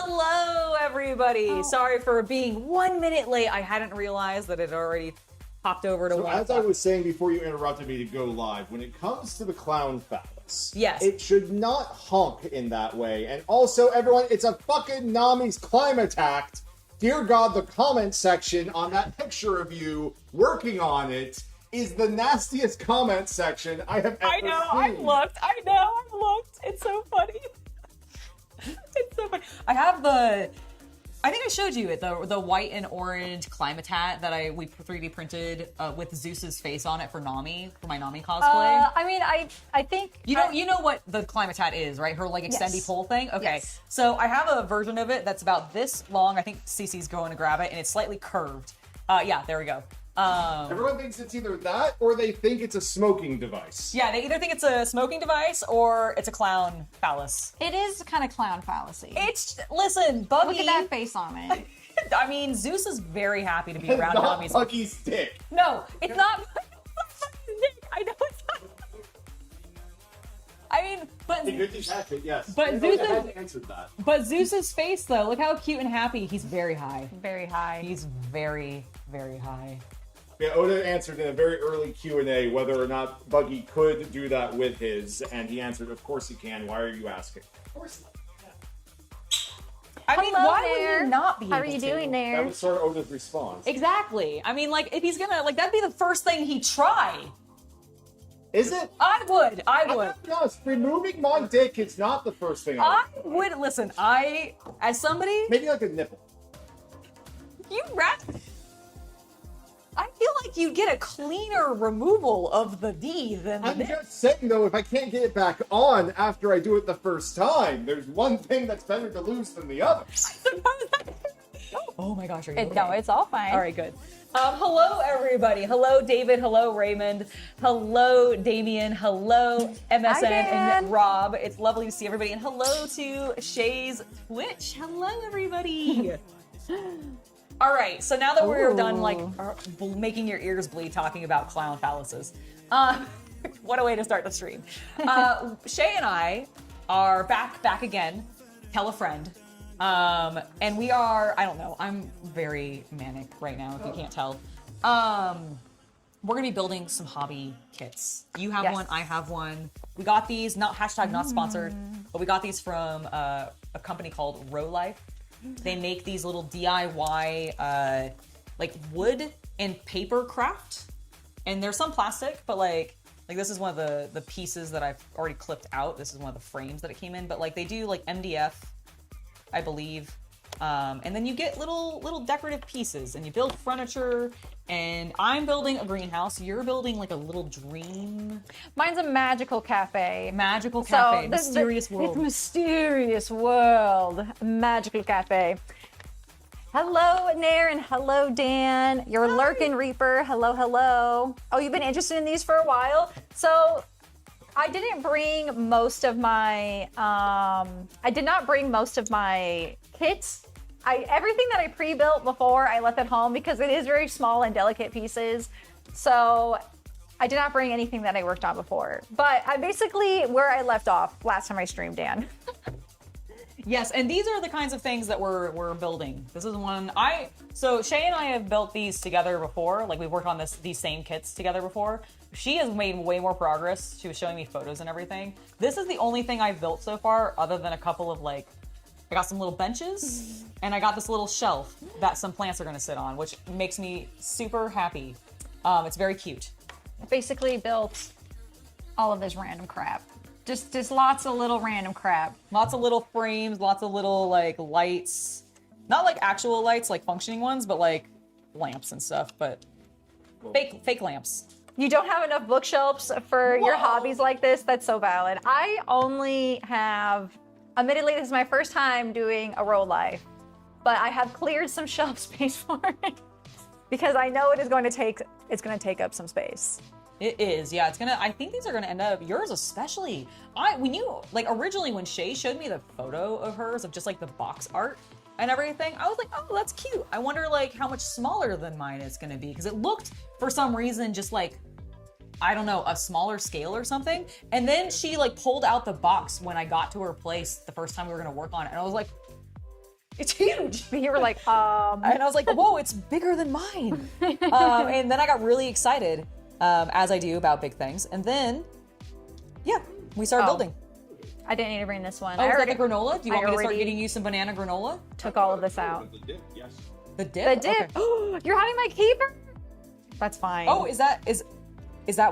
Hello, everybody. Oh. Sorry for being 1 minute late. I hadn't realized that it already popped over to So 1 as I o'clock. was saying before you interrupted me to go live, when it comes to the clown phallus, Yes. it should not honk in that way. And also, everyone, it's a fucking Nami's climate act. Dear God, the comment section on that picture of you working on it is the nastiest comment section I have ever I know, seen. I've looked. It's so funny. It's so funny. I think I showed you it, the white and orange climate hat that we 3D printed with Zeus's face on it for Nami, for my Nami cosplay. I mean, I think You know what the climate hat is, right? Her like extendy Yes. pole thing. Okay, Yes. so I have a version of it that's about this long. I think Cece's going to grab it, and it's slightly curved. Yeah, there we go. Everyone thinks it's either that or they think it's a smoking device. Yeah, they either think it's a smoking device or it's a clown phallus. it is kind of clown fallacy. Listen, Buggy. Look at that face on it. I mean, Zeus is very happy to be It's around not Nami's. Bucky's dick. No, it's not. I know it's not. I mean, but Hey, good thing that's it, yes. But I Zeus is- hadn't answered that. Zeus's face though, look how cute and happy. He's very high. Very high. He's very, very high. Yeah, Oda answered in a very early Q&A whether or not Buggy could do that with his, and he answered, of course he can. Why are you asking? Of course not. I mean, Hello why there. would he not be How are able you to? doing there? That was sort of Oda's response. Exactly. I mean, like, if he's gonna, like, that'd be the first thing he'd try. Is it? I would. I'm gonna be honest, removing my dick is not the first thing I I would, listen, as somebody, Maybe like a nipple. I feel like you'd get a cleaner removal of the D than the I'm dick. just saying, though, if I can't get it back on after I do it the first time, there's one thing that's better to lose than the other. Oh my gosh, are you okay? No, it's all fine. All right, good. Hello, everybody. Hello, David. Hello, Raymond. Hello, Damien. Hello, MSN Hi, Dan. and Rob. It's lovely to see everybody. And hello to Shea's Twitch. Hello, everybody. All right, so now that we're done, like, making your ears bleed talking about clown phalluses, what a way to start the stream. Shea and I are back again. Tell a friend. And we are, I don't know, I'm very manic right now, if you can't tell. We're gonna be building some hobby kits. You have Yes. one, I have one. We got these, not sponsored, but we got these from a company called Rolife. They make these little DIY, like wood and paper craft. And there's some plastic, but like this is one of the pieces that I've already clipped out. This is one of the frames that it came in, but like they do like MDF, I believe. And then you get little decorative pieces and you build furniture, and I'm building a greenhouse. You're building like a little dream Mine's a magical cafe. magical cafe, this- mysterious world. It's mysterious world. Magical cafe. Hello, Nair, and hello, Dan. You're Lurkin Reaper. Hello, hello. Oh, you've been interested in these for a while? So I didn't bring most of my, I did not bring most of my kits. Everything that I pre-built before, I left at home because it is very small and delicate pieces. So I did not bring anything that I worked on before. But I basically where I left off last time I streamed, Dan. Yes, and these are the kinds of things that we're building. This is one so Shea and I have built these together before. Like we've worked on these same kits together before. She has made way more progress. She was showing me photos and everything. This is the only thing I've built so far, other than a couple of like, I got some little benches and I got this little shelf that some plants are gonna sit on, which makes me super happy. It's very cute. I basically built all of this random crap. Just lots of little random crap. Lots of little frames, lots of little like lights. Not like actual lights, like functioning ones, but like lamps and stuff, but fake lamps. You don't have enough bookshelves for your Whoa. hobbies like this? That's so valid. I only have, admittedly, this is my first time doing a Rolife, but I have cleared some shelf space for it because I know it's going to take up some space. It is, yeah. I think these are gonna end up, yours especially. Originally when Shea showed me the photo of hers, of just like the box art and everything, I was like, oh, that's cute. I wonder like how much smaller than mine it's gonna be, because it looked for some reason just like, I don't know, a smaller scale or something. And then she like pulled out the box when I got to her place the first time we were gonna work on it, and I was like, It's huge. You were like, And I was like, whoa, it's bigger than mine. And then I got really excited, as I do about big things. And then, yeah, we started building. I didn't need to bring this one. Oh, I is that already the granola? Do you I want me to start already getting you some banana granola? took all of this out. The dip, yes. The dip? The dip. Okay. You're having my kefir? That's fine. Oh, is that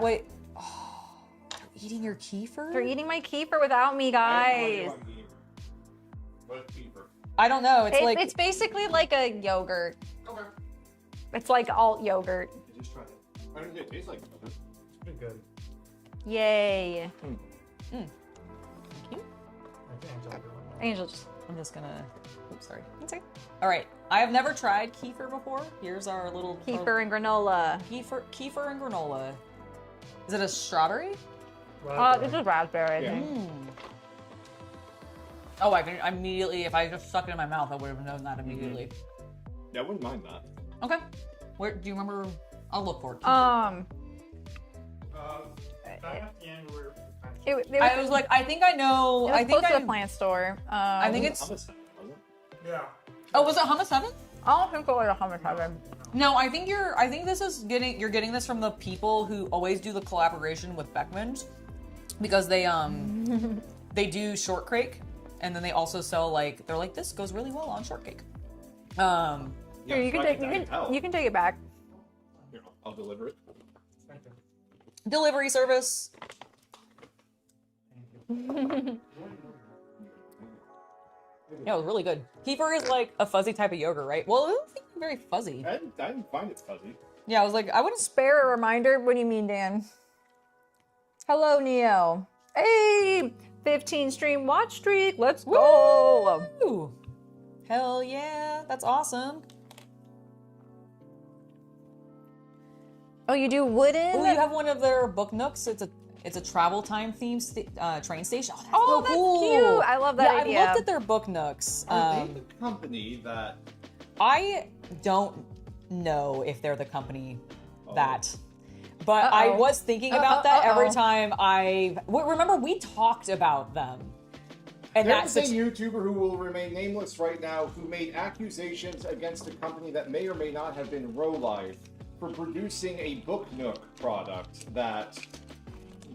what? Oh, you're eating your kefir? They're eating my kefir without me, guys. What is kefir? I don't know. It's like It's basically like a yogurt. Okay. It's like alt yogurt. I just tried it. I don't think it tastes like it. It's pretty good. Yay. Thank you. Angel just. I'm just gonna. Oops, sorry. That's okay. All right. I have never tried kefir before. Here's our little Kefir and granola. Kefir and granola. Is it a strawberry? This is raspberry, I Yeah. think. Oh, I can immediately. If I just stuck it in my mouth, I would have known that immediately. Yeah, I wouldn't mind that. Okay. Where do you remember? I'll look for it. Back at the end where I was like, I think I know. It was I think close I. to the plant store. I think it's. Hummus, wasn't it? yeah. Oh, was it hummus heaven? I don't think it was a hummus heaven. No, I think you're. I think this is getting. You're getting this from the people who always do the collaboration with Beckman's, because they they do shortcake, and then they also sell like they're like this goes really well on shortcake. Yeah, Here, you can so I take tell. you can take it back. Here, I'll deliver it. Delivery service. Yeah, it was really good. Kefir is like a fuzzy type of yogurt, right? Well, it doesn't seem very fuzzy. I didn't find it fuzzy. Yeah, I was like, I wouldn't. Spare a reminder. What do you mean, Dan? Hello, Neo. Hey, 15 stream watch streak. Let's go. Ooh. Hell yeah, that's awesome. Oh, you do wooden? Oh, you have one of their book nooks. It's a travel time themed train station. Oh, so that's cool. cute. I love that yeah, idea. I looked at their book nooks. Are they the company that... I don't know if they're the company that, but I Uh-oh. was thinking about that every time remember we talked about them. And There that's was a YouTuber who will remain nameless right now who made accusations against a company that may or may not have been Rolife for producing a Book Nook product that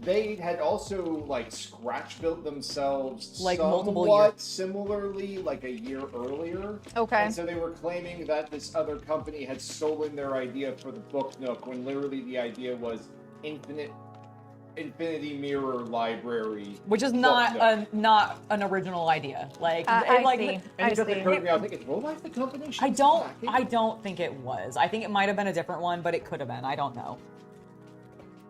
they had also like scratch built themselves Like multiple somewhat similarly like a year earlier. Okay. And so they were claiming that this other company had stolen their idea for the Book Nook when literally the idea was Infinity Mirror Library. which is Book not Nook. not an original idea. Like, I like see. And I it just see. occurred to me, I was like, is Rolife the company? I don't think it was. I think it might have been a different one, but it could have been. I don't know.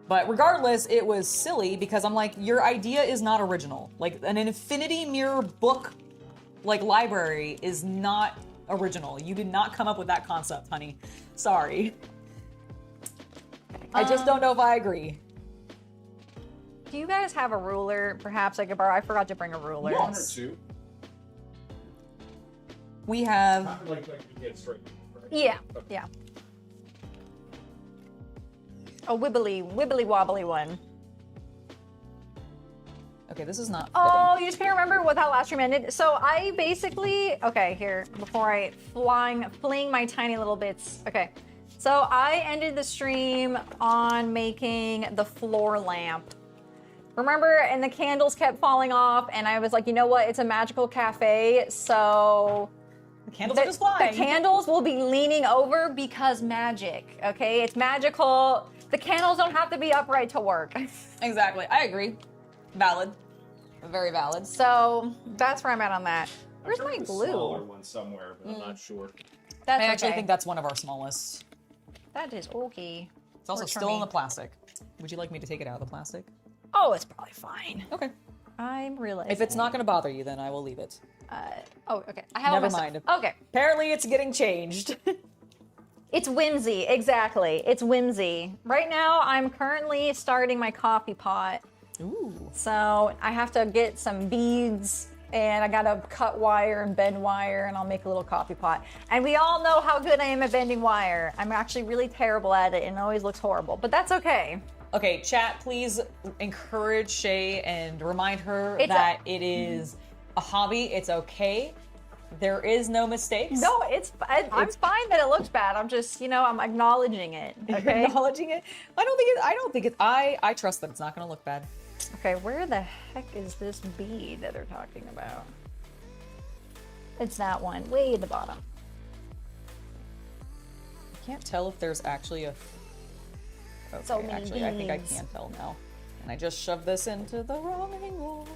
But regardless, it was silly because I'm like, your idea is not original. Like an infinity mirror book like library is not original. You did not come up with that concept, honey. Sorry. I just don't know if I agree. Do you guys have a ruler? Perhaps I could borrow. I forgot to bring a ruler. One or two. We have Like you get straight. Right? Yeah, yeah. A wibbly wobbly one. okay, this is not fitting. Oh, you just can't remember what that last stream ended. So I basically, okay, here, before I fling my tiny little bits. Okay, so I ended the stream on making the floor lamp. Remember, and the candles kept falling off, and I was like, you know what? It's a magical cafe, so The candles are just flying. the candles will be leaning over because magic. Okay, it's magical. The candles don't have to be upright to work. Exactly. I agree. Valid. Very valid. So that's where I'm at on that. Where's I'm sure my there's a smaller glue? one somewhere, but I'm not sure. That's I actually okay. think that's one of our smallest. That is okay. It's also Works for still in me. the plastic. Would you like me to take it out of the plastic? Oh, it's probably fine. Okay. I'm realizing. If it's not going to bother you, then I will leave it. Oh, okay. I have all Never my mind. stuff. Okay. Apparently, it's getting changed. It's whimsy. Exactly. It's whimsy. Right now, I'm currently starting my coffee pot. Ooh. So I have to get some beads and I gotta cut wire and bend wire and I'll make a little coffee pot. And we all know how good I am at bending wire. I'm actually really terrible at it and it always looks horrible, but that's okay. Okay, chat, please encourage Shea and remind her It's that it is a hobby. It's okay There is no mistakes. No, I'm fine that it looks bad. I'm just, I'm acknowledging it. You're Okay. acknowledging it. I don't think it. I trust that it's not going to look bad. Okay, where the heck is this bead that they're talking about? It's that one, way at the bottom. I can't tell if there's actually a. Okay, So many actually, I think I beads. can tell now. And I just shoved this into the wrong angle.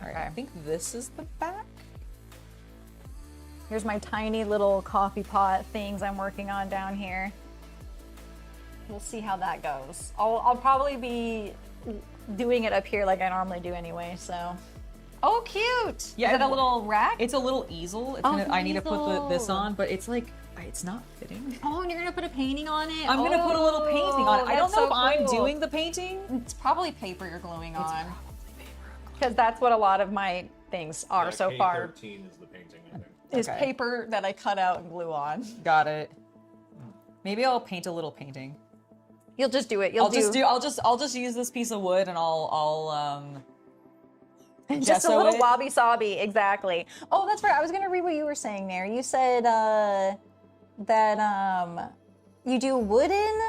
All right, I think this is the back. Here's my tiny little coffee pot things I'm working on down here. We'll see how that goes. I'll probably be doing it up here like I normally do anyway, so. Oh, cute! Yeah, Is it a little rack? It's a little easel. It's I need to put this on, but it's like, it's not fitting. Oh, and you're gonna put a painting on it? I'm gonna put a little painting on it. I don't that's know so if I'm cool. doing the painting. It's probably paper you're gluing on. Because that's what a lot of my things are so far. K13 is the painting, I think. Is Okay. paper that I cut out and glue on. Got it. Maybe I'll paint a little painting. You'll just do it. I'll just use this piece of wood and I'll just a gesso little it. wobby sobby, exactly. Oh, that's right. I was gonna read what you were saying there. You said that you do wooden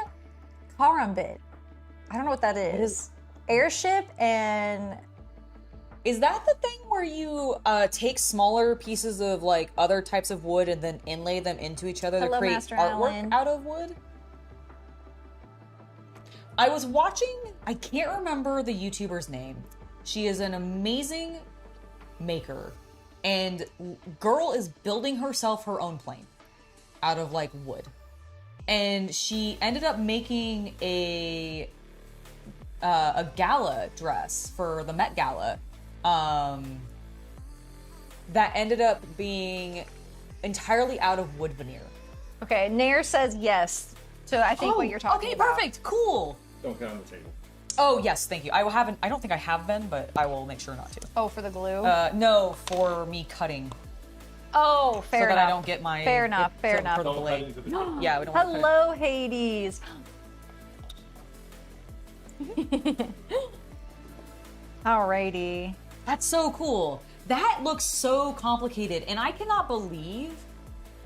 karambit. I don't know what that is. Airship and Is that the thing where you take smaller pieces of like other types of wood and then inlay them into each other to Hello, create Master artwork Alan. out of wood? I was watching, I can't remember the YouTuber's name. She is an amazing maker, and girl is building herself her own plane out of like wood. And she ended up making a gala dress for the Met Gala that ended up being entirely out of wood veneer. okay, Nair says yes to I think what you're talking okay, about. perfect, cool. Don't get on the table. Oh yes, thank you. I don't think I have been, but I will make sure not to. Oh, for the glue? No, for me cutting, oh, fair so enough. that I don't get my. Fair enough, fair for enough. the Don't cut blade. into the table. Yeah, we don't want to cut it. Hello, Hades. Alrighty. That's so cool. That looks so complicated, and I cannot believe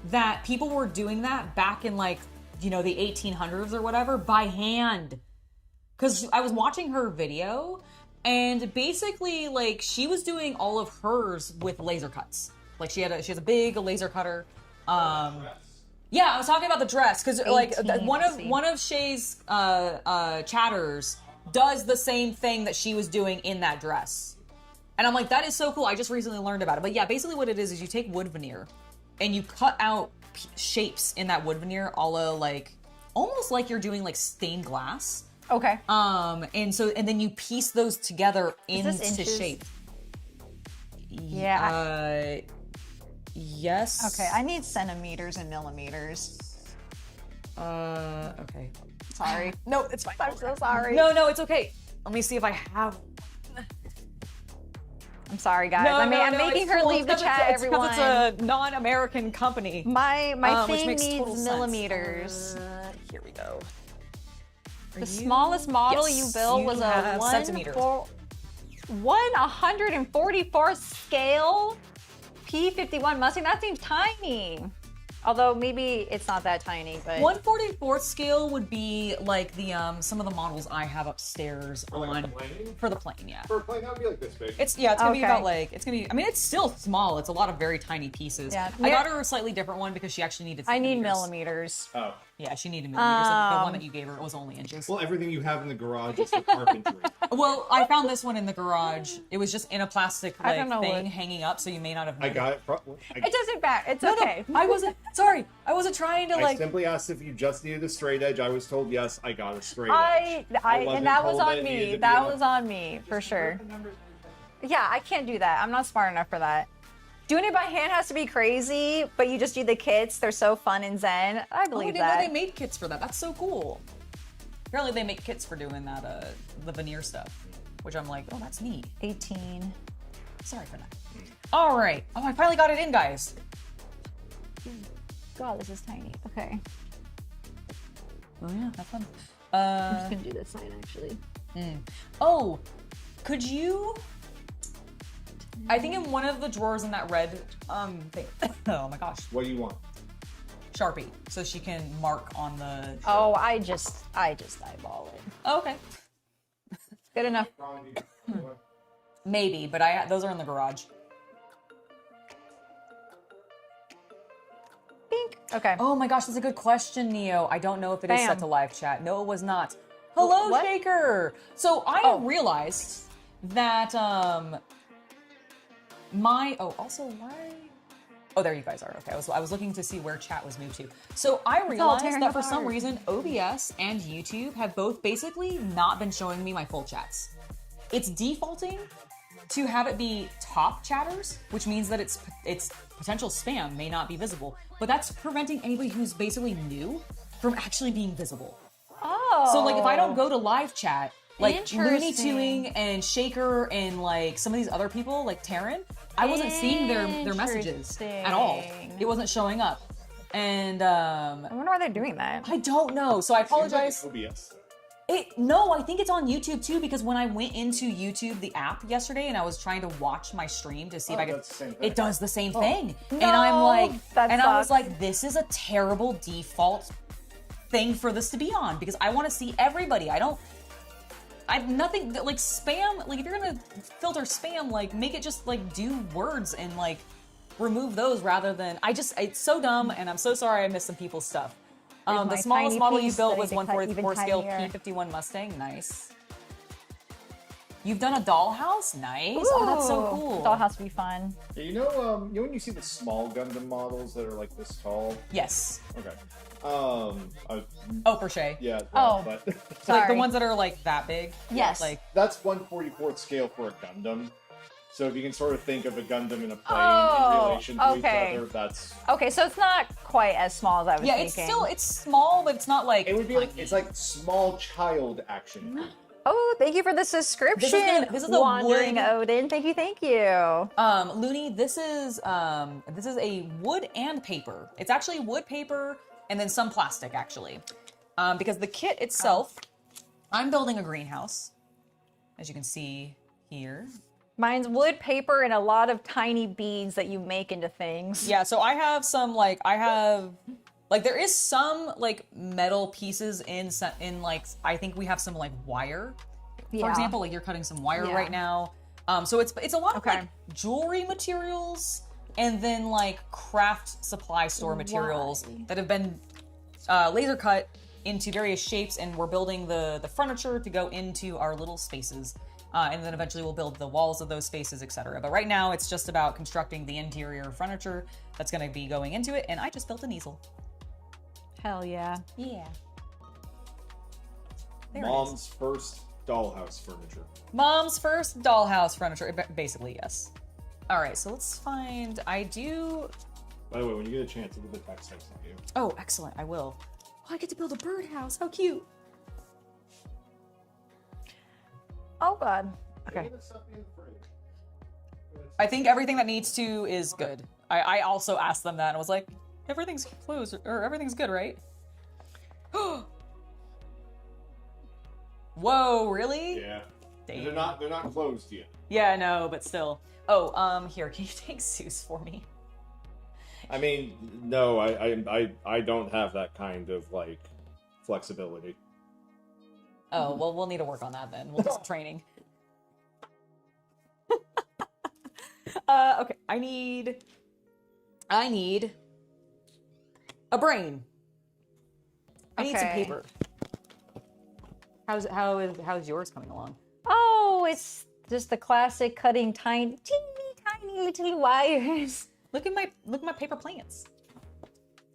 that people were doing that back in like, the 1800s or whatever by hand. Because I was watching her video, and basically, like, she was doing all of hers with laser cuts. Like, she has a big laser cutter. Yeah, I was talking about the dress because like 18, one of Shea's chatters does the same thing that she was doing in that dress. And I'm like, that is so cool. I just recently learned about it. But yeah, basically what it is you take wood veneer and you cut out shapes in that wood veneer, a la like almost like you're doing like stained glass. Okay. And then you piece those together this into inches? shape. Yeah. Yes. Okay, I need centimeters and millimeters. Okay. Sorry. No, it's fine. I'm so sorry. No, it's okay. Let me see if I have. I'm sorry, guys. I'm making it's her cool. leave the It's 'cause chat, it's 'cause everyone. It's a non-American company. My which thing makes total needs sense. millimeters. Here we go. The smallest model you Yes, built you was a have centimeters. 144 scale P51 Mustang. That seems tiny. Although maybe it's not that tiny, but 1/44 scale would be like the some of the models I have upstairs like a on plane? for the plane. Yeah. For a plane, that would be like this big. It's gonna be Okay. about like it's gonna be. I mean, it's still small. It's a lot of very tiny pieces. Yeah. I got her a slightly different one because she actually needed. I need centimeters. millimeters. Oh. Yeah, she needed millimeters. The one that you gave her was only inches. Well, everything you have in the garage is for carpentry. Well, I found this one in the garage. It was just in a plastic I don't like know thing what- hanging up, so you may not have. I Noticed. got it. It doesn't matter. It's No, okay. no, I wasn't. Sorry, I wasn't trying to I like. simply asked if you just needed a straight edge. I was told yes, I got a straight I edge. wasn't and that was told on it needed me. to be That a- was on me for sure. Yeah, I can't do that. I'm not smart enough for that. Doing it by hand has to be crazy, but you just do the kits. They're so fun and zen. I Oh, I believe didn't know that. they made kits for that. That's so cool. Apparently, they make kits for doing that, the veneer stuff, which I'm like, oh, that's neat. 18. Sorry for that. All right. Oh, I finally got it in, guys. God, this is tiny. Okay. Oh yeah, have fun. I'm just gonna do this side actually. Oh, could you? I think in one of the drawers in that red thing. Oh my gosh. What do you want? Sharpie, so she can mark on the. Oh, I just eyeball it. Oh, okay. Good enough. Maybe, but those are in the garage. Pink. Okay. Oh my gosh, that's a good question, Neo. I don't know if it is set Bam. to live chat. No, it was not. Hello, What? Shaker. So I realized that also why? Oh, there you guys are. Okay, I was looking to see where chat was moved to. So I all realized tearing that for some apart. reason OBS and YouTube have both basically not been showing me my full chats. It's defaulting to have it be top chatters, which means that its potential spam may not be visible. But that's preventing anybody who's basically new from actually being visible. Oh. So like if I don't go to live chat, like Looney Interesting. Tuning and Shaker and like some of these other people, like Taryn, I wasn't seeing their messages at all. Interesting. It wasn't showing up. And I wonder why they're doing that. I don't know. So I apologize. OBS. No, I think it's on YouTube too, because when I went into YouTube, the app yesterday, and I was trying to watch my stream to see if I could, that's the same thing. it does the same thing. And I'm like, that I was sucks. like, this is a terrible default thing for this to be on, because I want to see everybody. Nothing like spam. Like if you're gonna filter spam, like make it just like do words and like remove those rather than. It's so dumb, and I'm so sorry I missed some people's stuff. Here's The my smallest tiny model you piece built that I was need to cut 144 even scale tinier. P51 Mustang. Nice. You've done a dollhouse? Nice. Oh, that's so Ooh, cool. Dollhouse would be fun. Yeah, you know when you see the small Gundam models that are like this tall? Yes. Okay. Oh, for Shea. Yeah. Oh. But Like the Sorry. ones that are like that big. Yes. Like that's 1/44th scale for a Gundam. So if you can sort of think of a Gundam and a plane Oh, in relation to okay. each other, that's. Okay, so it's not quite as small as I was yeah, thinking. it's small, but it's not like. It would be like it's like small child action. Oh, thank you for the subscription. This is a Wandering wood- Odin. Thank you. Looney, this is a wood and paper. It's actually wood, paper, and then some plastic actually. Because the kit itself, I'm building a greenhouse, as you can see here. Mine's wood, paper, and a lot of tiny beads that you make into things. Yeah, so I have some there is some like metal pieces in like I think we have some like wire. For Yeah. example, like you're cutting some wire Yeah. right now. So it's a lot of Okay. like jewelry materials and then like craft supply store materials Why? that have been laser cut into various shapes, and we're building the furniture to go into our little spaces. And then eventually we'll build the walls of those spaces, etc. But right now it's just about constructing the interior furniture that's going to be going into it, and I just built an easel. Hell yeah. Yeah. There it is. Mom's first dollhouse furniture. Mom's first dollhouse furniture. Basically, yes. All right, so let's find. By the way, when you get a chance, look at the text I sent you. Oh, excellent! I will. Oh, I get to build a birdhouse. How cute! Oh, God. Okay. Look at the stuff in the fridge. I think everything that needs to is good. I also asked them that and was like, everything's closed or everything's good, right? Whoa, really? Yeah. Dang. They're not closed yet. Yeah, no, but still. Oh, here, can you take Zeus for me? I mean, no, I don't have that kind of like flexibility. Oh, well, we'll need to work on that then. We'll do some training. Okay, I need a brain. I need some Okay. paper. How's yours coming along? Oh, it's just the classic cutting teeny tiny little wires. Look at my paper plants.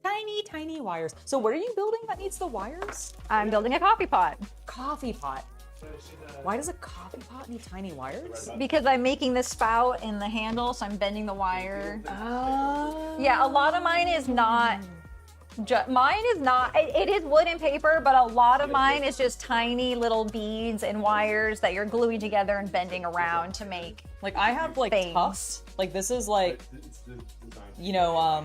Tiny wires. So what are you building that needs the wires? I'm building a coffee pot Coffee pot. Why does a coffee pot need tiny wires? because I'm making the spout and the handle, so I'm bending the wire. Oh. Yeah, a lot of mine is not. Mine is not. It is wood and paper, but a lot of mine is just tiny little beads and wires that you're gluing together and bending around to make. Like I have like Things. tufts. Like this is like, you know,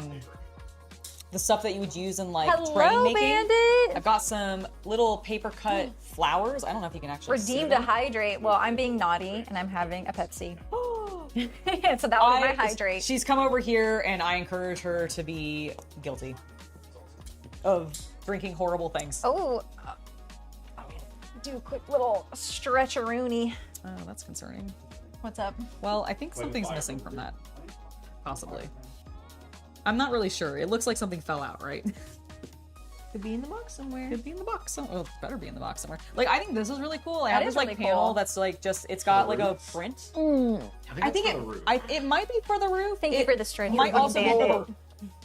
the stuff that you would use in like train Hello, making. Bandit. I've got some little paper cut flowers. I don't know if you can actually see Redeem to them. hydrate. Well, I'm being naughty and I'm having a Pepsi. So that was my hydrate. She's come over here, and I encourage her to be guilty of drinking horrible things. Oh, do a quick little stretch-a-rooney. Oh, that's concerning. What's up? Well, I think something's missing from that. Possibly. I'm not really sure. It looks like something fell out, right? Could be in the box somewhere. Could be in the box. Oh, it better be in the box somewhere. Like, I think this is really cool. I That have is this like really panel cool. that's like just, it's got like a print. I think it might be for the roof. Thank you for the stretch. Might also floor.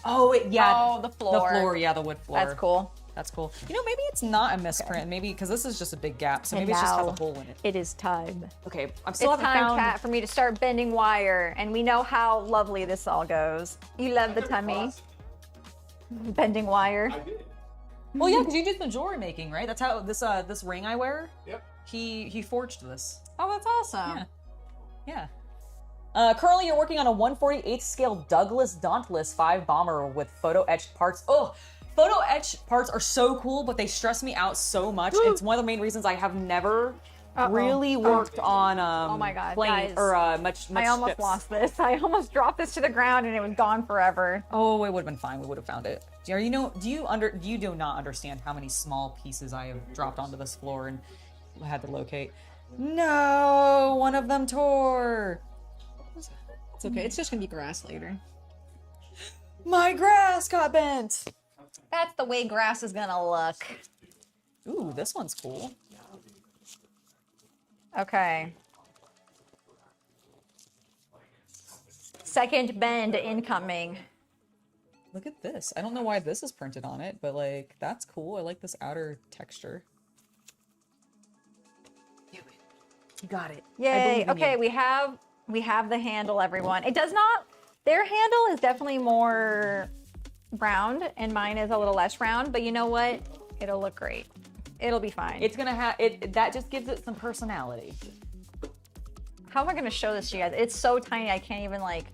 Oh, yeah. Oh, the floor. The floor, yeah, the wood floor. That's cool. That's cool. You know, maybe it's not a misprint. Maybe because this is just a big gap, so And maybe it just has a now hole in it. It is time. Okay, I'm still It's haven't time, found. Kat, for me to start bending wire, and we know how lovely this all goes. You love the tummy. Bending wire. I did. Well, yeah, because you did the jewelry making, right? That's how this ring I wear. Yep. He forged this. Oh, that's awesome. Yeah. Currently, you're working on a 1/48 scale Douglas Dauntless 5 bomber with photo etched parts. Oh, photo etched parts are so cool, but they stress me out so much. It's one of the main reasons I have never really worked on Oh my God, playing guys. or much. I almost ships. lost this. I almost dropped this to the ground, and it was gone forever. Oh, it would have been fine. We would have found it. Do you do not understand how many small pieces I have dropped onto this floor and had to locate? No, one of them tore. It's okay. It's just gonna be grass later. My grass got bent. That's the way grass is gonna look. Ooh, this one's cool. Okay. Second bend incoming. Look at this. I don't know why this is printed on it, but like that's cool. I like this outer texture. Do it. You got it. I Yay. believe in Okay, you. we have the handle, everyone. It does not, their handle is definitely more round, and mine is a little less round, but you know what? It'll look great. It'll be fine. It's gonna have it. That just gives it some personality. How am I gonna show this to you guys? It's so tiny, I can't even like,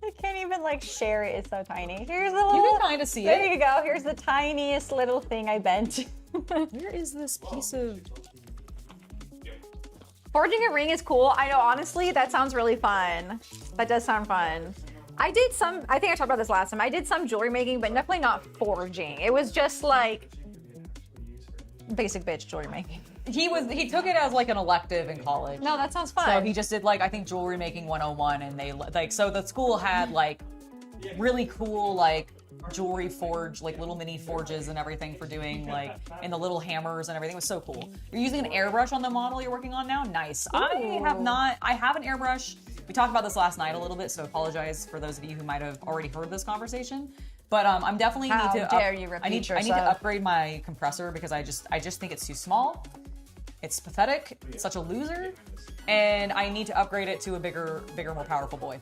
I can't even like share it. It's so tiny. Here's the little, You can kind of see there it. you go. Here's the tiniest little thing I bent. Where is this piece of? Forging a ring is cool. I know, honestly, that sounds really fun. That does sound fun. I think I talked about this last time. I did some jewelry making, but definitely not forging. It was just like basic bitch jewelry making. He took it as like an elective in college. No, that sounds fun. So he just did like I think jewelry making 101, and they like so the school had like really cool like jewelry forge, like little mini forges and everything for doing like and the little hammers and everything. It was so cool. You're using an airbrush on the model you're working on now? Nice. I have an airbrush. We talked about this last night a little bit, so apologize for those of you who might have already heard this conversation. But I'm definitely How need to dare you repeat I need to yourself. upgrade my compressor because I just think it's too small. It's pathetic. It's such a loser, and I need to upgrade it to a bigger, more powerful boy.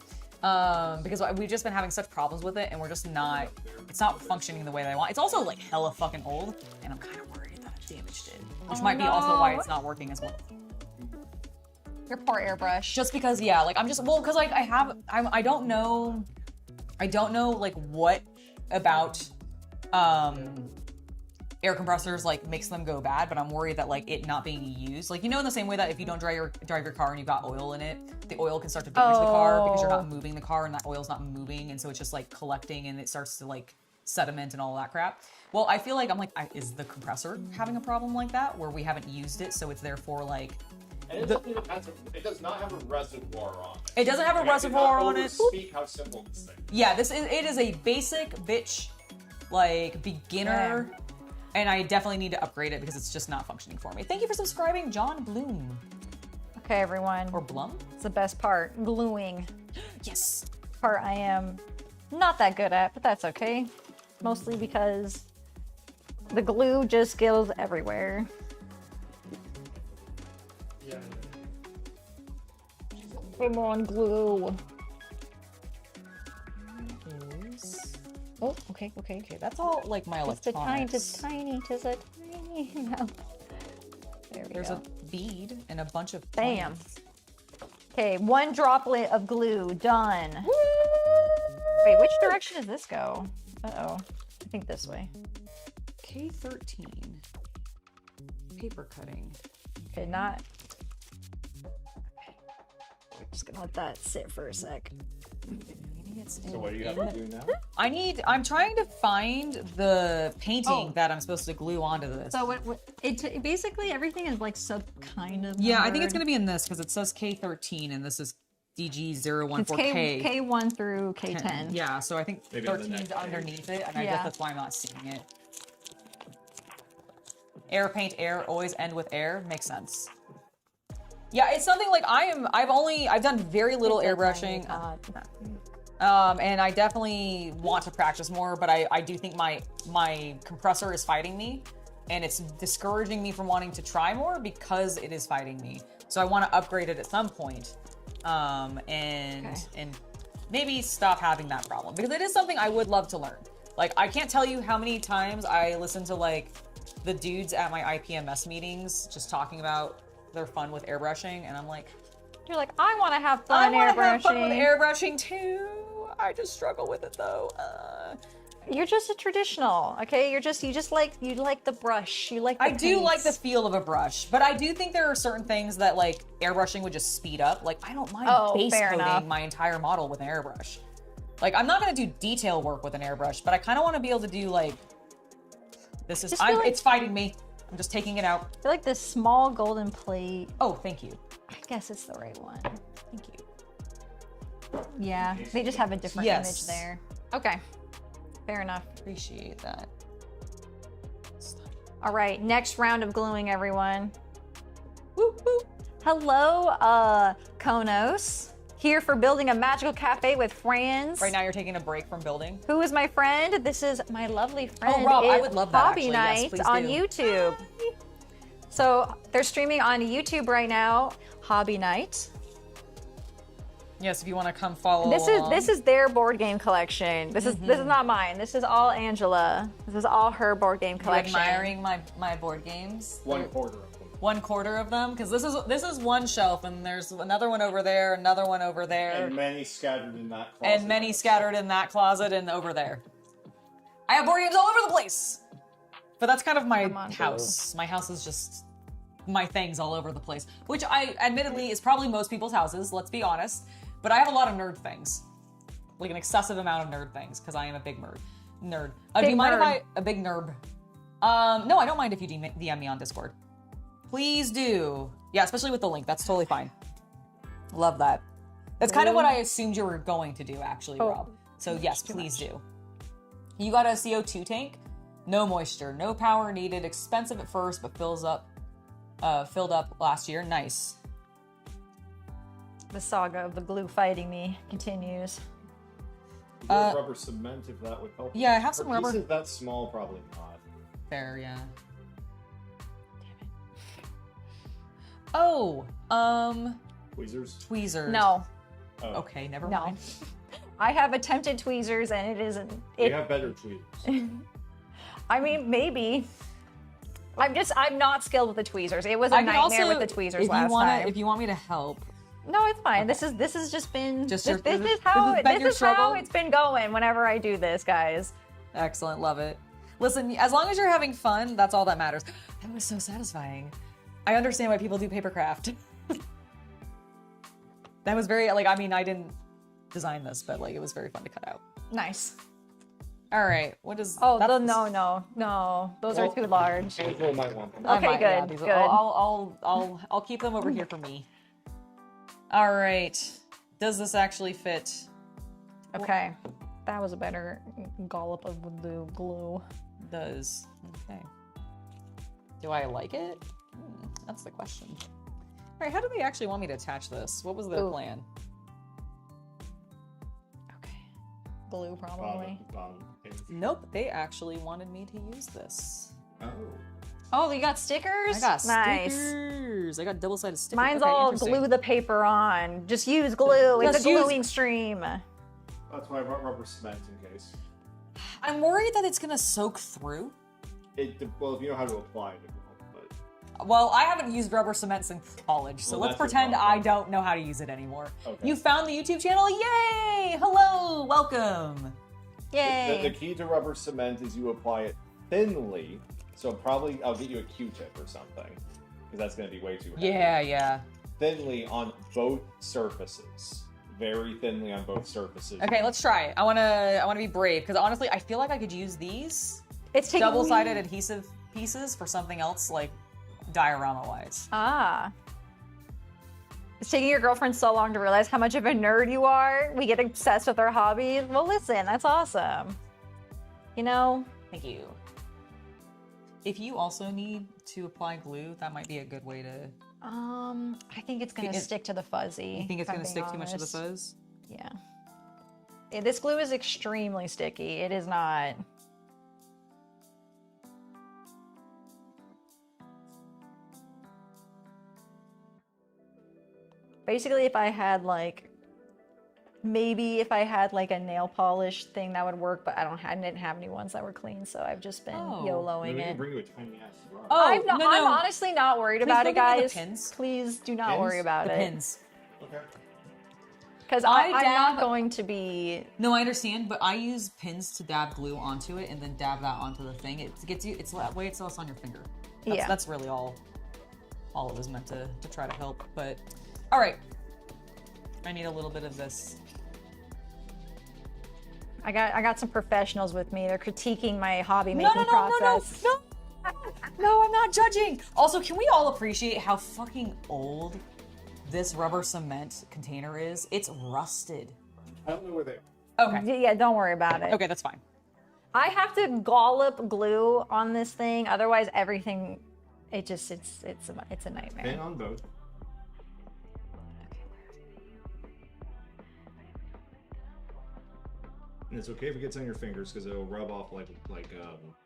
Because we've just been having such problems with it, and it's not functioning the way that I want. It's also like hella fucking old, and I'm kind of worried that I damaged it, which might be also why it's not working as well. Your poor airbrush. Just because, yeah, like because like I don't know like what about air compressors like makes them go bad, but I'm worried that like it not being used, like in the same way that if you don't drive your car and you've got oil in it, the oil can start to damage the car because you're not moving the car and that oil's not moving, and so it's just like collecting and it starts to like sediment and all that crap. Well, I feel like is the compressor having a problem like that where we haven't used it, so it's therefore like And it does not have a reservoir on it. it doesn't have a reservoir on it. Speak how simple this thing is. Yeah, it is a basic bitch like beginner. And I definitely need to upgrade it because it's just not functioning for me. Thank you for subscribing, John Bloom. Okay, everyone. Or Blum? It's the best part. Gluing. Yes. Part I am not that good at, but that's okay. Mostly because the glue just goes everywhere. Come on, glue. Oh, okay. That's all like my Just a electronics. tiny. No. There we There's go. a bead and a bunch of Bam. plants. Okay, one droplet of glue done. Wait, which direction does this go? Uh-oh. I think this way. K13. Paper cutting. Okay, not. just gonna let that sit for a sec. So what do you have to do now? I'm trying to find the painting that I'm supposed to glue onto this. So it basically everything is like kind of. Yeah, I think it's numbered. gonna be in this because it says K13 and this is It's DG014K. K1 through K10. Yeah, so I think Maybe on the 13 is next page. underneath it, and I Yeah. guess that's why I'm not seeing it. Air paint, air, always end with air. Makes sense. Yeah, it's something like I've done very little airbrushing. And I definitely want to practice more, but I do think my compressor is fighting me, and it's discouraging me from wanting to try more because it is fighting me. So I want to upgrade it at some point, and maybe stop having that problem, because it is something I would love to learn. Like, I can't tell you how many times I listen to like the dudes at my IPMS meetings just talking about their fun with airbrushing, and I'm like, You're like, I want to have I fun want to have airbrushing. fun with airbrushing too. I just struggle with it though. You're just a traditional, okay? You like the brush. You like the I do like the paints. feel of a brush, but I do think there are certain things that like airbrushing would just speed up. Like, I don't mind base fair coating enough. my entire model with an airbrush. Like, I'm not gonna do detail work with an airbrush, but I kind of want to be able to do like, this is, Just feel like- it's fighting me. I'm just taking it out. I feel like this small golden plate. Oh, thank you. I guess it's the right one. Thank you. Yeah, they just have a different Yes. image there. Okay, fair enough. Appreciate that. All right, next round of gluing, everyone. Woo, woo. Hello, Konos. Here for building a magical cafe with friends. Right now you're taking a break from building. Who is my friend? This is my lovely friend. Rob, I It's would love that, Hobby actually. Yes, Night please on do. YouTube. So they're streaming on YouTube right now. Hobby Night. Yes, if you want to come follow This along. is their board game collection. This is not mine. This is all Angela. This is all her board game You collection. admiring my board games. 1/4 of them. 1/4 of them, because this is one shelf, and there's another one over there, another one over there, And many scattered in that closet. and many scattered in that closet and over there. I have board games all over the place, but that's kind of my Come on, house. My house is just my things all over the place, which I admittedly is probably most people's houses. Let's be honest, but I have a lot of nerd things, like an excessive amount of nerd things, because I am a big nerd. Do Big you mind nerd. if a big nerd? No, I don't mind if you DM me on Discord. Please do. Yeah, especially with the link. That's totally fine. Love that. That's kind of what I assumed you were going to do, actually, Oh, Rob. So yes, please do. You got a CO2 tank? No moisture, no power needed. Expensive at first, but filled up last year. Nice. The saga of the glue fighting me continues. Rubber cement, if that would help. yeah, I have some For rubber. pieces that small, probably not. Fair, yeah. Oh, Tweezers? tweezers. No, Oh. Okay, never no. mind. I have attempted tweezers and it isn't. We It, have better tweezers. I mean, maybe. I'm not skilled with the tweezers. It was a I can nightmare also, with the tweezers if last you wanna, time. If you want me to help, No, it's fine. This has just been Just this, your- this this is how has been your this is how struggle? it's been going whenever I do this, guys. excellent, love it. Listen, as long as you're having fun, that's all that matters. That was so satisfying. I understand why people do paper craft. That was very, like, I mean, I didn't design this, but like, it was very fun to cut out. Nice. All right, what is? Oh, that's- no. Those are Well- too large. Angela might want them. I Okay, might, yeah, good, these- good. I'll keep them over here for me. All right, does this actually fit? Okay. That was a better dollop of the glue. Does. Okay. Do I like it? That's the question. All right, how do they actually want me to attach this? What was their Ooh. plan? Okay. Glue probably. Bottom page. Nope, they actually wanted me to use this. Oh. Oh, you got stickers? I got nice. stickers. I got double-sided stickers. Mine's Okay, all interesting. glue the paper on. Just use glue. It's Just a use- gluing stream. That's why I brought rubber cement in case. I'm worried that it's gonna soak through. Well, if you know how to apply it, it will. But Well, I haven't used rubber cement since college, so Well, let's that's your pretend problem. I don't know how to use it anymore. Okay. You found the YouTube channel? Yay! Hello, welcome. Yay. the key to rubber cement is you apply it thinly. So probably I'll get you a Q-tip or something, because that's going to be way too heavy. Yeah. thinly on both surfaces. Very thinly on both surfaces. Okay, let's try it. I wanna be brave because honestly, I feel like I could use these It's taking double-sided adhesive pieces for something else, like diorama-wise. Ah. It's taking your girlfriend so long to realize how much of a nerd you are. We get obsessed with our hobbies. Well, listen, that's awesome. You know? Thank you. If you also need to apply glue, that might be a good way to. I think it's gonna stick to the fuzzy. You think it's if I'm gonna being stick too much to the honest. fuzz? Yeah. This glue is extremely sticky. It is not. Basically, if I had like, maybe if I had like a nail polish thing that would work, but I didn't have any ones that were clean, so I've just been Oh. YOLOing Maybe we can it. bring you a tiny ass rod. Oh, I'm no. honestly not worried Please about don't it, give me the guys. pins. Please do not Pins? worry about The it. pins. Okay. Because I I'm not dab- going to be. No, I understand, but I use pins to dab glue onto it and then dab that onto the thing. It gets you. It's that way. It's less on your finger. Yeah. That's really all it was meant to try to help. But all right, I need a little bit of this. I got some professionals with me. They're critiquing my hobby making process. No, I'm not judging. Also, can we all appreciate how fucking old this rubber cement container is? It's rusted. I don't know where they are. Okay. Yeah, don't worry about it. Okay, that's fine. I have to gollop glue on this thing, otherwise everything. It's a nightmare. Pin on both. And it's okay if it gets on your fingers because it'll rub off like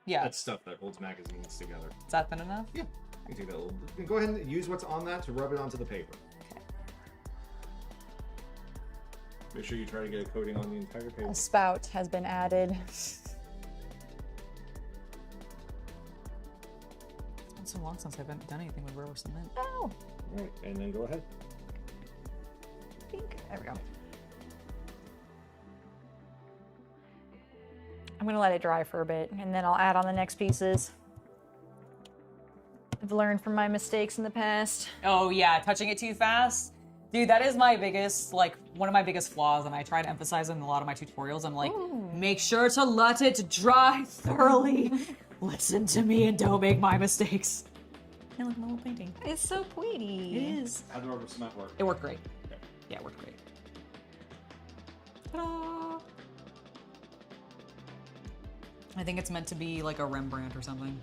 Yeah. that stuff that holds magazines together. Is that thin enough? Yeah. You can take that little. You can go ahead and use what's on that to rub it onto the paper. Make sure you try to get a coating on the entire paper. A spout has been added. It's been so long since I haven't done anything with rubber cement. Oh, Alright, and then go ahead. pink. There we go. I'm gonna let it dry for a bit, and then I'll add on the next pieces. I've learned from my mistakes in the past. Oh yeah, touching it too fast. Dude, that is my biggest, like, one of my biggest flaws, and I try to emphasize in a lot of my tutorials. I'm like, make sure to let it dry thoroughly. Listen to me and don't make my mistakes. Hey, look, my little painting. It's so pretty. It is. How the rubber cement work? It worked great. Yeah, it worked great. Ta-da! I think it's meant to be like a Rembrandt or something.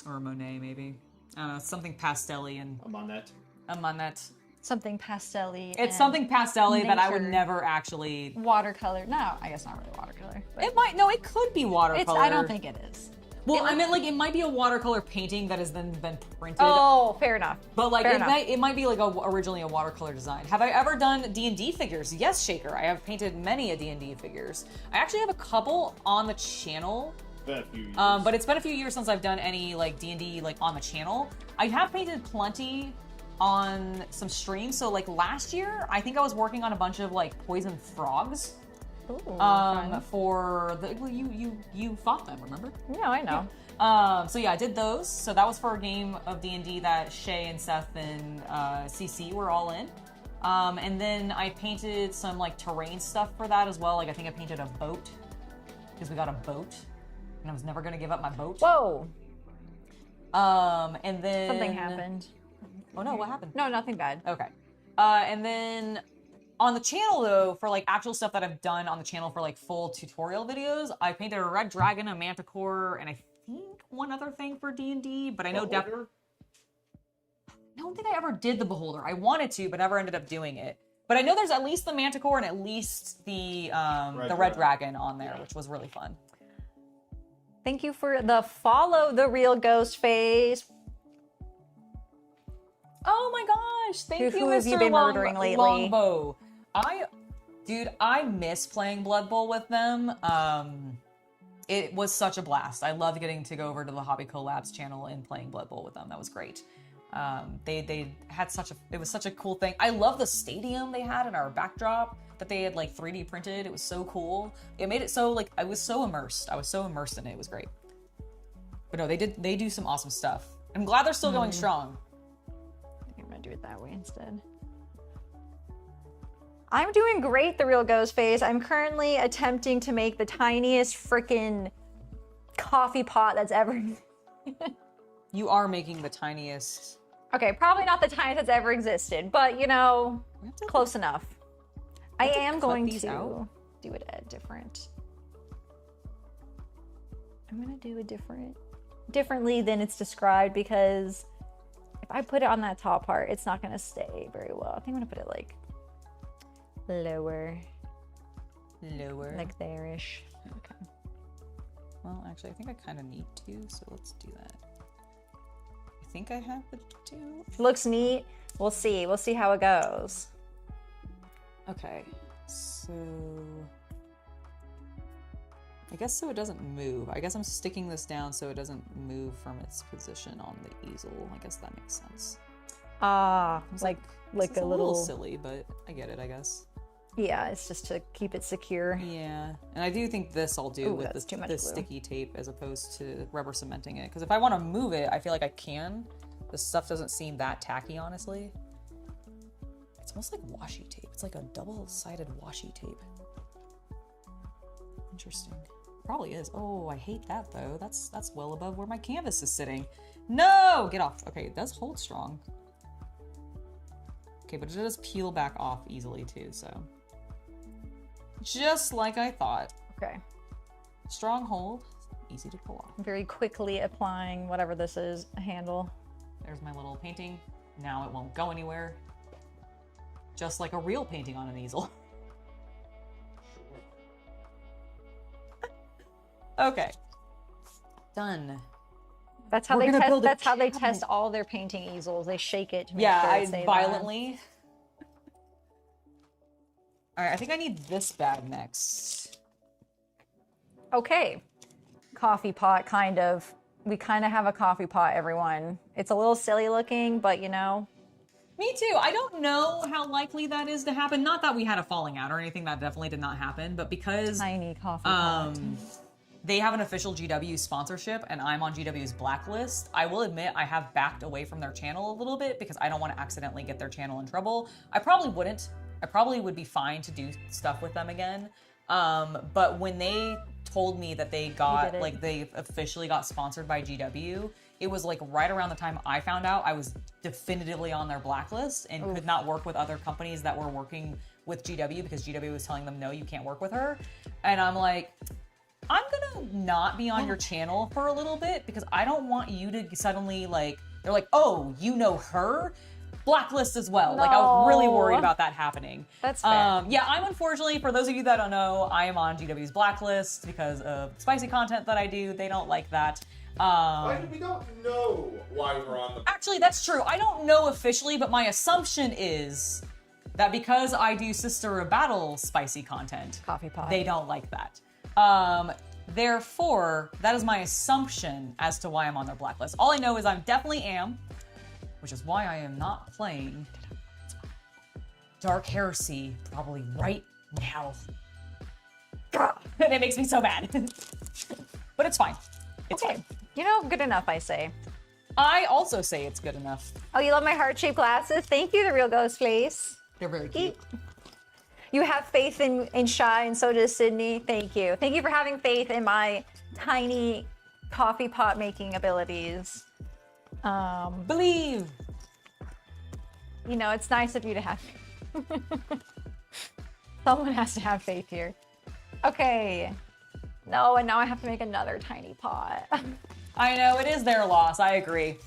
Or a Monet, maybe. I don't know, something pastel-y and I'm on that. I'm on that. Something pastel-y. It's something pastel-y that I would nature. never actually... Watercolor. No, I guess not really watercolor. But It might, no, it could be watercolor. I don't think it is. Well, I meant like it might be a watercolor painting that has then been printed. Oh, fair enough. But like Fair it enough. might be like originally a watercolor design. Have I ever done D&D figures? Yes, Shaker. I have painted many a D&D figures. I actually have a couple on the channel. Been a few years. But it's been a few years since I've done any like D&D like on the channel. I have painted plenty on some streams. So like last year, I think I was working on a bunch of like poison frogs. Ooh, fun. For the well, you fought them, remember? No, I know. So yeah, I did those. So that was for a game of D&D that Shea and Seth and CC were all in. And then I painted some like terrain stuff for that as well. Like I think I painted a boat because we got a boat, and I was never gonna give up my boat. Whoa, And then something happened. Oh no, what happened? No, nothing bad. Okay. And then on the channel though, for like actual stuff that I've done on the channel for like full tutorial videos, I painted a red dragon, a manticore, and I think one other thing for D&D, but I know definitely. I don't think I ever did the beholder. I wanted to, but never ended up doing it. But I know there's at least the manticore and at least the red dragon on there, which was really fun. Thank you for the follow the real ghost face. Oh my gosh! Thank you, Who have you Mr. been murdering lately? Longbow. I miss playing Blood Bowl with them. It was such a blast. I loved getting to go over to the Hobby Collabs channel and playing Blood Bowl with them. That was great. They had it was such a cool thing. I love the stadium they had in our backdrop that they had like 3D printed. It was so cool. It made it so like I was so immersed. I was so immersed in it. It was great. But no, they do some awesome stuff. I'm glad they're still going strong. I think I'm gonna do it that way instead. I'm doing great, the real Ghostface. I'm currently attempting to make the tiniest freaking coffee pot that's ever. You are making the tiniest. Okay, probably not the tiniest that's ever existed, but you know, We have to- close enough. I have to am cut going these to out? do it at different. I'm gonna do it differently than it's described, because if I put it on that top part, it's not gonna stay very well. I think I'm gonna put it like lower, like there-ish. Okay. Well, actually, I think I kind of need to, so let's do that. I think I have the two. Looks neat. We'll see. We'll see how it goes. Okay, so I guess so it doesn't move. I guess I'm sticking this down so it doesn't move from its position on the easel. I guess that makes sense. Ah, It's like this is a little. silly, but I get it, I guess. Yeah, it's just to keep it secure. Yeah, and I do think this I'll do Ooh, with that's too much the glue. sticky tape as opposed to rubber cementing it. Because if I want to move it, I feel like I can. This stuff doesn't seem that tacky, honestly. It's almost like washi tape. It's like a double-sided washi tape. Interesting. Probably is. Oh, I hate that though. That's well above where my canvas is sitting. No! Get off. Okay, it does hold strong. Okay, but it does peel back off easily too, so. Just like I thought. Okay. Strong hold, easy to pull off. I'm very quickly applying whatever this is, a handle. There's my little painting. Now it won't go anywhere. Just like a real painting on an easel. Okay. Done. That's how We're they gonna test. build a That's how they cabinet. test all their painting easels. They shake it to make Yeah, sure I it stays violently. All right, I think I need this bag next. on. Okay. Coffee pot, kind of. We kind of have a coffee pot, everyone. It's a little silly looking, but you know. Me too. I don't know how likely that is to happen. Not that we had a falling out or anything. That definitely did not happen. But because Tiny coffee pot. they have an official GW sponsorship and I'm on GW's blacklist, I will admit I have backed away from their channel a little bit because I don't want to accidentally get their channel in trouble. I probably wouldn't. I probably would be fine to do stuff with them again. But when they told me that they got, it. like, they officially got sponsored by GW, it was like right around the time I found out I was definitively on their blacklist and could not work with other companies that were working with GW because GW was telling them, no, you can't work with her. And I'm like, I'm gonna not be on your channel for a little bit because I don't want you to suddenly like, they're like, oh, you know her? Blacklist as well. Like, I was really worried No. about that happening. That's fair. Yeah, I'm unfortunately, for those of you that don't know, I am on GW's blacklist because of spicy content that I do. They don't like that. We don't know why we're on the. Actually, that's true. I don't know officially, but my assumption is that because I do Sister of Battle spicy content, Coffee pot. they don't like that. Therefore, that is my assumption as to why I'm on their blacklist. All I know is I definitely am, which is why I am not playing Dark Heresy probably right now. And it makes me so mad. But it's fine. It's Okay. fine. You know, good enough, I say. I also say it's good enough. Oh, you love my heart-shaped glasses? Thank you, the real Ghostface. They're very cute. You have faith in Shea, and so does Sydney. Thank you. Thank you for having faith in my tiny coffee pot making abilities. Believe. You know, it's nice of you to have Someone has to have faith here. Okay. No, and now I have to make another tiny pot. I know, it is their loss. I agree.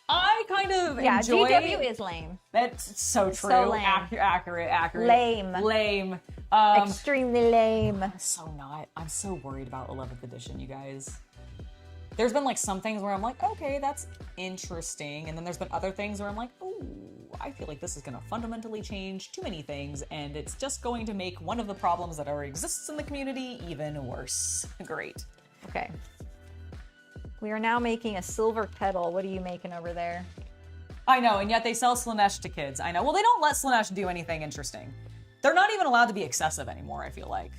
I kind of Yeah, enjoy... GW is lame. That's so true. So lame. Accurate. Lame. Lame. Extremely lame. So not. I'm so worried about 11th edition, you guys. There's been like some things where I'm like, okay, that's interesting. And then there's been other things where I'm like, ooh, I feel like this is going to fundamentally change too many things. And it's just going to make one of the problems that already exists in the community even worse. Great. Okay. We are now making a silver kettle. What are you making over there? I know, and yet they sell Slanesh to kids. I know. Well, they don't let Slanesh do anything interesting. They're not even allowed to be excessive anymore, I feel like.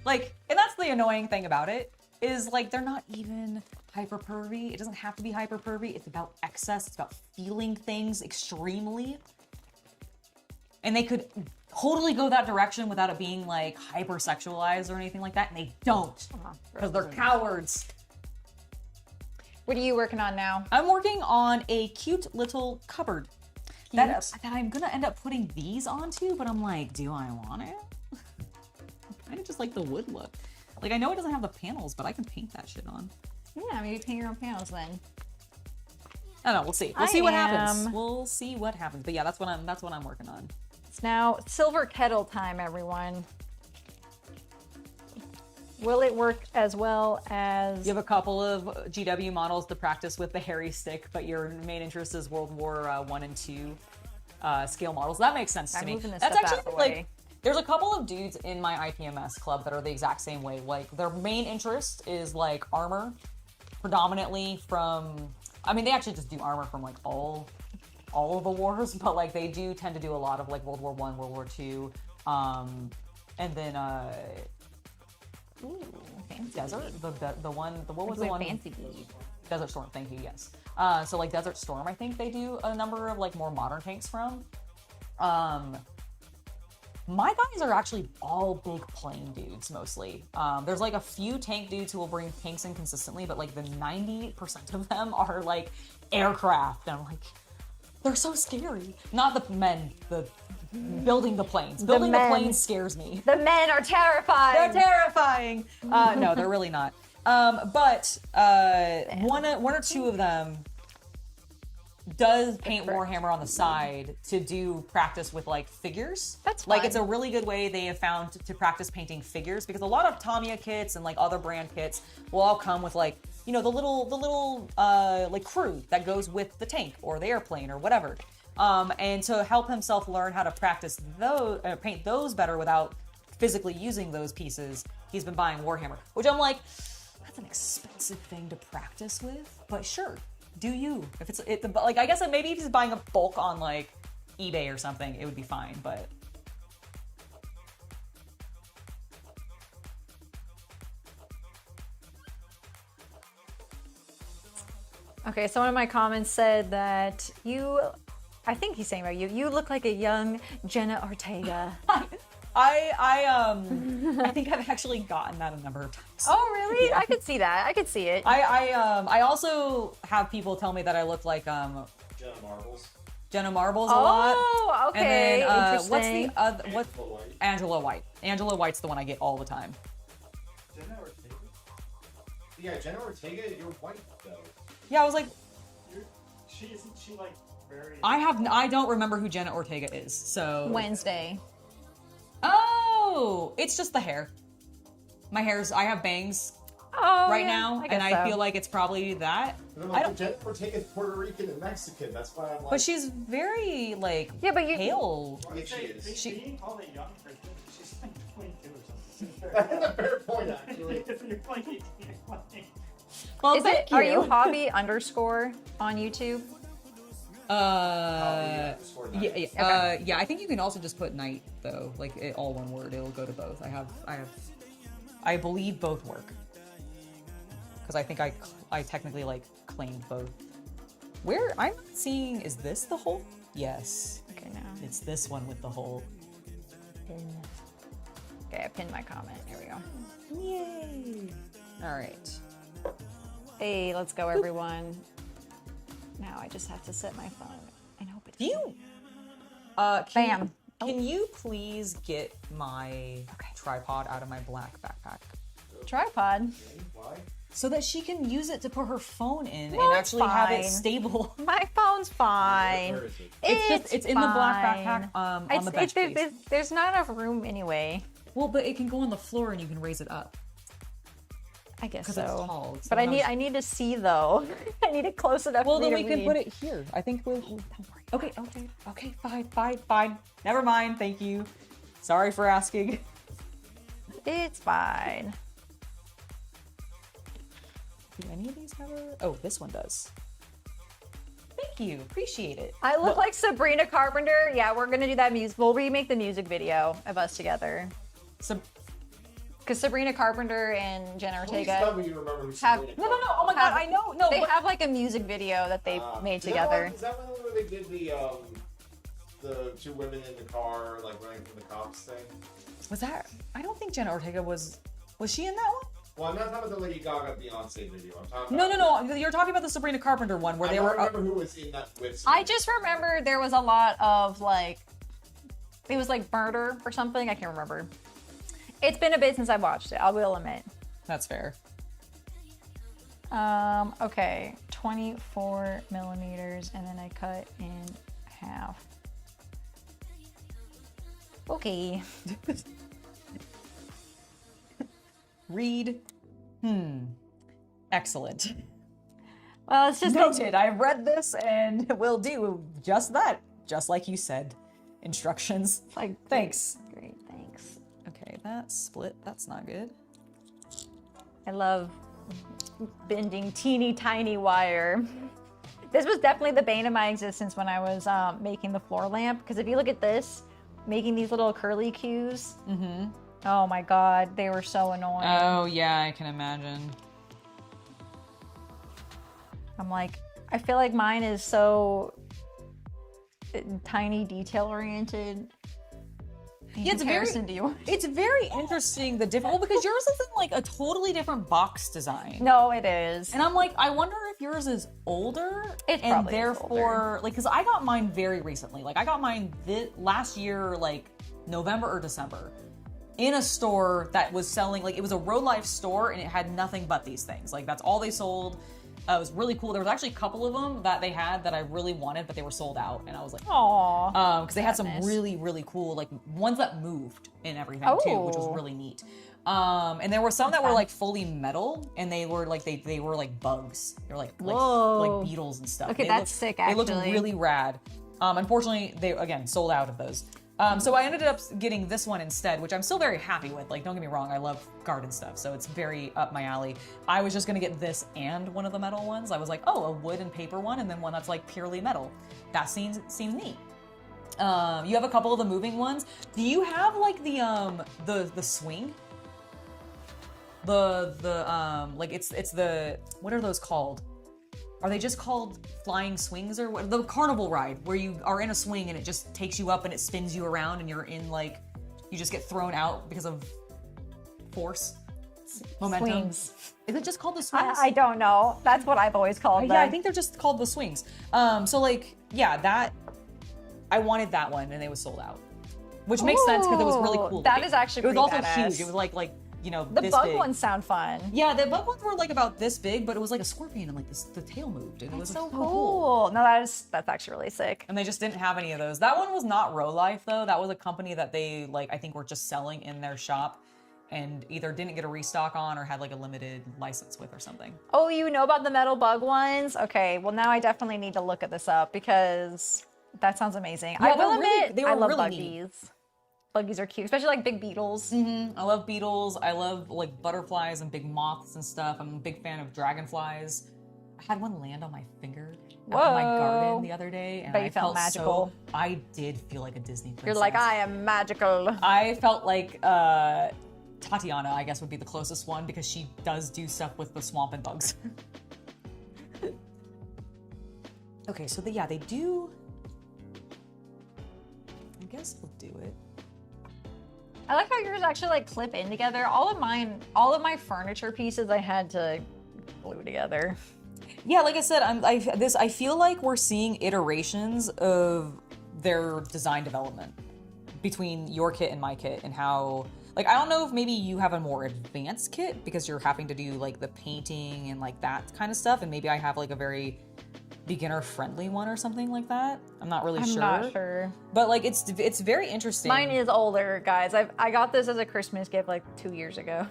Like, and that's the annoying thing about it, is like they're not even hyper pervy. It doesn't have to be hyper pervy. It's about excess. It's about feeling things extremely. And they could totally go that direction without it being like hypersexualized or anything like that, and they don't because they're cowards. What are you working on now? I'm working on a cute little cupboard that I'm gonna end up putting these onto, but I'm like, do I want it? I kind of just like the wood look. Like, I know it doesn't have the panels, but I can paint that shit on. Yeah, maybe paint your own panels then. I don't know. We'll see. We'll see what happens. We'll see what happens. But yeah, that's what I'm working on. It's now silver kettle time, everyone. Will it work as well as... You have a couple of GW models to practice with the hairy stick, but your main interest is World War I and II scale models. That makes sense to me. That's actually like, there's a couple of dudes in my IPMS club that are the exact same way. Like, their main interest is like armor, predominantly from, I mean, they actually just do armor from like all of the wars, but like they do tend to do a lot of like World War I, World War II, and then Desert, what was the one? Fancy. Desert Storm, thank you, yes. So like Desert Storm, I think they do a number of like more modern tanks from. My guys are actually all big plane dudes mostly. There's like a few tank dudes who will bring tanks in consistently, but like the 90% of them are like aircraft. And I'm like, they're so scary. Not the men, the building the planes. Building the planes scares me. The men are terrifying. They're terrifying. No, they're really not. But one or two of them does paint Warhammer on the side to do practice with like figures. That's like fun. it's a really good way they have found to practice painting figures, because a lot of Tamiya kits and like other brand kits will all come with like, you know, the little like crew that goes with the tank or the airplane or whatever. And to help himself learn how to practice those, paint those better without physically using those pieces, he's been buying Warhammer, which I'm like, that's an expensive thing to practice with, but sure, do you? If it's like, I guess maybe if he's buying a bulk on like eBay or something, it would be fine, but. Okay, so one of my comments said that I think he's saying about you look like a young Jenna Ortega. I think I've actually gotten that a number of times. Oh, really? Yeah. I could see that. I could see it. I also have people tell me that I look like Jenna Marbles a lot. Oh, okay. And then Interesting. what's the other? What? Angela White. Angela White's the one I get all the time. Jenna Ortega? Yeah, Jenna Ortega, you're white though. Yeah, I was like, Isn't she like very... I don't remember who Jenna Ortega is. So Wednesday. Oh, it's just the hair. I have bangs right now, and I feel like it's probably that. Jenna Ortega's Puerto Rican and Mexican. That's why I'm like. But she's very like pale. Yeah, she is. Being called a young person, she's like 22 or something. That's a fair point, actually. If you're like 18 or 20. Well, Are you hobby underscore on YouTube? Yeah. I think you can also just put night though, like all one word. It'll go to both. I believe both work, because I think I technically like claimed both. Where I'm not seeing, is this the hole? Yes. Okay, now. It's this one with the hole. Pin. Okay, I pinned my comment. Here we go. Yay! All right. Hey, let's go, everyone. Now I just have to set my phone and hope it. Do you? Bam. Can you please get my tripod out of my black backpack? Tripod. Why? So that she can use it to put her phone in No, and it's actually have it fine. stable. My phone's fine. Where is it? It's in the black backpack on the bench case. There's not enough room anyway. Well, but it can go on the floor and you can raise it up. I guess 'Cause so. it's tall. It's But the I one I need to see though. I need it close enough. Well, for me then to we can read. put it here. I think we'll. Don't worry. Okay, fine. Never mind. Thank you. Sorry for asking. It's fine. Do any of these have a? Oh, this one does. Thank you. Appreciate it. I look like Sabrina Carpenter. Yeah, we're gonna do that music. We'll remake the music video of us together. So, Because Sabrina Carpenter and Jenna Please tell Ortega me you remember who have Sabrina No, no, no. Oh my God, I know. No, they but- have like a music video that they made Is that together. one- Is that one where they did the two women in the car like running from the cops thing? was that? I don't think Jenna Ortega was she in that one? Well, I'm not talking about the Lady Gaga Beyonce video. I'm talking No, about no, no. You're talking about the Sabrina Carpenter one where I they don't were. remember who was in that with. I just remember there was a lot of like, it was like murder or something. I can't remember. It's been a bit since I watched it. I will admit. That's fair. Okay, 24 millimeters, and then I cut in half. Okay. Read. Excellent. Well, it's just Noted. I've read this and will do just that, just like you said. Instructions. like Thanks. Great, thanks. Okay, that's split. That's not good. I love bending teeny tiny wire. This was definitely the bane of my existence when I was making the floor lamp. Because if you look at this, making these little curly cues. Oh my God, they were so annoying. Oh yeah, I can imagine. I'm like, I feel like mine is so tiny, detail oriented. In Yeah, comparison to yours. It's very interesting the different. Well, because yours is in like a totally different box design. No, it is. And I'm like, I wonder if yours is older, It and probably is therefore, like, because I got mine very recently. Like, I got mine last year, like November or December, in a store that was selling. Like, it was a Rolife store, and it had nothing but these things. Like, that's all they sold. It was really cool. There was actually a couple of them that they had that I really wanted, but they were sold out, and I was like, Aw. because they had some Goodness. really, really cool, like ones that moved and everything too, which was Oh. really neat. And there were some that were like fully metal, and they were like they were like bugs. They were like Whoa. like beetles and stuff. Okay, They that's looked- sick, They looked actually. really rad. Unfortunately, they again sold out of those. So I ended up getting this one instead, which I'm still very happy with. Like, don't get me wrong, I love garden stuff, so it's very up my alley. I was just gonna get this and one of the metal ones. I was like, oh, a wood and paper one, and then one that's like purely metal. That seems neat. You have a couple of the moving ones. Do you have like the swing? Like it's the, what are those called? Are they just called flying swings or what? The carnival ride where you are in a swing and it just takes you up and it spins you around and you're in like, you just get thrown out because of force, momentum. Swings. Is it just called the swings? I don't know. That's what I've always called them. Yeah, I think they're just called the swings. So like, yeah, that, I wanted that one and it was sold out. Which makes sense because it was really Ooh, cool. that looking. is actually It was pretty also badass. huge. It was like, you know, The this bug big. ones sound fun. Yeah, the bug ones were like about this big, but it was like a scorpion and like this, the tail moved and it was So like, cool. No, that's actually really sick. And they just didn't have any of those. That one was not Rolife though. That was a company that they like, I think were just selling in their shop and either didn't get a restock on or had like a limited license with or something. Oh, you know about the metal bug ones? Okay, well now I definitely need to look at this up because that sounds amazing. Yeah, I will they're really- admit, they were I love really buggies. Buggies are cute, especially like big beetles. I love beetles. I love like butterflies and big moths and stuff. I'm a big fan of dragonflies. I had one land on my finger out in my Whoa. garden the other day, and Bet I you felt magical. I did feel like a Disney princess. You're like, I am magical. I felt like Tatiana, I guess, would be the closest one because she does do stuff with the swamp and bugs. Okay, so they do. I guess we'll do it. I like how yours actually like clip in together. All of my furniture pieces I had to glue together. Yeah, like I said, I feel like we're seeing iterations of their design development between your kit and my kit, and how, like, I don't know if maybe you have a more advanced kit because you're having to do like the painting and like that kind of stuff, and maybe I have like a very beginner friendly one or something like that. I'm not really sure. I'm not sure. But like it's very interesting. Mine is older, guys. I got this as a Christmas gift like 2 years ago.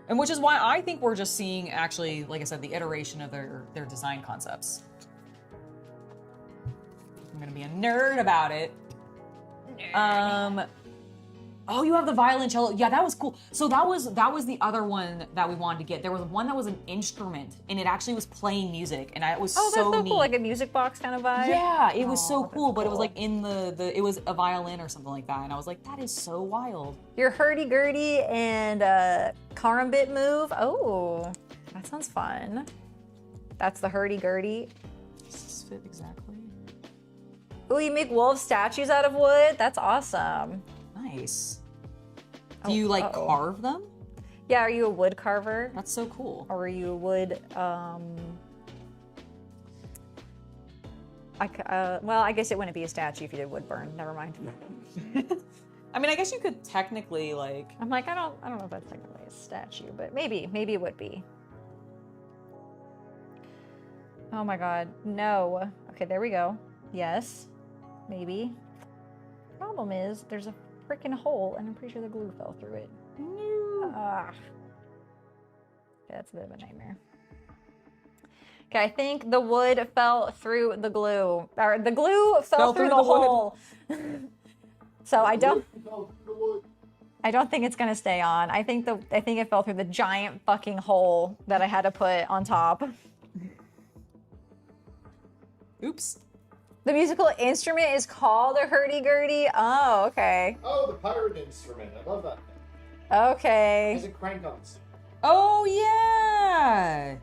And which is why I think we're just seeing, actually, like I said, the iteration of their design concepts. I'm gonna be a nerd about it. Oh, you have the violoncello. Yeah, that was cool. So that was the other one that we wanted to get. There was one that was an instrument, and it actually was playing music, and it was Oh, that's so so neat. cool, like a music box kind of vibe. Yeah, it was so Aw, cool, that's but it was cool. like in it was a violin or something like that, and I was like, that is so wild. Your hurdy-gurdy and karambit move. Oh, that sounds fun. That's the hurdy-gurdy. Does this fit exactly? Oh, you make wolf statues out of wood? That's awesome. Nice. Oh, Do you like uh-oh. carve them? Yeah, are you a wood carver? That's so cool. Or are you a wood, well, I guess it wouldn't be a statue if you did wood burn. Never mind. I mean, I guess you could technically like. I'm like, I don't know if that's technically a statue, but maybe it would be. Oh my god, no. Okay, there we go. Yes, maybe. Problem is, there's a freaking hole, and I'm pretty sure the glue fell through it. Ah. Okay, that's a bit of a nightmare. Okay, I think the wood fell through the glue. Or the glue fell through the wood. hole. So I don't think it's gonna stay on. I think it fell through the giant fucking hole that I had to put on top. Oops. The musical instrument is called a hurdy-gurdy. Oh, okay. Oh, the pirate instrument. I love that thing. Okay. There's a crank on it. Oh yeah.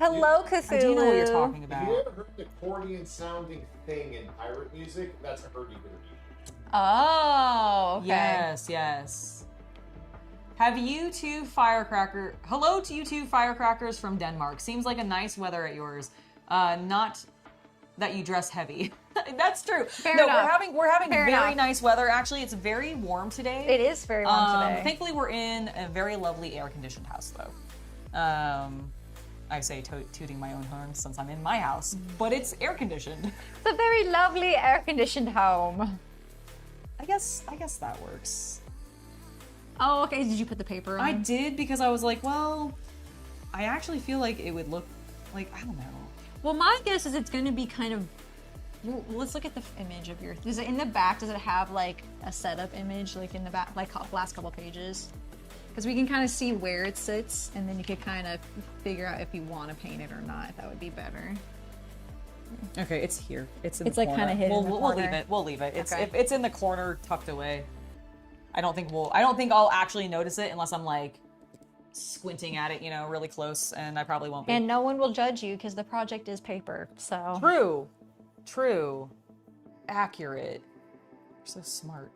Hello, Cthulhu. I do know what you're talking Have about. you ever heard an accordion sounding thing in pirate music? That's a hurdy-gurdy. Oh, okay. Yes, yes. Have you two firecracker? Hello to you two firecrackers from Denmark. Seems like a nice weather at yours. Not that you dress heavy. That's true. Fair enough. We're having Fair very enough. nice weather. Actually, it's very warm today. It is very warm today. Thankfully, we're in a very lovely air-conditioned house, though. I say tooting my own horn since I'm in my house, but it's air-conditioned. It's a very lovely air-conditioned home. I guess that works. Oh, okay. Did you put the paper on? I did because I was like, well, I actually feel like it would look like, I don't know. Well, my guess is it's going to be kind of. Well, let's look at the image of your. Does it in the back? Does it have like a setup image, like in the back, like last couple pages? Because we can kind of see where it sits, and then you could kind of figure out if you want to paint it or not. If that would be better. Okay, it's here. It's in It's the like corner. kinda hidden in the We'll corner. leave it. We'll leave it. It's Okay. if it's in the corner, tucked away. I don't think I'll actually notice it unless I'm like squinting at it, really close, and I probably won't be. And no one will judge you because the project is paper. So. True, accurate. You're so smart.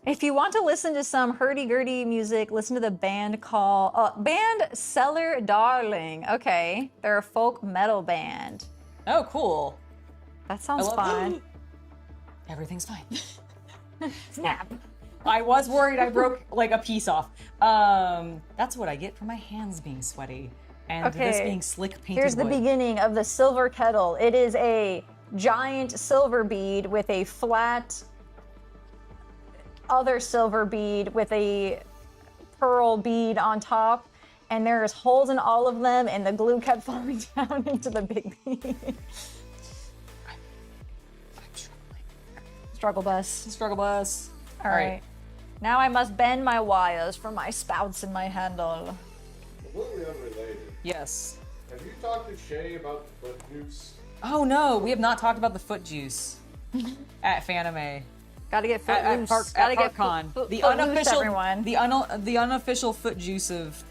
If you want to listen to some hurdy-gurdy music, listen to the band band Cellar Darling. Okay, they're a folk metal band. Oh, cool. That sounds fun. Everything's fine. Snap. I was worried I broke like a piece off. That's what I get for my hands being sweaty and this Okay, being slick painted Here's the wood. beginning of the silver kettle. It is a giant silver bead with a flat other silver bead with a pearl bead on top, and there's holes in all of them, and the glue kept falling down into the big bead. I'm struggling. Struggle bus. Struggle bus. All right. Now I must bend my wires for my spouts and my handle. Completely unrelated. Yes. Have you talked to Shea about the foot juice? Oh no, we have not talked about the foot juice at Fanime. Gotta get foot At loose. Gotta Gotta get ParkCon. foot The loose, unofficial everyone. the unofficial foot juice of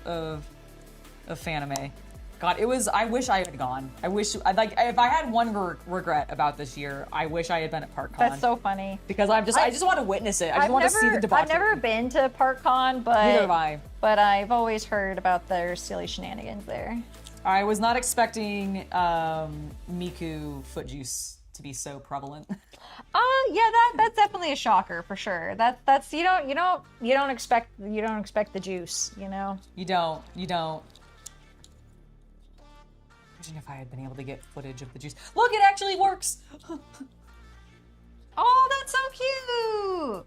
Fanime. God, it was. I wish I had gone. I wish. If I had one regret about this year, I wish I had been at ParkCon. That's so funny. Because I just want to witness it. I just want to see the debauchery. I've never been to ParkCon, but Neither have I. But I've always heard about their silly shenanigans there. I was not expecting Miku foot juice to be so prevalent. Yeah, that's definitely a shocker for sure. That's you don't expect the juice, you know. You don't. Imagine if I had been able to get footage of the juice. Look, it actually works. Oh, that's so cute.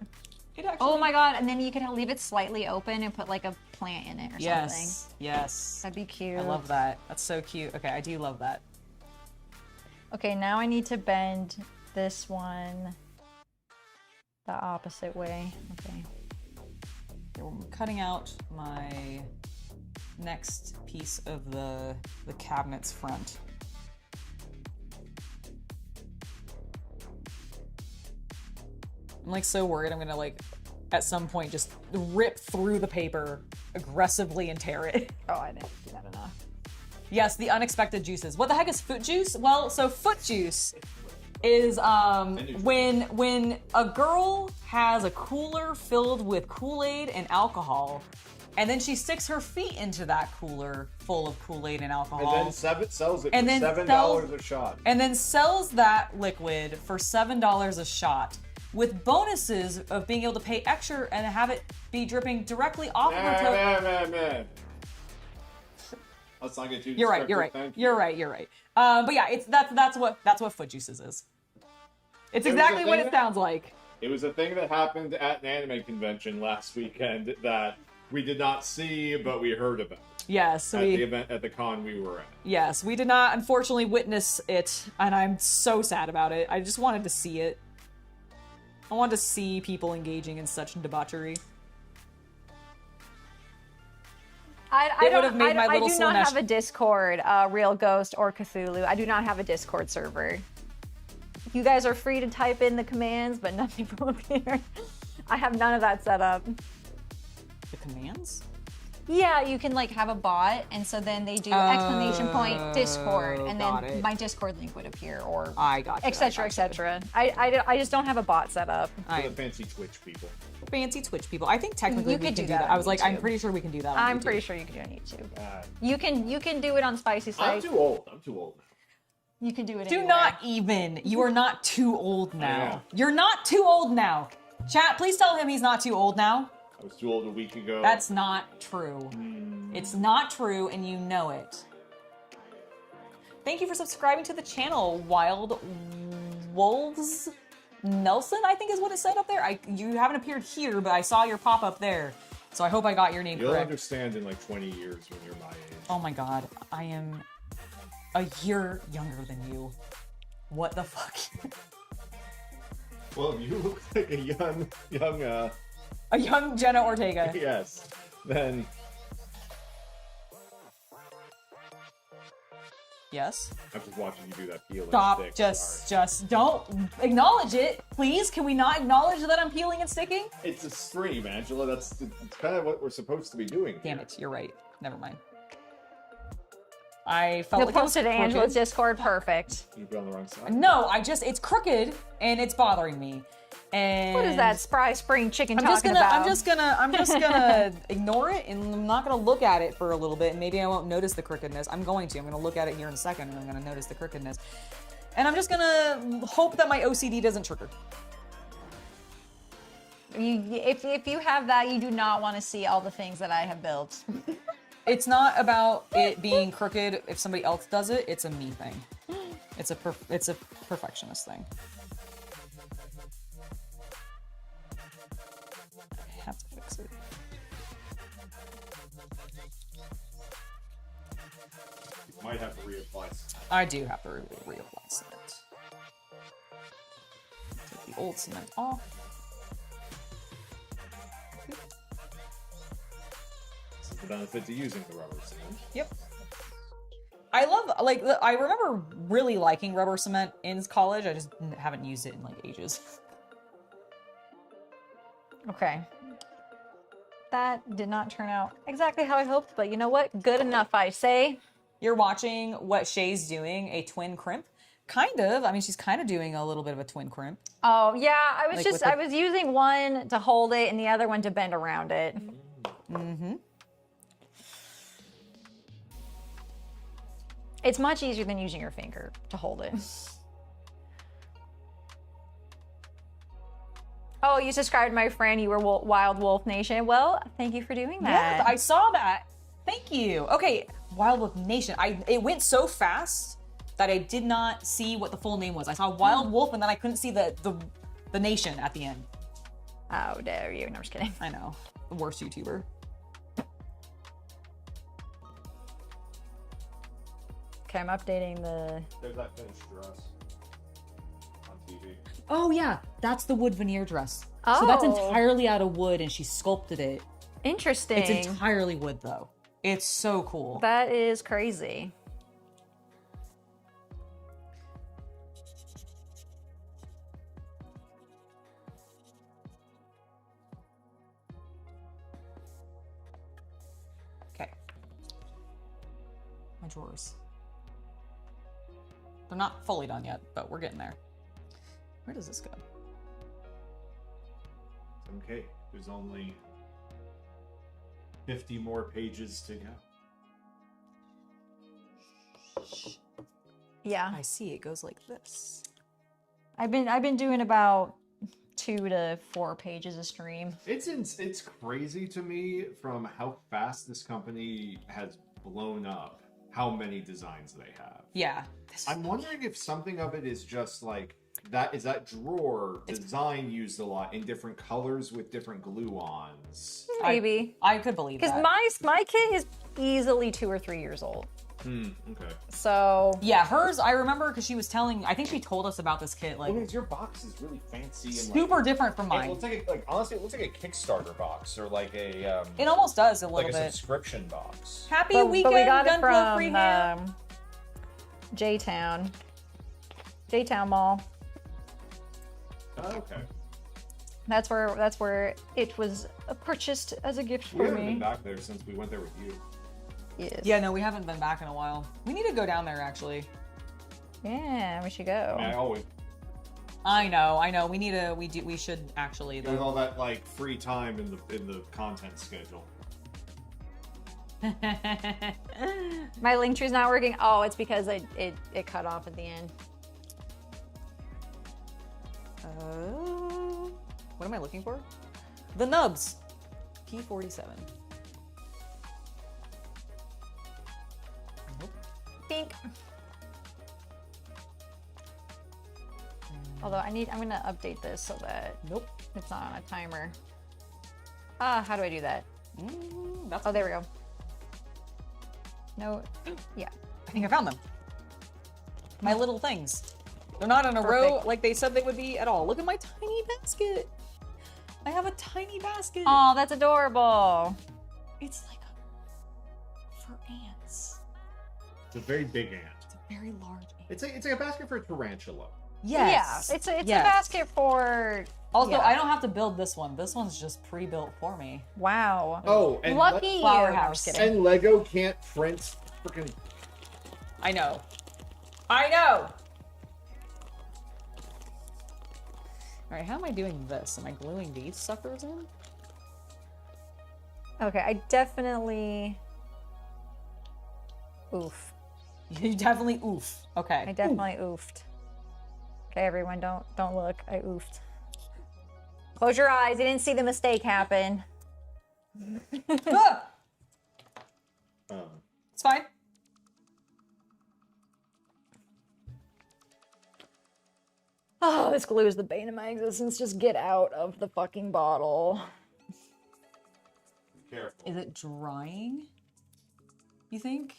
It actually. Oh my god! And then you could leave it slightly open and put like a plant in it or something. Yes. That'd be cute. I love that. That's so cute. Okay, I do love that. Okay, now I need to bend this one the opposite way. Okay. I'm cutting out my next piece of the cabinet's front. I'm like so worried I'm gonna like at some point just rip through the paper aggressively and tear it. Oh, I didn't do that enough. Yes, the unexpected juices. What the heck is foot juice? Well, so foot juice is when a girl has a cooler filled with Kool-Aid and alcohol, and then she sticks her feet into that cooler full of Kool-Aid and alcohol. And then sells it And for then $7 a shot. And then sells that liquid for $7 a shot, with bonuses of being able to pay extra and have it be dripping directly off of her toe. Man. Let's not get too You're right. descriptive, You're thank you. right. But yeah, that's what foot juices is. It's exactly what it sounds like. It was a thing that happened at an anime convention last weekend that we did not see, but we heard about. Yes, At the event, at the con we were at. Yes, we did not unfortunately witness it, and I'm so sad about it. I just wanted to see it. I wanted to see people engaging in such debauchery. I It would have made my little do not Slanesh- have a Discord, Real Ghost or Cthulhu. I do not have a Discord server. You guys are free to type in the commands, but nothing will appear. I have none of that set up. The commands? Yeah, you can like have a bot, and so then they do exclamation point Discord, and got then it. my Discord link would appear, or I got you. etc. etc. I just don't have a bot set up. For the fancy Twitch people. Fancy Twitch people. I think technically You we could can do do that that. on I was like, I'm YouTube. pretty sure we can do that on I'm YouTube. pretty sure you can do it on YouTube. Uh, You can do it on Spicy I'm Site. too old. You can do it. Do anywhere. not even. You are not too old now. Yeah. You're not too old now. Chat, please tell him he's not too old now. I was too old a week ago. That's not true. It's not true, and you know it. Thank you for subscribing to the channel, Wild Wolves Nelson, I think is what it said up there. You haven't appeared here, but I saw your pop up there. So I hope I got your name You'll correct. understand in like 20 years when you're my age. Oh my god, I am a year younger than you. What the fuck? Well, you look like a young, A young Jenna Ortega. yes. Then Yes. I'm just watching you do that peeling Stop. stick. Just don't acknowledge it, please. Can we not acknowledge that I'm peeling and sticking? It's a stream, Angela. That's kind of what we're supposed to be doing. Damn here. it, you're right. Never mind. I felt You'll like it was post it to crooked. Angela's Discord. Perfect. You've been on the wrong side. No, it's crooked and it's bothering me. And What is that spring chicken I'm just talking gonna, about? I'm just gonna ignore it, and I'm not gonna look at it for a little bit. And maybe I won't notice the crookedness. I'm gonna look at it here in a second, and I'm gonna notice the crookedness. And I'm just gonna hope that my OCD doesn't trigger. If you have that, you do not want to see all the things that I have built. It's not about it being crooked if somebody else does it. It's a me thing. It's a perfectionist thing. I have to fix it. You might have to reapply. I do have to reapply cement. Take the old cement off. This is the benefit to using the rubber cement. Yep. I remember really liking rubber cement in college. I just haven't used it in like ages. Okay. That did not turn out exactly how I hoped, but you know what? Good enough, I say. You're watching what Shea's doing, a twin crimp. Kind of. I mean, she's kind of doing a little bit of a twin crimp. Oh, yeah, I was Like I was using one to hold it and the other one to bend around it. Mm-hmm. It's much easier than using your finger to hold it. Oh, you subscribed to my friend. You were Wild Wolf Nation. Well, thank you for doing that. Yeah, I saw that. Thank you. Okay, Wild Wolf Nation. It went so fast that I did not see what the full name was. I saw Wild Wolf, and then I couldn't see the nation at the end. How dare you? No, I'm just kidding. I know. The worst YouTuber. Okay, I'm updating the... There's that finished dress on TV. Oh yeah, that's the wood veneer dress. So that's Oh. entirely out of wood, and she sculpted it. Interesting. It's entirely wood though. It's so cool. That is crazy. Okay. My drawers. They're not fully done yet, but we're getting there. Where does this go? Okay, there's only 50 more pages to go. Yeah. I see it goes like this. I've been doing about 2 to 4 pages a stream. It's crazy to me from how fast this company has blown up, how many designs they have. Yeah. I'm wondering if something of it is just like that drawer design used a lot in different colors with different glue-ons. Maybe. I could believe Because that. my kit is easily 2 or 3 years old. Okay. So Yeah, hers, I remember because she was telling, I think she told us about this kit, like, Well, your box is really fancy and super different from It mine. looks like honestly, it looks like a Kickstarter box or like a It almost does a like little a bit. subscription box. Happy but weekend, we got it Gunpla free from hand. J-Town. J-Town Mall. Oh, okay. That's where it was purchased as a gift We for haven't been me. back there since we went there with you. Yes. Yeah, no, we haven't been back in a while. We need to go down there, actually. Yeah, we should go. I mean, I always I know. We should actually, with though. all that like free time in the content schedule. My link tree's not working. Oh, it's because it cut off at the end. What am I looking for? The nubs. P47. Pink. Although I'm gonna update this so that Nope. it's not on a timer. How do I do that? That's Oh, there we go. No, yeah. I think I found them. My little things. They're not in a row Perfect. like they said they would be at all. Look at my tiny basket. I have a tiny basket. Oh, that's adorable. It's like for ants. It's a very big ant. It's a very large ant. It's like a basket for a tarantula. Yes. Yeah, it's a Yes. basket for. Also, yeah. I don't have to build this one. This one's just pre-built for me. Wow. Oh, and Lucky Flower you. No, I'm house. just kidding. and Lego can't print freaking. I know. I know. All right, how am I doing this? Am I gluing these suckers in? Okay, I definitely. Oof. You definitely oof. I Okay. definitely oofed. Okay, everyone, don't look. I oofed. Close your eyes. You didn't see the mistake happen. Ah! Um, It's fine. Oh, this glue is the bane of my existence. Just get out of the fucking bottle. careful. Is it drying? You think?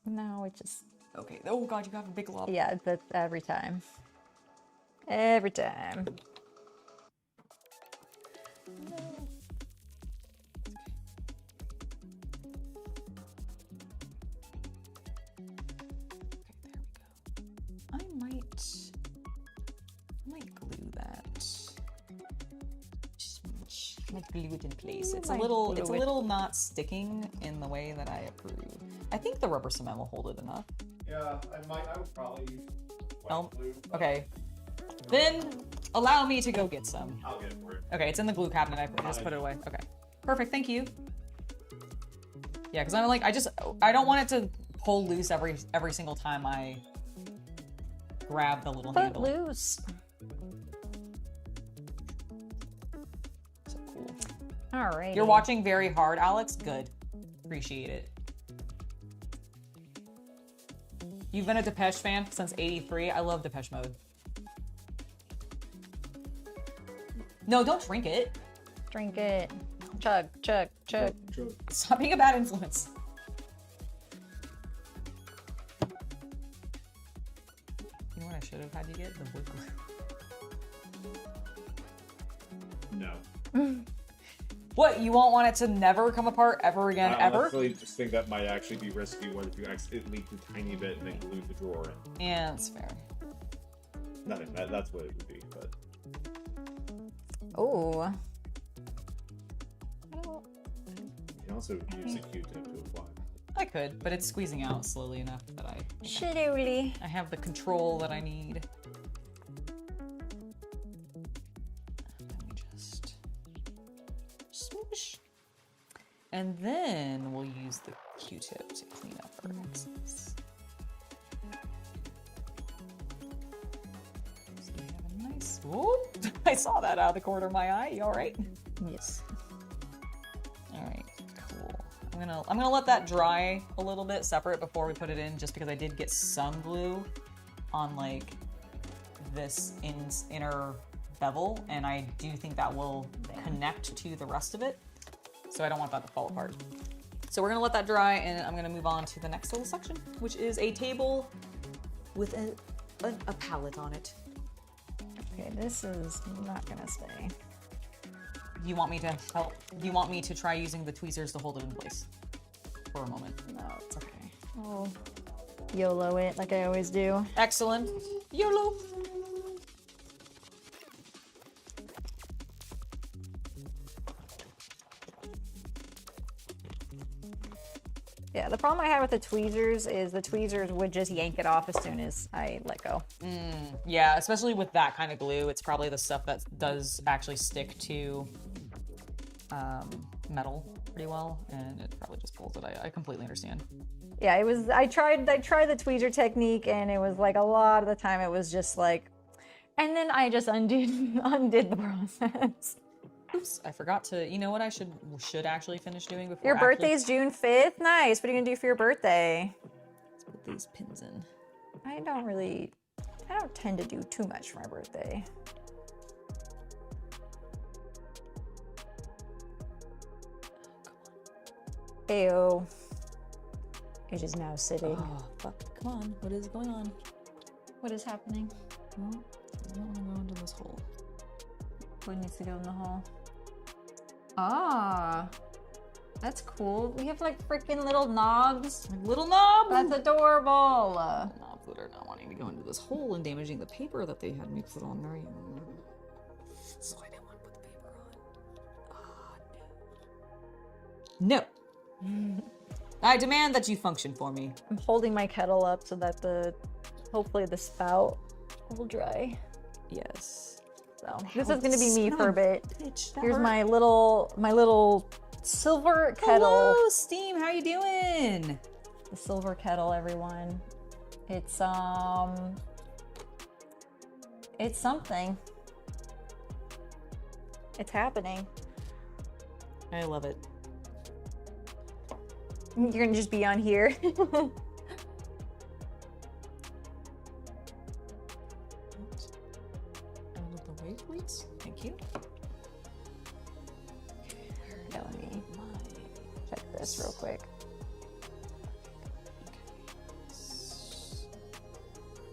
No, it just. Okay. Oh god, you got a big lump. Yeah, that's every time. Every time. I might glue that. Might glue it in place. It's a might little, glue it's a it. little not sticking in the way that I approve. I think the rubber cement will hold it enough. Yeah, I would probably use white Oh, glue. but okay. Then allow me to go get some. I'll get it for you. Okay, it's in the glue cabinet. I just put it away. Okay, perfect. Thank you. Yeah, because I'm like, I don't want it to pull loose every single time I grab the little Foot handle. loose. So cool. Alright. You're watching very hard, Alex. Good. Appreciate it. You've been a Depeche fan since '83. I love Depeche Mode. No, don't drink it. Drink it. Chug, chug, chug. Stop being a bad influence. You know what I should have had you get? The wood glue. No. What, you won't want it to never come apart ever again, I ever? honestly just think that might actually be risky. What if you it leaked a tiny bit and then glued the drawer in? Yeah, that's fair. Nothing. That's what it would be. But Oh. you can also use a Q-tip to apply. I could, but it's squeezing out slowly enough that Shitty. I have the control that I need. Let me just swoosh. And then we'll use the Q-tip to clean up our excess. So we have a nice. Whoop! I saw that out of the corner of my eye. You all right? Yes. All right, cool. I'm gonna let that dry a little bit separate before we put it in, just because I did get some glue on like this inner bevel, and I do think that will connect to the rest of it. So I don't want that to fall apart. So we're gonna let that dry, and I'm gonna move on to the next little section, which is a table with a palette on it. Okay, this is not gonna stay. You want me to help? You want me to try using the tweezers to hold it in place for a moment? No, it's okay. Oh, YOLO it like I always do. Excellent. YOLO. Yeah, the problem I had with the tweezers is the tweezers would just yank it off as soon as I let go. Yeah, especially with that kind of glue, it's probably the stuff that does actually stick to metal pretty well, and it probably just pulls it. I completely understand. Yeah, it was. I tried the tweezer technique, and it was like a lot of the time it was just like, and then I just undid the process. Oops, I forgot to. You know what I should actually finish doing before. Your birthday's June 5th. Nice. What are you gonna do for your birthday? Let's put these pins in. I don't tend to do too much for my birthday. Ayo. It is now sitting. Oh, fuck. Come on. What is going on? What is happening? Well, I don't want to go into this hole. What needs to go in the hole? Ah, that's cool. We have like freaking little knobs. Little knob! That's adorable. Knobs that are not wanting to go into this hole and damaging the paper that they had me put on there. So I didn't want to put the paper on. Oh, no. No. I demand that you function for me. I'm holding my kettle up so that hopefully the spout will dry. Yes. So this is gonna be me for a bit. Bitch, Here's my little silver kettle. Hello, Steam. How you doing? The silver kettle, everyone. It's something. It's happening. I love it. You're gonna just be on here. Out of the way, please. Thank you. Yeah, let me check this real quick.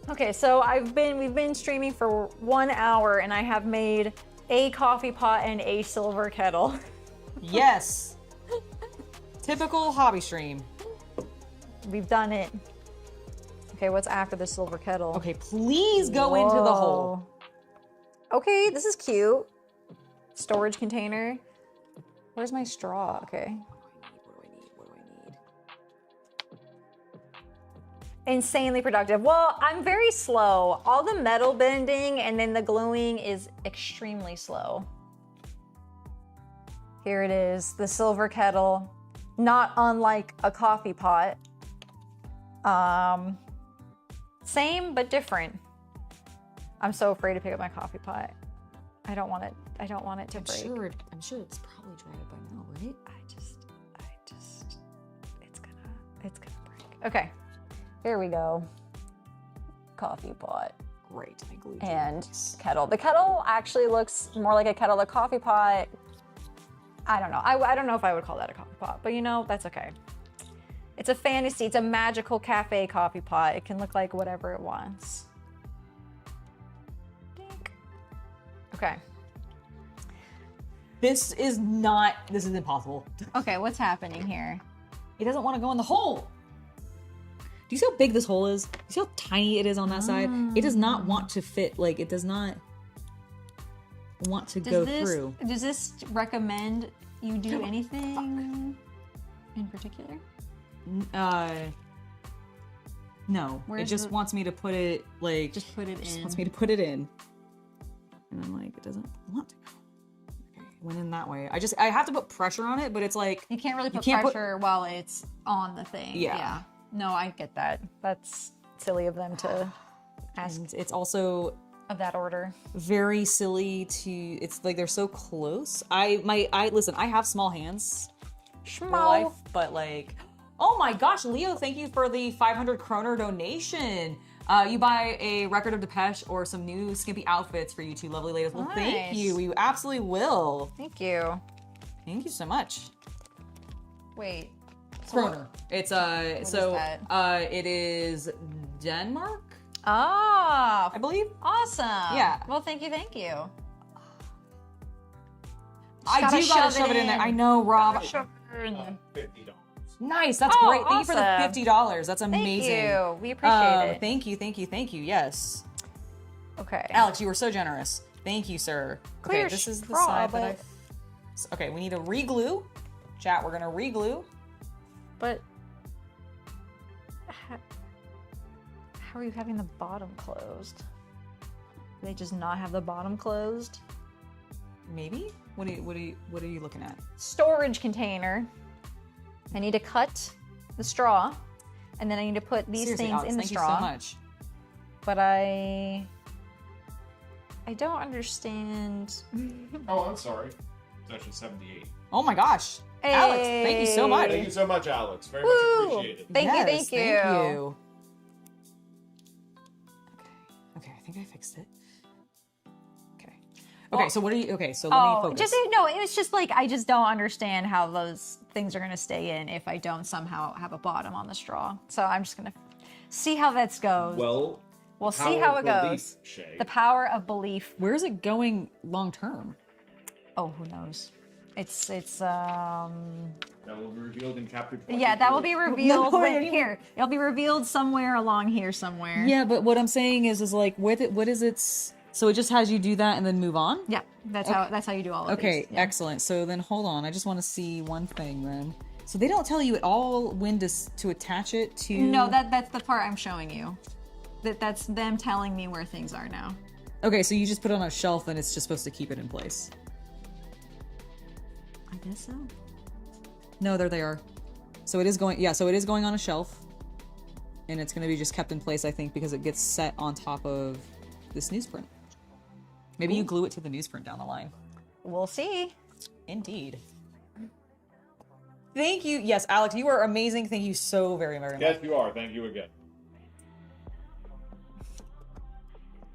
Okay, so we've been streaming for 1 hour, and I have made a coffee pot and a silver kettle. Yes. Typical hobby stream. We've done it. Okay, what's after the silver kettle? Okay, please go into the hole. Okay, this is cute. Storage container. Where's my straw? Okay. What do I need? Insanely productive. Well, I'm very slow. All the metal bending and then the gluing is extremely slow. Here it is, the silver kettle. Not unlike a coffee pot. Same but different. I'm so afraid to pick up my coffee pot. I don't want it to break. I'm sure it's probably dried by now, right? It's gonna break. Okay, here we go. Coffee pot Great, I glued and it. kettle. The kettle actually looks more like a kettle. The coffee pot, I don't know. I don't know if I would call that a coffee pot, but you know, that's okay. It's a fantasy. It's a magical cafe coffee pot. It can look like whatever it wants. Dink. Okay. This is impossible. Okay, what's happening here? It doesn't want to go in the hole. Do you see how big this hole is? Do you see how tiny it is on that side? It does not want to fit, like, it does not want to go through. Does this recommend you do anything in particular? No. It just wants me to put it, like... Just put it in. Just wants me to put it in. And I'm like, it doesn't want to go. Okay, it went in that way. I have to put pressure on it, but it's like... You can't really put pressure while it's on the thing. Yeah. No, I get that. That's silly of them to ask And it's also of that order. very silly to... It's like they're so close. Listen, I have small hands. For life, but like... Oh my gosh, Leo, thank you for the 500 kroner donation. You buy a record of Depeche or some new skimpy outfits for you two lovely ladies. Well, thank you. We absolutely will. Thank you. Thank you so much. Wait. Kroner. It's it is Denmark, Ah, I believe. awesome. Yeah. Well, thank you. Thank you. I do gotta shove it in there. I know, Rob. $50. Nice. That's Oh, great. Thank you for the awesome. $50. That's amazing. Thank you. We appreciate it. Thank you. Yes. Okay. Alex, you were so generous. Thank you, sir. Clear Okay, this is the straw, side that but- Okay, we need to re-glue. Chat, we're gonna re-glue. But how are you having the bottom closed? Do they just not have the bottom closed? Maybe? What are you looking at? Storage container. I need to cut the straw, and then I need to put these Seriously, things Alex, in the thank straw. you so much. But I don't understand. Oh, I'm sorry. It's actually 78. Oh my gosh. Alex, thank you so much. Thank you so much, Alex. Very Woo! much appreciated. Thank you. Thank you. Okay, I think I fixed it. Okay, so what are you? Okay, so let me focus. It was just like I just don't understand how those things are gonna stay in if I don't somehow have a bottom on the straw. So I'm just gonna see how that goes. Well, we'll see how it goes. Shay. The power of belief. Where is it going long term? Oh, who knows? It's That will be revealed in chapter 20. yeah, that will be revealed No, here. It'll be revealed somewhere along here somewhere. Yeah, but what I'm saying is like, what is its? So it just has you do that and then move on. Yeah, that's how you do all of Okay, these. Yeah. excellent. So then hold on. I just want to see one thing then. So they don't tell you at all when to attach it to. No, that's the part I'm showing you. That's them telling me where things are now. Okay, so you just put it on a shelf and it's just supposed to keep it in place. I guess so. No, there they are. So it is going. Yeah, so it is going on a shelf, and it's going to be just kept in place, I think, because it gets set on top of this newsprint. Maybe you glue it to the newsprint down the line. We'll see. Indeed. Thank you. Yes, Alex, you are amazing. Thank you so very, very much. Yes, you are. Thank you again.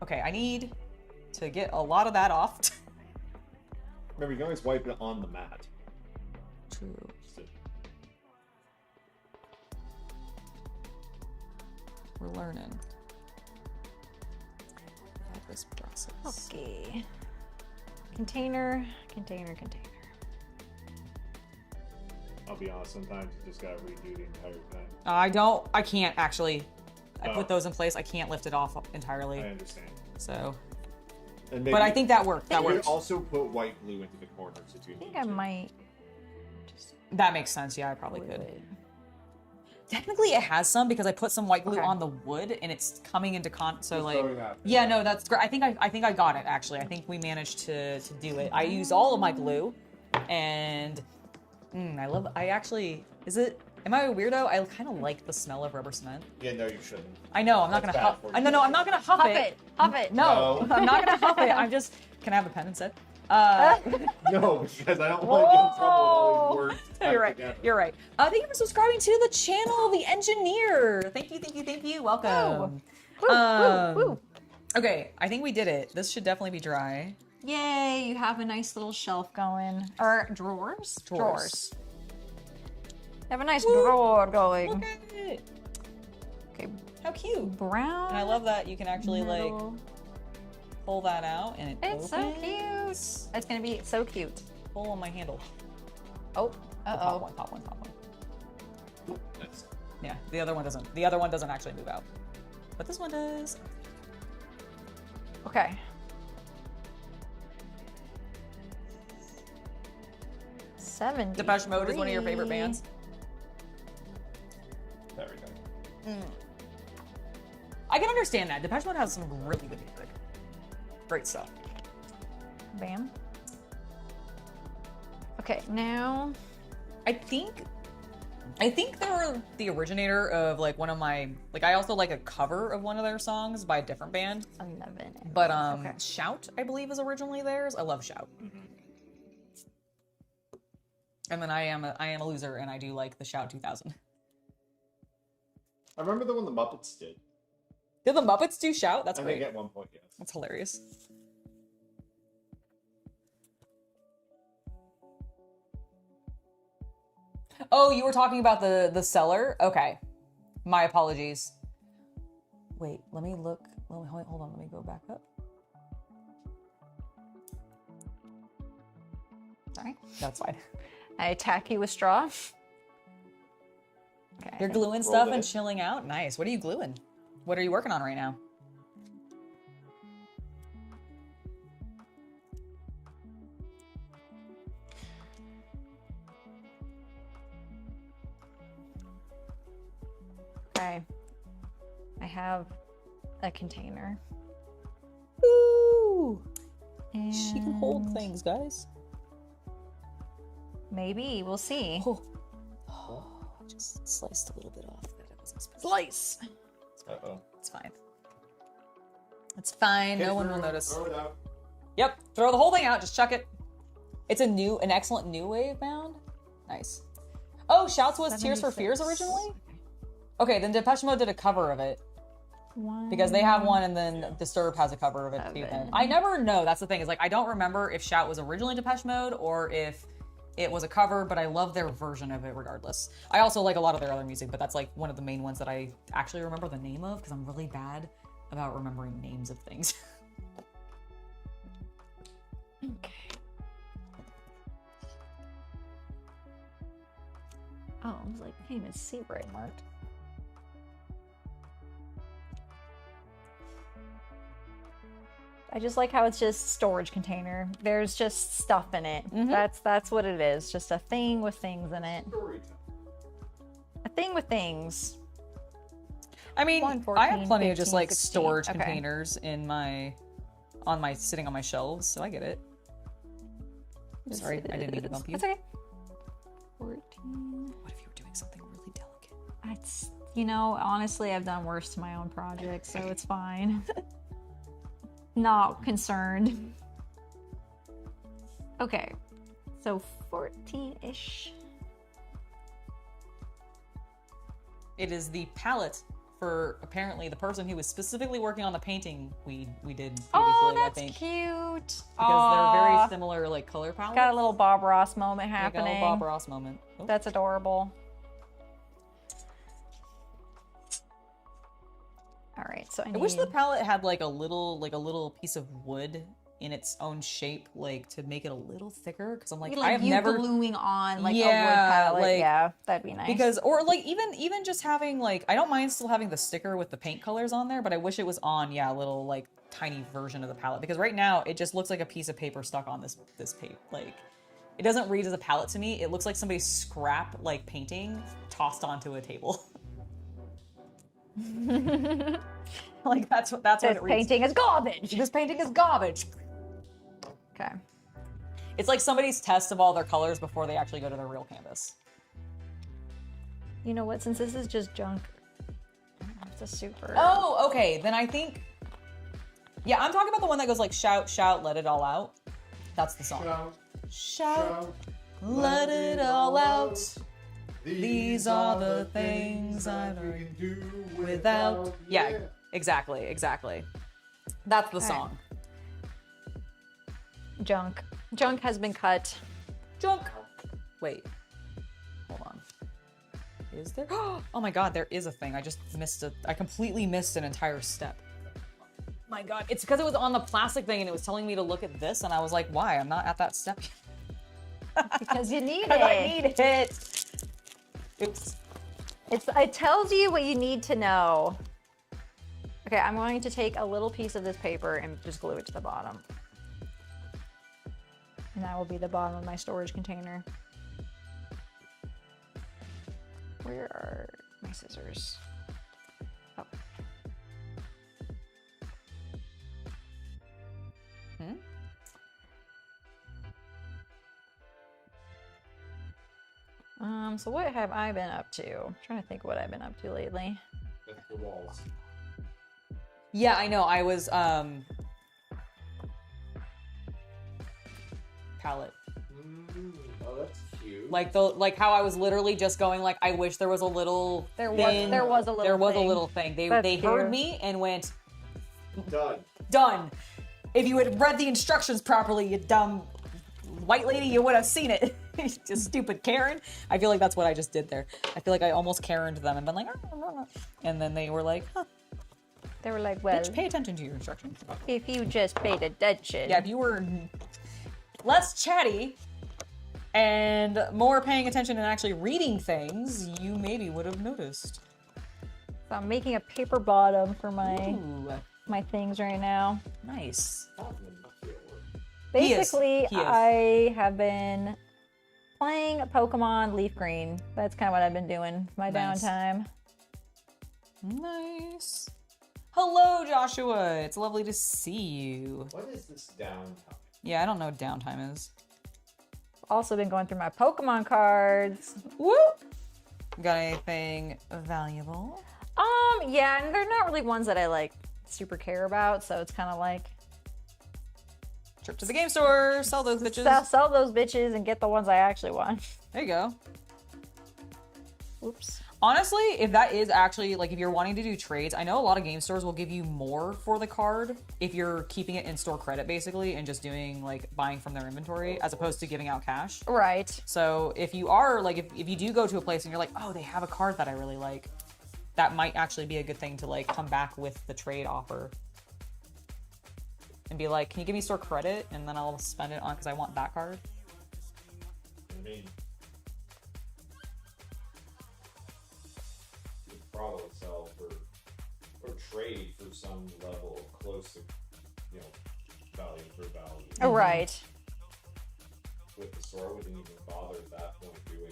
Okay, I need to get a lot of that off. Remember, you can always wipe it on the mat. True. We're learning. About this process. Okay. Container. I'll be honest, sometimes you just gotta redo the entire thing. I can't actually. I put those in place. I can't lift it off entirely. I understand. So, And maybe but I think that worked. That you could worked. also put white glue into the corners if you I think need I to. might. That makes sense. Yeah, I probably glue could. it. Technically, it has some because I put some white glue Okay. on the wood and it's coming into so Just like. throwing that. Yeah, no, that's great. I think I got it actually. I think we managed to do it. I used all of my glue, and I actually Am I a weirdo? I kind of like the smell of rubber cement. Yeah, no, you shouldn't. I know. I'm not That's gonna bad huff. for you. No, I'm not gonna huff Huff it. it. Huff it. No, No. I'm not gonna huff it. I'm just. Can I have a pen instead? No, because I don't want to get in trouble with all these words. tied You're right. together. You're right. Thank you for subscribing to the channel, The Engineer. Thank you. Welcome. Woo. Okay, I think we did it. This should definitely be dry. Yay! You have a nice little shelf going, or drawers. Drawers. You have a nice drawer going. Look at it. Okay, How cute. brown. And I love that you can actually like metal. pull that out and it It's so opens. cute. It's gonna be so cute. pull on my handle. Oh, Top one, top one, top one. Yeah, the other one doesn't. The other one doesn't actually move out, but this one does. Okay. 70. Depeche Mode is one of your favorite bands. There we go. I can understand that. Depeche Mode has some really good music. Great stuff. Bam. Okay, now I think they're the originator of like one of my I also like a cover of one of their songs by a different band. 11. But Okay. Shout, I believe, is originally theirs. I love Shout. And then I am a loser, and I do like the Shout 2000. I remember the one the Muppets did. Did the Muppets do Shout? That's I great. think at one point, yes. That's hilarious. Oh, you were talking about the cellar? Okay. My apologies. Wait, let me look. Hold on, let me go back up. Sorry. That's fine. I attack you with straw. Okay. You're gluing rolled stuff it and in. chilling out? Nice. What are you gluing? What are you working on right now? Okay. I have a container. Ooh! And She can hold things, guys. maybe. We'll see. Oh, just sliced a little bit off that I wasn't supposed to. Slice. Uh-oh. It's fine. It's fine. Hit No one through, will notice. Throw it out. Yep. Throw the whole thing out. Just chuck it. It's an excellent new wave bound. Nice. Oh, Shouts was Tears for 76. Fears originally? Okay, then Depeche Mode did a cover of it. One. Because they have one, and then Disturbed has a cover of it too. Seven. I never know. That's the thing. Is I don't remember if Shout was originally Depeche Mode or if it was a cover, but I love their version of it regardless. I also like a lot of their other music, but that's like one of the main ones that I actually remember the name of because I'm really bad about remembering names of things. Okay. Oh, I was like, hey, it's see where I marked. I just like how it's just storage container. There's just stuff in it. That's what it is. Just a thing with things in it. Story time. A thing with things. I mean, 1, I have 14, plenty of just 15, like 16. storage Okay. containers in sitting on my shelves, so I get it. Sorry, I didn't mean to bump you. That's okay. 14. What if you were doing something really delicate? It's, honestly, I've done worse to my own projects, so it's fine. Not concerned. Okay, so 14-ish. It is the palette for apparently the person who was specifically working on the painting we did previously, Oh, I that's think. cute. Because they're very Aw, similar like color palettes. got a little Bob Ross moment Yeah, got a happening. little Bob Ross moment. Oh. That's adorable. All right, so I wish the palette had like a little piece of wood in its own shape, like to make it a little thicker. Because I'm like, I have you never gluing on like a wood Yeah, palette. like- Yeah, that'd be nice. because or like even just having like I don't mind still having the sticker with the paint colors on there, but I wish it was on a little like tiny version of the palette because right now it just looks like a piece of paper stuck on this paper. Like it doesn't read as a palette to me. It looks like somebody's scrap like painting tossed onto a table. Like that's what this it reads. painting is garbage. This painting is garbage. Okay. It's like somebody's test of all their colors before they actually go to their real canvas. You know what? Since this is just junk, it's a super. Oh, okay. Then I think. Yeah, I'm talking about the one that goes like shout, shout, let it all out. That's the song. Shout, Shout, shout, let it all out. These are the things I that we can do Without. Yeah, exactly. That's the Okay. song. Junk. Junk has been cut. Junk. Wait. Hold on. Is there? Oh my god, there is a thing. I just missed I completely missed an entire step. My god. It's because it was on the plastic thing and it was telling me to look at this and I was like, why? I'm not at that step yet. Because you need Because I it. need it. Oops. It tells you what you need to know. Okay, I'm going to take a little piece of this paper and just glue it to the bottom. And that will be the bottom of my storage container. Where are my scissors? Oh. So what have I been up to? I'm trying to think what I've been up to lately. That's the walls. Yeah, I know. I was palette. Oh, that's cute. Like how I was literally just going like, I wish there was a little There was a little there was thing. a little thing. That's They heard cute. me and went, Done. done. If you had read the instructions properly, you dumb white lady, you would have seen it. Just stupid Karen. I feel like that's what I just did there. I feel like I almost Karened them and been like, and then they were like, huh, They were like, well, bitch, pay attention to your instructions. if you just paid attention. Yeah, if you were less chatty and more paying attention and actually reading things, you maybe would have noticed. So I'm making a paper bottom for Ooh, my things right now. nice. He is. Basically, He is. I have been playing Pokemon Leaf Green. That's kind of what I've been doing my Nice. downtime. Nice. Hello, Joshua. It's lovely to see you. What is this downtime? Yeah, I don't know what downtime is. Also been going through my Pokemon cards. Woo! Got anything valuable? Yeah, and they're not really ones that I like super care about, so it's kind of like Trip to the game store, sell those bitches. sell those bitches and get the ones I actually want. There you go. Oops. Honestly, if that is actually, like, if you're wanting to do trades, I know a lot of game stores will give you more for the card if you're keeping it in store credit, basically, and just doing, like, buying from their inventory, as opposed to giving out cash. Right. So if you are, like, if you do go to a place and you're like, oh, they have a card that I really like, that might actually be a good thing to, like, come back with the trade offer. And be like, can you give me store credit? And then I'll spend it on, because I want that card. I mean, you could probably sell or trade for some level of close to, you know, value for value. Right. With the store, we didn't even bother at that point doing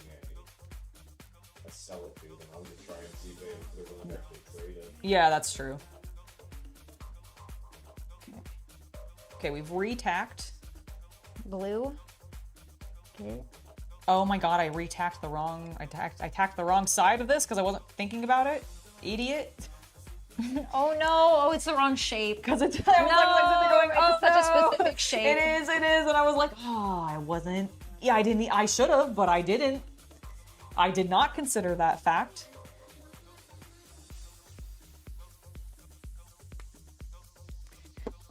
a sell it to them. I was just trying to see if they're willing to actually trade it. Yeah, that's true. Okay, we've retacked. Blue. Okay. Oh my god, I retacked the wrong. I tacked the wrong side of this because I wasn't thinking about it. Idiot. Oh no! Oh, it's the wrong shape. Because it's I was like going, it's such a specific shape. It is, and I was like, oh, I wasn't. Yeah, I didn't. I should have, but I didn't. I did not consider that fact.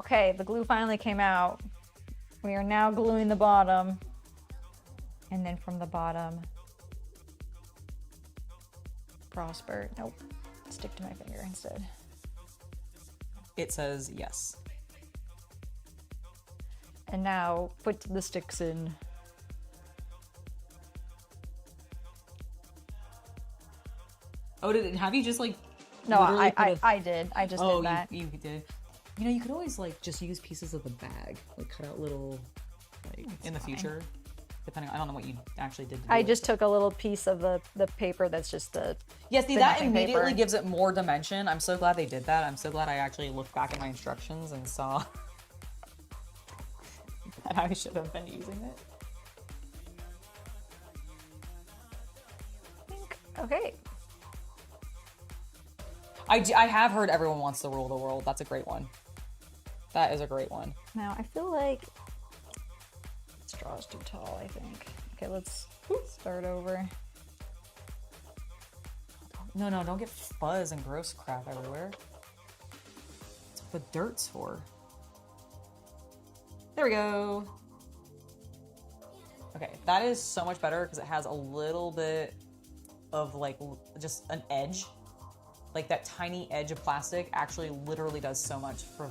Okay, the glue finally came out. We are now gluing the bottom. And then from the bottom, Prosper. Nope. Stick to my finger instead. It says yes. And now put the sticks in. Oh, did it have you just like? No, literally put I did. I just Oh, did that. you did. You know, you could always like just use pieces of the bag, like cut out little, like in the future, depending. I don't know what you actually did. To I do just took a little piece of the paper that's just the. Yeah, see, the that nothing immediately paper. gives it more dimension. I'm so glad they did that. I'm so glad I actually looked back at my instructions and saw that I should have been using it. Okay. I have heard everyone wants to rule the world. That's a great one. That is a great one. Now I feel like this straw is too tall. I think. Okay, let's start over. No, don't get fuzz and gross crap everywhere. That's what the dirt's for. There we go. Okay, that is so much better because it has a little bit of like just an edge. Like that tiny edge of plastic actually literally does so much for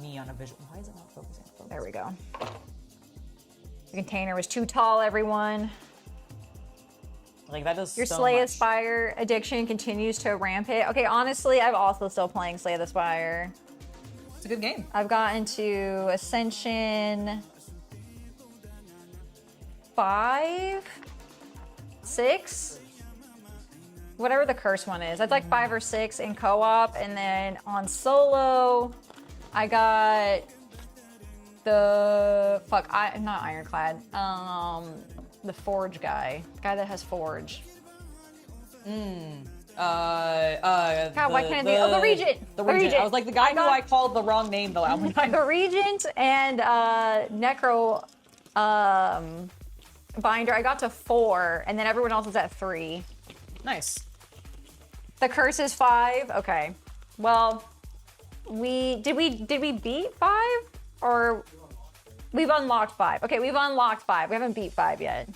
me on a visual. Why is it not focusing? There we go. The container was too tall, everyone. Like that does Your so Slay the much. Spire addiction continues to rampage. Okay, honestly, I'm also still playing Slay the Spire. It's a good game. I've gotten to Ascension 5, 6, whatever the curse one is. That's like 5 or 6 in co-op, and then on solo, I got not Ironclad, the Forge guy, the guy that has Forge. God, why can't I think? Oh, the Regent. The Regent. I was like the guy who got- I called the wrong name the last time. The Regent and Necro Binder. I got to 4, and then everyone else is at 3. Nice. The curse is 5. Okay. Well, did we beat 5 or we've unlocked 5? Okay, we've unlocked 5. We haven't beat 5 yet.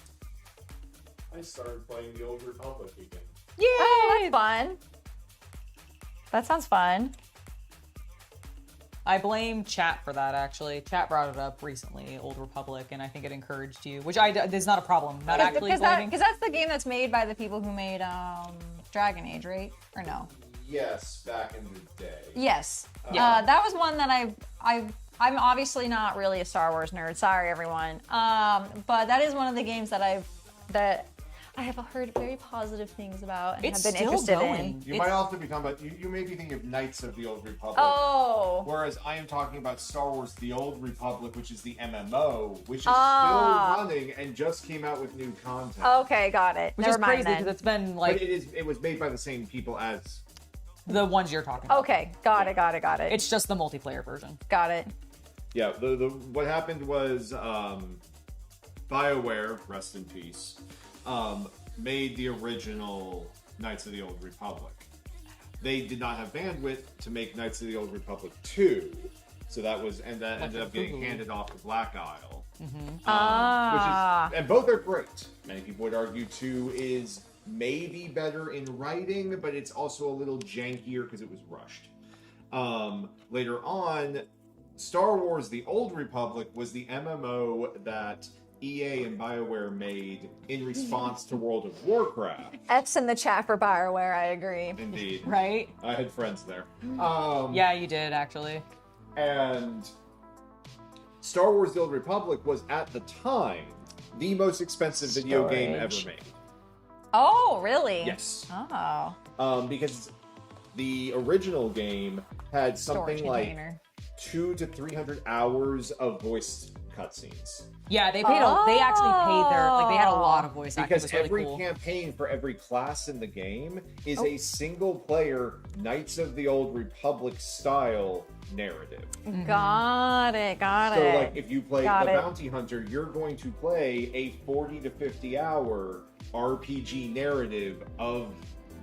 I started playing the Old Republic again. Yay! Oh, that's fun. That sounds fun. I blame chat for that, actually. Chat brought it up recently, Old Republic, and I think it encouraged you, which is not a problem. Not actually blaming. Because that's the game that's made by the people who made Dragon Age, right? Or no? Yes, back in the day. Yes. That was one that I'm obviously not really a Star Wars nerd. Sorry, everyone. But that is one of the games that I have heard very positive things about and It's have been still interested going. in. You might also be talking about, you may be thinking of Knights of the Old Republic. Oh. Whereas I am talking about Star Wars The Old Republic, which is the MMO, which is Ah. still running and just came out with new content. Okay, got it. Which Never is crazy mind then. because it's been But like it was made by the same people as... the ones you're talking about. Okay, got it. It's just the multiplayer version. Got it. Yeah, what happened was BioWare, rest in peace, made the original Knights of the Old Republic. They did not have bandwidth to make Knights of the Old Republic 2, so that ended up getting handed off to Black Isle. Which is, and both are great. Many people would argue 2 is maybe better in writing, but it's also a little jankier because it was rushed. Later on, Star Wars The Old Republic was the MMO that EA and BioWare made in response to World of Warcraft. F's in the chat for Bioware, I agree. Indeed. Right? I had friends there. Yeah, you did, actually. And Star Wars The Old Republic was, at the time, the most expensive video game ever made. Oh, really? Yes. Oh. Because the original game had something Storage like container. 200 to 300 hours of voice cutscenes. Yeah, they paid. They actually paid they had a lot of voice acting. Because It was really every cool. campaign for every class in the game is a single-player Knights of the Old Republic style narrative. Got it. So, like, if you play Got the it. Bounty Hunter, you're going to play a 40 to 50-hour RPG narrative of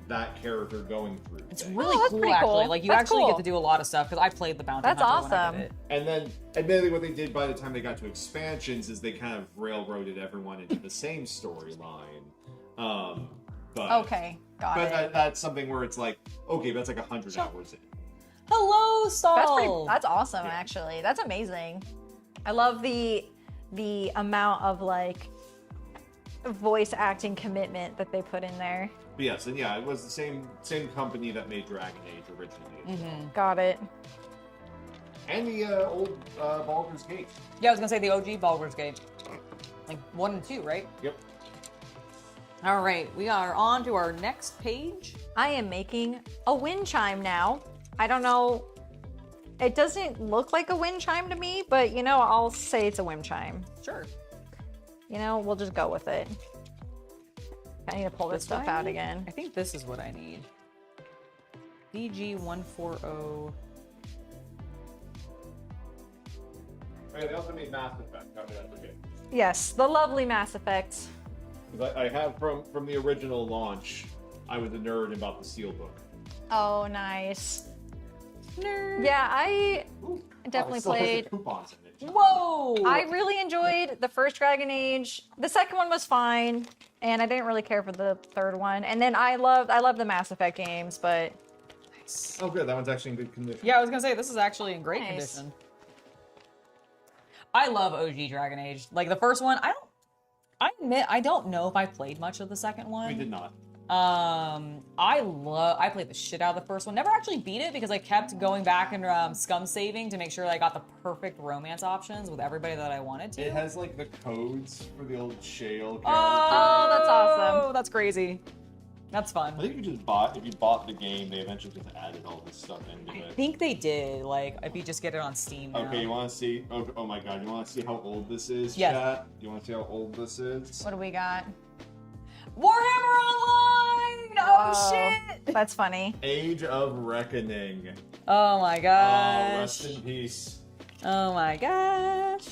that character going through. It's things. really that's cool, pretty actually. cool. Like, you That's actually cool. get to do a lot of stuff, because I played the Bounty That's Hunter when I awesome. did it. And then, admittedly, what they did by the time they got to expansions is they kind of railroaded everyone into the same storyline. But Okay, got but it. that's something where it's like, okay, that's like 100 hours in. Hello, Saul! That's awesome, actually. That's amazing. I love the amount of like voice acting commitment that they put in there. But yes, and yeah, it was the same company that made Dragon Age originally. Got it. And the old Baldur's Gate. Yeah, I was gonna say the OG Baldur's Gate. Like 1 and 2, right? Yep. All right, we are on to our next page. I am making a wind chime now. I don't know. It doesn't look like a wind chime to me, but you know, I'll say it's a wind chime. Sure. You know, we'll just go with it. I need to pull this stuff out again. I think this is what I need. DG140. Okay, they also made Mass Effect. How did I forget? Yes, the lovely Mass Effect. 'Cause I have from the original launch, I was a nerd about the Steelbook. Oh, nice. Nerd. Yeah, I definitely it still has the played. coupons in it. Whoa! I really enjoyed the first Dragon Age. The second one was fine, and I didn't really care for the third one. And then I love the Mass Effect games, but Oh, good. That one's actually in good condition. Yeah, I was gonna say this is actually in great Nice. condition. I love OG Dragon Age. Like the first one, I admit I don't know if I played much of the second one. We did not. I played the shit out of the first one. Never actually beat it because I kept going back and scum saving to make sure that I got the perfect romance options with everybody that I wanted to. It has like the codes for the old Shea character. Oh, that's awesome. That's crazy. That's I fun. think if you bought the game, they eventually just added all this stuff into I it. think they did. Like, if you just get it on Steam now. Okay, you want to see? Oh my god, you want to see how old this is, Yes. chat? You want to see how old this is? What do we got? Warhammer Online! Oh, shit! That's funny. Age of Reckoning. Oh my Oh, gosh. rest in peace. Oh my gosh.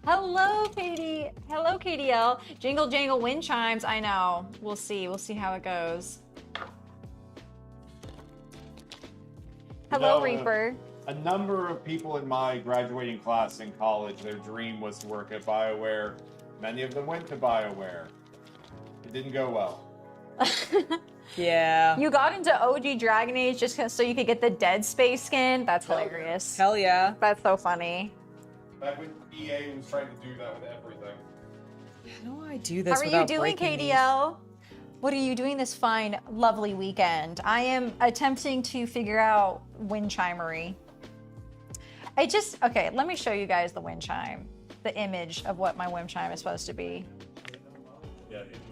Hello, Katie. Hello, KDL. Jingle jangle wind chimes. I know. We'll see. We'll see how it goes. Hello, No, Reaper. A number of people in my graduating class in college, their dream was to work at BioWare. Many of them went to BioWare. It didn't go well. Yeah. You got into OG Dragon Age just so you could get the Dead Space skin? That's hilarious. Hell yeah. That's so funny. Back when EA was trying to do that with everything. How do I do this How are you without doing, breaking these? KDL? What are you doing this fine, lovely weekend? I am attempting to figure out wind chimery. Okay, let me show you guys the wind chime, the image of what my wind chime is supposed to be.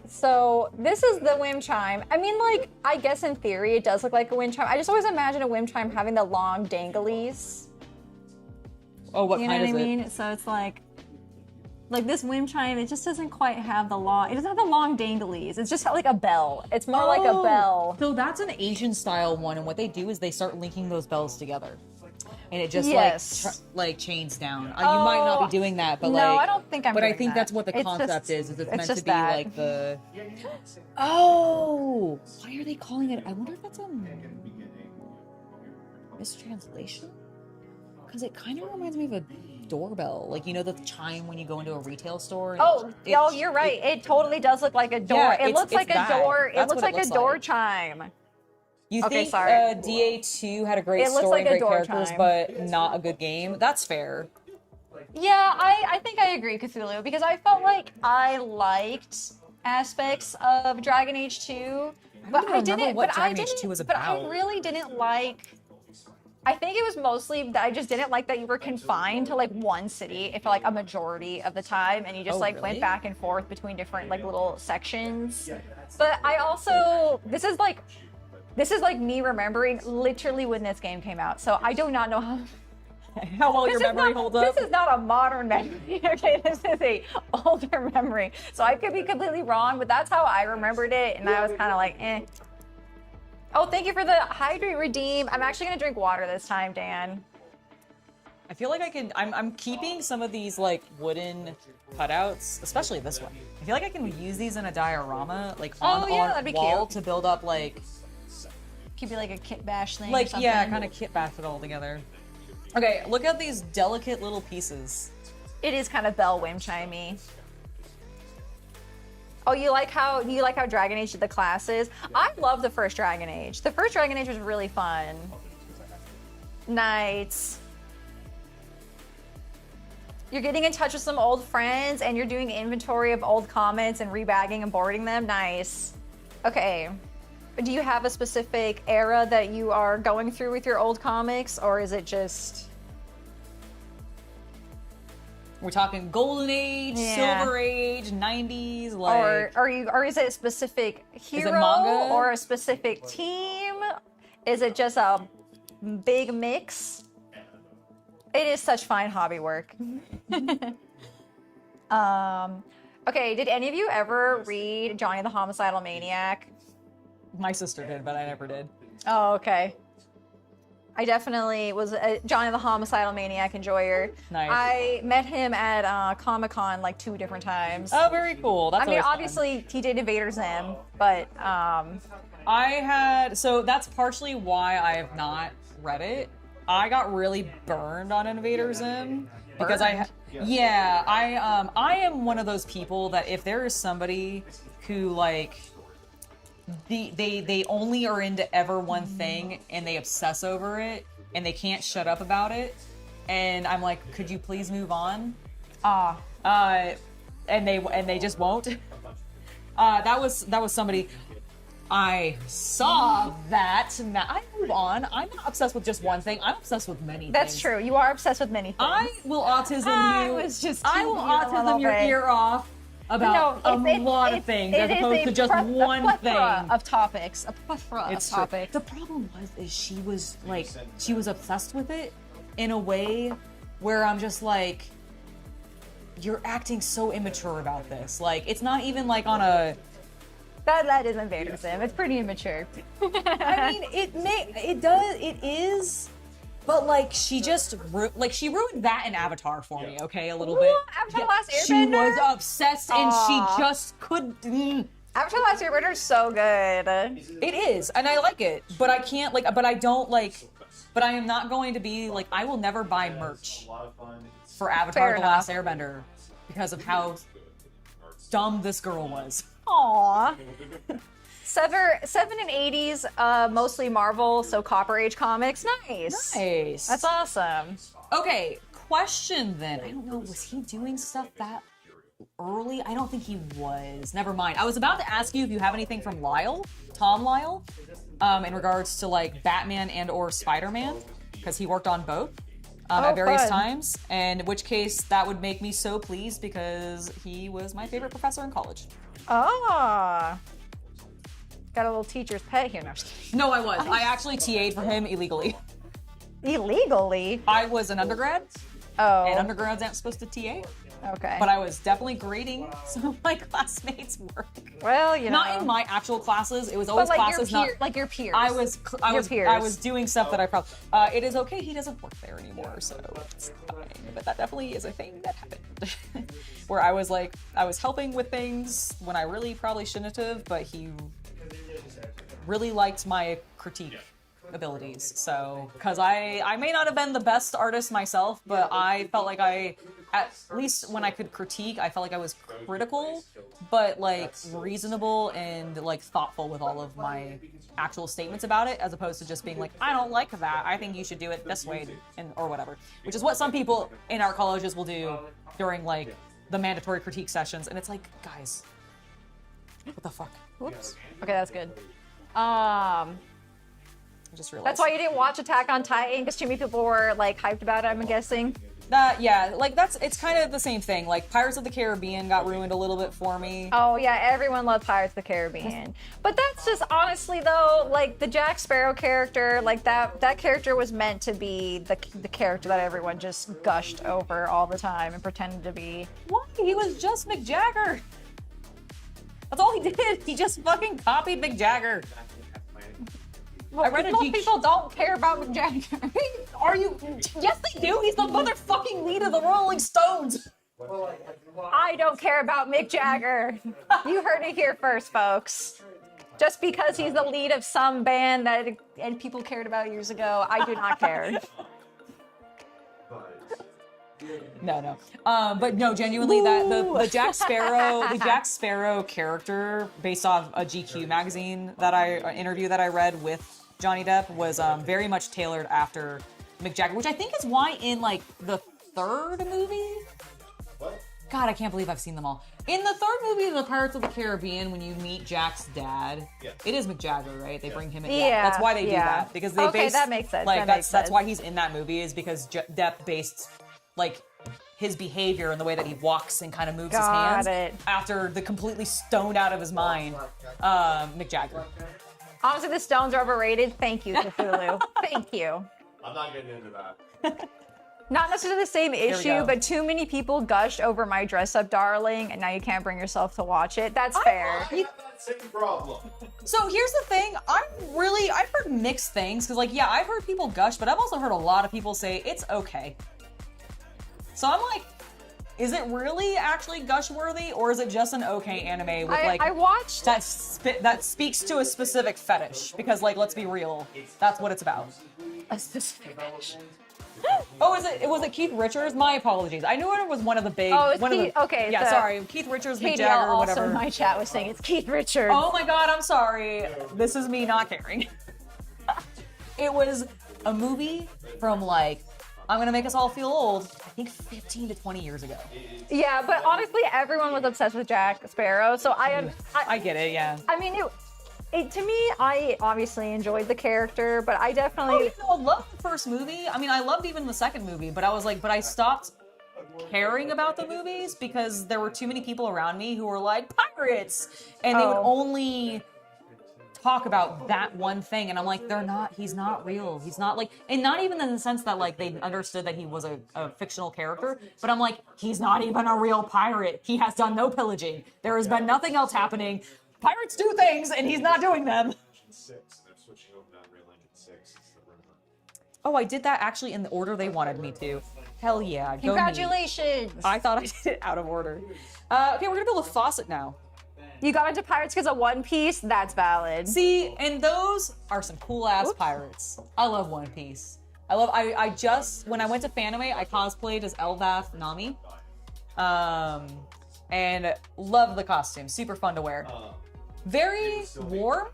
So this is the wind chime. I mean, like, I guess in theory it does look like a wind chime. I just always imagine a wind chime having the long danglies. Oh, what You know kind what I is mean? So it's like this wind chime, it just doesn't quite have the long, it doesn't have the long danglies. It's just like a bell. It's more like a bell. So that's an Asian style one, and what they do is they start linking those bells together. And it just Yes. like chains down. You might not be doing that, but No, like I don't think I'm But I doing think that. that's what the It's concept just- is it's it's meant to just be that. like the Oh, why are they calling it? I wonder if that's a mistranslation? Because it kind of reminds me of a doorbell. Like, you know, the chime when you go into a retail store? and You're right. It totally does look like a door. Yeah, it it's- looks like it's a that. door. It That's looks what it like a looks door like. chime. You Okay, think sorry. DA2 had a great It looks story like a and great door characters, chime. but not a good game? That's fair. Yeah, I think I agree, Cthulhu, because I felt like I liked aspects of Dragon Age 2, but even I remember didn't. what But I Dragon Age didn't. 2 was But I about. really didn't like. I think it was mostly that I just didn't like that you were confined to like one city for like a majority of the time, and you just Oh, like really? went back and forth between different like little sections. But I also this is like me remembering literally when this game came out, so I do not know how well your this is memory not- holds up. This is not a modern memory. Okay, this is a older memory. So I could be completely wrong, but that's how I remembered it, and I was kind of like, eh. Oh, thank you for the hydrate redeem. I'm actually gonna drink water this time, Dan. I feel like I'm keeping some of these like wooden cutouts, especially this one. I feel like I can use these in a diorama, like on that'd be wall cute. to build up like Could be like a kit bash thing. or yeah, something. kind of kit bash it all together. Okay, look at these delicate little pieces. It is kind of bell whim chimey. Oh, you like how Dragon Age did the classes? I love the first Dragon Age. The first Dragon Age was really fun. Nice. You're getting in touch with some old friends and you're doing inventory of old comments and rebagging and boarding them. Nice. Okay. Do you have a specific era that you are going through with your old comics, or is it just We're talking Golden Age, Yeah. Silver Age, 90s, like or is it a specific hero manga? or a specific team? Is it just a big mix? It is such fine hobby work. Okay, did any of you ever read Johnny the Homicidal Maniac? my sister did, but I never did. Oh, okay. I definitely was a Johnny the Homicidal Maniac enjoyer. Nice. I met him at Comic-Con like 2 different times. Oh, very cool. That's I mean, always fun. obviously he did Invader Zim, but so that's partially why I have not read it. I got really burned on Invader Zim because I am one of those people that if there is somebody who like they only are into ever one thing and they obsess over it and they can't shut up about it, and I'm like, could you please move on? Ah. And they just won't. That was somebody. I saw that. I move on. I'm not obsessed with just one thing. I'm obsessed with many things. That's true. You are obsessed with many things. I will autism I you. was just I will teasing you a autism little your bit. ear off about a lot of things as opposed to just one thing. Of topics. A plethora It's of true. topics. The problem is she was obsessed with it in a way where I'm just like, you're acting so immature about this. Like, it's not even like on a. That is embarrassing. It's pretty immature. I mean, it is, but like she just she ruined that in Avatar for me. Okay, a little bit. Avatar Last She Airbender? was obsessed and Aw. she just could. Avatar Last Airbender is so good. It is, and I like it, but I can't but I don't but I am not going to be like, I will never buy merch for Avatar Fair The enough. Last Airbender because of how dumb this girl was. Aww. 7 and 80s, mostly Marvel, so Copper Age comics. Nice. Nice. That's awesome. Okay, question then. I don't know, was he doing stuff that early? I don't think he was. Never mind. I was about to ask you if you have anything from Tom Lyle, in regards to like Batman and or Spider-Man, because he worked on both at various fun. times, and in which case that would make me so pleased because he was my favorite professor in college. Ah. Got a little teacher's pet here. No, No, I was. I actually TA'd for him illegally. illegally. I was an undergrad, Oh. and undergrads aren't supposed to TA, Okay. but I was definitely grading some of my classmates' work. well, you know. Not in my actual classes. It was always but like classes your not. like your peers. I peers. was doing stuff that I probably. It is okay. He doesn't work there anymore, so it's fine. But that definitely is a thing that happened, where I was helping with things when I really probably shouldn't have. But he really liked my critique abilities. So, because I may not have been the best artist myself, but I felt like at least when I could critique, I felt like I was critical, but like reasonable and like thoughtful with all of my actual statements about it, as opposed to just being like, I don't like that. I think you should do it this way, or whatever. Which is what some people in our colleges will do during like the mandatory critique sessions, and it's like, guys, what the fuck? Whoops. Okay, that's good. I just realized. That's why you didn't watch Attack on Titan, because too many people were like hyped about it, I'm guessing. It's kind of the same thing. Like Pirates of the Caribbean got ruined a little bit for me. Oh yeah, everyone loved Pirates of the Caribbean. But that's just honestly though, like the Jack Sparrow character, like that character was meant to be the character that everyone just gushed over all the time and pretended to be. Why? He was just Mick Jagger. That's all he did. He just fucking copied Mick Jagger. Well, I read a most geek- people don't care about Mick Jagger. Are you? Yes, they do. He's the motherfucking lead of the Rolling Stones. I don't care about Mick Jagger. You heard it here first, folks. Just because he's the lead of some band and people cared about years ago, I do not care. No. But no, genuinely, that the Jack Sparrow character, based off a GQ magazine interview that I read with Johnny Depp, was very much tailored after Mick Jagger, which I think is why in like the third movie. What? God, I can't believe I've seen them all. In the third movie of the Pirates of the Caribbean, when you meet Jack's dad, it is Mick Jagger, right? They bring him in. Yeah, That's why they do yeah. that, because they Okay, based, that makes sense, Like that that's makes that's sense. why he's in that movie, is because Depp based like his behavior and the way that he walks and kind of moves Got his hands it. after the completely stoned out of his mind Mick Jagger. Honestly, the Stones are overrated. Thank you, Cthulhu. Thank you. I'm not getting into that. Not necessarily the same we issue, go. but too many people gushed over My Dress Up Darling, and now you can't bring yourself to watch it. That's fair. I have that same problem. So here's the thing, I've heard mixed things, because like, yeah, I've heard people gush, but I've also heard a lot of people say it's okay. So I'm like, is it really actually gush worthy, or is it just an okay anime with like I watched. that speaks to a specific fetish? Because like, let's be real, that's what it's about. A specific fetish. Oh, was it Keith Richards? My apologies. I knew it was one of the big. Oh, it's one of Keith- the, okay, Yeah, the- sorry, Keith Richards, Mick KDL Jagger, or also whatever. in my chat was saying it's Keith Richards. Oh my god, I'm sorry. This is me not caring. It was a movie from like, I'm gonna make us all feel old. I think 15 to 20 years ago. Yeah, but honestly, everyone was obsessed with Jack Sparrow, so I get it, yeah. I mean, to me, I obviously enjoyed the character, but I Oh, definitely. you know, I loved the first movie. I mean, I loved even the second movie, but I was like, but I stopped caring about the movies because there were too many people around me who were like, pirates! And they would only talk about that one thing, and I'm like, he's not real. He's not like, and not even in the sense that like they understood that he was a fictional character, but I'm like, he's not even a real pirate. He has done no pillaging. There has been nothing else happening. Pirates do things, and he's not doing them. 6. They're switching over to Unreal Engine 6. Is the rumor. Oh, I did that actually in the order they wanted me to. Hell yeah. Go me. Congratulations! I thought I did it out of order. Okay, we're gonna build a faucet now. You got into pirates because of One Piece? That's valid. See, and those are some cool ass pirates. I love One Piece. I just, when I went to Fanime, I cosplayed as Elvath Nami. And love the costume. Super fun to wear. Very warm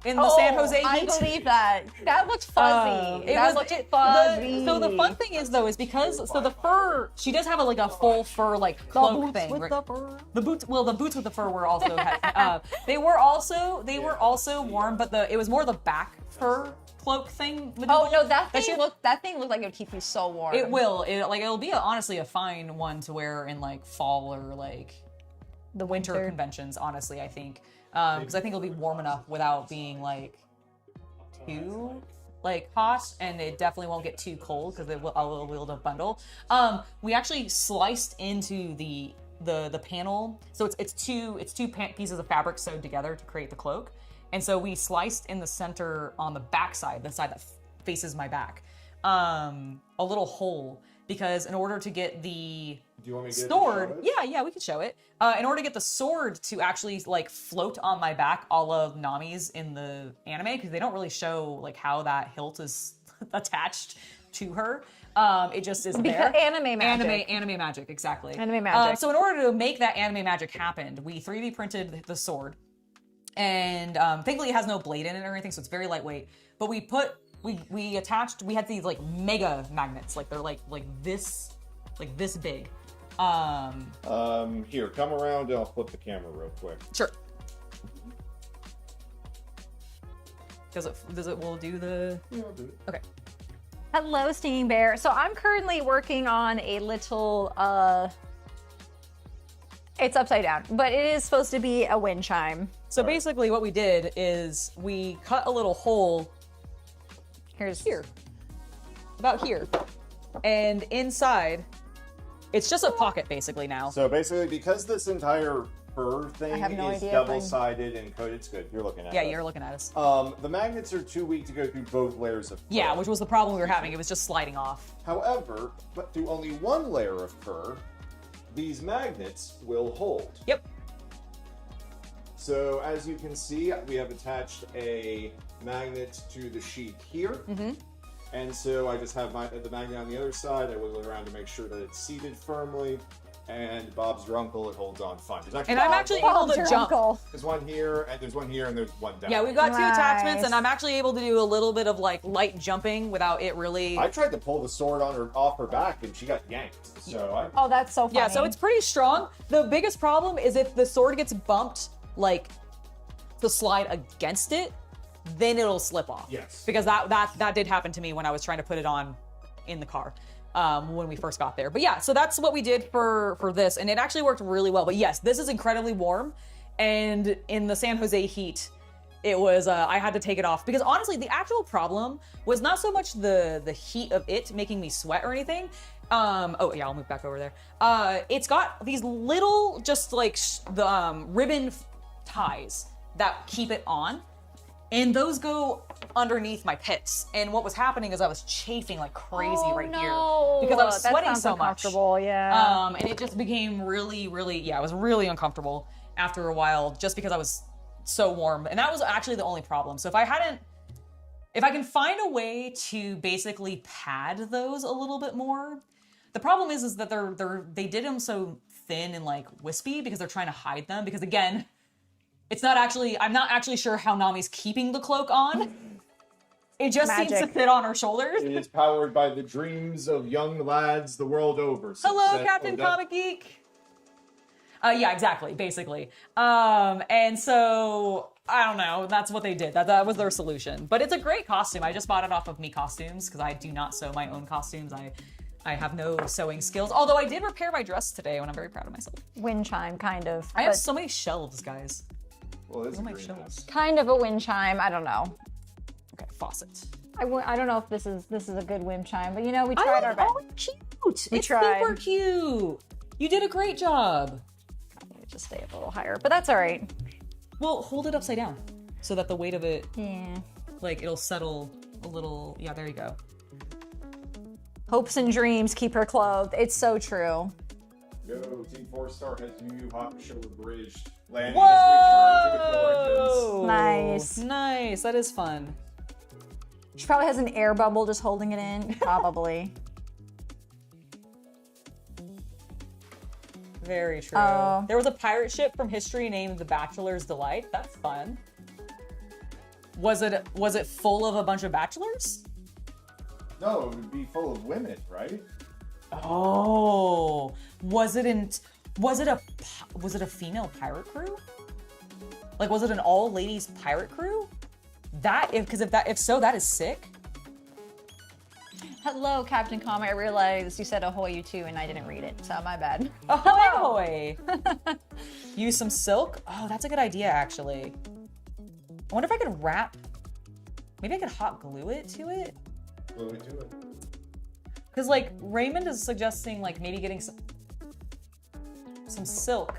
in the San Jose heat. I believe that. That looked fuzzy. That looked fuzzy. So the fun thing is though, is because the fur, she does have like a full fur like cloak thing. with right? the fur. The boots with the fur were also they were also warm, but it was more the back fur cloak thing. Oh no, that thing looked like it would keep you so warm. It'll be honestly a fine one to wear in like fall or like the winter conventions. Honestly, I think because I think it'll be warm enough without being like too like hot, and it definitely won't get too cold because I'll be able to bundle. We actually sliced into the panel, so it's two pieces of fabric sewed together to create the cloak, and so we sliced in the center on the back side, the side that faces my back, a little hole, because in order to get the Do you want me to get sword, it to show it? yeah, we could show it. In order to get the sword to actually like float on my back, all of Nami's in the anime, because they don't really show like how that hilt is attached to her. It just is because there. anime magic. Anime magic, exactly. Anime magic. So in order to make that anime magic happen, we 3D printed the sword, and thankfully it has no blade in it or anything, so it's very lightweight. But we had these like mega magnets, like they're like this big. Here, come around and I'll flip the camera real quick. Sure. Does it will do the Yeah, I'll do it. okay. Hello, Steam Bear. So I'm currently working on a little, it's upside down, but it is supposed to be a wind chime. So basically what we did is we cut a little hole Here's here. About here. And inside, it's just a pocket basically now. So basically, because this entire fur thing have no is idea if double-sided and coated, it's good. You're looking at Yeah, it. you're looking at us. The magnets are too weak to go through both layers of fur. Yeah, which was the problem we were having. It was just sliding off. However, but through only one layer of fur, these magnets will hold. Yep. So as you can see, we have attached a magnet to the sheet here. Mm-hmm. And so I just have the magnet on the other side. I wiggle it around to make sure that it's seated firmly. And Bob's your uncle, it holds on fine. And I'm actually able to jump. There's one here, and there's one here, and there's one down. Yeah, we've got two attachments, Nice. and I'm actually able to do a little bit of like light jumping without it really. I tried to pull the sword off her back, and she got yanked. So Oh, that's so funny. Yeah, so it's pretty strong. The biggest problem is if the sword gets bumped, like the slide against it, then it'll slip off. Yes. Because that did happen to me when I was trying to put it on in the car when we first got there. But yeah, so that's what we did for this, and it actually worked really well. But yes, this is incredibly warm, and in the San Jose heat, it was I had to take it off because honestly, the actual problem was not so much the heat of it making me sweat or anything. Oh yeah, I'll move back over there. It's got these little just like the ribbon ties that keep it on. And those go underneath my pits. And what was happening is I was chafing like crazy here because I was sweating so much. Yeah. And it just became really, really, I was really uncomfortable after a while just because I was so warm. And that was actually the only problem. So if I can find a way to basically pad those a little bit more. The problem is that they did them so thin and like wispy because they're trying to hide them. Because again, I'm not actually sure how Nami's keeping the cloak on. It just seems to Magic. fit on her shoulders. It is powered by the dreams of young lads the world over. Hello, Success- Captain oh, that- Comic Geek. Yeah, exactly, basically. And so I don't know. That's what they did. That was their solution. But it's a great costume. I just bought it off of Me Costumes because I do not sew my own costumes. I have no sewing skills. Although I did repair my dress today, and I'm very proud of myself. Wind chime, kind of. I have but so many shelves, guys. Well, it's Oh a my greenhouse. shelves. kind of a wind chime. I don't know. Okay, faucet. I don't know if this is a good wind chime, but you know, we tried our best. Oh, cute. We It's tried. super cute. You did a great job. Just stay up a little higher, but that's all right. Well, hold it upside down so that the weight of it, Yeah. like, it'll settle a little. Yeah, there you go. Hopes and dreams keep her clothed. It's so true. Yo, Team 4-Star has Yu Yu Hakusho abridged. Landing his return to the Whoa! Nice. Nice. That is fun. She probably has an air bubble just holding it in. Probably. Very true. Oh. There was a pirate ship from history named the Bachelor's Delight. That's fun. Was it full of a bunch of bachelors? No, it would be full of women, right? Oh, was it a female pirate crew? Like, was it an all ladies pirate crew? If so, that is sick. Hello, Captain Comet. I realized you said ahoy you too, and I didn't read it, so my bad. Ahoy! Use some silk. Oh, that's a good idea, actually. I wonder if I could wrap. Maybe I could hot glue it to it. Glue it to it. Because, like, Raymond is suggesting, like, maybe getting some silk.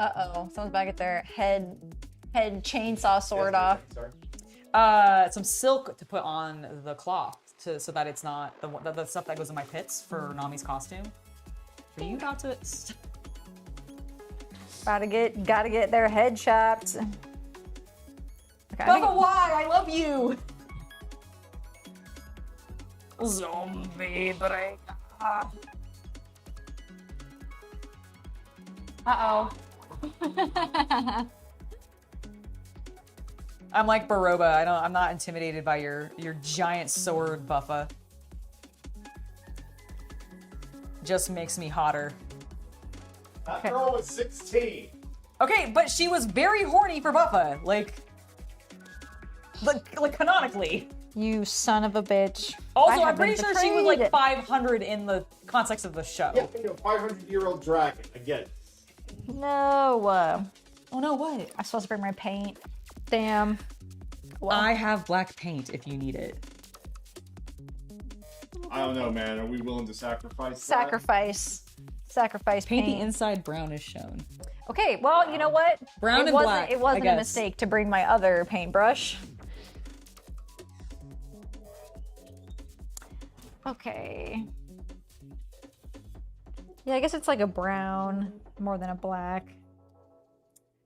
Uh-oh, someone's back at their head chainsaw sword off. Sorry. Some silk to put on the cloth so that it's not the stuff that goes in my pits for Nami's costume. Are you about to? Gotta get their head chopped. Okay, I Bubba, think- why? I love you. Zombie break. Uh-oh. I'm like Baroba. I'm not intimidated by your giant sword, Buffa. Just makes me hotter. That girl was 16. Okay, but she was very horny for Buffa, like canonically. You son of a bitch. Also, I I'm have pretty been sure she was like betrayed. 500 in the context of the show. Yeah, 500-year-old dragon. I get it. No. Oh no, what? I'm supposed to bring my paint. Damn. Well, I have black paint if you need it. I don't know, man. Are we willing to sacrifice? sacrifice Paint the paint. inside brown is shown. Okay, well, you know what? Brown it and wasn't, black, It wasn't I a guess. mistake to bring my other paintbrush. Okay. Yeah, I guess it's like a brown more than a black.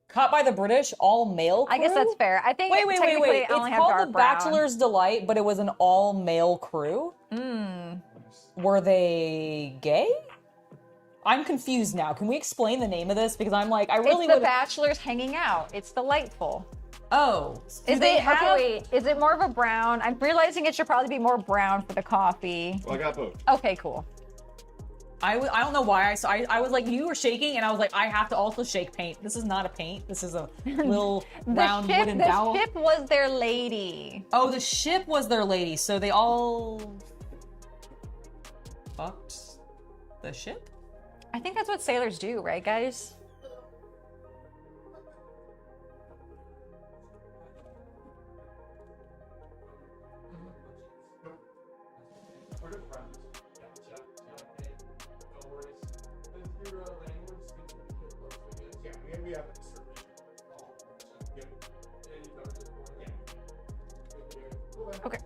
Caught by the British, all male crew? I guess that's fair. I think Wait. technically It's I only have called dark the brown. Bachelor's Delight, but it was an all male crew? Were they gay? I'm confused now. Can we explain the name of this? Because I'm like, I really It's the would. bachelors hanging out. It's delightful. Oh. Do Is they it have... okay? Wait, is it more of a brown? I'm realizing it should probably be more brown for the coffee. Well, I got both. Okay, cool. I don't know why I was like, you were shaking, and I was like, I have to also shake paint. This is not a paint. This is a little round wooden The dowel. ship was their lady. Oh, the ship was their lady, so they all fucked the ship? I think that's what sailors do, right, guys? Yeah, we have it. Okay.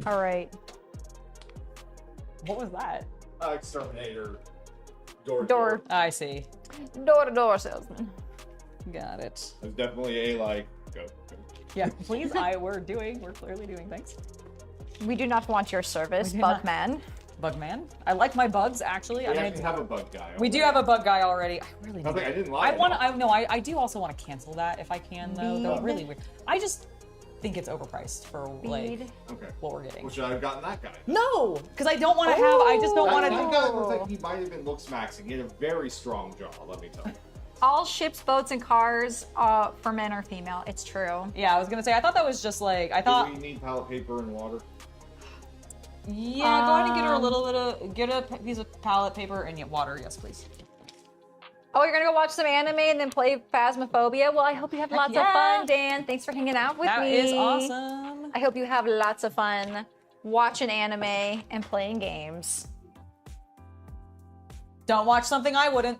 All right. What was that? Exterminator. Door. Door. I see. Door-to-door salesman. Got it. There's definitely a like. Go. Yeah, please. We're clearly doing things. We do not want your service, We do not. Bugman. Bugman. I like my bugs actually. We I'm actually gonna have a bug guy. we do have a bug guy already. I really I need didn't lie. I do also want to cancel that if I can though. Though really weird. I just think it's overpriced for like Bead. Okay. what we're getting. Well, should I have gotten that guy? No, because I don't want to have. I just don't That, want to. that guy looks like he might have been looks maxing. He had a very strong jaw, let me tell you. All ships, boats, and cars for men or female. It's true. Yeah, I was gonna say. I thought that was just like I thought. Do we need palette paper and water? Yeah, go ahead and get her a little bit of get a piece of palette paper and water. Yes, please. Oh, you're gonna go watch some anime and then play Phasmophobia? Well, I hope you have lots of yeah. fun, Dan. Thanks for hanging out with That me. is awesome. I hope you have lots of fun watching anime and playing games. Don't watch something I wouldn't.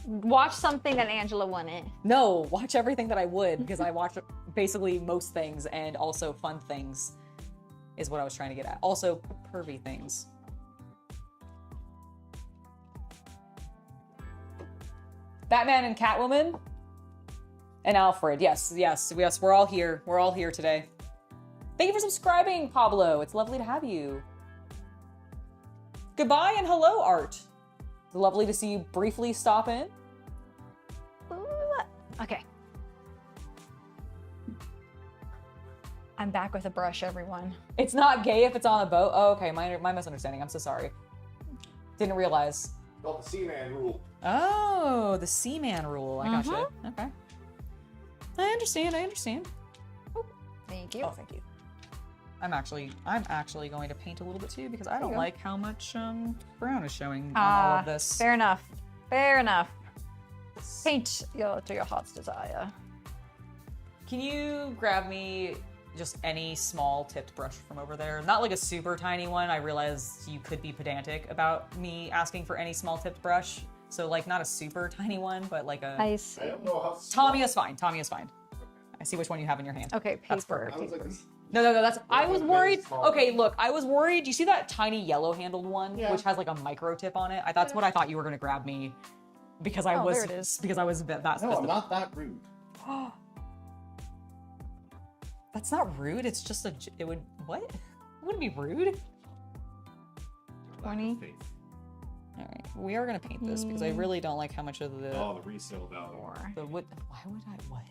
Watch something that Angela wouldn't. No, watch everything that I would because I watch basically most things and also fun things is what I was trying to get at. Also pervy things. Batman and Catwoman and Alfred. Yes, we're all here. We're all here today. Thank you for subscribing, Pablo. It's lovely to have you. Goodbye and hello, Art. Lovely to see you briefly stop in. Ooh. Okay. I'm back with a brush, everyone. It's not gay if it's on a boat. Oh, okay, my misunderstanding. I'm so sorry. Didn't realize. It's called the Seaman rule. Oh, the Seaman rule. I gotcha. Okay. I understand. Thank you. Oh, thank you. I'm actually going to paint a little bit too because I don't go. like how much brown is showing on all of this. Fair enough. Fair enough. Paint to your heart's desire. Can you grab me just any small tipped brush from over there? Not like a super tiny one. I realize you could be pedantic about me asking for any small tipped brush. So like not a super tiny one, but like a... I see. I don't know how. Tommy is fine. Tommy is fine. I see which one you have in your hand. Okay, That's paper. perfect. I was like, No, that's... I was very worried... small. Okay, look, I was worried. You see that tiny yellow-handled one? Yeah. Which has like a micro tip on it? That's what I thought you were going to grab me because I Oh, was... there it is. Because I was that no, specific. I'm not that rude. That's not rude. It's just a... It would... What? It wouldn't be rude. 20. All right, we are going to paint this because I really don't like how much of the... Oh, the resale value. The what? Why would I... What?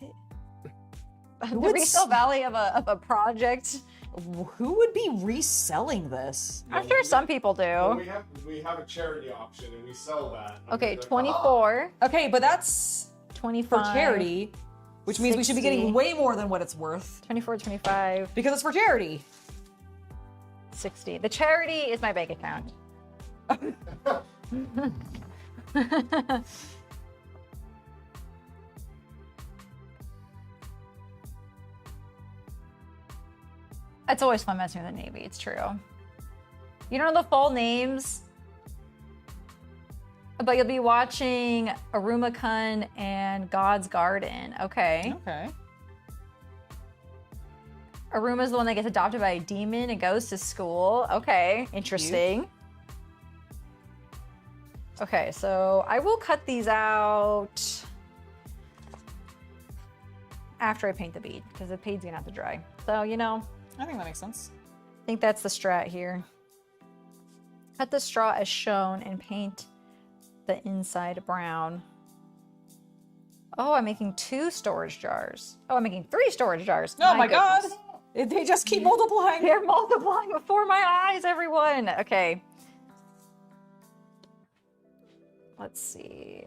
The What's- resale value of a project. Who would be reselling this? I'm sure some people Well, do. we have a charity auction and we sell that. Okay, Like, 24, Okay, but that's 25. for charity, which means we should be 60. getting way more than what it's worth 24, 25, because it's for charity. 60. The charity is my bank account. It's always fun messing with the Navy, it's true. You don't know the full names, but you'll be watching Arumacun and God's Garden. Okay. Okay. Aruma's the one that gets adopted by a demon and goes to school. Okay, interesting. Okay, so I will cut these out after I paint the bead because the bead's gonna have to dry. So, you know, I think that makes sense. I think that's the strat here. Cut the straw as shown and paint the inside brown. Oh, I'm making 2 storage jars. Oh, I'm making 3 storage jars. Oh my god! goodness. They just keep multiplying. They're multiplying before my eyes, everyone. Okay. Let's see.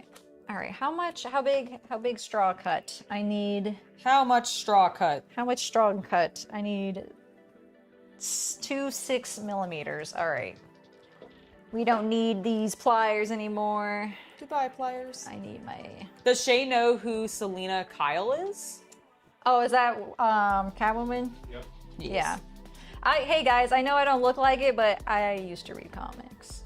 All right, how big straw cut? I need, How much straw cut? how much straw cut? I need 2 6mm. All right. We don't need these pliers anymore. Goodbye, pliers. I need my, Does Shay know who Selena Kyle is? oh, is that Catwoman? Yep. Yeah. Hey guys, I know I don't look like it, but I used to read comics.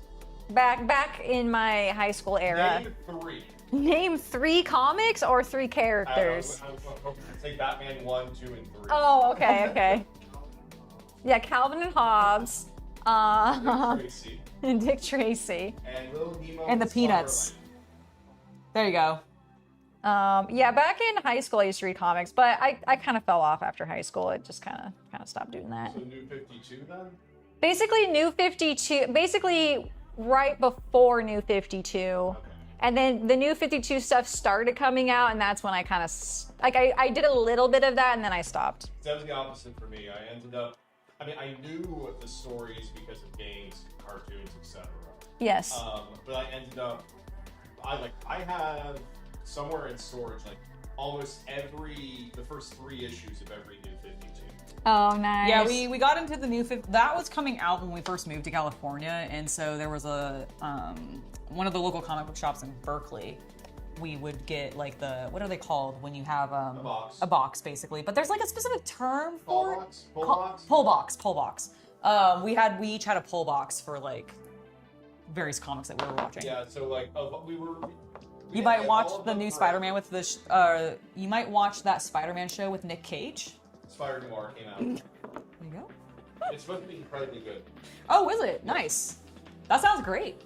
Back in my high school era. Name 3. Name 3 comics or 3 characters? I was hoping to take Batman 1, 2, and 3. Oh, okay. Yeah, Calvin and Hobbes, Tracy. and Dick Tracy. And Little Nemo And the Peanuts. There you go. Yeah, back in high school I used to read comics, but I kind of fell off after high school. I just kind of stopped doing that. So New 52 then? Basically, New 52. Basically, right before New 52. Okay. And then the new 52 stuff started coming out, and that's when I kind of, I did a little bit of that, and then I stopped. That was the opposite for me. I ended up, I knew the stories because of games, cartoons, etc. Yes. But I ended up, I have somewhere in storage, like, almost the first 3 issues of every new 52. Oh, nice. Yeah, we got into the new that was coming out when we first moved to California, and so there was a one of the local comic book shops in Berkeley. We would get like what are they called when you have a box basically, but there's like a specific term for it. Pull box. We each had a pull box for like various comics that we were watching. Yeah, so like you might watch the new Spider-Man with the you might watch that Spider-Man show with Nick Cage. Spider Noir came out. There you go. It's supposed to be incredibly good. Oh, is it? Nice. That sounds great.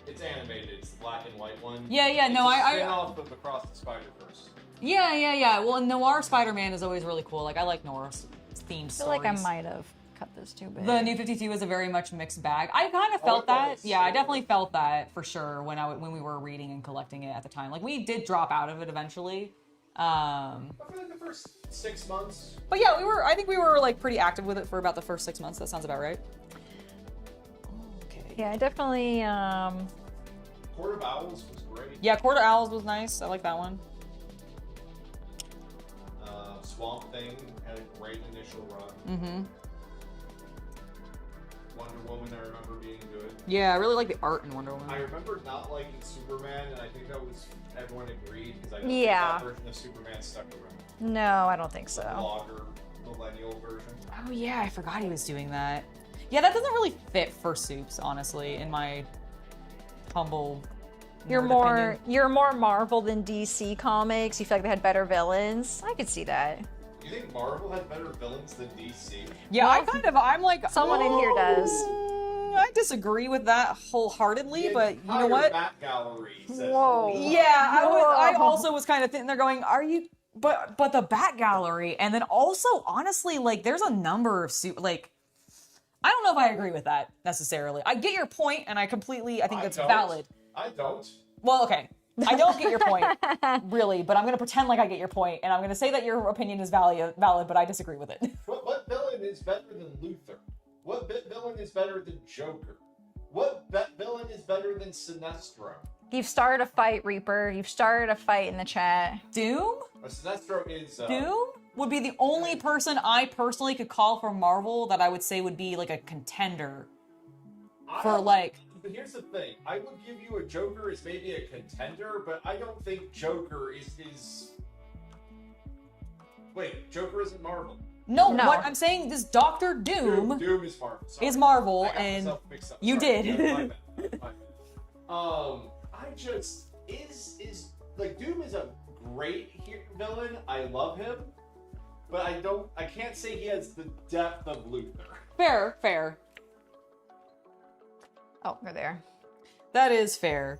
It's animated. It's the black and white one. Yeah. It's No, a spin-off of Across the Spider-Verse. Yeah. Well, Noir Spider-Man is always really cool. Like I like Noir's themed stories. I feel like I might have cut this too big. The New 52 is a very much mixed bag. I kind of felt that. Yeah, I definitely felt that for sure when we were reading and collecting it at the time. Like we did drop out of it eventually. But for like the first 6 months. But yeah, I think we were like pretty active with it for about the first 6 months. That sounds about right. Okay. Yeah, I definitely. Court of Owls was great. Yeah, Court of Owls was nice. I like that one. Swamp Thing had a great initial run. Mm-hmm. Wonder Woman, I remember being good. Yeah, I really like the art in Wonder Woman. I remember not liking Superman, and I think that was everyone agreed because I Yeah. that version of Superman stuck around. No, I don't think so. The blogger, millennial version. Oh yeah, I forgot he was doing that. Yeah, that doesn't really fit for Soups, honestly, in my humble. You're nerd more opinion. you're more Marvel than DC comics. You feel like they had better villains. I could see that. You think Marvel had better villains than DC? Yeah, I'm like Someone in here does. I disagree with that wholeheartedly, but you know what? Bat Gallery says Whoa. Yeah, I Whoa. also was kind of thinking, they're going, are you? But the Bat Gallery, and then also honestly, like there's a number of like. I don't know if I agree with that necessarily. I get your point, and I think that's don't. valid. I don't. Well, okay. I don't get your point, really, but I'm going to pretend like I get your point, and I'm going to say that your opinion is valid, but I disagree with it. What villain is better than Luthor? What villain is better than Joker? What villain is better than Sinestro? You've started a fight, Reaper. You've started a fight in the chat. Doom? Sinestro is... Doom would be the only person I personally could call from Marvel that I would say would be like a contender for like... But here's the thing. I would give you a Joker as maybe a contender, but I don't think Joker is... Wait, Joker isn't Marvel. No, No. what I'm saying is Doctor Doom Doom is Marvel. Sorry. is Marvel, I got and myself mixed up. you Sorry. did. Yeah, my bad. My bad. I just... Is... Like, Doom is a great villain. I love him. But I can't say he has the depth of Luthor. Fair. Oh, you're there. That is fair.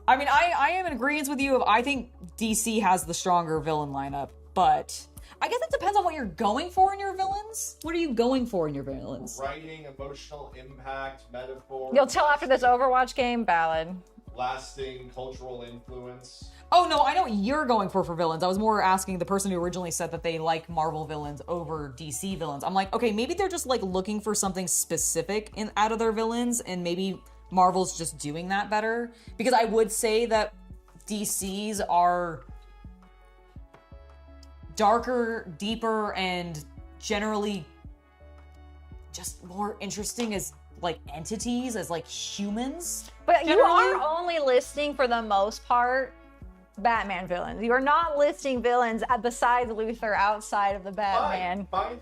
I mean, I am in agreement with you. I think DC has the stronger villain lineup, but I guess it depends on what you're going for in your villains. What are you going for in your villains? Writing, emotional impact, metaphor. You'll tell after this Overwatch game, ballad. Lasting cultural influence. Oh no, I know what you're going for villains. I was more asking the person who originally said that they like Marvel villains over DC villains. I'm like, okay, maybe they're just like looking for something specific out of their villains, and maybe Marvel's just doing that better. Because I would say that DC's are darker, deeper, and generally just more interesting as like entities, as like humans. But you Generally? are only listing, for the most part, Batman villains. You are not listing villains besides Luthor outside of the Batman. Fine.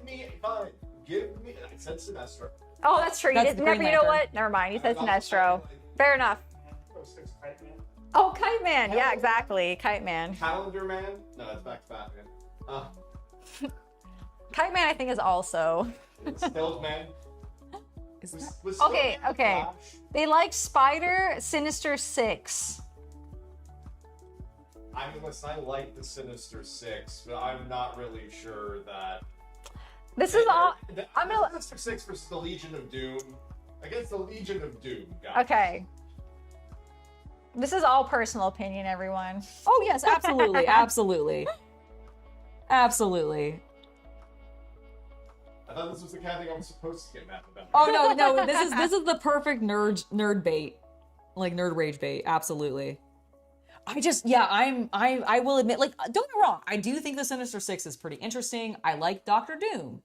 Give me... I said Sinestro. Oh, that's true. That's the Green You know Lantern. what? Never mind. You said I'm Sinestro. also- Fair enough. Kite Man. Oh, Kite Man. Yeah, exactly. Kite Man. Calendar Man? No, that's back to Batman. Kite Man, I think, is also. Stealth Man? Is that- Was Okay, Stealth Man okay. Flash? They like Spider, Sinister Six. I mean, listen, I like the Sinister Six, but I'm not really sure that... This is all. I'm gonna. Sinister Six versus the Legion of Doom. Against the Legion of Doom, guys. Okay. This is all personal opinion, everyone. Oh yes, absolutely, absolutely, absolutely. I thought this was the kind of thing I was supposed to get mad about. Oh no, this is the perfect nerd bait, like nerd rage bait. Absolutely. I will admit, like, don't get me wrong, I do think the Sinister Six is pretty interesting. I like Doctor Doom.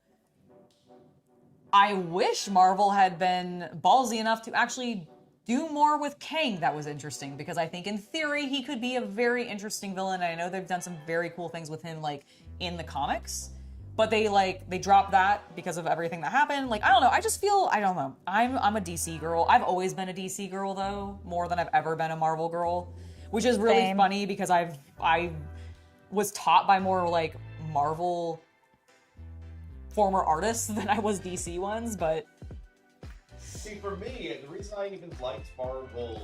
I wish Marvel had been ballsy enough to actually do more with Kang that was interesting, because I think in theory he could be a very interesting villain. And I know they've done some very cool things with him, like in the comics, but they dropped that because of everything that happened. Like, I don't know. I just feel, I don't know. I'm a DC girl. I've always been a DC girl though, more than I've ever been a Marvel girl, which is really Same. funny because I was taught by more like Marvel former artists than I was DC ones, but See, for me, the reason I even liked Marvel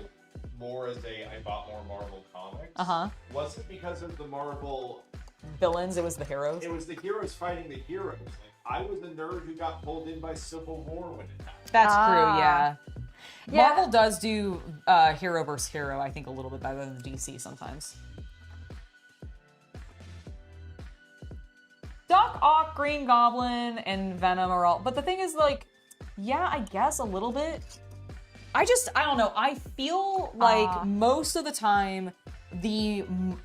more as I bought more Marvel comics wasn't because of the Marvel villains, it was the heroes. It was the heroes fighting the heroes. Like, I was a nerd who got pulled in by Civil War when it happened. That's true, yeah. Yeah. Marvel does do hero versus hero, I think, a little bit better than DC sometimes. Doc Ock, Green Goblin, and Venom are all... But the thing is, like, yeah, I guess a little bit. I don't know. I feel like most of the time,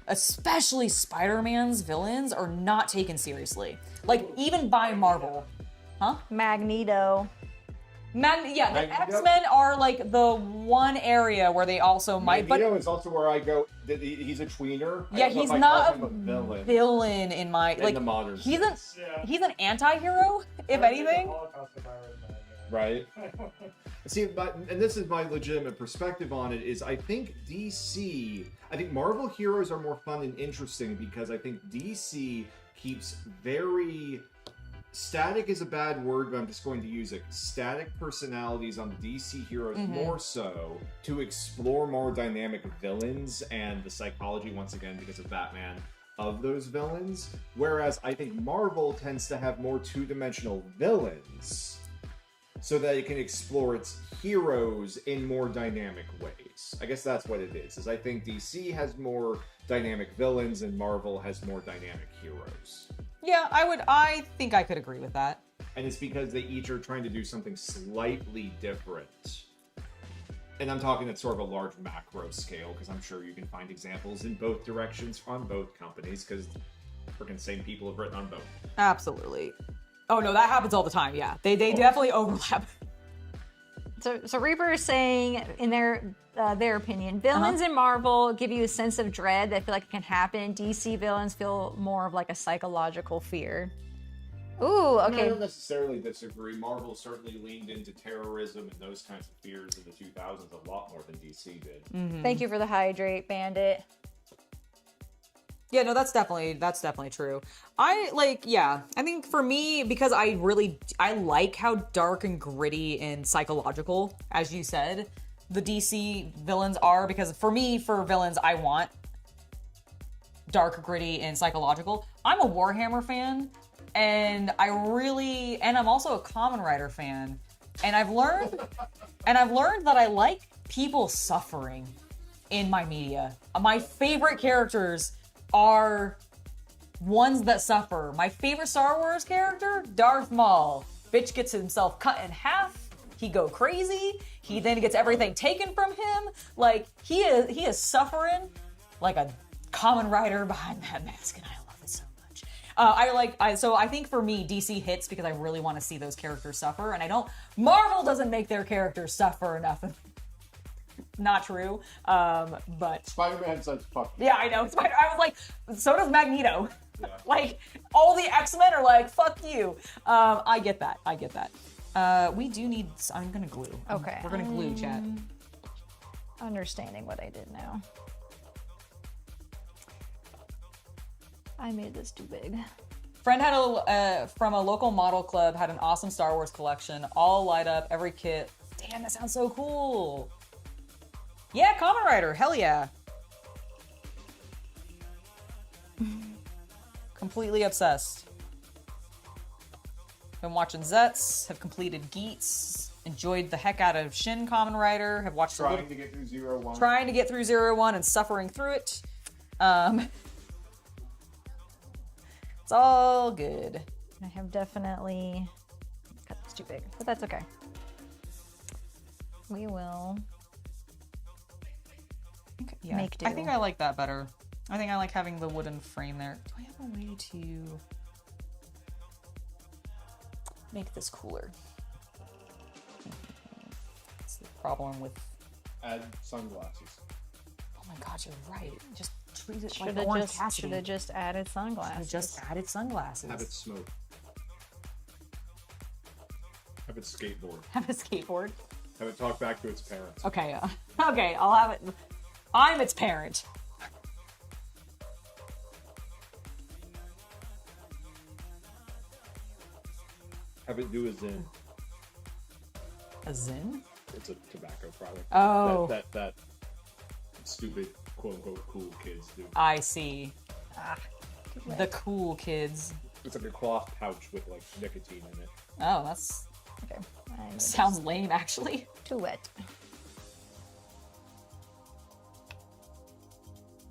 especially Spider-Man's villains are not taken seriously. Like, even by Marvel. Huh? Magneto. The Magneto? X-Men are like the one area where they also might, Magneto is also where I go. He's a tweener. yeah, I don't know he's if I not call him a villain in my in like. the modern He's sense. he's an anti-hero, if anything. Right. See, and this is my legitimate perspective on it, is I think Marvel heroes are more fun and interesting because I think DC keeps very... Static is a bad word, but I'm just going to use it. Static personalities on the DC heroes more so to explore more dynamic villains and the psychology, once again, because of Batman, of those villains. Whereas I think Marvel tends to have more two-dimensional villains so that it can explore its heroes in more dynamic ways. I guess that's what it is I think DC has more dynamic villains and Marvel has more dynamic heroes. Yeah, I think I could agree with that. And it's because they each are trying to do something slightly different. And I'm talking at sort of a large macro scale, because I'm sure you can find examples in both directions on both companies, because freaking same people have written on both. Absolutely. Oh no, that happens all the time. Yeah, they definitely overlap. So Reaper is saying, in their opinion, villains in Marvel give you a sense of dread that feel like it can happen. DC villains feel more of like a psychological fear. Ooh, okay. I don't necessarily disagree. Marvel certainly leaned into terrorism and those kinds of fears in the 2000s a lot more than DC did. Thank you for the hydrate, Bandit. Yeah, no, that's definitely true. I think for me, because I like how dark and gritty and psychological, as you said, the DC villains are, because for me, for villains, I want dark, gritty, and psychological. I'm a Warhammer fan, and I'm also a Kamen Rider fan, and I've learned that I like people suffering in my media. My favorite characters are ones that suffer. My favorite Star Wars character, Darth Maul. Bitch gets himself cut in half. He go crazy. He then gets everything taken from him. Like, he is suffering like a Kamen Rider behind that mask, and I love it so much. So I think for me, DC hits because I really want to see those characters suffer, and Marvel doesn't make their characters suffer enough. Not true, but Spider-Man says fuck. yeah, I know. I was like, so does Magneto. Yeah. Like, all the X-Men are like, fuck you. I get that. We do need... I'm gonna glue. Okay. We're gonna glue, chat. Understanding what I did now. I made this too big. Friend had from a local model club, had an awesome Star Wars collection, all light up, every kit. Damn, that sounds so cool. Yeah, Kamen Rider, hell yeah. Completely obsessed. Been watching Zets, have completed Geats, enjoyed the heck out of Shin Kamen Rider. Have watched Trying to get through 0-1. trying to get through 0-1 and suffering through it. It's all good. I have definitely cut this too big, but that's okay. We will Yeah, make do. I think I like that better. I think I like having the wooden frame there. Do I have a way to make this cooler? That's the problem with. Add sunglasses. Oh my God, you're right. Just treat it Should like Orange have Cassidy. just added sunglasses. Just added sunglasses. Have it smoke. Have it skateboard. Have a skateboard. Have it talk back to its parents. Okay, okay, I'll have it. I'm its parent. Have it do a Zen. A Zin? It's a tobacco product. Oh. That stupid quote unquote cool kids do. I see. The cool kids. It's like a cloth pouch with like nicotine in it. Oh, that's Okay. sounds lame, actually. Too wet.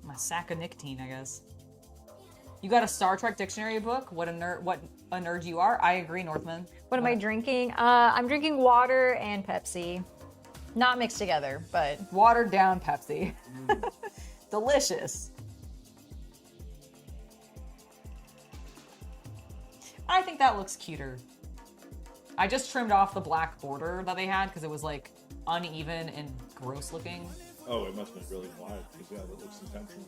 My sack of nicotine, I guess. You got a Star Trek dictionary book? What a nerd you are. I agree, Northman. What am I drinking? I'm drinking water and Pepsi. Not mixed together, but Watered down Pepsi. Delicious. I think that looks cuter. I just trimmed off the black border that they had because it was like uneven and gross looking. Oh, it must have been really wide because yeah, it looks intentional.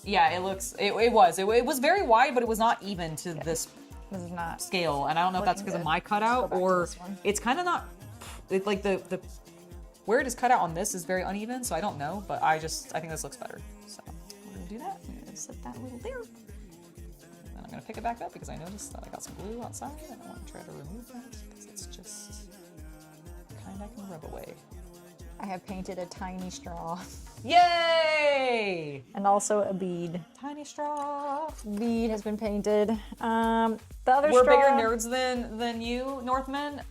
Yeah, it looks. It was very wide, but it was not even to this this is not. scale. And I don't know if that's because of my cutout Let's go back to or this one. it's kind of not. It's like the where it is cut out on this is very uneven, so I don't know. But I think this looks better. So we're gonna do that. I'm gonna set that little there. And I'm gonna pick it back up because I noticed that I got some glue outside. And I want to try to remove that because it's just kind of can rub away. I have painted a tiny straw Yay! and also a bead. Tiny straw. Bead has been painted. The other We're straw. bigger nerds than you, Northmen.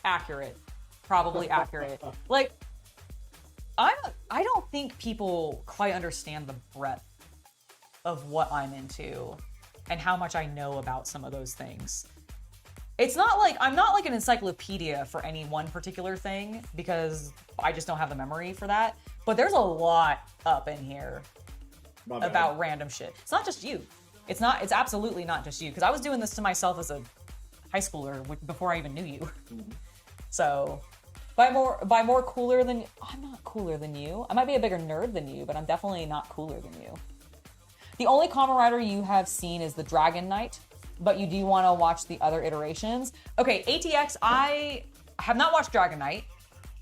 Accurate, probably accurate. Like, I don't think people quite understand the breadth of what I'm into and how much I know about some of those things. It's not like I'm not like an encyclopedia for any one particular thing because I just don't have the memory for that. But there's a lot up in here My bad. about random shit. It's not just you. It's absolutely not just you because I was doing this to myself as a high schooler before I even knew you. So by more cooler than I'm not cooler than you. I might be a bigger nerd than you, but I'm definitely not cooler than you. The only Kamen Rider you have seen is the Dragon Knight, but you do want to watch the other iterations. Okay, ATX, I have not watched Dragon Knight.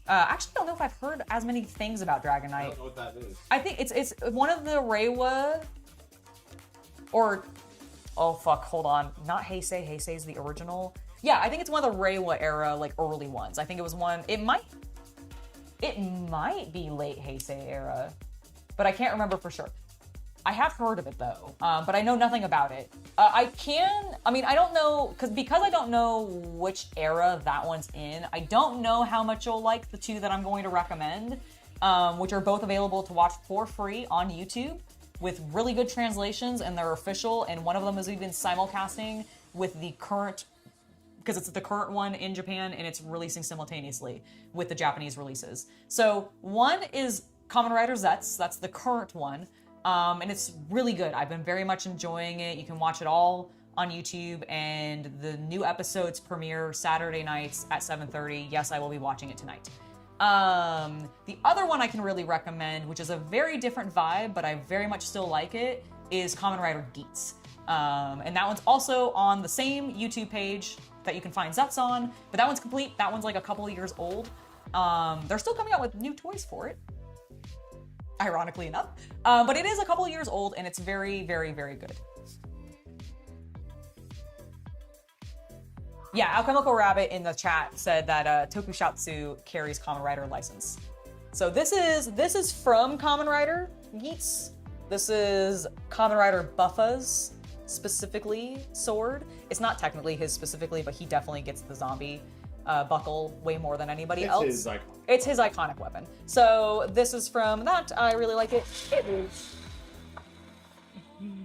Actually, don't know if I've heard as many things about Dragon I Knight. don't know what that is. I think it's one of the Reiwa, or oh fuck, hold on, not Heisei. Heisei's the original. Yeah, I think it's one of the Reiwa era, like early ones. I think it was one. It might be late Heisei era, but I can't remember for sure. I have heard of it though, but I know nothing about it. I don't know, because I don't know which era that one's in, I don't know how much you'll like the two that I'm going to recommend, which are both available to watch for free on YouTube with really good translations, and they're official, and one of them is even simulcasting with the current, because it's the current one in Japan, and it's releasing simultaneously with the Japanese releases. So one is Kamen Rider Zets, that's the current one. And it's really good. I've been very much enjoying it. You can watch it all on YouTube, and the new episodes premiere Saturday nights at 7:30. Yes, I will be watching it tonight. The other one I can really recommend, which is a very different vibe, but I very much still like it, is Kamen Rider Geats. And that one's also on the same YouTube page that you can find Zets on, but that one's complete. That one's like a couple of years old. They're still coming out with new toys for it, ironically enough. But it is a couple of years old, and it's very, very, very good. Yeah, Alchemical Rabbit in the chat said that Tokusatsu carries Kamen Rider license. So this is from Kamen Rider Geats. This is Kamen Rider Buffa's specifically sword. It's not technically his specifically, but he definitely gets the zombie buckle way more than anybody It's else. his icon. It's his iconic weapon. So this is from that. I really like it. It moves.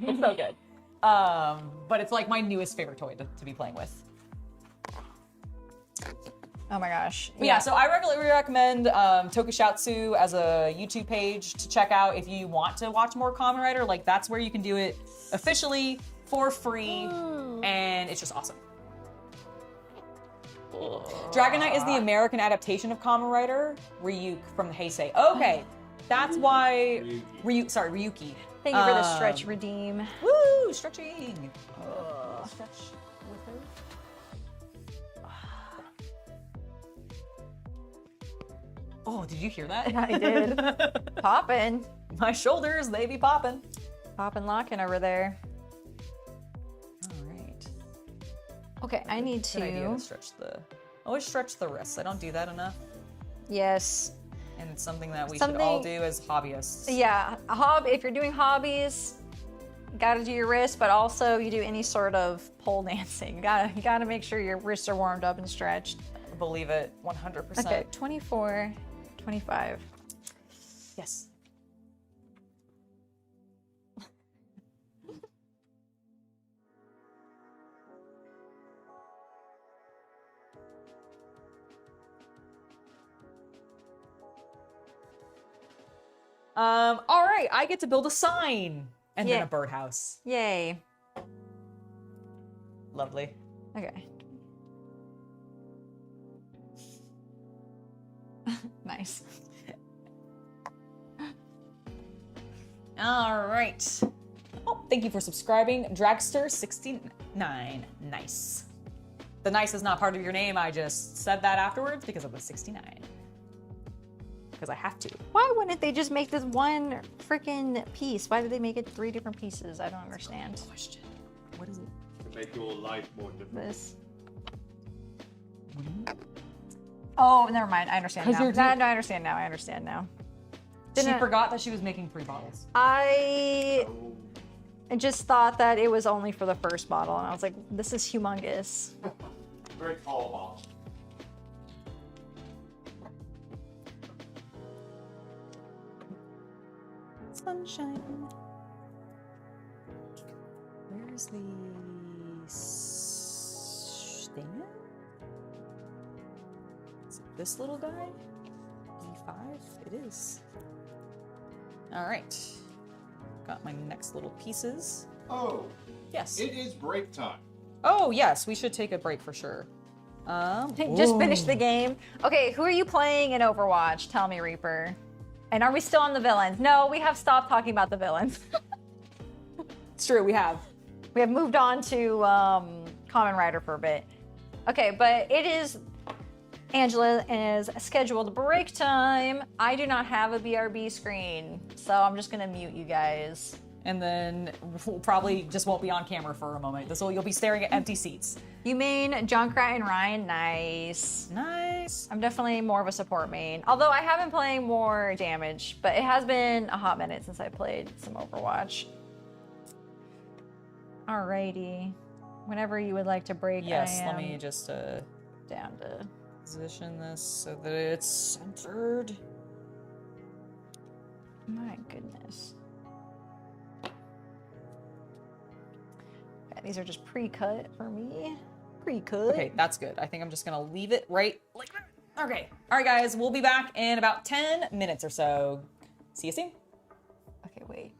It's so good. But it's like my newest favorite toy to be playing with. Oh my gosh. But yeah, so I regularly recommend Tokushatsu as a YouTube page to check out if you want to watch more Kamen Rider. Like, that's where you can do it officially for free, and it's just awesome. Dragon Knight is the American adaptation of Kamen Rider, Ryuk from the Heisei. Okay, that's why Ryuki. Thank you for the stretch redeem. Woo, stretching. Stretch with her. Oh, did you hear that? I did. Poppin'. My shoulders, they be popping. Poppin' locking over there. All right. Okay, I need Good idea to. to always stretch the wrists. I don't do that enough. Yes. And it's something that we should all do as hobbyists. Yeah, if you're doing hobbies, you gotta do your wrists, but also you do any sort of pole dancing. You gotta make sure your wrists are warmed up and stretched. Believe it, 100%. Okay, 24, 25. Yes. All right, I get to build a sign and then Yeah. a birdhouse. Yay. Lovely. Okay. Nice. All right. Oh, thank you for subscribing, Dragster69. Nice. The nice is not part of your name. I just said that afterwards because of the 69. Because I have to. Why wouldn't they just make this one freaking piece? Why did they make it 3 different pieces? I don't understand. Question. What is it? To make your life more difficult. This. Oh, never mind. I understand 'Cause now. you're No, I understand now. I understand now. She Didn't- forgot that she was making 3 bottles. I just thought that it was only for the first bottle, and I was like, this is humongous. Very tall bottle. Sunshine. Where's the stand? Is it this little guy? E5? It is. All right. Got my next little pieces. Oh, Yes. it is break time. Oh, yes. We should take a break for sure. Just finished the game. Okay, who are you playing in Overwatch? Tell me, Reaper. And are we still on the villains? No, we have stopped talking about the villains. It's true. We have. We have moved on to Kamen Rider for a bit. Okay, but it is Angela is scheduled break time. I do not have a BRB screen, so I'm just gonna mute you guys. And then we'll probably just won't be on camera for a moment. You'll be staring at empty seats. You main Junkrat and Ryan? Nice. Nice. I'm definitely more of a support main. Although I have been playing more damage, but it has been a hot minute since I played some Overwatch. Alrighty. Whenever you would like to break, Yes. I Let am me just down to. position this so that it's centered. My goodness. Okay, these are just pre-cut for me. Pre-cut. Okay, that's good. I think I'm just gonna leave it right like that. Okay. All right, guys. We'll be back in about 10 minutes or so. See you soon. Okay, wait.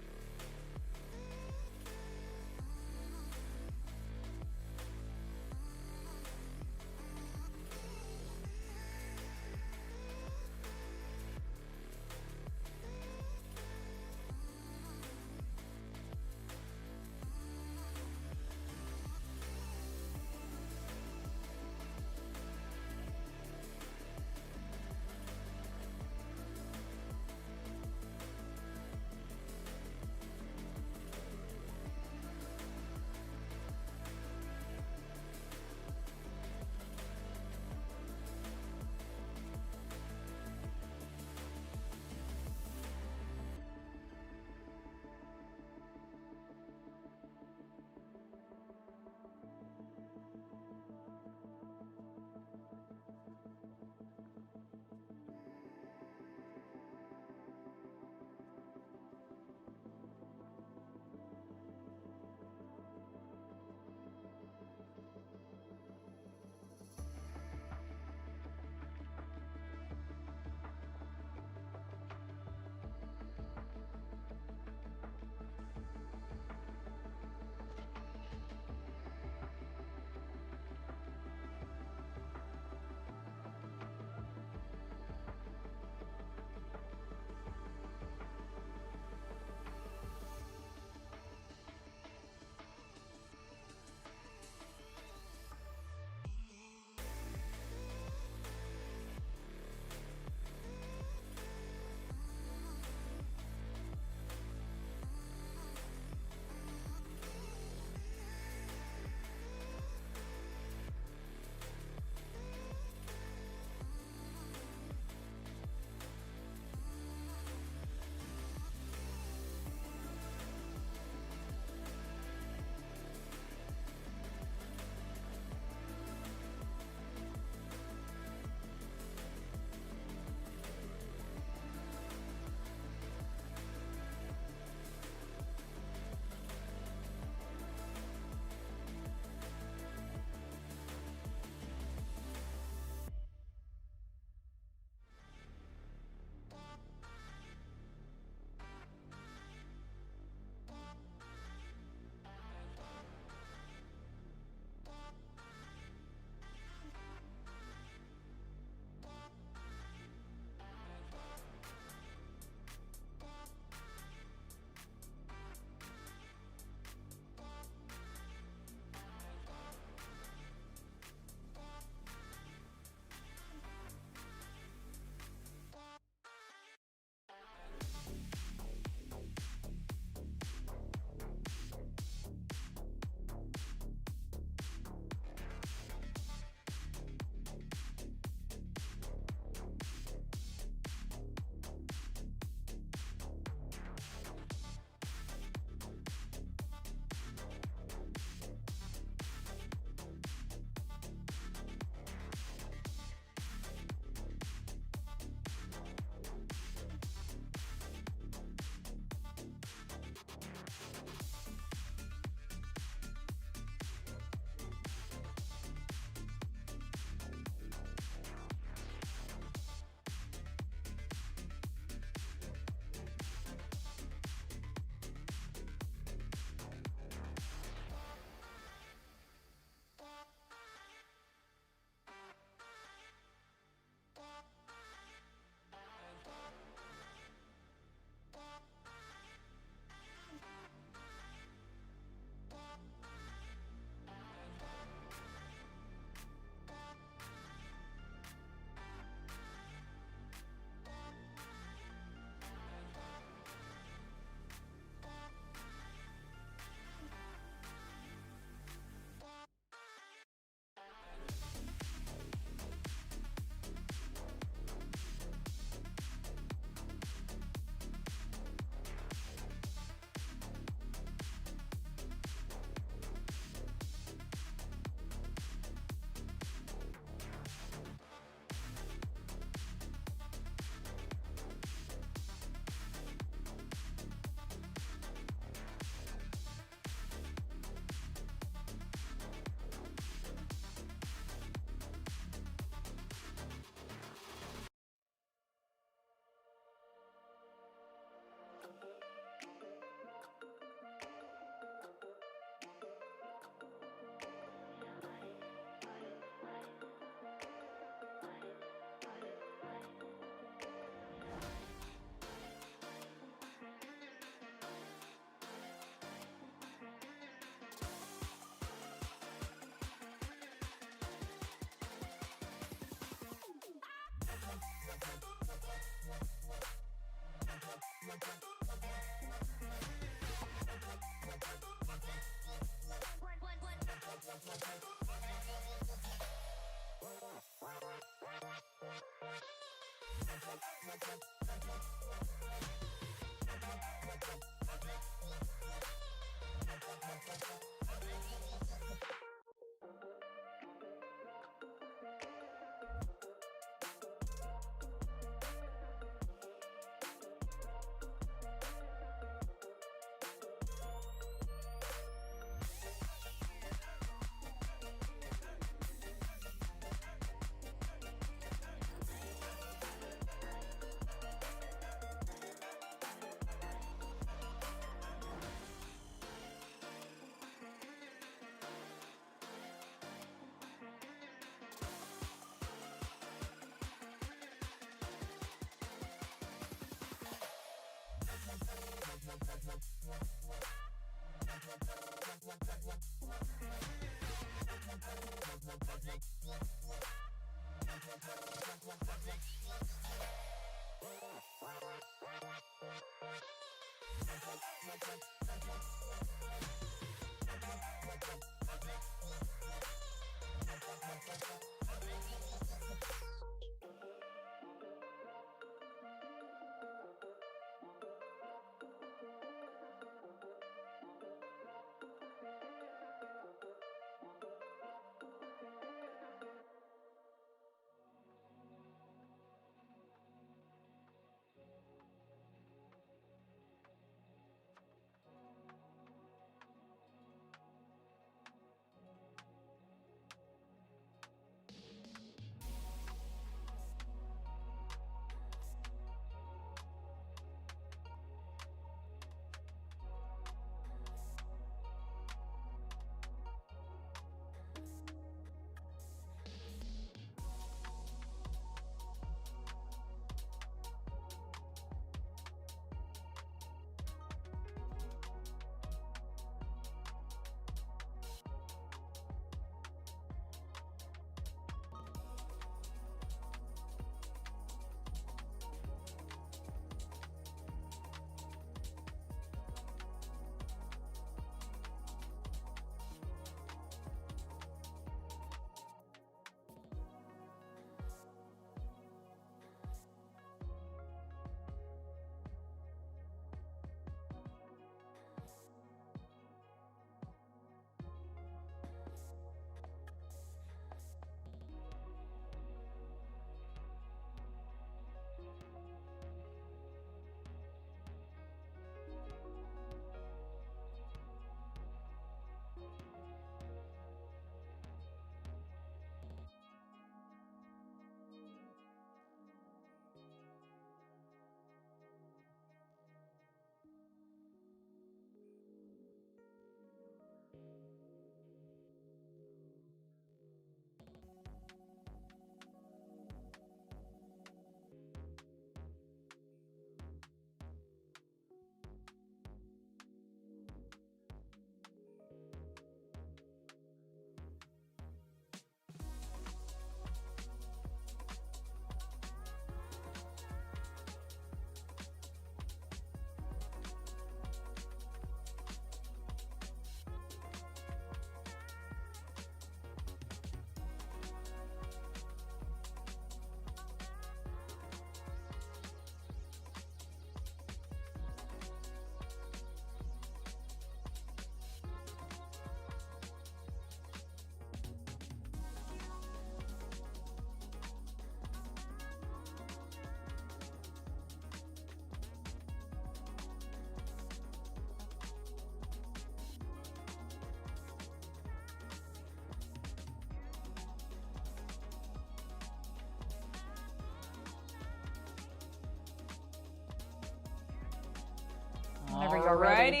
Whenever you're ready.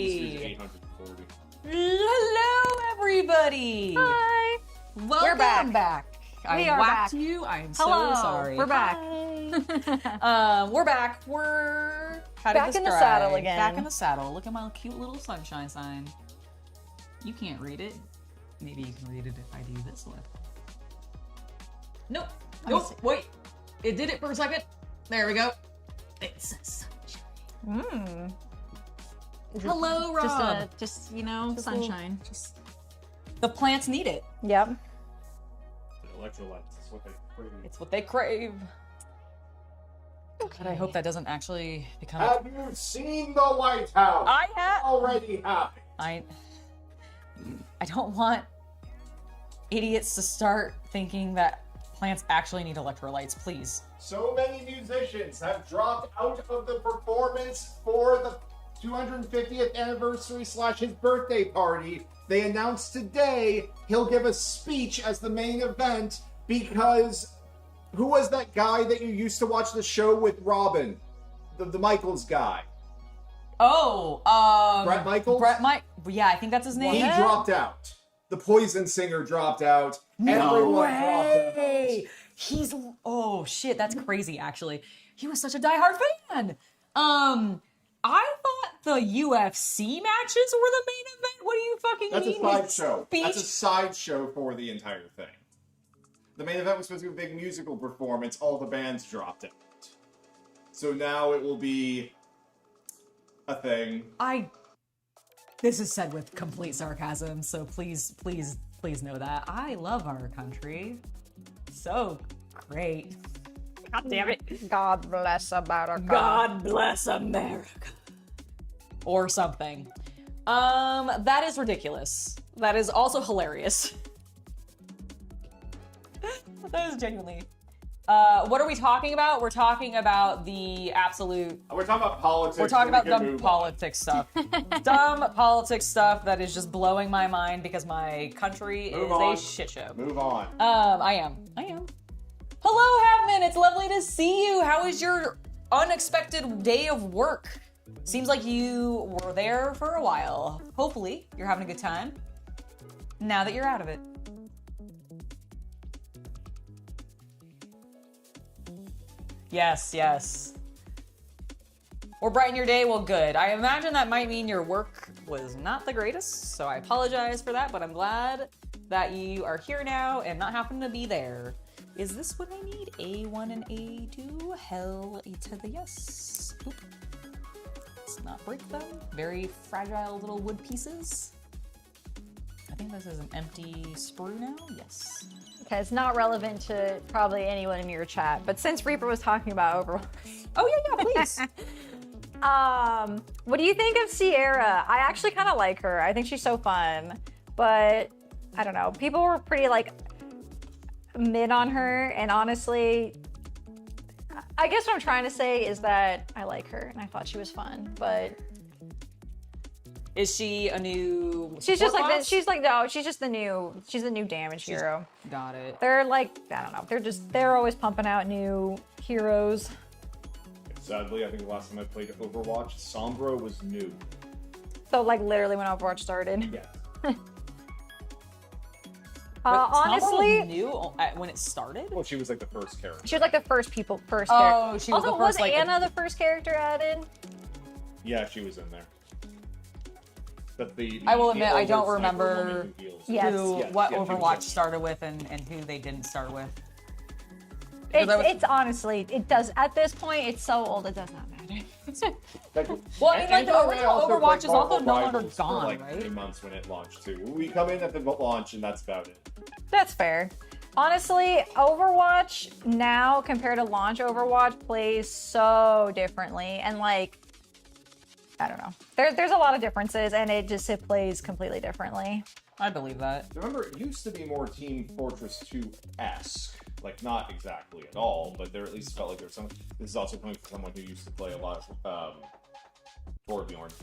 This is Alrighty. 840. Hello, everybody. Hi. Welcome back. back. I We are whacked back. you. I'm Hello. so sorry. We're back. We're back. We're how to Back in the describe? saddle again. Back in the saddle. Look at my cute little sunshine sign. You can't read it. Maybe you can read it if I do this one. Nope. Let me Nope. Wait. It did it for a second. There we go. It's sunshine. Hello, Rob. Just sunshine. The plants need it. Yep. Electrolytes is what they crave. It's what they crave. God, I hope that doesn't actually become. Have you seen the lighthouse? I have. Already happened. I don't want idiots to start thinking that plants actually need electrolytes, please. So many musicians have dropped out of the performance for the 250th anniversary / his birthday party. They announced today he'll give a speech as the main event because who was that guy that you used to watch the show with Robin? The Michaels guy. Oh, Bret Michaels? Yeah, I think that's his name. He dropped out. The Poison singer dropped out. Everyone dropped out. He's oh shit, that's crazy actually. He was such a diehard fan. I thought the UFC matches were the main event. What do you fucking That's mean? a sideshow. Speech? That's a sideshow for the entire thing. The main event was supposed to be a big musical performance. All the bands dropped out. So now it will be a thing. This is said with complete sarcasm, so please know that. I love our country. So great. God damn it. God bless America. God bless America. Or something. That is ridiculous. That is also hilarious. That is genuinely. What are we talking about? We're talking about the absolute. We're talking about politics. We're talking so about we can dumb move politics stuff. Dumb politics stuff that is just blowing my mind because my country Move is on. a shit show. Move on. I am. Hello, Havman. It's lovely to see you. How is your unexpected day of work? Seems like you were there for a while. Hopefully, you're having a good time. Now that you're out of it. Yes. Or brighten your day? Well, good. I imagine that might mean your work was not the greatest, so I apologize for that, but I'm glad that you are here now and not happen to be there. Is this what I need? A1 and A2? Hell to the yes. Oop. Let's not break them. Very fragile little wood pieces. I think this is an empty sprue now. Yes. Okay, it's not relevant to probably anyone in your chat, but since Reaper was talking about Overwatch. Oh, yeah, please. What do you think of Sierra? I actually kind of like her. I think she's so fun, but I don't know. People were pretty mid on her, and honestly, I guess what I'm trying to say is that I like her and I thought she was fun, but Is she a new? she's just support like class? she's the new damage hero. Got it. They're I don't know. They're always pumping out new heroes. Sadly, I think the last time I played Overwatch, Sombra was new. So literally when Overwatch started. Yeah. Honestly, new when it started. Well, she was the first character. she was the first character. Oh, she was also, the first. was Anna the first character added? Yeah, she was in there. But I will admit, I older don't sniper remember woman who heals. Yes. what she was Overwatch in. started with and who they didn't start with. It's honestly, it does, at this point, it's so old, it does not matter. Well, I mean, the I original also Overwatch played is also Marvel no longer Rivals gone, for right? 3 months when it launched too. We come in at the launch and that's about it. That's fair. Honestly, Overwatch now compared to launch Overwatch plays so differently, and I don't know. There's a lot of differences, and it plays completely differently. I believe that. Remember, it used to be more Team Fortress 2-esque. Like, not exactly at all, but there at least felt like there's some. This is also coming from someone who used to play a lot of Torbjorn.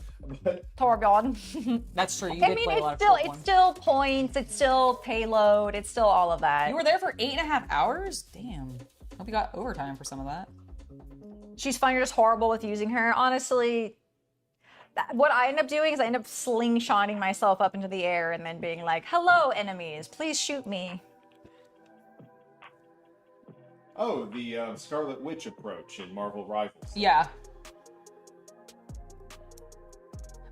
Torbjorn. That's true. You I did mean, play a lot it's of still, it's still points, it's still payload, it's still all of that. You were there for 8.5 hours. Damn. Hope you got overtime for some of that. She's fun. You're just horrible with using her. Honestly, what I end up doing is I end up slingshotting myself up into the air and then being like, "Hello, enemies, please shoot me." Oh, the Scarlet Witch approach in Marvel Rivals. Yeah.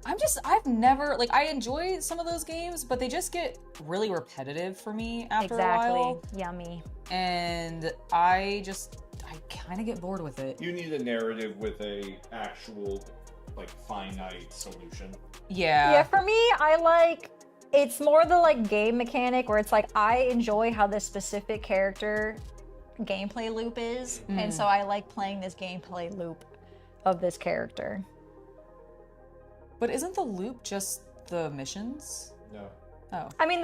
I've never, I enjoy some of those games, but they just get really repetitive for me after a while. Yummy. And I kind of get bored with it. You need a narrative with a actual, like, finite solution. Yeah, for me, I like, it's more the like game mechanic where it's like, I enjoy how this specific character gameplay loop is. And so I like playing this gameplay loop of this character. But isn't the loop just the missions? No. Oh. I mean,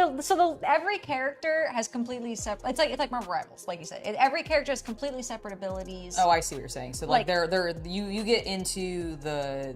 every character has completely separate. It's like Marvel Rivals, like you said. Every character has completely separate abilities. Oh, I see what you're saying. So like, Like- you get into the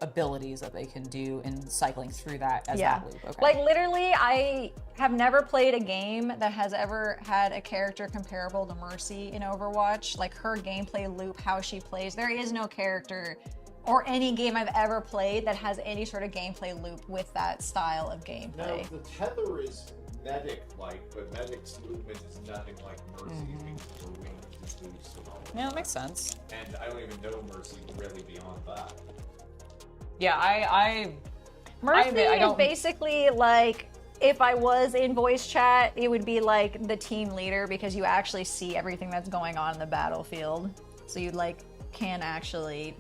abilities that they can do and cycling through that as that loop. Okay. Like literally, I have never played a game that has ever had a character comparable to Mercy in Overwatch. Like her gameplay loop, how she plays. There is no character or any game I've ever played that has any sort of gameplay loop with that style of Now, gameplay. the tether is medic-like, but medic's movement is nothing like Mercy because her wings just boost and all of Yeah, that makes sense. And I don't even know Mercy really beyond that. Yeah, I Mercy I is don't- basically like, if I was in voice chat, it would be like the team leader because you actually see everything that's going on in the battlefield. So you like can actually,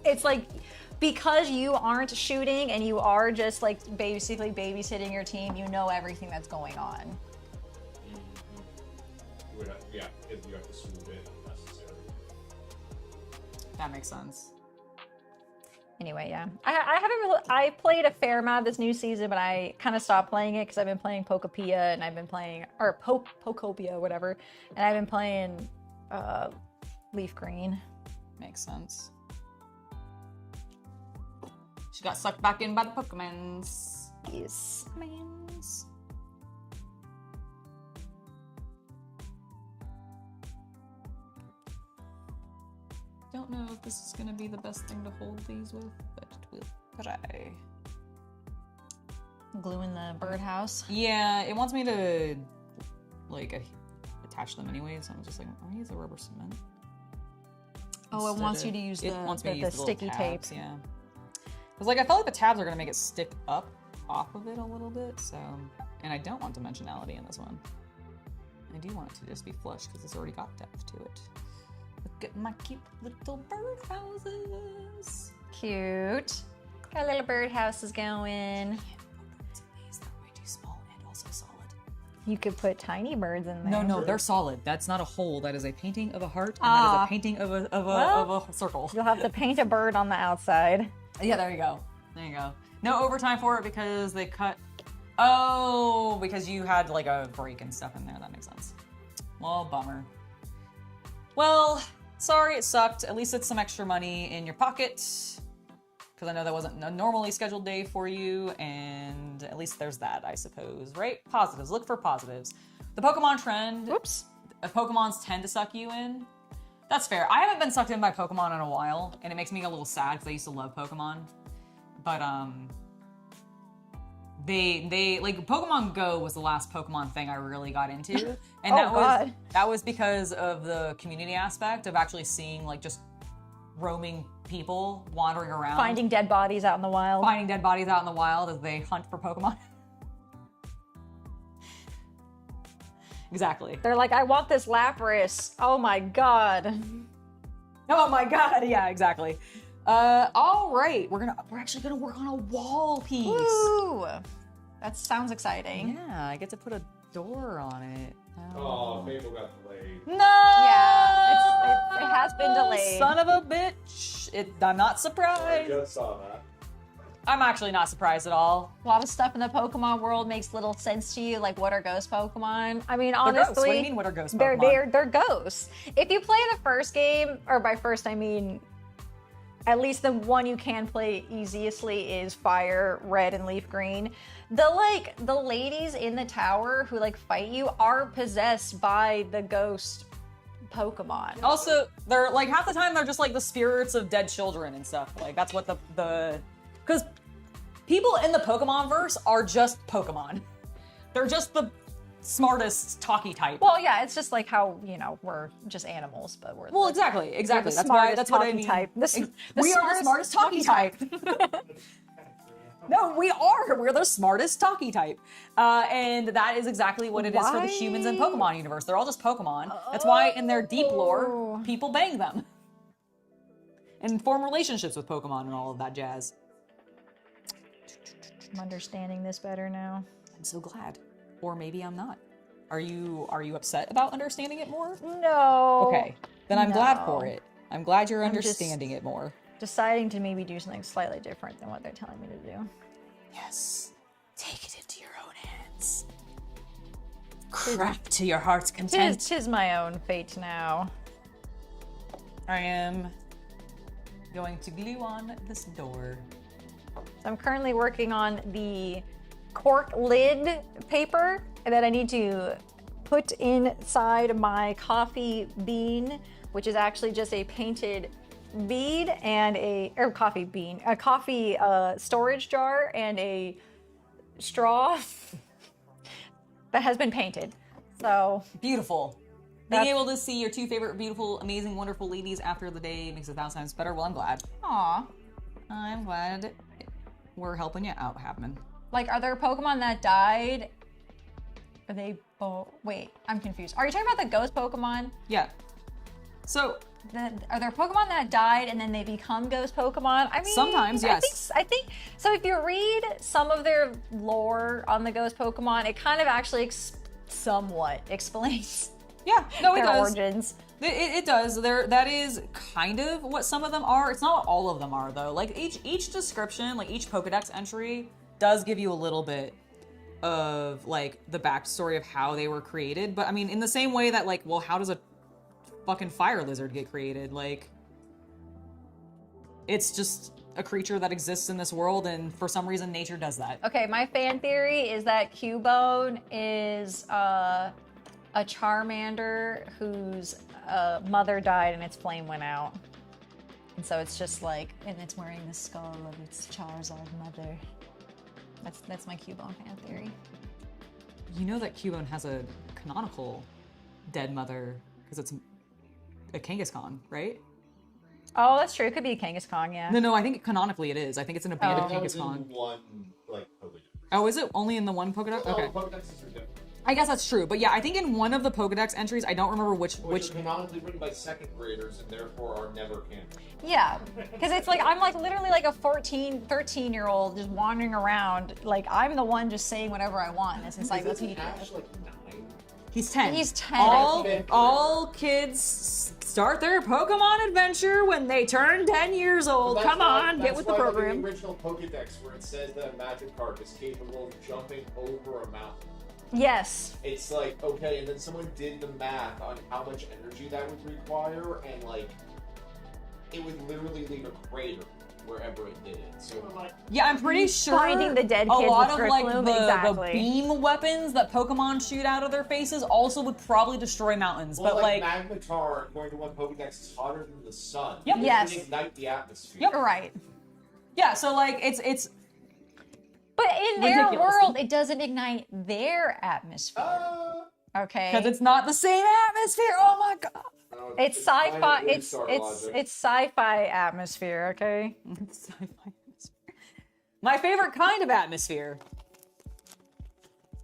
it's like, because you aren't shooting and you are just like basically babysitting your team, you know everything that's going on. You have to smooth it if necessary. that makes sense. Anyway, yeah, I haven't really, I played a fair amount of this new season, but I kind of stopped playing it because I've been playing Pokopia and I've been playing, or Pokopia, whatever, and I've been playing Leaf Green. Makes sense. She got sucked back in by the Pokemons. Yes. Pokemons. Don't know if this is gonna be the best thing to hold these with, but we'll try. Glue in the birdhouse. Yeah, it wants me to like attach them anyway, so I'm just like, I'm gonna use the rubber cement. Oh, it Instead wants of- you to use it the wants me to use little sticky tape. tabs, yeah. Because like I felt like the tabs are gonna make it stick up off of it a little bit, so, and I don't want dimensionality in this one. I do want it to just be flush because it's already got depth to it. Look at my cute little birdhouses. Cute. Got little birdhouses going. These that way too small and also solid. You could put tiny birds in there. No, they're solid. That's not a hole. That is a painting of a heart, and that is a painting of a circle. You'll have to paint a bird on the outside. Yeah, there you go. There you go. No overtime for it because they cut. Oh, because you had like a break and stuff in there. That makes sense. Well, bummer. Well, sorry it sucked. At least it's some extra money in your pocket. Because I know that wasn't a normally scheduled day for you, and at least there's that, I suppose, right? Positives. Look for positives. The Pokemon trend. Whoops. Pokemons tend to suck you in. That's fair. I haven't been sucked in by Pokemon in a while, and it makes me a little sad because I used to love Pokemon. But they like Pokemon Go was the last Pokemon thing I really got into, and Oh, that was because of the community aspect of actually seeing like just roaming people wandering around, Finding dead bodies out in the wild. finding dead bodies out in the wild as they hunt for Pokemon. Exactly. They're like, I want this Lapras. Oh my god. Oh my god, yeah, exactly. All right, we're actually gonna work on a wall piece. Ooh. That sounds exciting. Yeah, I get to put a door on it. Oh, Fable got delayed. No! Yeah, it has been delayed. Son of a bitch. I'm not I surprised. just saw that. I'm actually not surprised at all. A lot of stuff in the Pokemon world makes little sense to you, like what are ghost Pokemon? I mean, They're honestly, ghosts. What do you mean, what are ghost they're Pokemon? they're ghosts. If you play the first game, or by first I mean, at least the one you can play easiestly is Fire, Red, and Leaf Green. The ladies in the tower who like fight you are possessed by the ghost Pokemon. Also, they're like half the time they're just like the spirits of dead children and stuff. Like that's what the because people in the Pokemon verse are just Pokemon. They're just the smartest talky type. Well, yeah, it's just like how, you know, we're just animals, but we're Well, the, exactly. we're the That's why. smartest That's what I talking mean. type. We are the smartest talky type. No, we are. We're the smartest talkie type. And that is exactly what it is for the humans in Pokemon universe. They're all just Pokemon. That's why in their deep lore, people bang them. And form relationships with Pokemon and all of that jazz. I'm understanding this better now. I'm so glad. Or maybe I'm not. Are you upset about understanding it more? No. Okay. Then I'm glad No. for it. I'm glad you're I'm just- understanding it more. Deciding to maybe do something slightly different than what they're telling me to do. Yes. Take it into your own hands. Crap to your heart's content. Tis my own fate now. I am going to glue on this door. So I'm currently working on the cork lid paper that I need to put inside my coffee bean, which is actually just a painted bead and a coffee storage jar and a straw that has been painted. So Beautiful. Being That's- able to see your two favorite beautiful, amazing, wonderful ladies after the day makes it 1,000 times better. Well, I'm glad. aw. I'm glad we're helping you out, Hapman. Like, are there Pokemon that died? Are they both? Wait, I'm confused. Are you talking about the ghost Pokemon? Yeah. So, Are there Pokemon that died and then they become ghost Pokemon? I mean, Sometimes, yes. I think so. If you read some of their lore on the ghost Pokemon, it kind of actually somewhat explains yeah, no, it their does. origins. It does. That is kind of what some of them are. It's not what all of them are, though. Like, each description, like, each Pokedex entry does give you a little bit of, like, the backstory of how they were created. But, I mean, in the same way that, like, well, how does a fucking fire lizard get created? Like, it's just a creature that exists in this world, and for some reason nature does that. Okay, my fan theory is that Cubone is a Charmander whose mother died and its flame went out. And so it's just like, and it's wearing the skull of its Charizard mother. That's my Cubone fan theory. You know that Cubone has a canonical dead mother because it's a Kangaskhan, right? Oh, that's true. It could be a Kangaskhan, yeah. No, I think canonically it is. I think it's an abandoned That was in Kangaskhan. one, like, Pokedex. Oh, is it only in the one Pokedex? Well, Okay. Pokedexes are different. I guess that's true. But yeah, I think in one of the Pokedex entries, I don't remember which Which are canonically written by second graders and therefore are never canon. Yeah, because it's like, I'm like literally like a 13-year-old just wandering around. Like, I'm the one just saying whatever I want in this encyclopedia. Ash like 9? He's 10. He's 10. All kids start their Pokemon adventure when they turn 10 years old. Come on, get with the program. The original Pokedex where it says that a Magikarp is capable of jumping over a mountain. Yes. It's like, okay, and then someone did the math on how much energy that would require, and like, it would literally leave a crater wherever it did it. So, Yeah, I'm pretty sure Finding the dead a kids lot with of like Drifloon, the exactly. beam weapons that Pokemon shoot out of their faces also would probably destroy mountains. well, but like, Magnetar, according to one Pokedex, is hotter than the sun. Yep. It Yes. would ignite the atmosphere. Yep. Right. yeah, so like it's But in their Ridiculous. world, it doesn't ignite their atmosphere. Okay. because it's not the same atmosphere. Oh my god. It's sci-fi. It's sci-fi atmosphere. Okay. Sci-fi atmosphere. My favorite kind of atmosphere.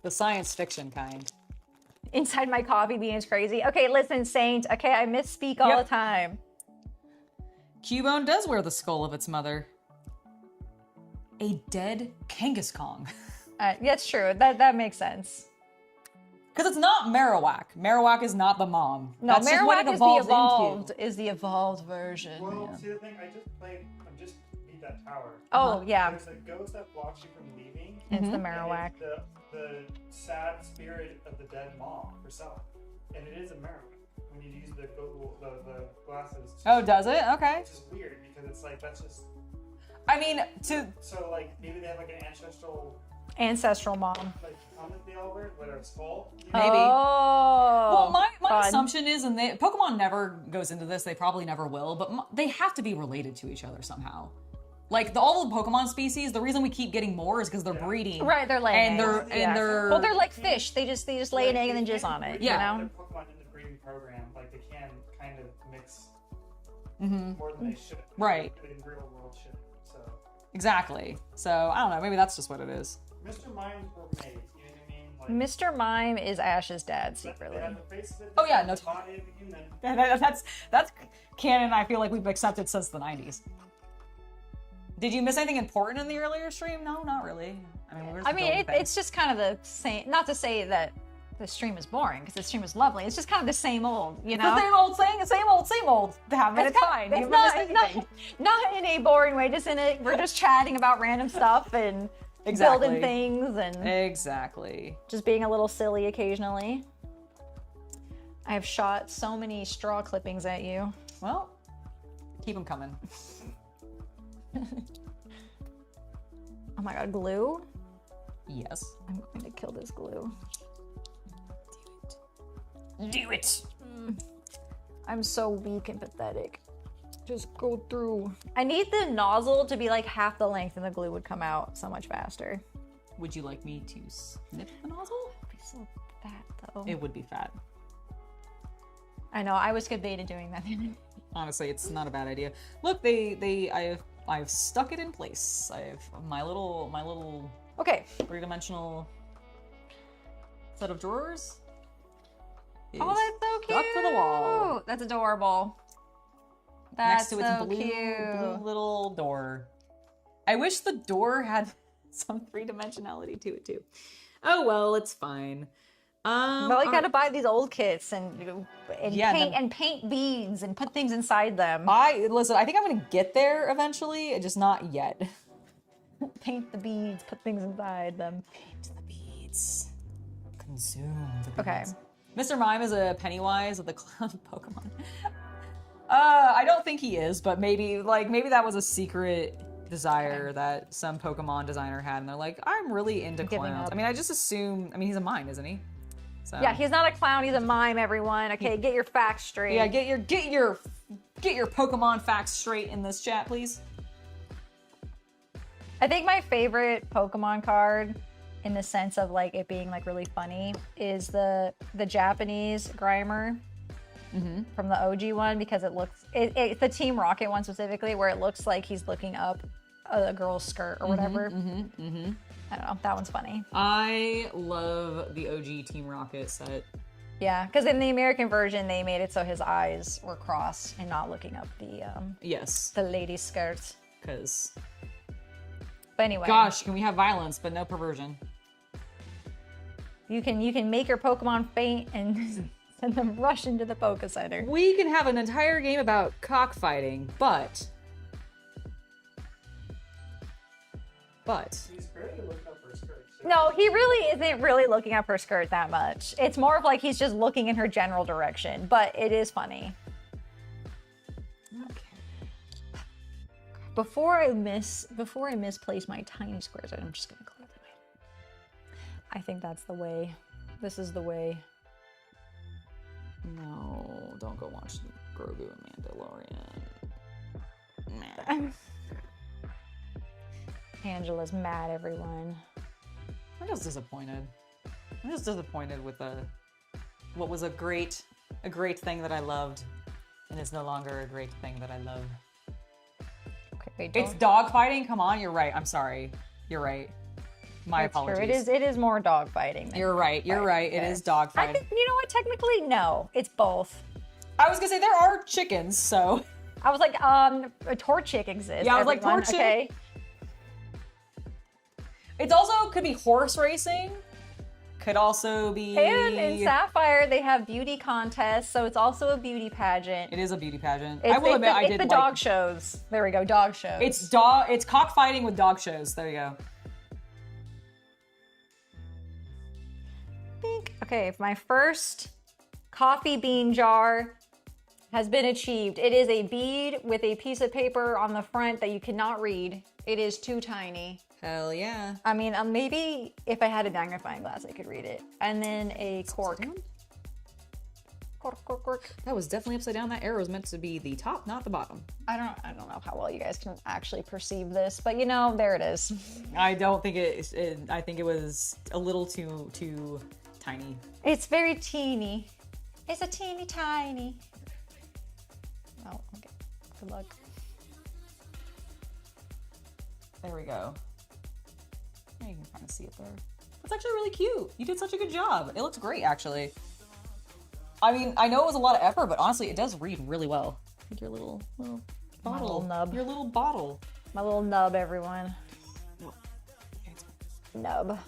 The science fiction kind. Inside my coffee bean is crazy. Okay, listen, Saint. Okay, I misspeak all Yep. the time. Cubone does wear the skull of its mother. A dead Kangaskhan. That's true. That makes sense. Because it's not Marowak. Marowak is not the mom. No, That's just what it Marowak evolves into. is the evolved version. Well, see the thing, I just beat that tower. Oh yeah, There's a ghost that blocks you from leaving. it's the and Marowak. it's the sad spirit of the dead mom herself. And it is a Marowak. When you use the glasses. Oh, does it? Okay. It's just weird because it's like, that's just. I mean, So, like, maybe they have like an Ancestral mom. like helmet they all wear, whether it's full. Maybe. Oh. Well, my fun. assumption is, and Pokemon never goes into this, they probably never will, but they have to be related to each other somehow. Like, all the Pokemon species, the reason we keep getting more is because they're breeding. Right, they're laying And eggs. they're Well, they're like fish. They just lay an egg and then jizz on it. Yeah. You know. Pokemon in the breeding program, like they can mix Mm-hmm. more than they should. Right. In real world shit. So Exactly. So I don't know. Maybe that's just what it is. Mr. Mimes were made. You know what I mean? Like, Mr. Mime is Ash's dad they secretly. have the faces of Oh, yeah, no- the body of a human. That's canon. I feel like we've accepted since the 90s. Did you miss anything important in the earlier stream? No, not really. I mean, we were just building things. It's just kind of the same. Not to say that the stream is boring, because the stream is lovely. It's just kind of the same old, you know? the same old thing, same old. Damn it, it's fine. You It's haven't not, missed anything. not in a boring way. Just in a, we're just chatting about random stuff and Exactly. building things and Exactly. just being a little silly occasionally. I have shot so many straw clippings at you. Well, keep them coming. Oh my god, glue? Yes. I'm going to kill this glue. Do it. I'm so weak and pathetic. Just go through. I need the nozzle to be like half the length and the glue would come out so much faster. Would you like me to snip the nozzle? It'd be so fat though. It would be fat. I know, I was debated doing that. Honestly, it's not a bad idea. Look, I've stuck it in place. I have my little Okay. three-dimensional set of drawers. Oh, that's so cute. Stuck to the wall. That's adorable. That's Next to its so blue cute. little door. I wish the door had some three-dimensionality to it too. Oh well, it's fine. Well, you gotta buy these old kits and Yeah, paint beads and put things inside them. Listen, I think I'm gonna get there eventually, just not yet. Paint the beads, put things inside them. Paint the beads. Consume the beads. Okay. Mr. Mime is a Pennywise of the clown Pokemon. I don't think he is, but maybe that was a secret desire that some Pokemon designer had, and they're like, I'm really into Giving clowns. up. I mean, I just assume. I mean, he's a mime, isn't he? So Yeah, he's not a clown, he's a mime, everyone. Okay, get your facts straight. yeah. Get your Pokemon facts straight in this chat, please. I think my favorite Pokemon card, in the sense of like it being like really funny, is the Japanese Grimer from the OG one, because it looks it's the Team Rocket one specifically, where it looks like he's looking up a girl's skirt or whatever. I don't know, that one's funny. I love the OG Team Rocket set. Yeah, because in the American version they made it so his eyes were crossed and not looking up Yes, the lady's skirt. because But anyway, gosh, can we have violence but no perversion? you can make your Pokemon faint and send them rush into the Poke Center. We can have an entire game about cockfighting, but He's barely looking up her skirt. So No, he really isn't really looking up her skirt that much. It's more of like he's just looking in her general direction, but it is funny. okay. Before I misplace my tiny squares, I'm just gonna clear them out. I think that's the way. This is the way. No, don't go watch Grogu and Mandalorian. Nah. Angela's mad, everyone. I'm just disappointed. I'm just disappointed with what was a great thing that I loved, and it's no longer a great thing that I love. Okay, wait, It's don't- dog fighting. Come on, you're right. I'm sorry. You're right. My That's true. apologies. It is more dog fighting. than You're right. You're fighting, right. It okay. is dog I fighting. think, you know what? Technically, no. It's both. I was gonna say there are chickens, so I was like, a Torchic exists. Yeah, I was like, everyone, Torchic? Okay. it's also could be horse racing. Could also be. And in Sapphire, they have beauty contests, so it's also a beauty pageant. It is a beauty pageant. It's, I will admit, I it's did the like. dog shows. There we go, dog shows. It's cockfighting with dog shows. There you go. Okay, my first coffee bean jar has been achieved. It is a bead with a piece of paper on the front that you cannot read. It is too tiny. Hell yeah. I mean, maybe if I had a magnifying glass, I could read it. And then a cork. Cork. That was definitely upside down. That arrow was meant to be the top, not the bottom. I don't know how well you guys can actually perceive this, but you know, there it is. I don't think I think it was a little too tiny. It's very teeny. It's a teeny tiny. Oh, okay. Good luck. There we go. Yeah, you can kind of see it there. That's actually really cute. You did such a good job. It looks great, actually. I mean, I know it was a lot of effort, but honestly, it does read really well. Like your little bottle. little nub. Your little bottle. My little nub, everyone. Okay, it's Nub.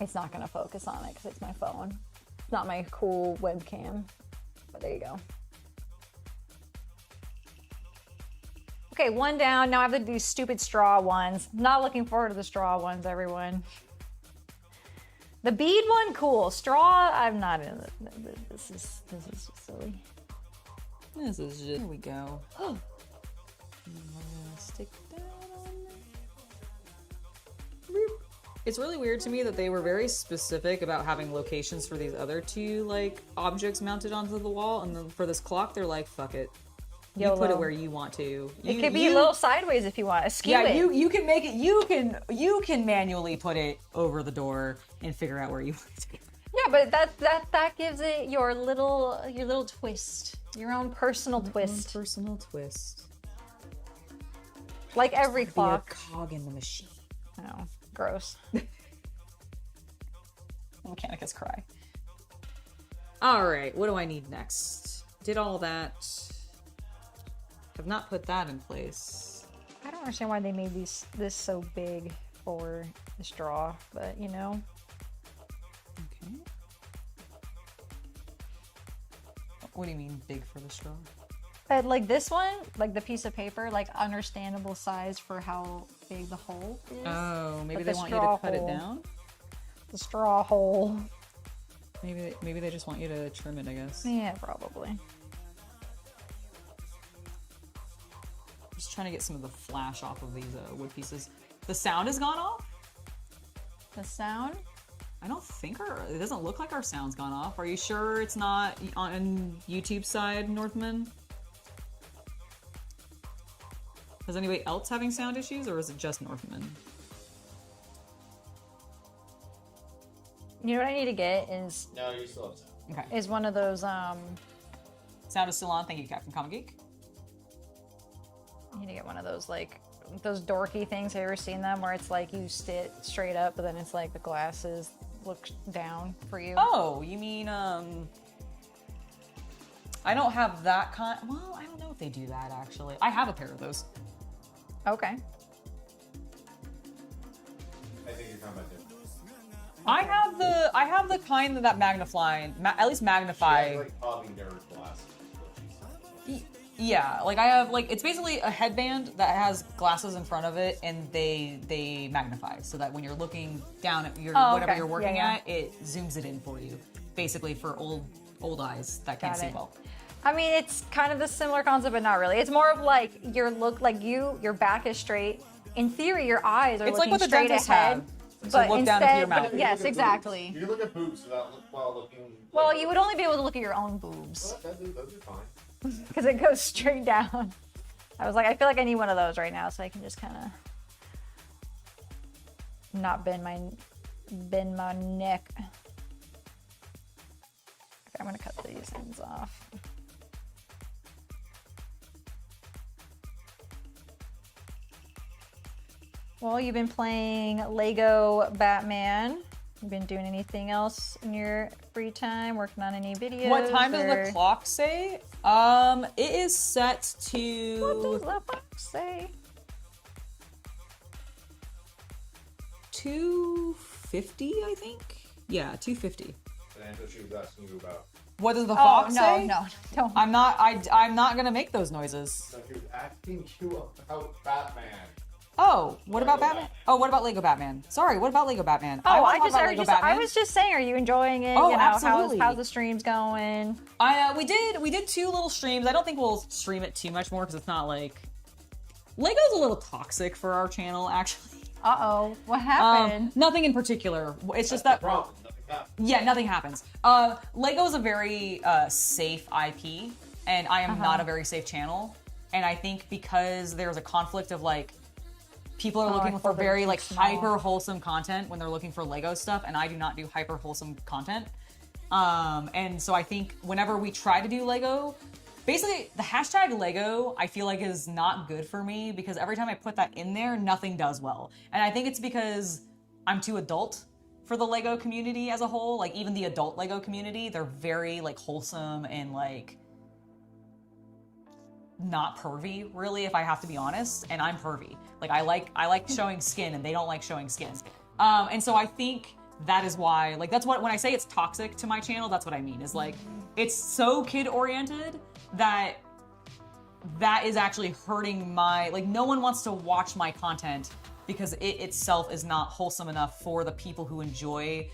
It's not gonna focus on it because it's my phone. It's not my cool webcam. But there you go. Okay, one down. Now I have to do stupid straw ones. Not looking forward to the straw ones, everyone. The bead one, cool. Straw, I'm not in it. This is just silly. This is just... Here we go. Oh. And we're gonna stick that on there. Boop. It's really weird to me that they were very specific about having locations for these other two, like, objects mounted onto the wall, and then for this clock, they're like, fuck it. You YOLO. put it where you want to. It could be a little sideways if you want. Skew Yeah, it. you can make it. You can manually put it over the door and figure out where you want it to go. Yeah, but that gives it your little twist, your own personal twist, Personal twist. like every Be a clock. cog in the machine. Oh, gross. Mechanicus cry. All right, what do I need next? Did all that. Have not put that in place. I don't understand why they made this so big for the straw, but you know. Okay. What do you mean big for the straw? But like this one, like the piece of paper, like understandable size for how big the hole is. Oh, maybe But they the want you to straw cut it hole. down? The straw hole. Maybe they just want you to trim it, I guess. Yeah, probably. Just trying to get some of the flash off of these wood pieces. The sound has gone off? The sound? I don't think it doesn't look like our sound's gone off. Are you sure it's not on YouTube side, Northman? Is anybody else having sound issues, or is it just Northman? You know what I need to get is No, you still have sound. Okay. is one of those Sound is still on. Thank you, Captain Comic Geek. I need to get one of those like those dorky things. Have you ever seen them where it's like you sit straight up, but then it's like the glasses look down for you? Oh, you mean I don't have that kind. Well, I don't know if they do that actually. I have a pair of those. Okay. I think you're talking about different. I have the kind that magnify, at least magnify. She has, like hobby nerd glasses. Yeah, like I have it's basically a headband that has glasses in front of it, and they magnify so that when you're looking down at your whatever okay. you're working Yeah, at, it zooms it in for you. Basically for old eyes that can't Got see it. well. I mean, it's kind of the similar concept, but not really. It's more of like your back is straight. In theory, your eyes are It's like looking what the straight dentists ahead. have. So But look instead, down into your mouth. yes, You look at exactly. boobs. You look at boobs while looking. Well, you would only be able to look at your own boobs Those are fine. because it goes straight down. I was like, I feel like I need one of those right now, so I can just kind of not bend my neck. Okay, I'm gonna cut these ends off. Well, you've been playing Lego Batman. You been doing anything else in your free time? Working on any videos? What time does or- the clock say? It is set to. What does the box say? 2:50, I think. Yeah, 2:50. And that's what she was asking you about. What does the Oh fox no, say? no, don't. I'm not gonna make those noises. So she was asking you about Batman. Oh, what about Lego Batman? Oh, what about Lego Batman? Sorry, what about Lego Batman? Oh, wanna I talk just, about I, Lego just I Batman. was just saying, are you enjoying it? Oh, you know, absolutely. How's the streams going? We did 2 little streams. I don't think we'll stream it too much more because it's not like Lego's a little toxic for our channel actually. Uh-oh, what happened? Nothing in particular. It's just that Problem. Nothing happened. yeah, nothing happens. Lego is a very safe IP, and I am not a very safe channel. And I think because there's a conflict of like people are I looking for thought they were very too like small. hyper wholesome content when they're looking for Lego stuff, and I do not do hyper wholesome content. And so I think whenever we try to do Lego, basically the hashtag Lego I feel like is not good for me because every time I put that in there, nothing does well. And I think it's because I'm too adult for the Lego community as a whole. Like even the adult Lego community, they're very like wholesome and like not pervy, really, if I have to be honest. And I'm pervy. Like I like showing skin, and they don't like showing skin. And so I think that is why, like, that's what when I say it's toxic to my channel, that's what I mean. Is like it's so kid oriented that is actually hurting my, like, no one wants to watch my content because it itself is not wholesome enough for the people who enjoy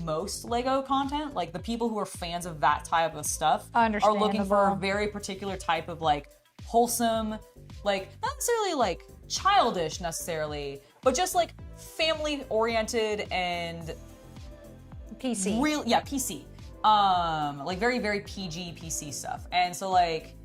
most Lego content. Like the people who are fans of that type of stuff are looking for a very particular type of like wholesome, like not necessarily like childish necessarily, but just like family oriented and PC. Real, yeah, PC. Like very, very PG PC stuff. And so like,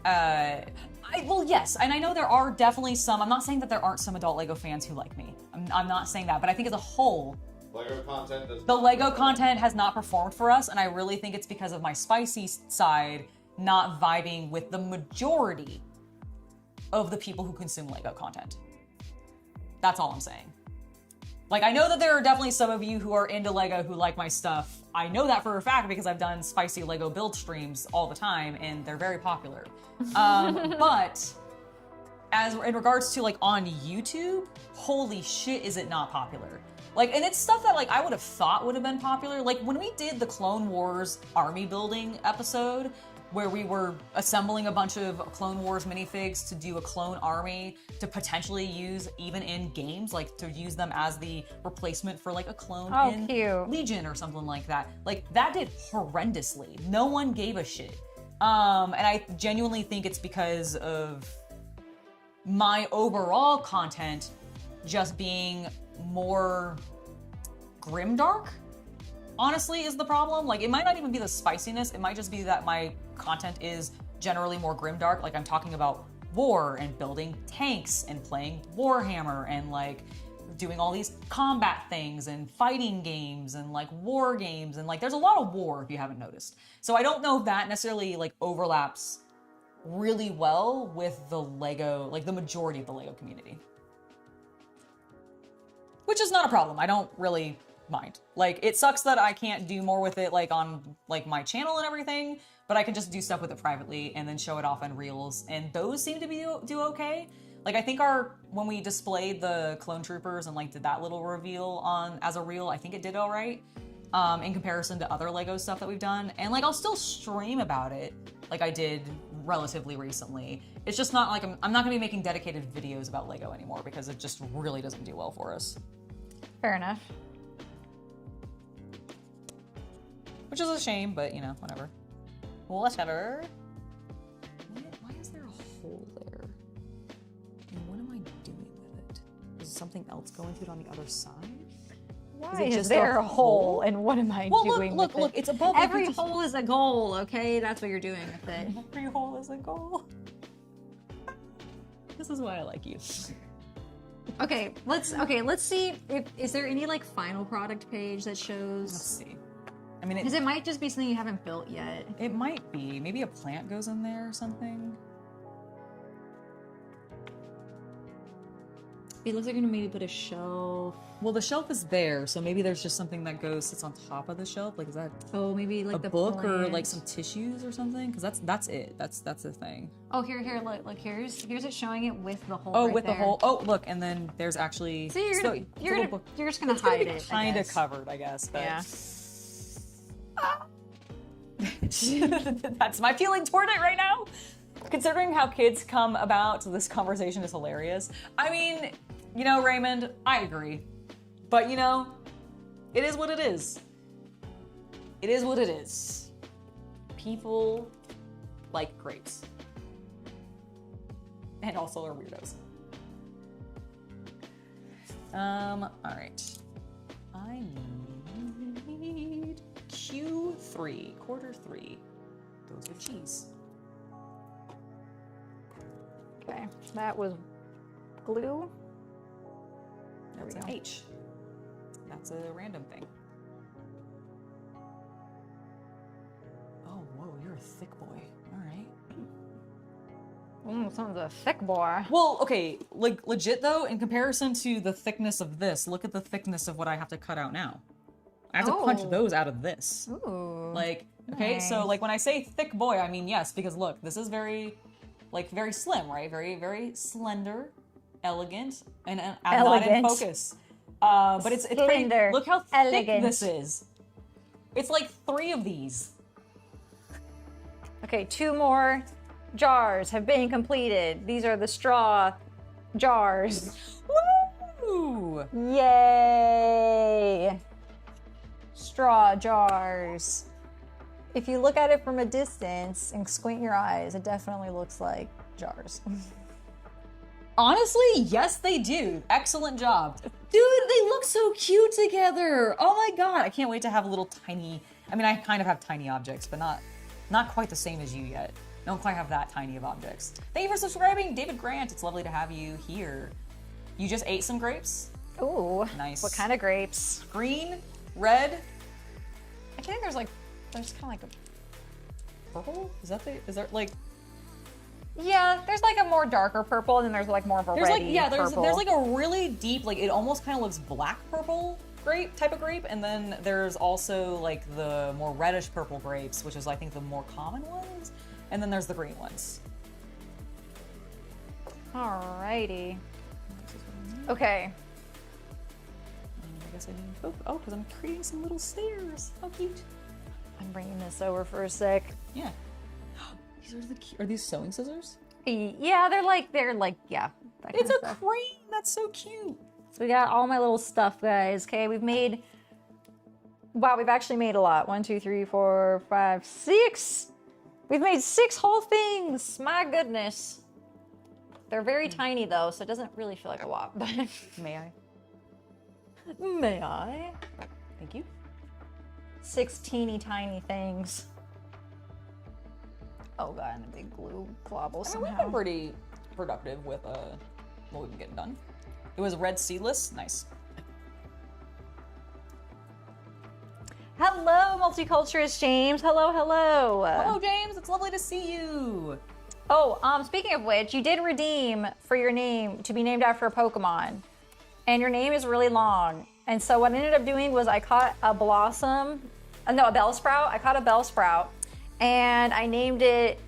well, yes, and I know there are definitely some, I'm not saying that there aren't some adult Lego fans who like me. I'm not saying that, but I think as a whole, the Lego content has not performed for us, and I really think it's because of my spicy side not vibing with the majority of the people who consume Lego content. That's all I'm saying. Like, I know that there are definitely some of you who are into Lego who like my stuff. I know that for a fact because I've done spicy Lego build streams all the time, and they're very popular. But as in regards to like on YouTube, holy shit, is it not popular? Like, and it's stuff that like I would have thought would have been popular. Like when we did the Clone Wars army building episode, where we were assembling a bunch of Clone Wars minifigs to do a clone army to potentially use even in games, like to use them as the replacement for like a clone in cute. Legion or something like that. Like that did horrendously. No one gave a shit. And I genuinely think it's because of my overall content just being more grimdark, honestly, is the problem. Like, it might not even be the spiciness. It might just be that my content is generally more grimdark. Like, I'm talking about war and building tanks and playing Warhammer and, like, doing all these combat things and fighting games and, like, war games. And, like, there's a lot of war, if you haven't noticed. So I don't know if that necessarily, like, overlaps really well with the Lego, like, the majority of the Lego community. Which is not a problem. I don't really mind. Like, it sucks that I can't do more with it, like, on, like, my channel and everything, but I can just do stuff with it privately and then show it off on Reels, and those seem to do okay. Like, I think when we displayed the Clone Troopers and, like, did that little reveal as a Reel, I think it did all right, in comparison to other Lego stuff that we've done. And, like, I'll still stream about it, like I did relatively recently. It's just not, like, I'm not gonna be making dedicated videos about Lego anymore because it just really doesn't do well for us. Fair enough. Which is a shame, but, you know, whatever. Whatever. Why is there a hole there? And what am I doing with it? Is something else going to it on the other side? Why is there a hole, and what am I doing with it? Look, it's above. Every hole is a goal, okay? That's what you're doing with it. Every hole is a goal. This is why I like you. Okay, let's see is there any like final product page that shows? Let's see. I mean, Because it might just be something you haven't built yet. It might be. Maybe a plant goes in there or something. It looks like you're gonna maybe put a shelf. Well, the shelf is there, so maybe there's just something that sits on top of the shelf. Like, is that Oh, maybe like a the book or plant. like some tissues or something? Because that's it. That's the thing. Oh, here, look, here's it showing it with the hole. Oh, right with there. the hole. Oh, look, and then there's actually. See, you're just gonna It's hide gonna be it. kind of covered, I guess. But Yeah. that's my feeling toward it right now. Considering how kids come about this conversation is hilarious. I mean, you know, Raymond, I agree. But, you know, it is what it is. It is what it is. People like grapes. And also are weirdos. All right. I need Q3, quarter 3. Those are cheese. Okay, that was glue. That's an H. That's a random thing. Oh, whoa, you're a thick boy. All right. Sounds a thick boy. Well, okay, like legit though, in comparison to the thickness of this, look at the thickness of what I have to cut out now. I have to punch Oh. those out of this. Ooh. Like, okay, so Nice. like when I say thick boy, I mean yes, because look, this is very, like very slim, right? Very, very slender, elegant, and I'm not in Elegant. focus. But it's pretty, Slender, look how thick elegant. this is. It's like 3 of these. Okay, 2 more jars have been completed. These are the straw jars. Woo! Yay! Straw jars. If you look at it from a distance and squint your eyes, it definitely looks like jars. Honestly, yes, they do. Excellent job. Dude, they look so cute together. Oh my god. I can't wait to have little tiny, I mean, I kind of have tiny objects, but not quite the same as you yet. Don't quite have that tiny of objects. Thank you for subscribing, David Grant. It's lovely to have you here. You just ate some grapes? Ooh. Nice. What kind of grapes? Green? Red? I think there's kind of like a, Purple? Is there like, yeah, there's like a more darker purple, and then there's like more of a there's like, reddy yeah, there's purple. like a really deep, like it almost kind of looks black purple type of grape, and then there's also like the more reddish purple grapes, which is I think the more common ones, and then there's the green ones. Alrighty. Okay. I guess I need because I'm creating some little stairs. How cute. I'm bringing this over for a sec. Yeah. These are are these sewing scissors? Yeah, they're like, yeah. that It's kind of a stuff. crane. That's so cute. So we got all my little stuff, guys. Okay, we've actually made a lot. 1, 2, 3, 4, 5, 6. We've made 6 whole things. My goodness. They're very tiny though, so it doesn't really feel like a lot. But May I? may I? Thank you. 6 teeny tiny things. Oh god, and a big glue globble I mean, we've somehow. been pretty productive with what we've been getting done. It was red seedless. Nice. Hello, multiculturalist James. Hello, hello. Hello, James. It's lovely to see you. Oh, speaking of which, you did redeem for your name to be named after a Pokemon. And your name is really long. And so what I ended up doing was I caught a Bellsprout. I caught a Bellsprout. And I named it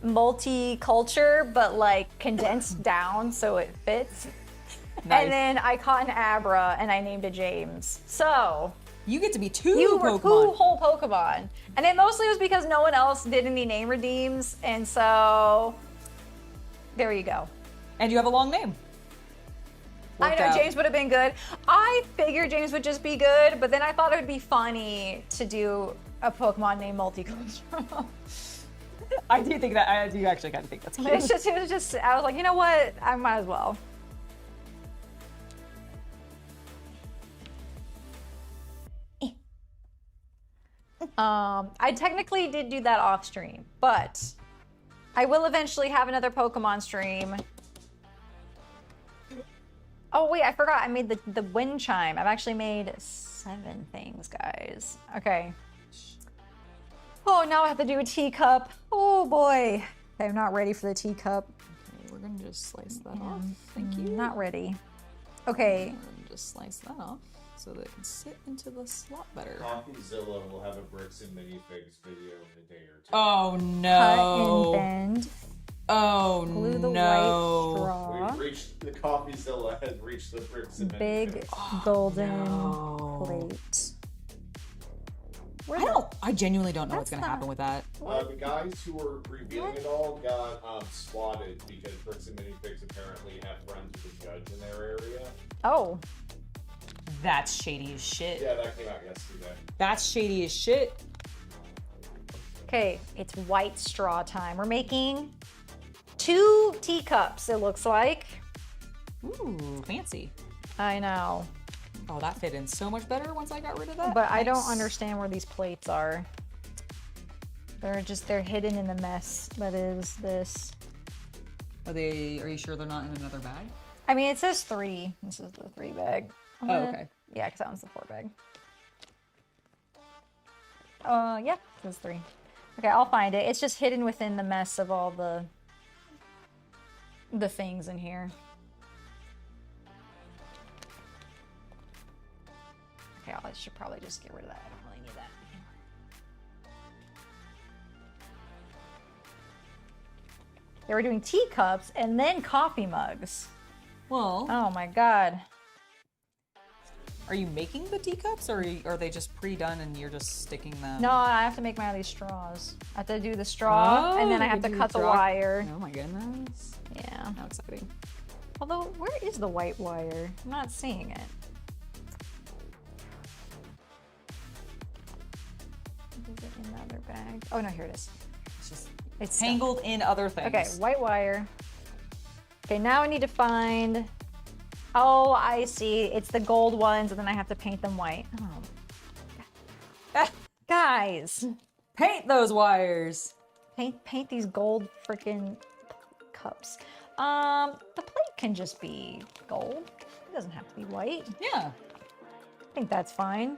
Multiculture, but like condensed down so it fits. Nice. And then I caught an Abra and I named it James. So You get to be 2 you were Pokemon. 2 whole Pokemon. And it mostly was because no one else did any name redeems. And so there you go. And you have a long name. I Worked know out. James would have been good. I figured James would just be good, but then I thought it would be funny to do a Pokemon named Multicultural. I do think that. I do actually kind of think that's cute. it was just, I was like, you know what? I might as well. I technically did do that off stream, but I will eventually have another Pokemon stream. Oh wait, I forgot. I made the wind chime. I've actually made 7 things, guys. Okay. Oh, now I have to do a teacup. Oh boy. Okay, I'm not ready for the teacup. Okay, we're gonna just slice that off. Thank you. Not ready. Okay. We're gonna just slice that off so that it can sit into the slot better. CoffeeZilla will have a bricks and minifigs video in a day or 2. Oh Cut no! and bend. Oh Glue the white no! straw. We've reached the CoffeeZilla has reached the bricks and Big minifigs. golden no. plate. I genuinely don't know what's That's gonna not- happen with that. The guys who were revealing it all got swatted because bricks and minifigs apparently have friends with a judge in their area. Oh, That's shady as shit. Yeah, that came out yesterday. That's shady as shit. okay. It's white straw time. We're making 2 teacups, it looks like. Ooh, fancy. I know. Oh, that fit in so much better once I got rid of that. But I don't Nice. understand where these plates are. They're hidden in the mess that is this. Are you sure they're not in another bag? I mean, it says 3. This is the 3 bag. Oh, okay. Yeah, because that one's the 4 bag. Yeah, it says 3. Okay, I'll find it. It's just hidden within the mess of all the the things in here. Okay, I should probably just get rid of that. I don't really need that anymore. They were doing teacups and then coffee mugs. Well, Oh my god. are you making the teacups, or are they just pre-done and you're just sticking them? No, I have to make mine out of these straws. I have to do the straw, and then I have to cut the wire. Oh my goodness. Yeah. How exciting. Although, where is the white wire? I'm not seeing it. Is it in the other bag? Oh no, here it is. It's just It's tangled in other things. Okay, white wire. Okay, now I need to find. Oh, I see. It's the gold ones, and then I have to paint them white. Oh. Guys, Paint those wires. paint these gold freaking cups. The plate can just be gold. It doesn't have to be white. Yeah. I think that's fine.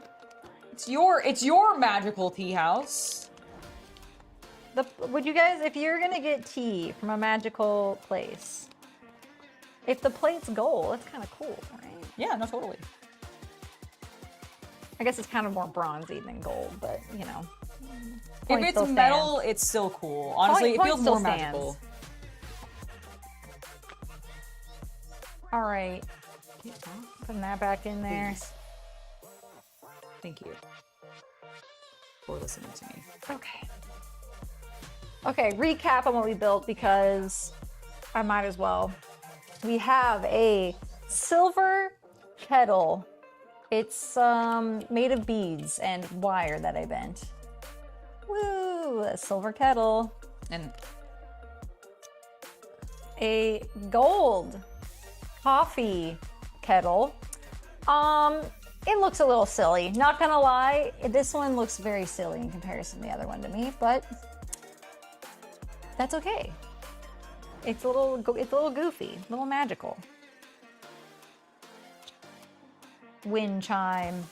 It's your magical tea house. Would you guys, if you're gonna get tea from a magical place, if the plate's gold, that's kind of cool, right? Yeah, no, totally. I guess it's kind of more bronzy than gold, but you know. If point it's still metal, stands. it's still cool. Honestly, Point it feels still more stands. magical. All right, putting that back in there. Please. Thank you for listening to me. Okay. Okay, recap on what we built because I might as well. We have a silver kettle. It's made of beads and wire that I bent. Woo, a silver kettle. And A gold coffee kettle. It looks a little silly. Not gonna lie, this one looks very silly in comparison to the other one to me, but that's okay. It's a little goofy, a little magical. Wind chime.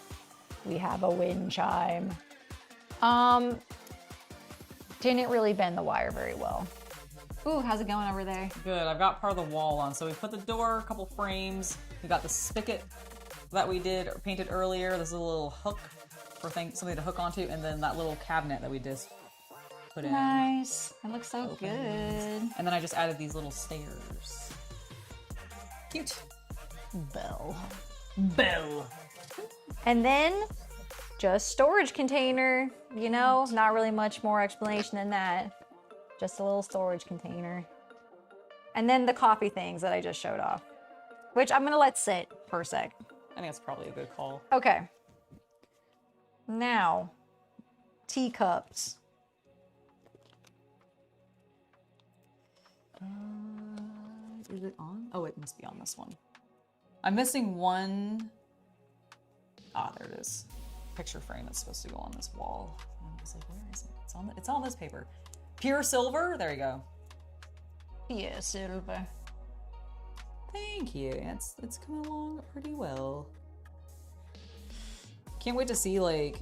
We have a wind chime. Didn't really bend the wire very well. Ooh, how's it going over there? good. I've got part of the wall on. So we put the door, a couple frames. We got the spigot that we did or painted earlier. This is a little hook for something to hook onto, and then that little cabinet that we just put in. Nice. It looks so good. And then I just added these little stairs. Cute. Bell. Bell. And then just storage container, you know, not really much more explanation than that. Just a little storage container. And then the coffee things that I just showed off, which I'm gonna let sit for a sec. I think that's probably a good call. Okay. Now, teacups. Is it on? Oh, it must be on this one. I'm missing one. Ah, there it is. Picture frame that's supposed to go on this wall. I was like, where is it? It's on this paper. Pure silver. There you go. Yeah, silver. Thank you. It's coming along pretty well. Can't wait to see like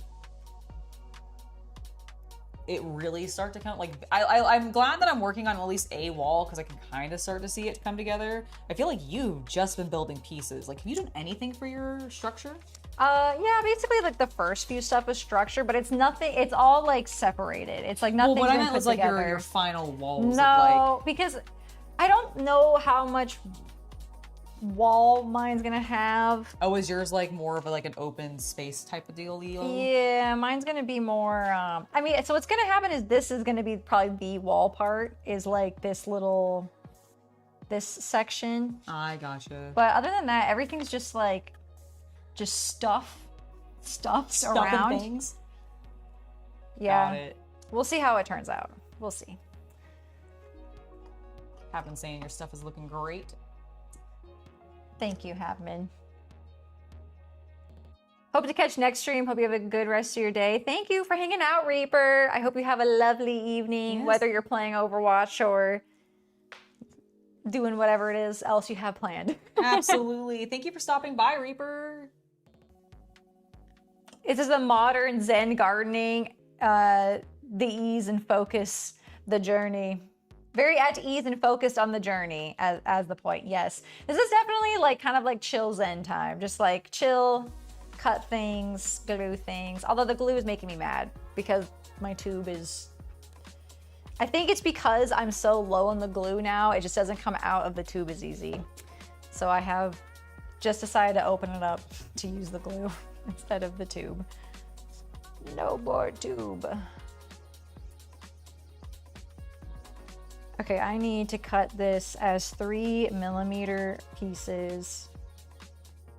it really start to come. Like I'm glad that I'm working on at least a wall because I can kind of start to see it come together. I feel like you've just been building pieces. Like, have you done anything for your structure? Yeah, basically like the first few stuff is structure, but it's nothing. It's all like separated. It's like nothing. Well, what I been meant put was like together. your final walls. No, Of, like, because I don't know how much wall mine's gonna have. oh, is yours like more of like an open space type of deal? Yeah, mine's gonna be more. I mean, so what's gonna happen is this is gonna be probably the wall part. Is like this section. I gotcha. But other than that, everything's just like, stuffed around. Things. Yeah, Got it. we'll see how it turns out. We'll see. Have been saying your stuff is looking great. Thank you, Havman. Hope to catch next stream. Hope you have a good rest of your day. Thank you for hanging out, Reaper. I hope you have a lovely evening, Yes. whether you're playing Overwatch or doing whatever it is else you have planned. Absolutely. Thank you for stopping by, Reaper. This is a modern Zen gardening, the ease and focus, the journey. Very at ease and focused on the journey as the point. Yes. This is definitely like kind of like chill zen time. Just like chill, cut things, glue things. Although the glue is making me mad because my tube is, I think it's because I'm so low on the glue now, it just doesn't come out of the tube as easy. So I have just decided to open it up to use the glue instead of the tube. No more tube. Okay, I need to cut this as 3mm pieces.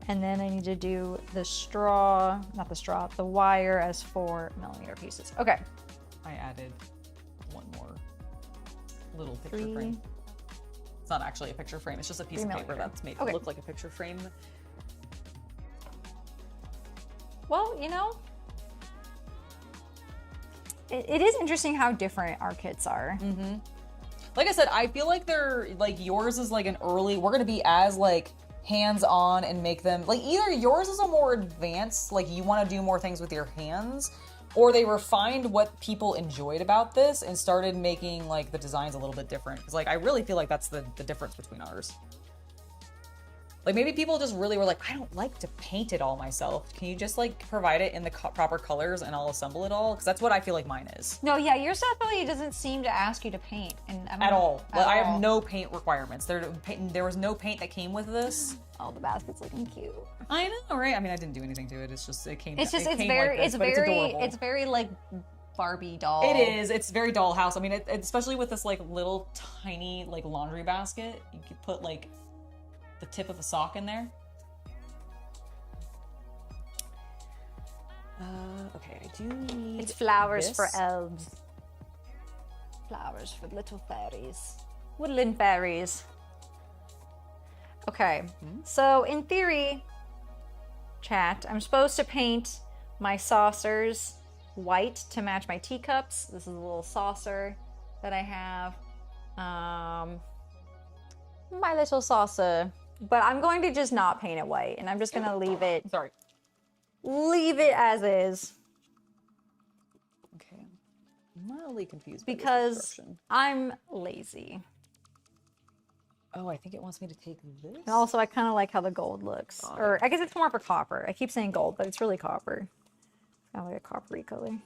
And then I need to do the straw, not the straw, the wire as 4mm pieces. Okay. I added one more little picture frame. It's not actually a picture frame, it's just a piece of paper that's made to look like a picture frame. Well, you know, it is interesting how different our kits are. Mm-hmm. Like I said, I feel like they're like yours is like an early. We're gonna be as like hands-on and make them like either yours is a more advanced, like you want to do more things with your hands, or they refined what people enjoyed about this and started making like the designs a little bit different. Because like I really feel like that's the difference between ours. Like maybe people just really were like, I don't like to paint it all myself. Can you just like provide it in the proper colors and I'll assemble it all? Because that's what I feel like mine is. No, yeah, yours definitely doesn't seem to ask you to paint. And At all. I have no paint requirements. There was no paint that came with this. Oh, the basket's looking cute. I know, right? I mean, I didn't do anything to it. It's just, it came. It's just, it came like this, but it's very like Barbie doll. It is. It's very dollhouse. I mean, especially with this like little tiny like laundry basket, you could put like the tip of a sock in there. Okay, I do need. It's flowers this. for elves. Flowers for little fairies. Woodland fairies. Okay, so in theory, chat, I'm supposed to paint my saucers white to match my teacups. This is a little saucer that I have. My little saucer. But I'm going to just not paint it white, and I'm just going to leave it as is. Okay. I'm mildly confused by this Because instruction. I'm lazy. Oh, I think it wants me to take this. And also, I kind of like how the gold looks. Or I guess it's more for copper. I keep saying gold, but it's really copper. It's kind of like a coppery color.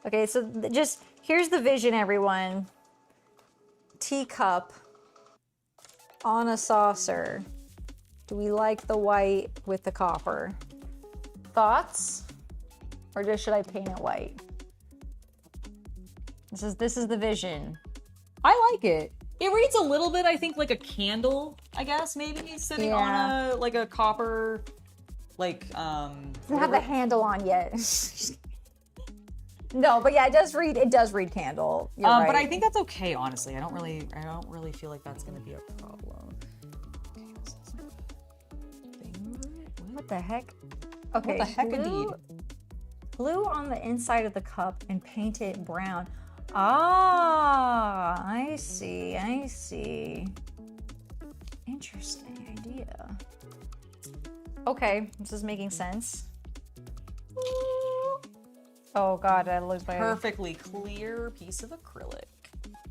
Okay, so just here's the vision, everyone. Teacup on a saucer. Do we like the white with the copper? Thoughts? Or just should I paint it white? This is the vision. I like it. It reads a little bit, I think, like a candle, I guess, maybe, sitting on a copper, like, Doesn't have the handle on yet. No, but yeah, it does read candle. You're right. But I think that's okay, honestly. I don't really feel like that's gonna be a problem. What the heck? Okay. What the heck, indeed? Glue on the inside of the cup and paint it brown. Ah, I see. Interesting idea. Okay, this is making sense. Oh god, I lose my Perfectly clear piece of acrylic.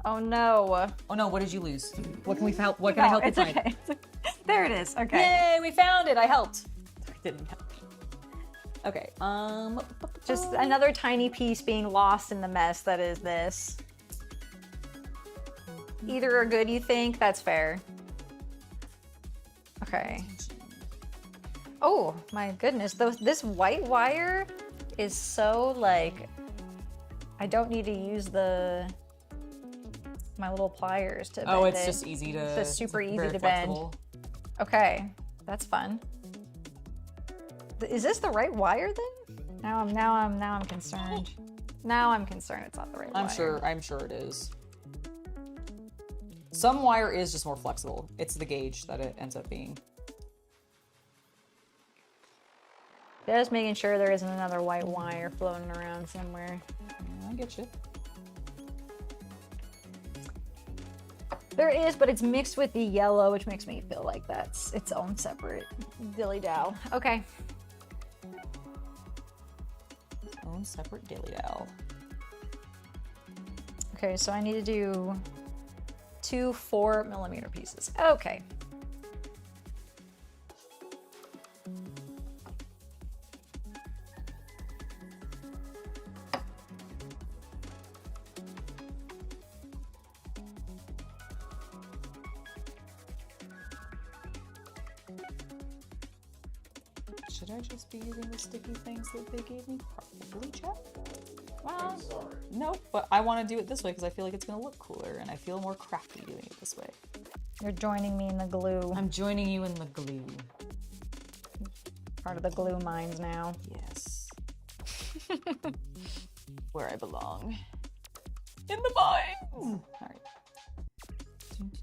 Oh no. Oh no, what did you lose? What can we help? What can I help you it's find? okay. There it is. Okay. Yay, we found it. I helped. I didn't help. Okay. Just another tiny piece being lost in the mess that is this. Either are good, you think? That's fair. Okay. Oh my goodness, this white wire is so like, I don't need to use my little pliers to bend it's it. just easy to. It's just super easy very to flexible. bend. Okay, that's fun. Is this the right wire then? Now I'm concerned. Now I'm concerned it's not the right wire. I'm sure it is. Some wire is just more flexible. It's the gauge that it ends up being. Just making sure there isn't another white wire floating around somewhere. I get you. There is, but it's mixed with the yellow, which makes me feel like that's its own separate dilly-dal. Okay. Its own separate dilly-dal. Okay, so I need to do to 4mm pieces. Okay. Should I just be using the sticky things that they gave me? Probably, chat. Well, Sorry. No, but I want to do it this way because I feel like it's going to look cooler and I feel more crafty doing it this way. you're joining me in the glue. I'm joining you in the glue. Part of the glue mines now. Yes. Where I belong. In the vines! Alright.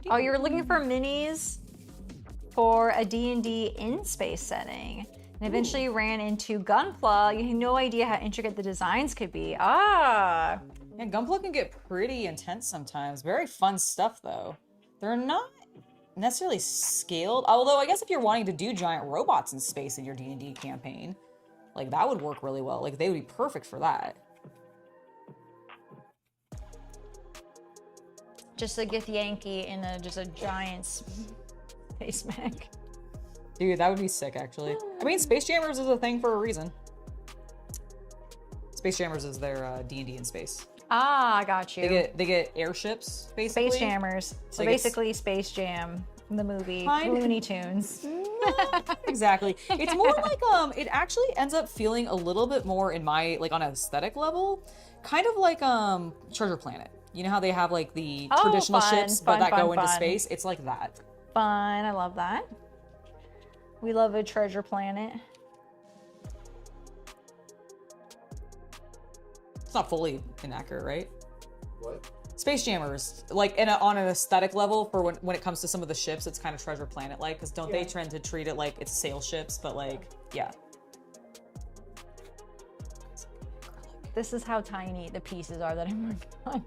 Oh, you're looking for minis for a D&D in-space setting. And eventually ran into Gunpla. You had no idea how intricate the designs could be. Ah. Yeah, Gunpla can get pretty intense sometimes. Very fun stuff, though. They're not necessarily scaled. Although, I guess if you're wanting to do giant robots in space in your D&D campaign, like, that would work really well. Like, they would be perfect for that. Just a Gith Yankee in just a giant space mech. Dude, that would be sick, actually. I mean, Space Jammers is a thing for a reason. Space Jammers is their D&D in space. Ah, I got you. They get airships, basically. Space Jammers. So Like, it's- basically Space Jam, the movie, Kind of. Looney Tunes. Exactly. It's more like it actually ends up feeling a little bit more in my like on an aesthetic level, kind of like Treasure Planet. You know how they have like the Oh, traditional fun, ships fun, but that fun, go into fun. space? It's like that. Fun, I love that. We love a treasure planet. It's not fully inaccurate, right? What? Space Jammers, like on an aesthetic level, for when it comes to some of the ships, it's kind of Treasure Planet like, because don't they tend to treat it like it's sail ships, but like, yeah. This is how tiny the pieces are that I'm working on.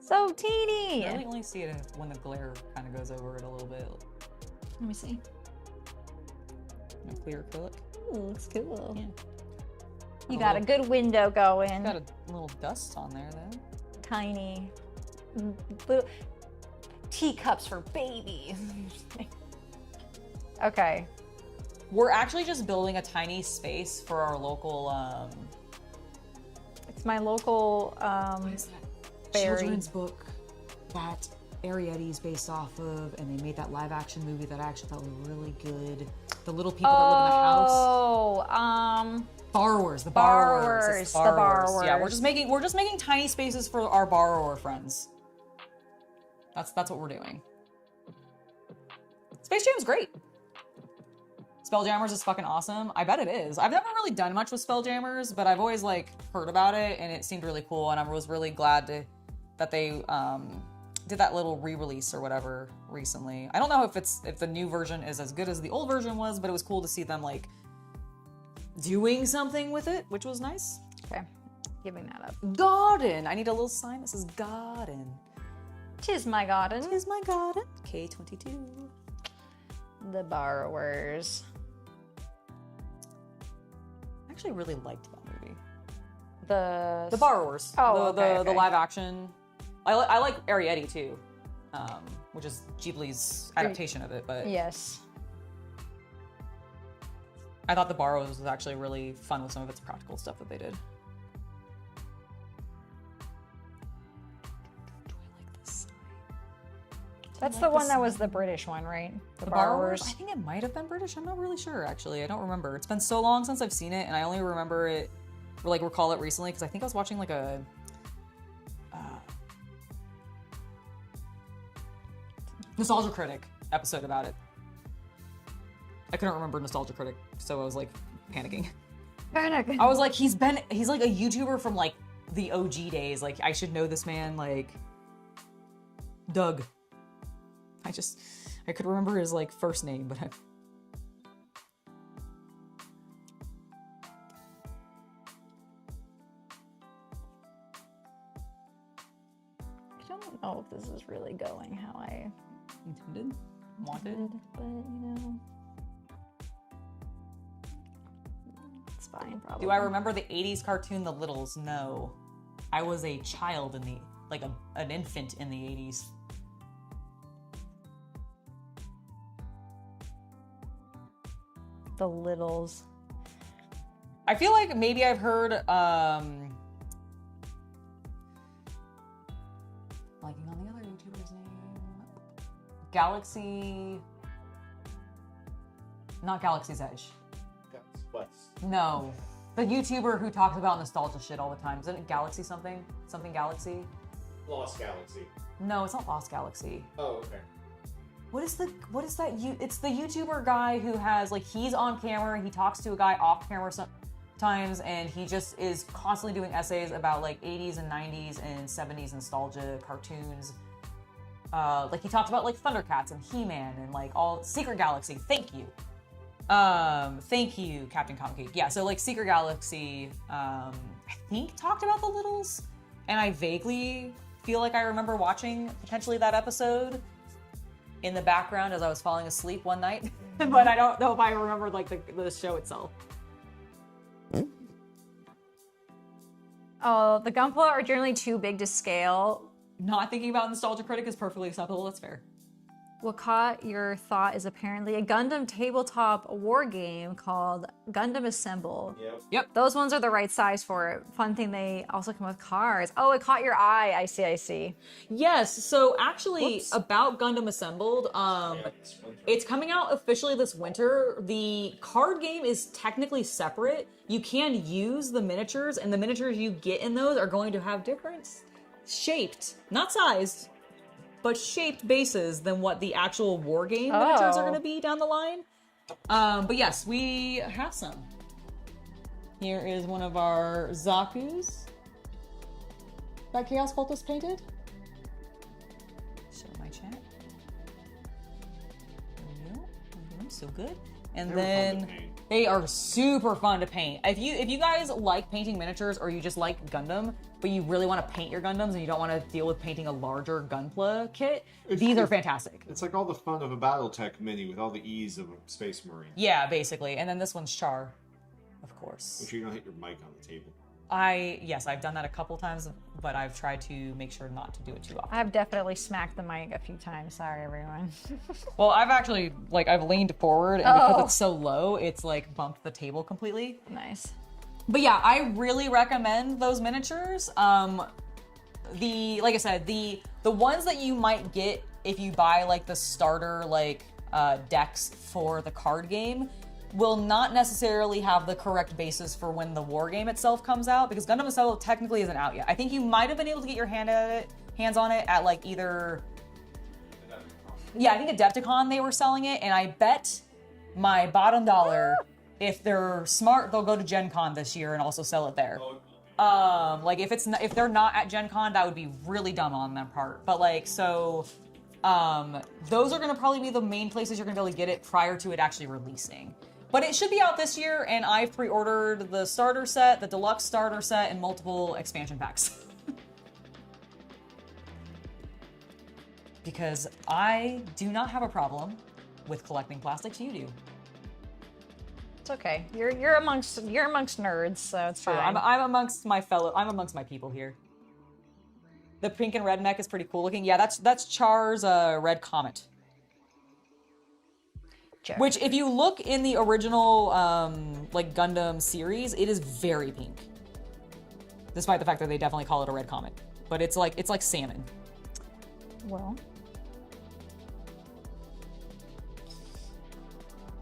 So teeny. I really only see it when the glare kind of goes over it a little bit. Let me see. Clear acrylic. Ooh, looks cool. Yeah. You got a good window going. Got a little dust on there though. Tiny little teacups for babies. Okay. We're actually just building a tiny space for our local It's my local fairy. children's book that Arietti's based off of, and they made that live action movie that I actually thought was really good. The little people that live in the house. Oh, Borrowers, the Borrowers, borrowers. It's the Yeah, borrowers. we're just making tiny spaces for our borrower friends. That's what we're doing. Space Jam's great. Spelljammers is fucking awesome. I bet it is. I've never really done much with Spelljammers, but I've always like heard about it and it seemed really cool, and I was really glad that they did that little re-release or whatever recently. I don't know if the new version is as good as the old version was, but it was cool to see them like doing something with it, which was nice. okay. Giving that up. Garden. I need a little sign that says garden. Tis my garden. Is my garden. K22. The borrowers. I actually really liked that movie. The The Borrowers. Oh, the okay. live action. I like Arietti too, which is Ghibli's adaptation of it. But Yes. I thought The Borrowers was actually really fun with some of its practical stuff that they did. That's the one that was the British one, right? The borrowers. I think it might have been British. I'm not really sure, actually. I don't remember. It's been so long since I've seen it, and I only remember it, or like recall it recently, because I think I was watching like a Nostalgia Critic episode about it. I couldn't remember Nostalgia Critic, so I was like panicking. Panic. I was like, he's like a YouTuber from like the OG days. Like, I should know this man. Like, Doug. I could remember his like first name, but I don't know if this is really going how I intended, wanted. did, but you know. It's fine, probably. Do I remember the 80s cartoon The Littles? No. I was a child in the, like an infant in the 80s. The Littles. I feel like maybe I've heard blanking on the other YouTuber's name. Not Galaxy's Edge. No. The YouTuber who talks about nostalgia shit all the time. Isn't it Galaxy something? Something Galaxy? Lost Galaxy. No, it's not Lost Galaxy. Oh, okay. What is that? It's the YouTuber guy who has, like, he's on camera, he talks to a guy off camera sometimes, and he just is constantly doing essays about, like, 80s and 90s and 70s nostalgia cartoons. Like, he talks about, like, Thundercats and He-Man and, like, all Secret Galaxy. Thank you. Thank you, Captain Comic. Yeah, so, like, Secret Galaxy, I think talked about the Littles, and I vaguely feel like I remember watching potentially that episode in the background as I was falling asleep one night, but I don't know if I remembered, like, the show itself. Oh, the Gunpla are generally too big to scale. Not thinking about Nostalgia Critic is perfectly acceptable, that's fair. What caught your thought is apparently a Gundam tabletop war game called Gundam Assemble. Yep. Those ones are the right size for it. Fun thing, they also come with cards. Oh, it caught your eye. I see. Yes, so actually, about Gundam Assembled, it's coming out officially this winter. The card game is technically separate. You can use the miniatures, and the miniatures you get in those are going to have different shaped, not sized, but shaped bases than what the actual war game miniatures are going to be down the line. But yes, we have some. Here is one of our Zaku's that Chaos Cultist painted. Show my chat. There we go. So good. And then they are super fun to paint. If you guys like painting miniatures, or you just like Gundam, but you really want to paint your Gundams and you don't want to deal with painting a larger Gunpla kit, these are fantastic. It's like all the fun of a BattleTech mini with all the ease of a Space Marine. Yeah, basically. And then this one's Char, of course. Make sure you don't hit your mic on the table. Yes, I've done that a couple times, but I've tried to make sure not to do it too often. I've definitely smacked the mic a few times. Sorry, everyone. Well, I've actually, I've leaned forward, and because it's so low, it's, bumped the table completely. Nice. But yeah, I really recommend those miniatures. Like I said, the ones that you might get if you buy, the starter, decks for the card game will not necessarily have the correct basis for when the war game itself comes out, because Gundam Assemble technically isn't out yet. I think you might have been able to get your hands on it at either... Yeah, I think Adepticon they were selling it, and I bet my bottom dollar, if they're smart, they'll go to Gen Con this year and also sell it there. If they're not at Gen Con, that would be really dumb on their part. But those are gonna probably be the main places you're gonna be able to get it prior to it actually releasing. But it should be out this year, and I've pre-ordered the starter set, the deluxe starter set, and multiple expansion packs. Because I do not have a problem with collecting plastics, you do. It's okay. You're amongst nerds, so it's True. fine. I'm amongst my people here. The pink and red mech is pretty cool looking. Yeah, that's Char's Red Comet. Sure. Which, if you look in the original Gundam series, it is very pink. Despite the fact that they definitely call it a red comet, but it's like salmon. Well.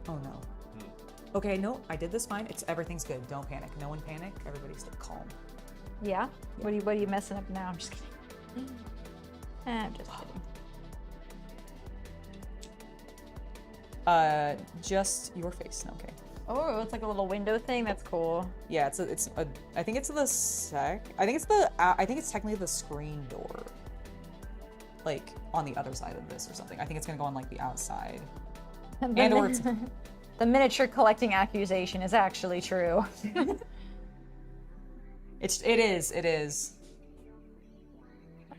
Oh no. Okay, no, I did this fine. Everything's good. Don't panic. No one panic. Everybody stay calm. Yeah? What are you messing up now? I'm just kidding. I'm just kidding. Just your face. Okay. Oh, it's like a little window thing. That's cool. Yeah, I think it's technically the screen door. On the other side of this or something. I think it's gonna go on the outside. The miniature collecting accusation is actually true. It is.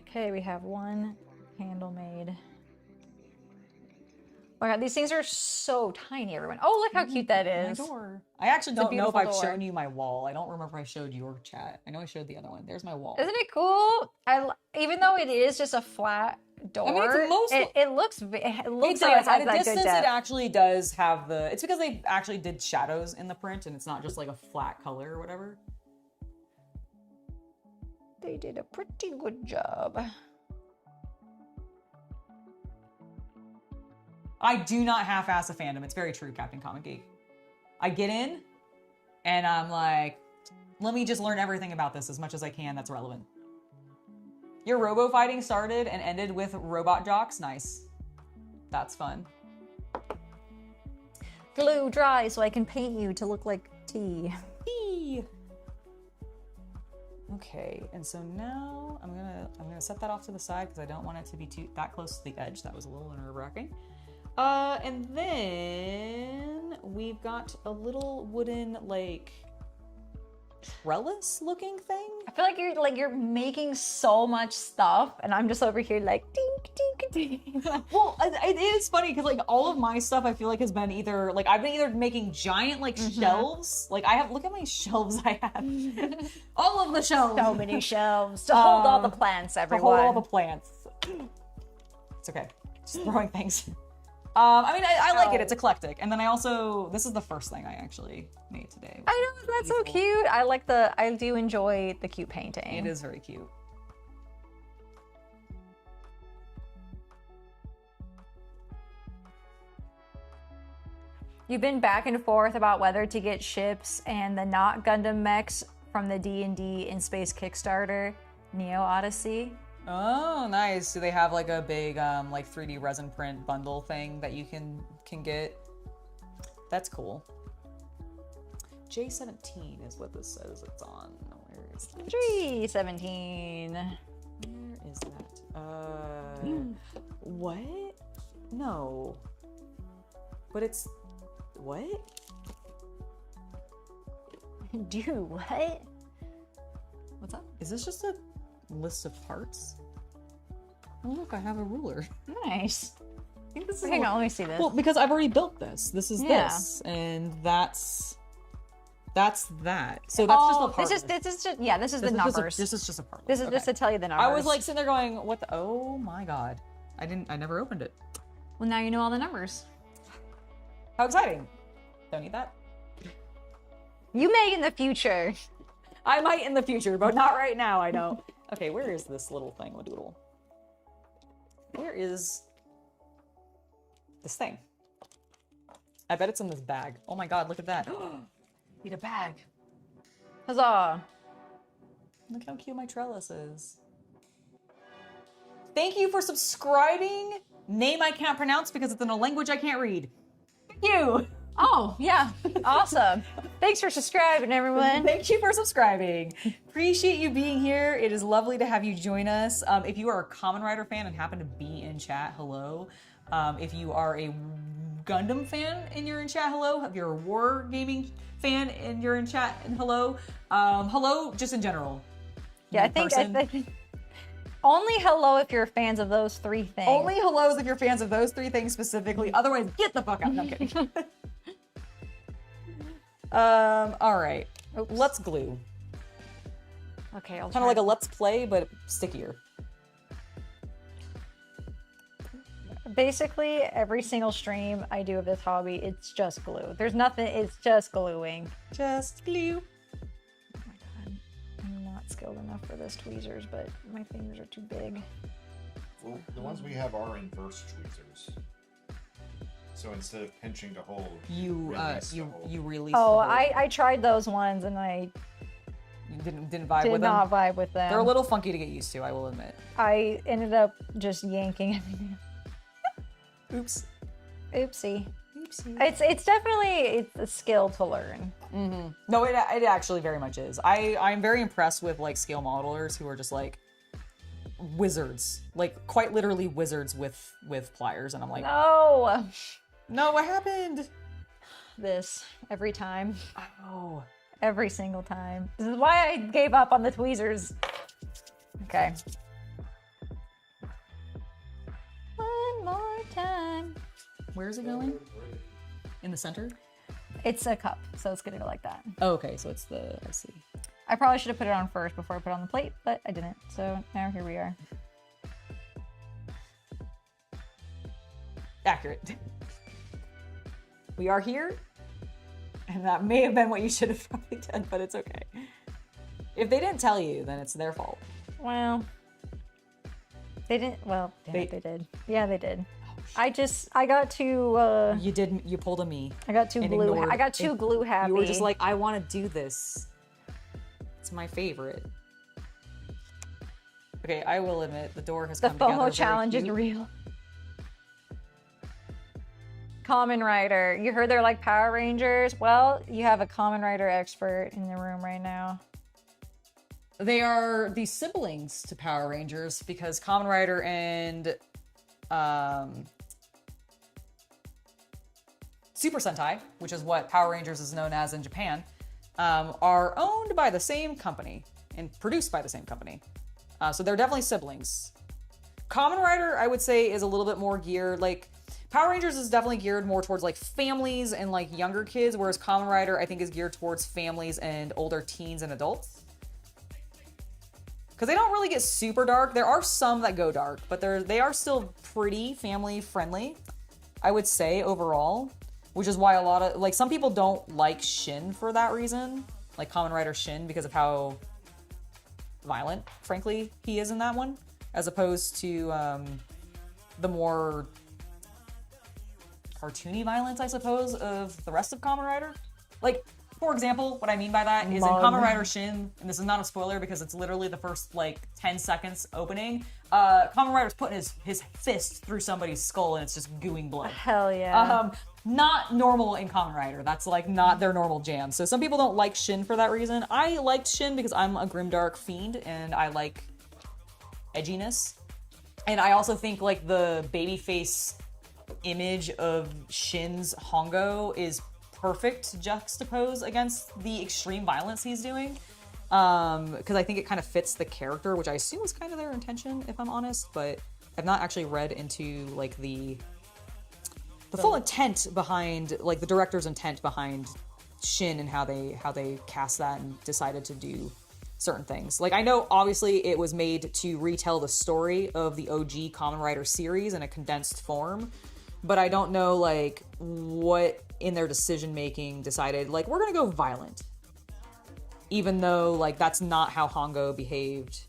Okay, we have one handle made. Oh my god, these things are so tiny, everyone. Oh, look how cute that is. My door. I actually don't know if I've door. shown you my wall. I don't remember if I showed your chat. I know I showed the other one. There's my wall. Isn't it cool? Even though it is just a flat door. I mean, it's mostly- it looks It like it does. At has a that good distance, it depth. actually does have the. It's because they actually did shadows in the print, and it's not just like a flat color or whatever. They did a pretty good job. I do not half-ass a fandom. It's very true, Captain Comic Geek. I get in, and I'm like, let me just learn everything about this as much as I can that's relevant. Your robo fighting started and ended with robot jocks. Nice. That's fun. Glue dry so I can paint you to look like tea. Eee. Okay, and so now I'm gonna set that off to the side because I don't want it to be that close to the edge. That was a little nerve-wracking. And then we've got a little wooden like trellis looking thing. I feel like you're making so much stuff, and I'm just over here like dink dink dink. Well, it is funny because like all of my stuff I feel like has been either like I've been either making giant like shelves. Like I have, look how many shelves I have. All of the shelves. So many shelves to hold all the plants, To everyone. hold all the plants. It's okay. Just throwing things. I mean, I like it. It's eclectic. And then I also, this is the first thing I actually made today. I know, that's so cute. I do enjoy the cute painting. It is very cute. You've been back and forth about whether to get ships and the not Gundam mechs from the D&D in Space Kickstarter, Neo Odyssey. Oh, nice. Do they have like a big like 3D resin print bundle thing that you can get? That's cool. J17 is what this says it's on. Where is that? 317. Where is that? What? No. But it's what? Do what? What's up? Is this just a list of parts? Oh look, I have a ruler. Nice. I think this is Hang on, let me see this. Well, because I've already built this. This is Yeah. this, and that's that. So that's just a part. This is just yeah. This is the numbers. This is just a part. This is just to tell you the numbers. I was like sitting there going, "What the? Oh my god! I never opened it. well, now you know all the numbers. How exciting! Don't need that. You may in the future. I might in the future, but not right now. I know. Okay, where is this little thing? Doodle. Where is this thing? I bet it's in this bag. Oh my god, look at that. Need a bag. Huzzah! Look how cute my trellis is. Thank you for subscribing. Name I can't pronounce because it's in a language I can't read. Thank you. Oh yeah, awesome. Thanks for subscribing, everyone. Thank you for subscribing. Appreciate you being here. It is lovely to have you join us. If you are a Kamen Rider fan and happen to be in chat, hello. If you are a Gundam fan and you're in chat, hello. If you're a War Gaming fan and you're in chat, and hello. Hello, just in general. Yeah, I In think person. only hello if you're fans of those three things. Only hellos if you're fans of those three things specifically. Otherwise, get the fuck out. No, I'm kidding. All right. Oops. Let's glue. Okay, I'll Kind of like a let's play, but stickier. Basically, every single stream I do of this hobby, it's just glue. There's nothing, it's just gluing. Just glue. Oh my god, I'm not skilled enough for this tweezers, but my fingers are too big. Well, the ones we have are inverse tweezers. So instead of pinching to hold, You release to hold. you release. Oh, the whole- I tried those ones and I you didn't vibe did with not them. vibe with them. They're a little funky to get used to, I will admit. I ended up just yanking everything. Oops. Oopsie. Oopsie. It's definitely a skill to learn. No, it actually very much is. I'm very impressed with like scale modelers who are just like wizards, like quite literally wizards with pliers, and I'm like, No, no, what happened? this every time, Oh. every single time. This is why I gave up on the tweezers. Okay. One more time. Where is it going? In the center? It's a cup, so it's gonna go like that. Oh, okay, so it's the, I see. I probably should have put it on first before I put it on the plate, but I didn't. So now here we are. Accurate. We are here, and that may have been what you should have probably done, but it's okay. If they didn't tell you, then it's their fault. Well, they didn't. Well, damn it, they did. Yeah, they did. I got too. You pulled a me. I got too and glue. ignored I got too it. glue happy. You were just like, I want to do this. It's my favorite. Okay, I will admit the door has the come together. FOMO very challenge is cute. real. Kamen Rider. You heard they're like Power Rangers? Well, you have a Kamen Rider expert in the room right now. They are the siblings to Power Rangers because Kamen Rider and Super Sentai, which is what Power Rangers is known as in Japan, are owned by the same company and produced by the same company. So they're definitely siblings. Kamen Rider, I would say, is a little bit more geared, like, Power Rangers is definitely geared more towards, like, families and, like, younger kids, whereas Kamen Rider, I think, is geared towards families and older teens and adults. Because they don't really get super dark. There are some that go dark, but they are still pretty family-friendly, I would say, overall. Which is why a lot of, like, some people don't like Shin for that reason. Like, Kamen Rider Shin, because of how violent, frankly, he is in that one. As opposed to the more cartoony violence, I suppose, of the rest of Kamen Rider. Like, for example, what I mean by that is in Kamen Rider Shin, and this is not a spoiler because it's literally the first, like, 10 seconds opening, Kamen Rider's putting his fist through somebody's skull and it's just gooing blood. Hell yeah. Not normal in Kamen Rider. That's, like, not their normal jam. So some people don't like Shin for that reason. I liked Shin because I'm a grimdark fiend and I like edginess. And I also think, like, the babyface image of Shin's Hongo is perfect to juxtapose against the extreme violence he's doing. Because I think it kind of fits the character, which I assume was kind of their intention, if I'm honest. But I've not actually read into, like, the full intent behind, like, the director's intent behind Shin and how they cast that and decided to do certain things. Like, I know obviously it was made to retell the story of the OG Kamen Rider series in a condensed form, but I don't know, like, what in their decision making decided, like, we're gonna go violent, even though, like, that's not how Hongo behaved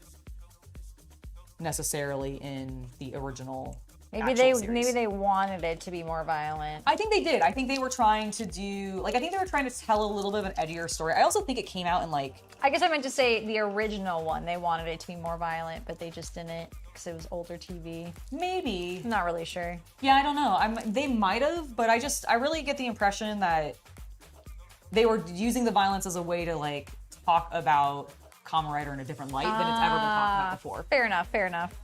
necessarily in the original. Maybe they wanted it to be more violent. I think they did. I think they were trying to do, like, I think they were trying to tell a little bit of an edgier story. I also think it came out in, like, I guess I meant to say the original one. They wanted it to be more violent, but they just didn't because it was older TV. maybe. I'm not really sure. Yeah, I don't know. They might have, but I really get the impression that they were using the violence as a way to, like, talk about Kamen Rider in a different light than it's ever been talked about before. Fair enough.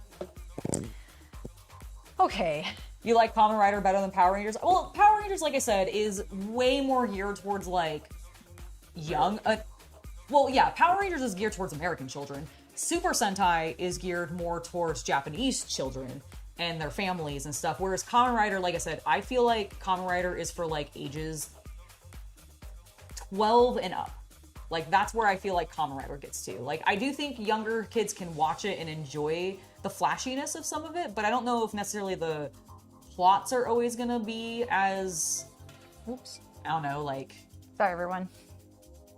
Okay. You like Kamen Rider better than Power Rangers? Well, Power Rangers, like I said, is way more geared towards, like, young. Well, yeah, Power Rangers is geared towards American children. Super Sentai is geared more towards Japanese children and their families and stuff. Whereas Kamen Rider, like I said, I feel like Kamen Rider is for, like, ages 12 and up. Like, that's where I feel like Kamen Rider gets to. Like, I do think younger kids can watch it and enjoy the flashiness of some of it, but I don't know if necessarily the plots are always gonna be as, I don't know, like, Sorry, everyone.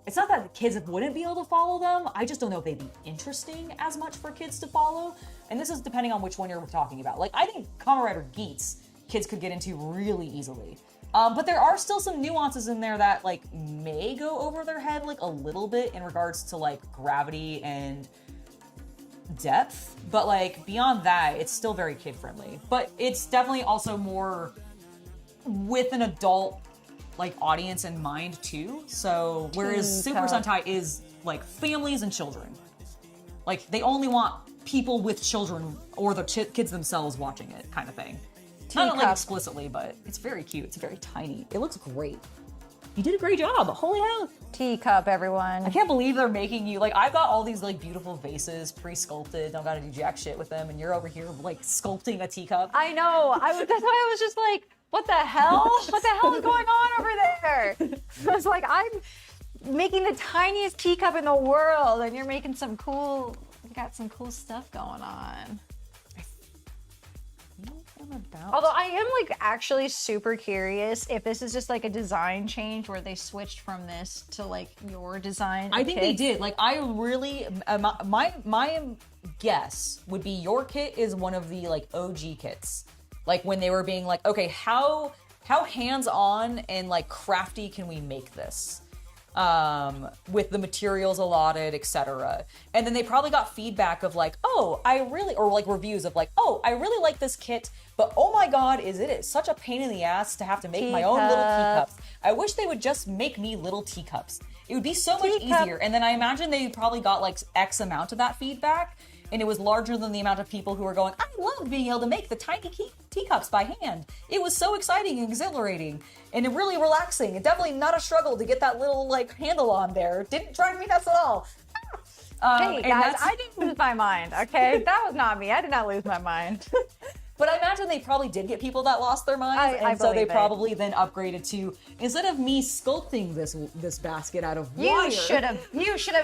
it's not that the kids wouldn't be able to follow them, I just don't know if they'd be interesting as much for kids to follow, and this is depending on which one you're talking about. Like, I think Kamen Rider Geats kids could get into really easily. But there are still some nuances in there that, like, may go over their head, like, a little bit in regards to, like, gravity and depth. But, like, beyond that, it's still very kid-friendly. But it's definitely also more with an adult, like, audience in mind, too. So, whereas Super Sentai is, like, families and children. Like, they only want people with children or the kids themselves watching it, kind of thing. Not like explicitly, but it's very cute. It's very tiny. It looks great. You did a great job. Holy hell. Teacup, everyone. I can't believe they're making you, like, I've got all these, like, beautiful vases pre-sculpted. Don't gotta do jack shit with them. And you're over here, like, sculpting a teacup. I know. That's why I was just like, what the hell? What the hell is going on over there? I was like, I'm making the tiniest teacup in the world, and you're making you got some cool stuff going on. Although I am like actually super curious if this is just like a design change where they switched from this to like your design. I think they did. Like, I really, my guess would be your kit is one of the like OG kits. Like when they were being like, okay, how hands-on and like crafty can we make this? With the materials allotted, etc. And then they probably got feedback of like, oh, or like reviews of like, oh, I really like this kit, but oh my god, is it such a pain in the ass to have to make my own little teacups. I wish they would just make me little teacups. It would be so much easier. And then I imagine they probably got like X amount of that feedback, and it was larger than the amount of people who were going, I love being able to make the tiny teacups by hand. It was so exciting and exhilarating and really relaxing. And definitely not a struggle to get that little like handle on there. Didn't drive me nuts at all. Hey guys, I didn't lose my mind, okay? That was not me. I did not lose my mind. But I imagine they probably did get people that lost their minds, and so they probably then upgraded to, instead of me sculpting this basket out of wire. You should have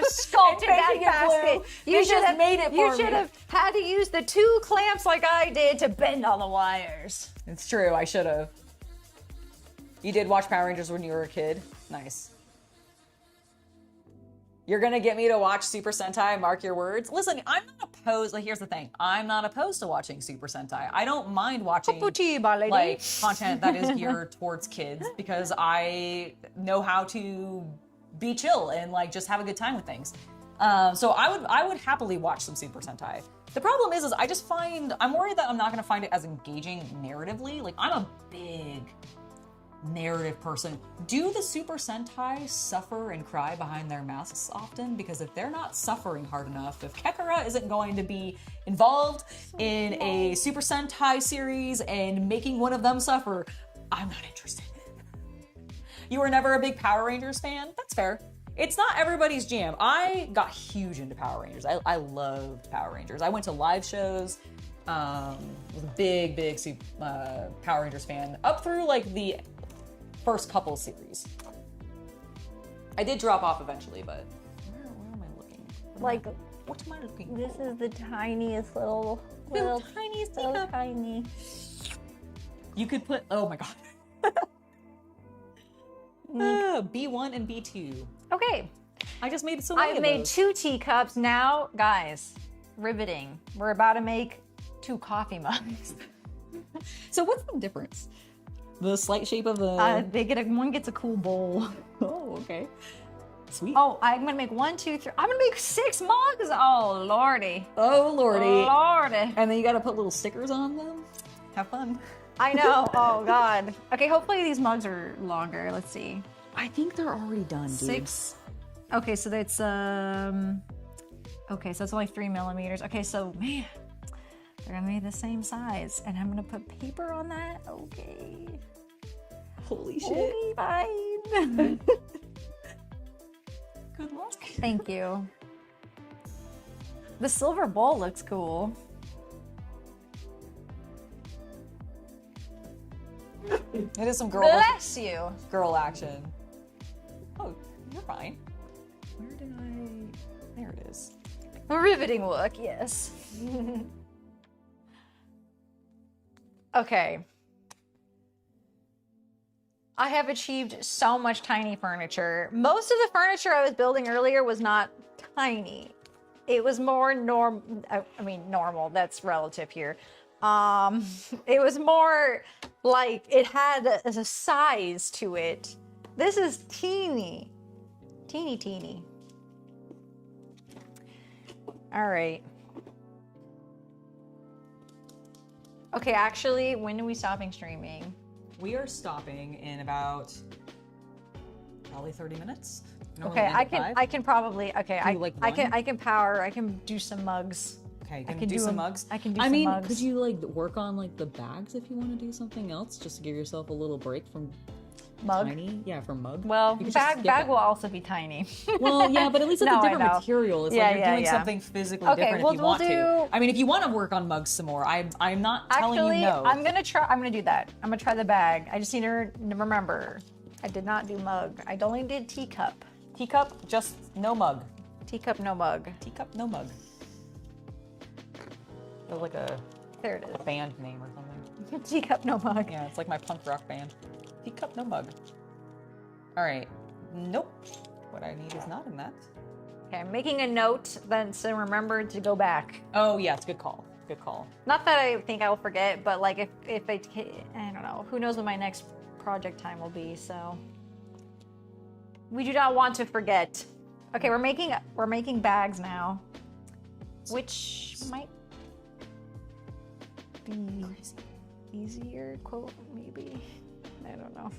sculpted that basket. You should have made it for me. You should have had to use the 2 clamps like I did to bend all the wires. It's true, I should have. You did watch Power Rangers when you were a kid? Nice. You're gonna get me to watch Super Sentai, mark your words. Listen, I'm not opposed, like here's the thing, I'm not opposed to watching Super Sentai. I don't mind watching like content that is geared towards kids because I know how to be chill and like just have a good time with things. So I would happily watch some Super Sentai. The problem is I just I'm worried that I'm not gonna find it as engaging narratively. Like I'm a big narrative person. Do the Super Sentai suffer and cry behind their masks often? Because if they're not suffering hard enough, if Kekara isn't going to be involved in a Super Sentai series and making one of them suffer, I'm not interested. You were never a big Power Rangers fan? That's fair. It's not everybody's jam. I got huge into Power Rangers. I loved Power Rangers. I went to live shows. Was a big Power Rangers fan up through like the first couple series. I did drop off eventually, but where am I looking? What am I looking for? This is the tiniest little tiniest little teacup. tiny. You could put, oh my god. B1 and B2. Okay. I just made so many I've of made those. 2 teacups now, guys. Riveting. We're about to make 2 coffee mugs. So what's the difference? The slight shape of the... One gets a cool bowl. Oh, okay. Sweet. Oh, I'm gonna make 1, 2, 3. I'm gonna make 6 mugs. Oh lordy. Oh, lordy. Lordy. And then you gotta put little stickers on them. Have fun. I know. Oh god. Okay, hopefully these mugs are longer. Let's see. I think they're already done, dude. 6. Okay, so that's okay, so it's only 3 millimeters. Okay, so man, they're gonna be the same size, and I'm gonna put paper on that. Okay. Holy shit. Okay, fine. Good luck. Thank you. The silver bowl looks cool. It is some Bless you. girl action. Oh, you're fine. Where did I... There it is. A riveting look, yes. Okay. I have achieved so much tiny furniture. Most of the furniture I was building earlier was not tiny. It was more normal, that's relative here. It was more like it had a size to it. This is teeny. Teeny. All right. Okay, actually, when are we stopping streaming? We are stopping in about probably 30 minutes. Okay, I can probably, okay, I can power, I can do some mugs. Okay, gonna do some mugs? I can do some mugs. Could you like work on like the bags if you want to do something else, just to give yourself a little break from mug? Tiny? Yeah, from mug. Well, bag will also be tiny. Well, yeah, but at least it's a different material. It's like you're doing something physically different if you want to. I mean, if you want to work on mugs some more, I'm not telling you no. I'm gonna do that. I'm gonna try the bag. I just need to remember. I did not do mug. I only did teacup. Teacup, just no mug. Teacup, no mug. Teacup, no mug. Like a there it is. Band name or something. Teacup, no mug. Yeah, it's like my punk rock band. Teacup, no mug. All right. Nope. What I need is not in that. Okay, I'm making a note then to remember to go back. Oh, yes. Good call. Good call. Not that I think I will forget, but like if I don't know, who knows what my next project time will be, so we do not want to forget. Okay, we're making bags now, which might be easier, quote, maybe. I don't know.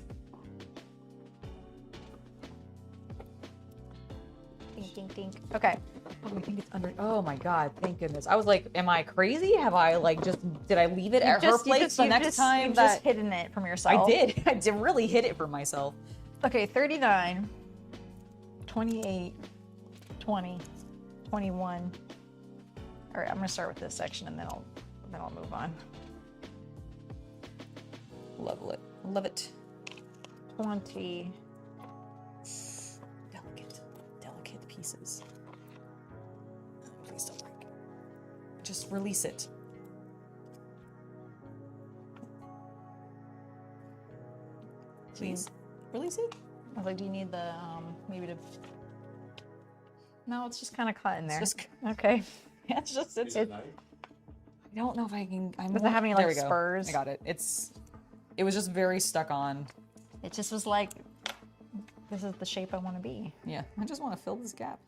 Dink, dink, dink. Okay. Oh, I think it's under. Oh my god! Thank goodness. I was like, "Am I crazy? Have I did I leave it at her place the next time you've that just hidden it from yourself? I did? I did really hit it for myself." Okay, 39, 28, 20, 21. All right, I'm gonna start with this section and then I'll move on. Love it. Love it. 20. Delicate pieces. Please don't break. Just release it. Please release it. I was like, do you need the maybe to? No, it's just kind of caught in there. It's just okay. yeah, it's. I don't know if I can. Does it have any there like we go. spurs? I got it. It was just very stuck on. It just was like, this is the shape I want to be. Yeah, I just want to fill this gap.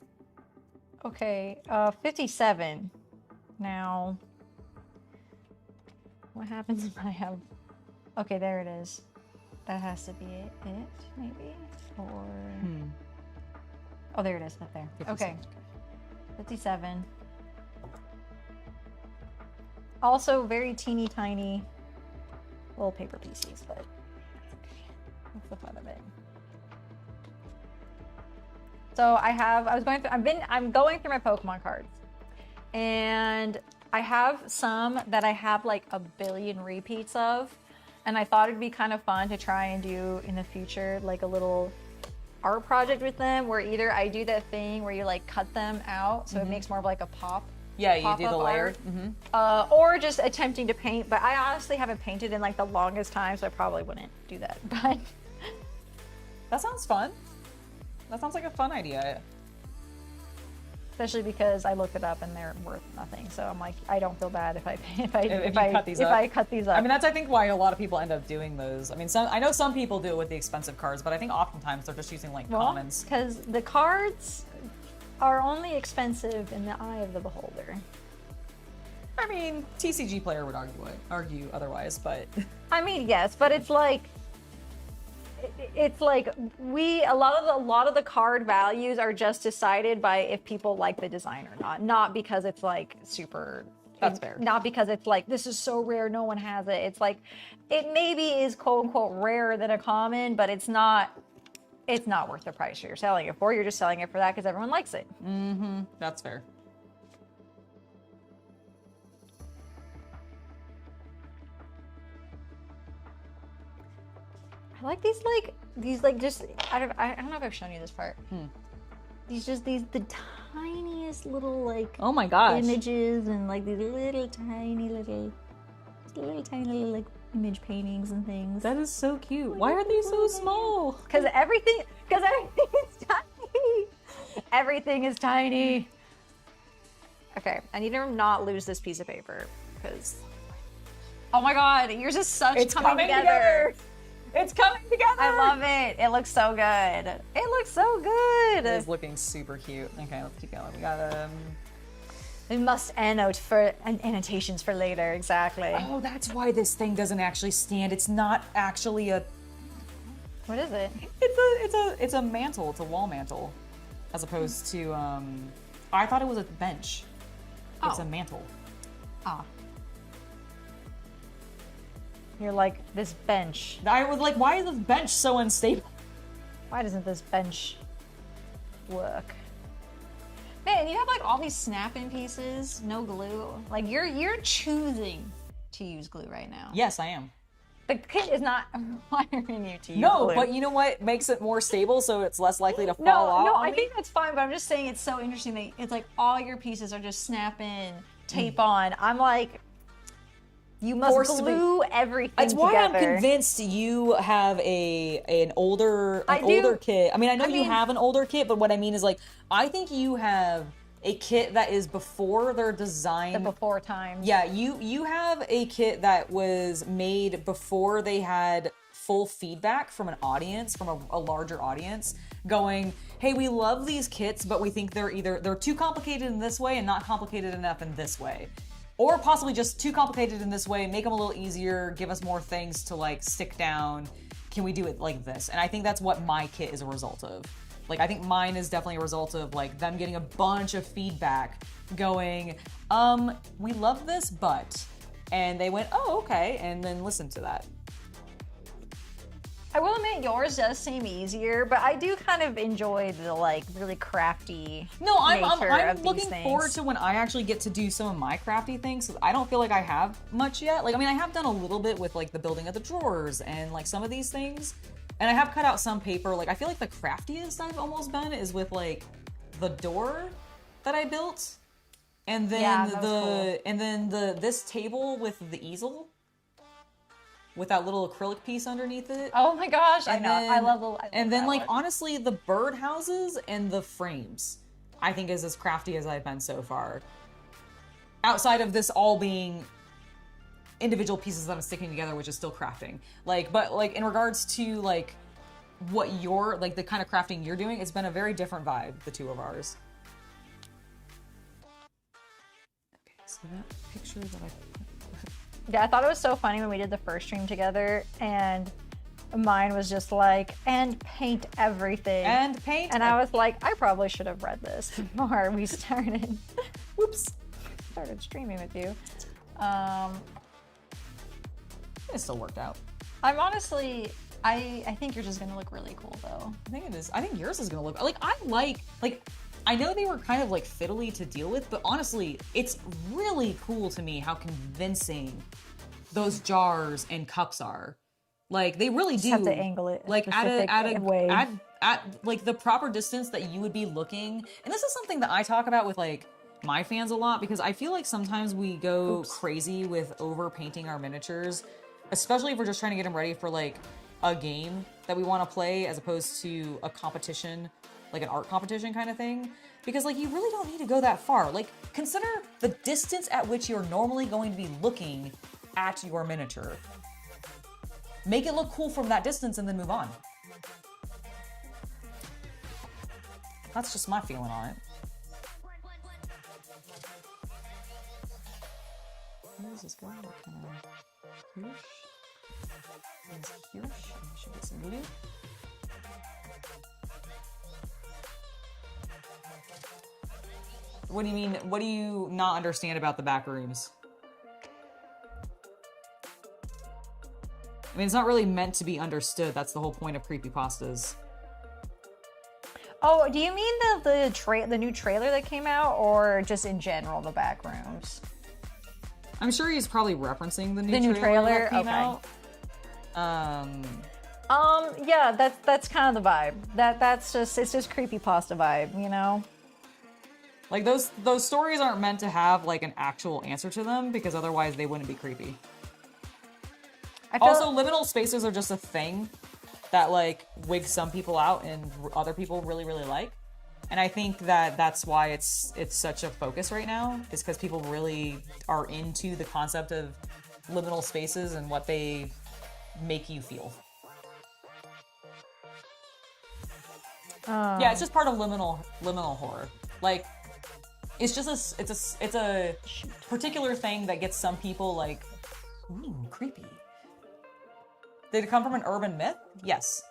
Okay, 57. Now, what happens if I have? Okay, there it is. That has to be it, maybe? Or... Oh, there it is, up there. 57. Okay. 57. Also very teeny tiny little paper pieces, but that's the fun of it. So I'm going through my Pokemon cards. And I have some that I have like a billion repeats of. And I thought it'd be kind of fun to try and do in the future, like a little art project with them where either I do that thing where you like cut them out so it makes more of like a pop. Yeah, you do the layer. Or just attempting to paint, but I honestly haven't painted in like the longest time, so I probably wouldn't do that. But that sounds fun. That sounds like a fun idea. especially because I looked it up and they're worth nothing. So I'm like, I don't feel bad if I cut these up. I mean, that's I think why a lot of people end up doing those. I mean, I know some people do it with the expensive cards, but I think oftentimes they're just using like commons. Because the cards are only expensive in the eye of the beholder. I mean, TCG player would argue otherwise, but I mean, yes, but it's like a lot of the card values are just decided by if people like the design or not because it's like super. That's fair. Not because it's like this is so rare, no one has it. It's like it maybe is quote unquote rarer than a common, but it's not worth the price you're selling it for. You're just selling it for that because everyone likes it. Mm-hmm. That's fair. I like these just I don't know if I've shown you this part. The tiniest little like Oh my gosh. images and like these little tiny little like image paintings and things. That is so cute. Why are they so small? Because everything is tiny. Everything is tiny. Okay, I need to not lose this piece of paper because oh my god, yours is It's coming together. It's coming together. I love it. It looks so good. It looks so good. It is looking super cute. Okay, let's keep going. We got We must annotate for annotations for later. Exactly. Oh, that's why this thing doesn't actually stand. It's not actually a. What is it? It's a mantle. It's a wall mantle, as opposed to I thought it was a bench. It's Oh. a mantle. Ah. You're like this bench. I was like, why is this bench so unstable? Why doesn't this bench work? Man, you have like all these snap-in pieces, no glue. Like you're choosing to use glue right now. Yes, I am. The kit is not requiring you to use No, glue. but you know what makes it more stable, so it's less likely to fall out. No, on I me? think that's fine, but I'm just saying it's so interesting that it's like all your pieces are just snap in, tape on. I'm like, You must forced to be- glue everything That's why together. I'm convinced you have an older do. kit. I mean, I know I you mean- have an older kit, but what I mean is like I think you have a kit that is before their design. The before times. Yeah, you have a kit that was made before they had full feedback from an audience, from a larger audience, going, hey, we love these kits, but we think they're too complicated in this way and not complicated enough in this way. Or possibly just too complicated in this way, make them a little easier, give us more things to like stick down. Can we do it like this? And I think that's what my kit is a result of. Like, I think mine is definitely a result of like them getting a bunch of feedback going, we love this, but, and they went, oh, okay, and then listened to that. I will admit yours does seem easier, but I do kind of enjoy the like really crafty No, I'm nature of these looking things. forward to when I actually get to do some of my crafty things. I don't feel like I have much yet. Like, I mean, I have done a little bit with like the building of the drawers and like some of these things. And I have cut out some paper. Like, I feel like the craftiest I've almost been is with like the door that I built. And then Yeah, that was cool. and then this table with the easel with that little acrylic piece underneath it. Oh my gosh, I And know. then- I love and then that like one. honestly the bird houses and the frames I think is as crafty as I've been so far, outside of this all being individual pieces that I'm sticking together, which is still crafting. Like, but like in regards to like what you're like the kind of crafting you're doing, it's been a very different vibe, the two of ours. Okay, so that picture that I Yeah, I thought it was so funny when we did the first stream together, and mine was just like, and paint everything. and paint And I was like, I probably should have read this before we started streaming with you. it still worked out. I'm honestly, I think yours is gonna look really cool though. I think it is. I think yours is gonna look like I know they were kind of like fiddly to deal with, but honestly, it's really cool to me how convincing those jars and cups are. Like they really do have to angle it a like specific way. at like the proper distance that you would be looking. And this is something that I talk about with like my fans a lot, because I feel like sometimes we go crazy with over painting our miniatures, especially if we're just trying to get them ready for like a game that we want to play as opposed to a competition, like an art competition kind of thing. Because like you really don't need to go that far. Like consider the distance at which you're normally going to be looking at your miniature. Make it look cool from that distance and then move on. That's just my feeling on it. Where does this go? Here? Here? I should get some glue. What do you mean? What do you not understand about the back rooms? I mean, it's not really meant to be understood. That's the whole point of creepypastas. Oh, do you mean the new trailer that came out, or just in general the back rooms? I'm sure he's probably referencing the The new new trailer trailer? that came Okay. out. Yeah, that's kind of the vibe. It's just creepypasta vibe, you know? Like those stories aren't meant to have like an actual answer to them, because otherwise they wouldn't be creepy. I feel, Also, liminal spaces are just a thing that like wigs some people out and other people really like. And I think that that's why it's such a focus right now, is because people really are into the concept of liminal spaces and what they make you feel. Yeah, it's just part of liminal horror. Like, it's just it's a particular thing that gets some people like, ooh, creepy. Did it come from an urban myth? Yes.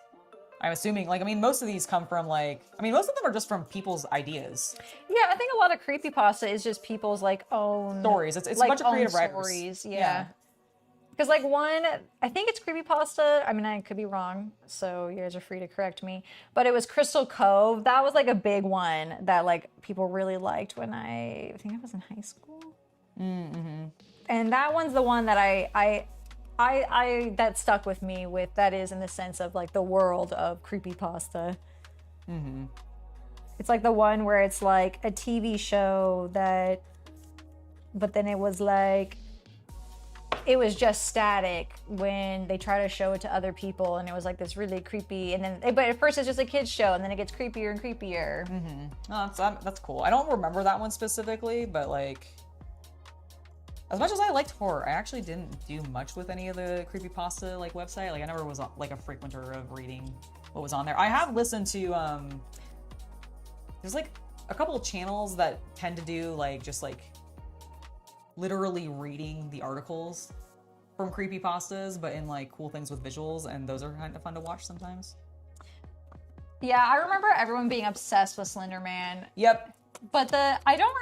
I'm assuming, like, I mean, most of these come from, like, I mean, most of them are just from people's ideas. yeah, I think a lot of creepypasta is just people's like own Stories. It's like, a bunch of own creative writers. stories. Yeah. Because like one, I think it's creepypasta. I mean, I could be wrong, so you guys are free to correct me. But it was Crystal Cove. That was like a big one that like people really liked when I think I was in high school. Mm-hmm. And that one's the one that I that stuck with me. With that is in the sense of like the world of creepypasta. Mm-hmm. It's like the one where it's like a TV show that, but then it was like it was just static when they try to show it to other people, and it was like this really creepy. And then, but at first it's just a kids show, and then it gets creepier and creepier. Oh, that's cool. I don't remember that one specifically, but like, as much as I liked horror, I actually didn't do much with any of the creepypasta like website. Like I never was like a frequenter of reading what was on there. I have listened to there's like a couple of channels that tend to do like just like literally reading the articles from creepypastas, but in like cool things with visuals, and those are kind of fun to watch sometimes. Yeah, I remember everyone being obsessed with Slender Man. Yep. But I don't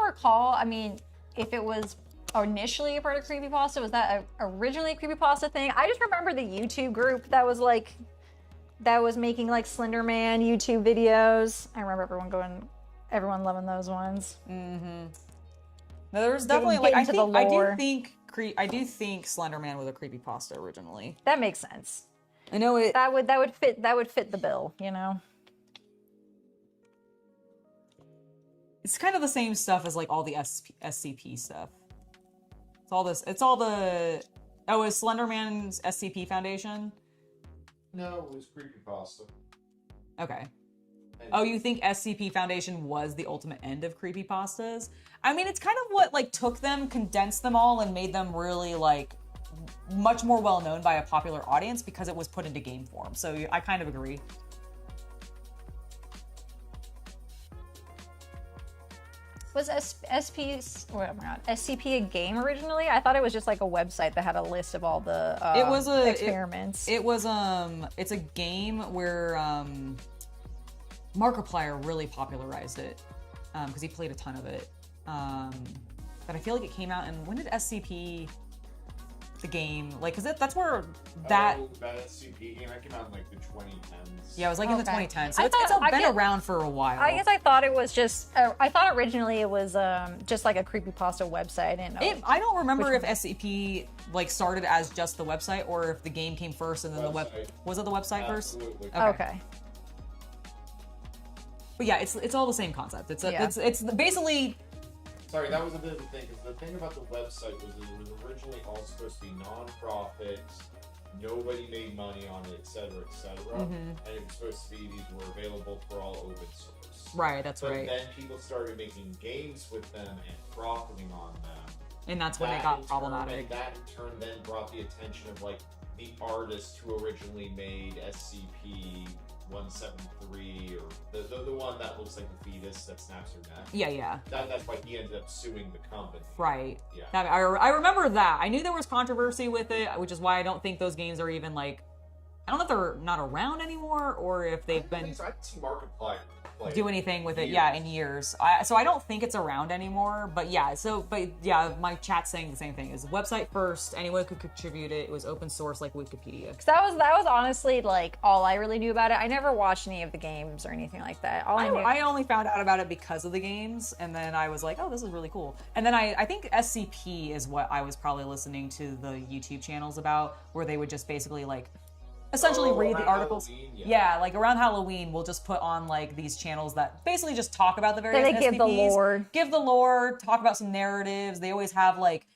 recall. I mean, if it was initially a part of creepypasta, was that originally a creepypasta thing? I just remember the YouTube group that was making like Slender Man YouTube videos. I remember everyone loving those ones. Mm-hmm. No, there was definitely like I do think Slender Man was a creepypasta originally. That makes sense. I know it. That would fit the bill, you know. It's kind of the same stuff as like all the SCP stuff. It's Slender Man's SCP Foundation? No, it was creepypasta. Okay. Oh, you think SCP Foundation was the ultimate end of creepypastas? I mean, it's kind of what like took them, condensed them all, and made them really like much more well known by a popular audience because it was put into game form. So I kind of agree. Was SCP a game originally? I thought it was just like a website that had a list of all the experiments. It's a game where Markiplier really popularized it because he played a ton of it. But I feel like it came out, and when did SCP the game, like, because that's where that SCP game that came out in like the 2010s. Yeah, it was like in the Okay. 2010s. So it's been around for a while. I guess I thought it was just. I thought originally it was just like a creepypasta website. I don't remember if SCP like started as just the website or if the game came first and then was it the website Absolutely. first? Okay. But yeah, it's all the same concept. It's basically. Sorry, that was a bit of a thing, because the thing about the website was that it was originally all supposed to be non-profit, nobody made money on it, etc., and it was supposed to be these were available for all open source. Right, that's but right. Then people started making games with them and profiting on them. And that's when it got problematic. And that in turn then brought the attention of like the artist who originally made SCP-173, or the one that looks like the fetus that snaps her neck. Yeah. That's why he ended up suing the company. Right. Yeah. I remember that. I knew there was controversy with it, which is why I don't think those games are even like. I don't know if they're not around anymore or if they've been. I didn't see Markiplier do anything with it, in years. So I don't think it's around anymore. But yeah, my chat's saying the same thing. Is website first, anyone could contribute it. It was open source like Wikipedia. Because that was honestly like all I really knew about it. I never watched any of the games or anything like that. I only found out about it because of the games, and then I was like, oh, this is really cool. And then I think SCP is what I was probably listening to the YouTube channels about, where they would just basically like essentially read the articles. Halloween, like around Halloween, we'll just put on like these channels that basically just talk about the various Then they SCPs, give the lore, talk about some narratives. They always have like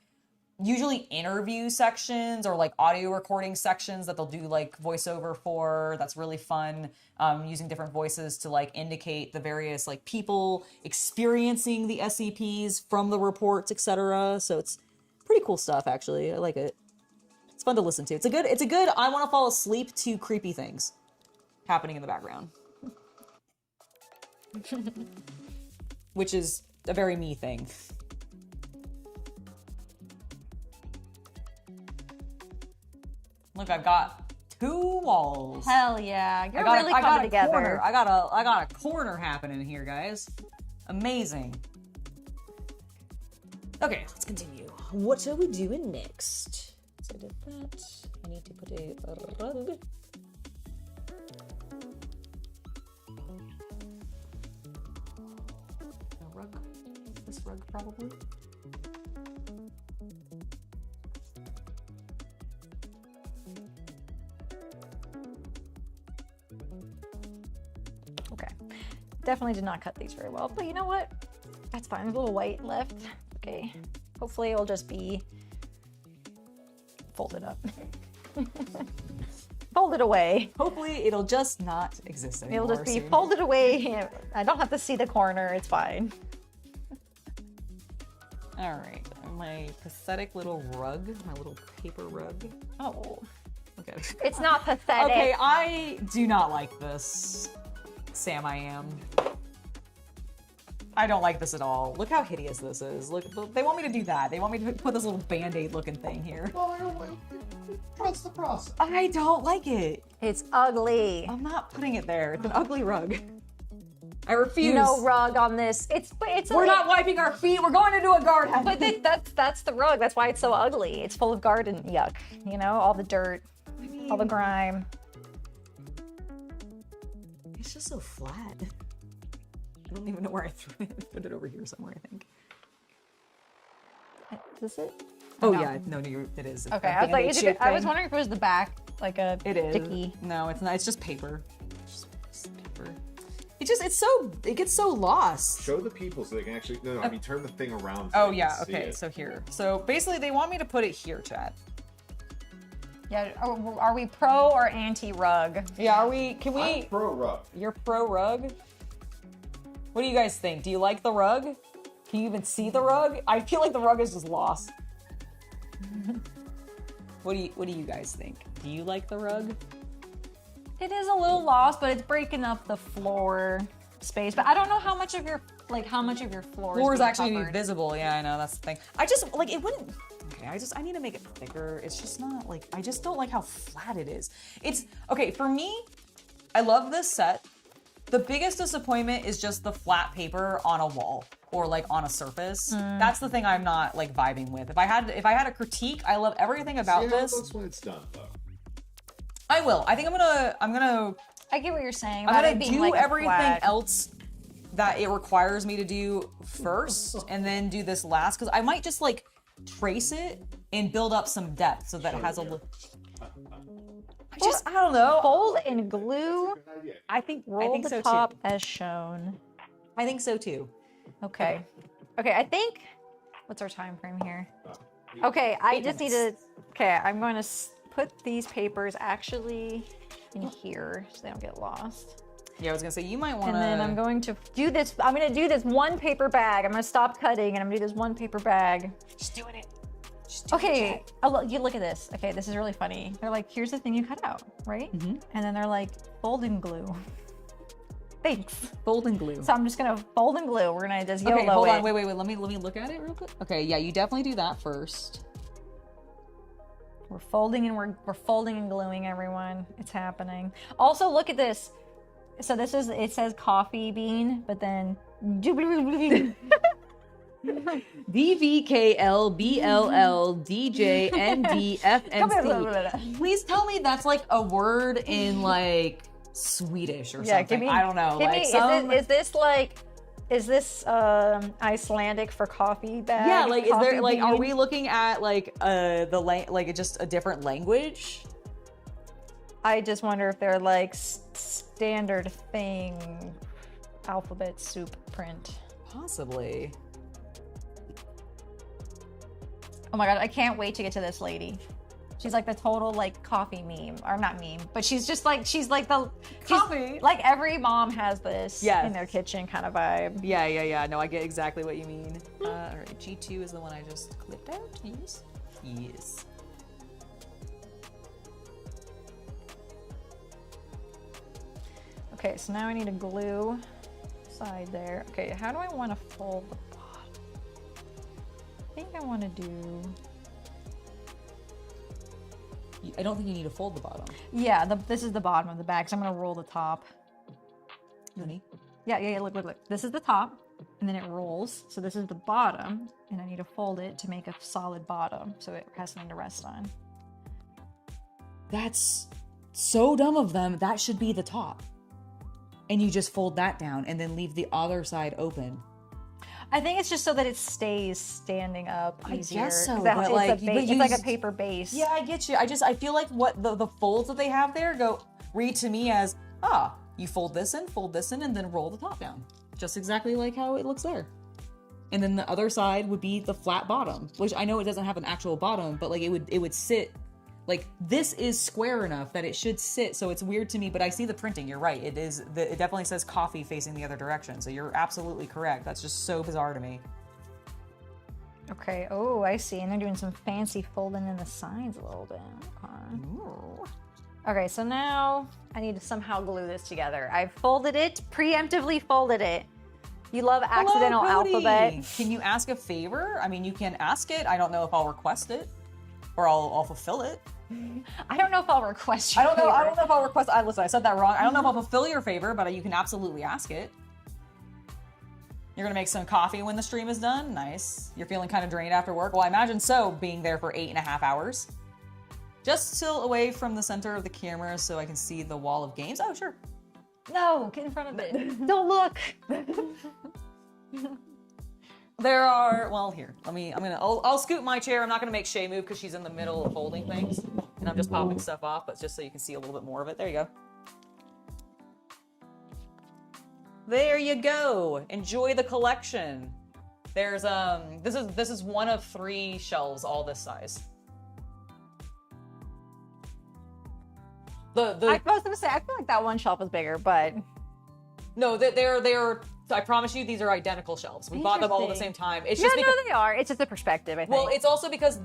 usually interview sections or like audio recording sections that they'll do like voiceover for. That's really fun, using different voices to like indicate the various like people experiencing the SCPs from the reports, etc. So it's pretty cool stuff, actually. I like it. It's fun to listen to. It's a good I want to fall asleep to creepy things happening in the background. Which is a very me thing. Look, I've got 2 walls. Hell yeah. You're really coming together. Corner. I got a corner happening here, guys. Amazing. Okay, let's continue. What are we doing next? So I did that. I need to put a rug. A rug? This rug, probably? Okay. Definitely did not cut these very well, but you know what? That's fine. There's a little white left. Okay. Hopefully it'll just be fold it up. Fold it away. Hopefully, it'll just not exist anymore. It'll just be soon. folded away. I don't have to see the corner. It's fine. All right, my pathetic little rug, my little paper rug. Oh, Look at it. it's not pathetic. Okay, I do not like this. Sam, I am. I don't like this at all. Look how hideous this is. Look, they want me to do that. They want me to put this little band-aid looking thing here. Trust the process. I don't like it. It's ugly. I'm not putting it there. It's an ugly rug. I refuse. No rug on this. We're not wiping our feet. We're going into a garden. But that's the rug. That's why it's so ugly. It's full of garden yuck. You know, all the dirt, all the grime. It's just so flat. I don't even know where I threw it. I put it over here somewhere, I think. Is it? Oh No. yeah, no, it is. It's Okay, a I was like, Band-Aid shaped I was thing. wondering if it was the back, like a It is. sticky. No, it's not. It's just paper. It's paper. It gets so lost. Show the people so they can actually. No, I mean turn the thing around. So Oh they yeah, can see okay. it. So here. So basically, they want me to put it here, chat. Yeah. Are we pro or anti rug? Yeah. Are we? Can I'm we? pro rug. You're pro rug. What do you guys think? Do you like the rug? Can you even see the rug? I feel like the rug is just lost. What do you guys think? Do you like the rug? It is a little lost, but it's breaking up the floor space. But I don't know how much of your floor Floor is being actually covered. visible. Yeah, I know that's the thing. I just like it wouldn't. Okay, I need to make it thicker. It's just not like I just don't like how flat it is. It's okay for me. I love this set. The biggest disappointment is just the flat paper on a wall or like on a surface. That's the thing I'm not like vibing with. If I had a critique, I love everything about See how it this. looks when it's done, though. I will. I think I'm gonna I get what you're saying. I'm about gonna it being do like a everything flat- else that it requires me to do first, and then do this last because I might just like trace it and build up some depth so that it has a. I don't know. Fold and glue. Good idea. I think Roll the so top too. as shown. I think so too. Okay. Okay, I think. What's our time frame here? Okay, I 8 just need minutes. to. Okay, I'm going to put these papers actually in here so they don't get lost. Yeah, I was gonna say you might want And to. then I'm going to do this. I'm going to do this one paper bag. I'm going to stop cutting and I'm going to do this one paper bag. just doing it. Just doing it, Okay, Chad. you look at this. Okay, this is really funny. They're like, here's the thing you cut out, right? Mhm. And then they're like, fold and glue. Thanks. Fold and glue. So I'm just gonna fold and glue. We're gonna just YOLO Okay, hold it. on. Wait. Let me look at it real quick. Okay, yeah, you definitely do that first. We're folding and we're folding and gluing, everyone. It's happening. Also, look at this. So it says coffee bean, but then DVKLBLLDJNDFNC. Please tell me that's like a word in like Swedish or something. I don't know. Like is this Icelandic for coffee bag? yeah, like is there Coffee like are bean? we looking at like like just a different language? I just wonder if they're like standard thing alphabet soup print. Possibly. Oh my god, I can't wait to get to this lady. She's like the total like coffee meme, or not meme, but she's the Coffee? Like every mom has this Yes. in their kitchen kind of vibe. Yeah. No, I get exactly what you mean. All right, G2 is the one I just clipped out. Yes. Yes. Okay, so now I need to glue side there. Okay, how do I want to fold the bottom? I think I want to do. I don't think you need to fold the bottom. Yeah, this is the bottom of the bag, so I'm gonna roll the top. Honey. Yeah. Look. This is the top, and then it rolls. So this is the bottom, and I need to fold it to make a solid bottom, so it has something to rest on. That's so dumb of them. That should be the top. And you just fold that down and then leave the other side open. I think it's just so that it stays standing up I easier. guess so, 'cause but, like, but it's you like a just- paper base. Yeah, I get you. I feel like what the folds that they have there read to me as, you fold this in, and then roll the top down. Just exactly like how it looks there. And then the other side would be the flat bottom, which I know it doesn't have an actual bottom, but like it would sit like this is square enough that it should sit. So it's weird to me, but I see the printing. You're right. It definitely says coffee facing the other direction. So you're absolutely correct. That's just so bizarre to me. Okay. Oh, I see. And they're doing some fancy folding in the sides a little bit. Okay. Ooh. Okay, so now I need to somehow glue this together. I've folded it, preemptively folded it. You love accidental Hello, Cody. alphabet. Can you ask a favor? I mean, you can ask it. I don't know if I'll request it or I'll fulfill it. I don't know if I'll request your I don't know favor. if I'll request. Listen, I said that wrong. I don't know if I'll fulfill your favor, but you can absolutely ask it. You're gonna make some coffee when the stream is done. Nice. You're feeling kind of drained after work. Well, I imagine so, being there for 8.5 hours. Just tilt away from the center of the camera so I can see the wall of games. Oh, sure. No, get in front of it. Don't look. There are, well, here. I'll scoot my chair. I'm not gonna make Shea move because she's in the middle of holding things, and I'm just popping stuff off, but just so you can see a little bit more of it. There you go. There you go. Enjoy the collection. There's this is one of 3 shelves, all this size. I was gonna say, I feel like that one shelf is bigger, but No, they're. I promise you, these are identical shelves. We bought them all at the same time. It's just no, because, they are. It's just a perspective, I think. well, it's also because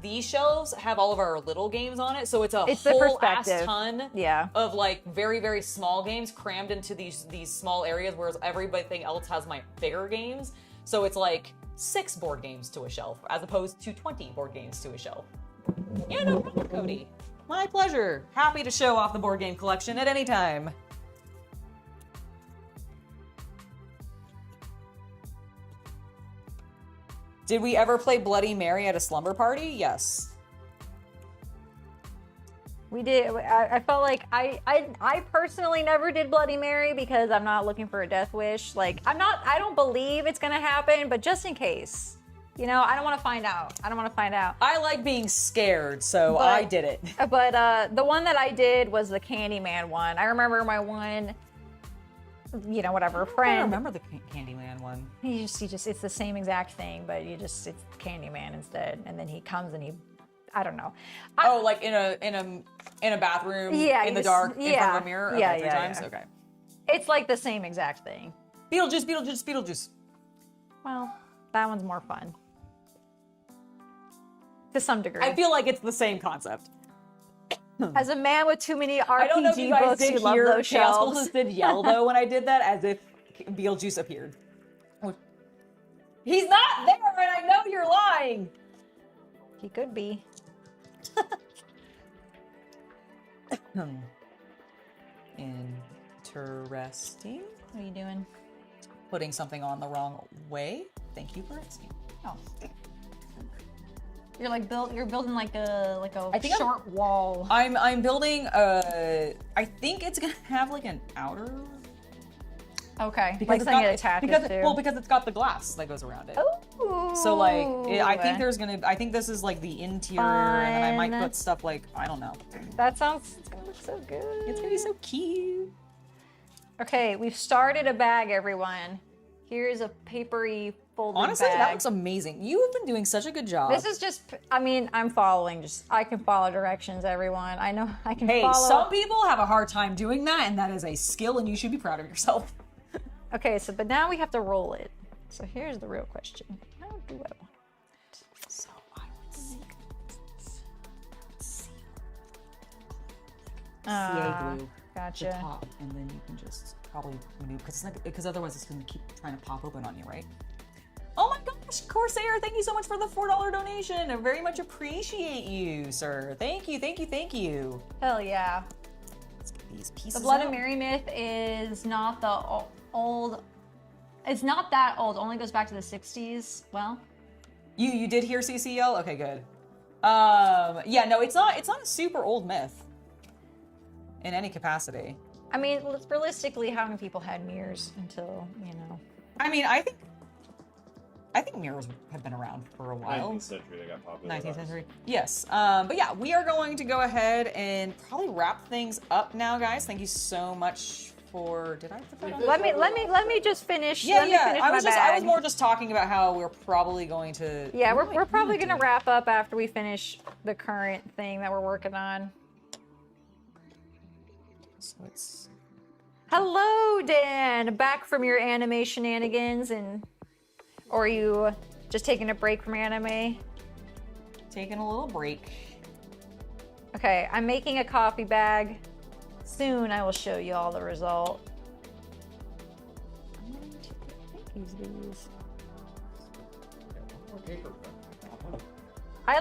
these shelves have all of our little games on it, so it's a It's the whole ass perspective. ton Yeah. of like very, very small games crammed into these small areas, whereas everything else has my bigger games. So it's like 6 board games to a shelf, as opposed to 20 board games to a shelf. Yeah, no problem, Cody. My pleasure. Happy to show off the board game collection at any time. Did we ever play Bloody Mary at a slumber party? Yes. We did. I felt like I personally never did Bloody Mary because I'm not looking for a death wish. Like I don't believe it's gonna happen, but just in case, you know, I don't want to find out. I like being scared, so But- I did it. But the one that I did was the Candyman one. I remember my one, you know, whatever I friend. remember the Candyman one. He just it's the same exact thing, but it's Candyman instead. And then he comes and I don't know. Oh, like in a bathroom, Yeah, in the you dark, just- in front of yeah. a mirror. Yeah, Okay, 3 yeah, times. yeah. Okay. It's like the same exact thing. Beetlejuice. Well, that one's more fun. To some degree. I feel like it's the same concept. As a man with too many I don't know if RPG you guys books, did you love hear those Chaos shelves. Cultist did yell though when I did that, as if Beetlejuice appeared. He's not there, and I know you're lying. He could be. Interesting. What are you doing? Putting something on the wrong way. Thank you for asking. Oh. You're building like a I think short wall. I'm building I think it's gonna have like an outer Okay. because Like it's something got, it attaches because to. well because it's got the glass that goes around it. Ooh. So like I think this is like the interior, and then I might Fun. put stuff like I don't know. That sounds. It's gonna look so good. It's gonna be so cute. Okay, we've started a bag, everyone. Here's a papery folding Honestly, bag. that looks amazing. You have been doing such a good job. This is just. I mean, I'm following. I can follow directions, everyone. I know I can Hey, follow. some people have a hard time doing that, and that is a skill, and you should be proud of yourself. Okay, but now we have to roll it. So here's the real question. How do I want it? So I would see. CA glue. Gotcha. The top, and then you can just probably maneuver because otherwise it's going to keep trying to pop open on you, right? Oh my gosh, Corsair! Thank you so much for the $4 donation. I very much appreciate you, sir. Thank you. Hell yeah. Let's get these pieces. The Blood out. and Mary myth is not the old. It's not that old. Only goes back to the 60s. Well, You did hear CCL? Okay, good. Yeah, no, it's not a super old myth in any capacity. I mean, realistically, how many people had mirrors until, you know? I mean, I think mirrors have been around for a while. 19th century they got popular. 19th century. Yes. But yeah, we are going to go ahead and probably wrap things up now, guys. Thank you so much for? Did I put that on? Let me just finish. Yeah, let me yeah. finish I my was bag. more just talking about how we're probably going to. Yeah, we're probably gonna wrap up after we finish the current thing that we're working on. So it's Hello, Dan. Back from your anime shenanigans, or are you just taking a break from anime? taking a little break. Okay, I'm making a coffee bag. Soon I will show you all the result. I'm going to use these. I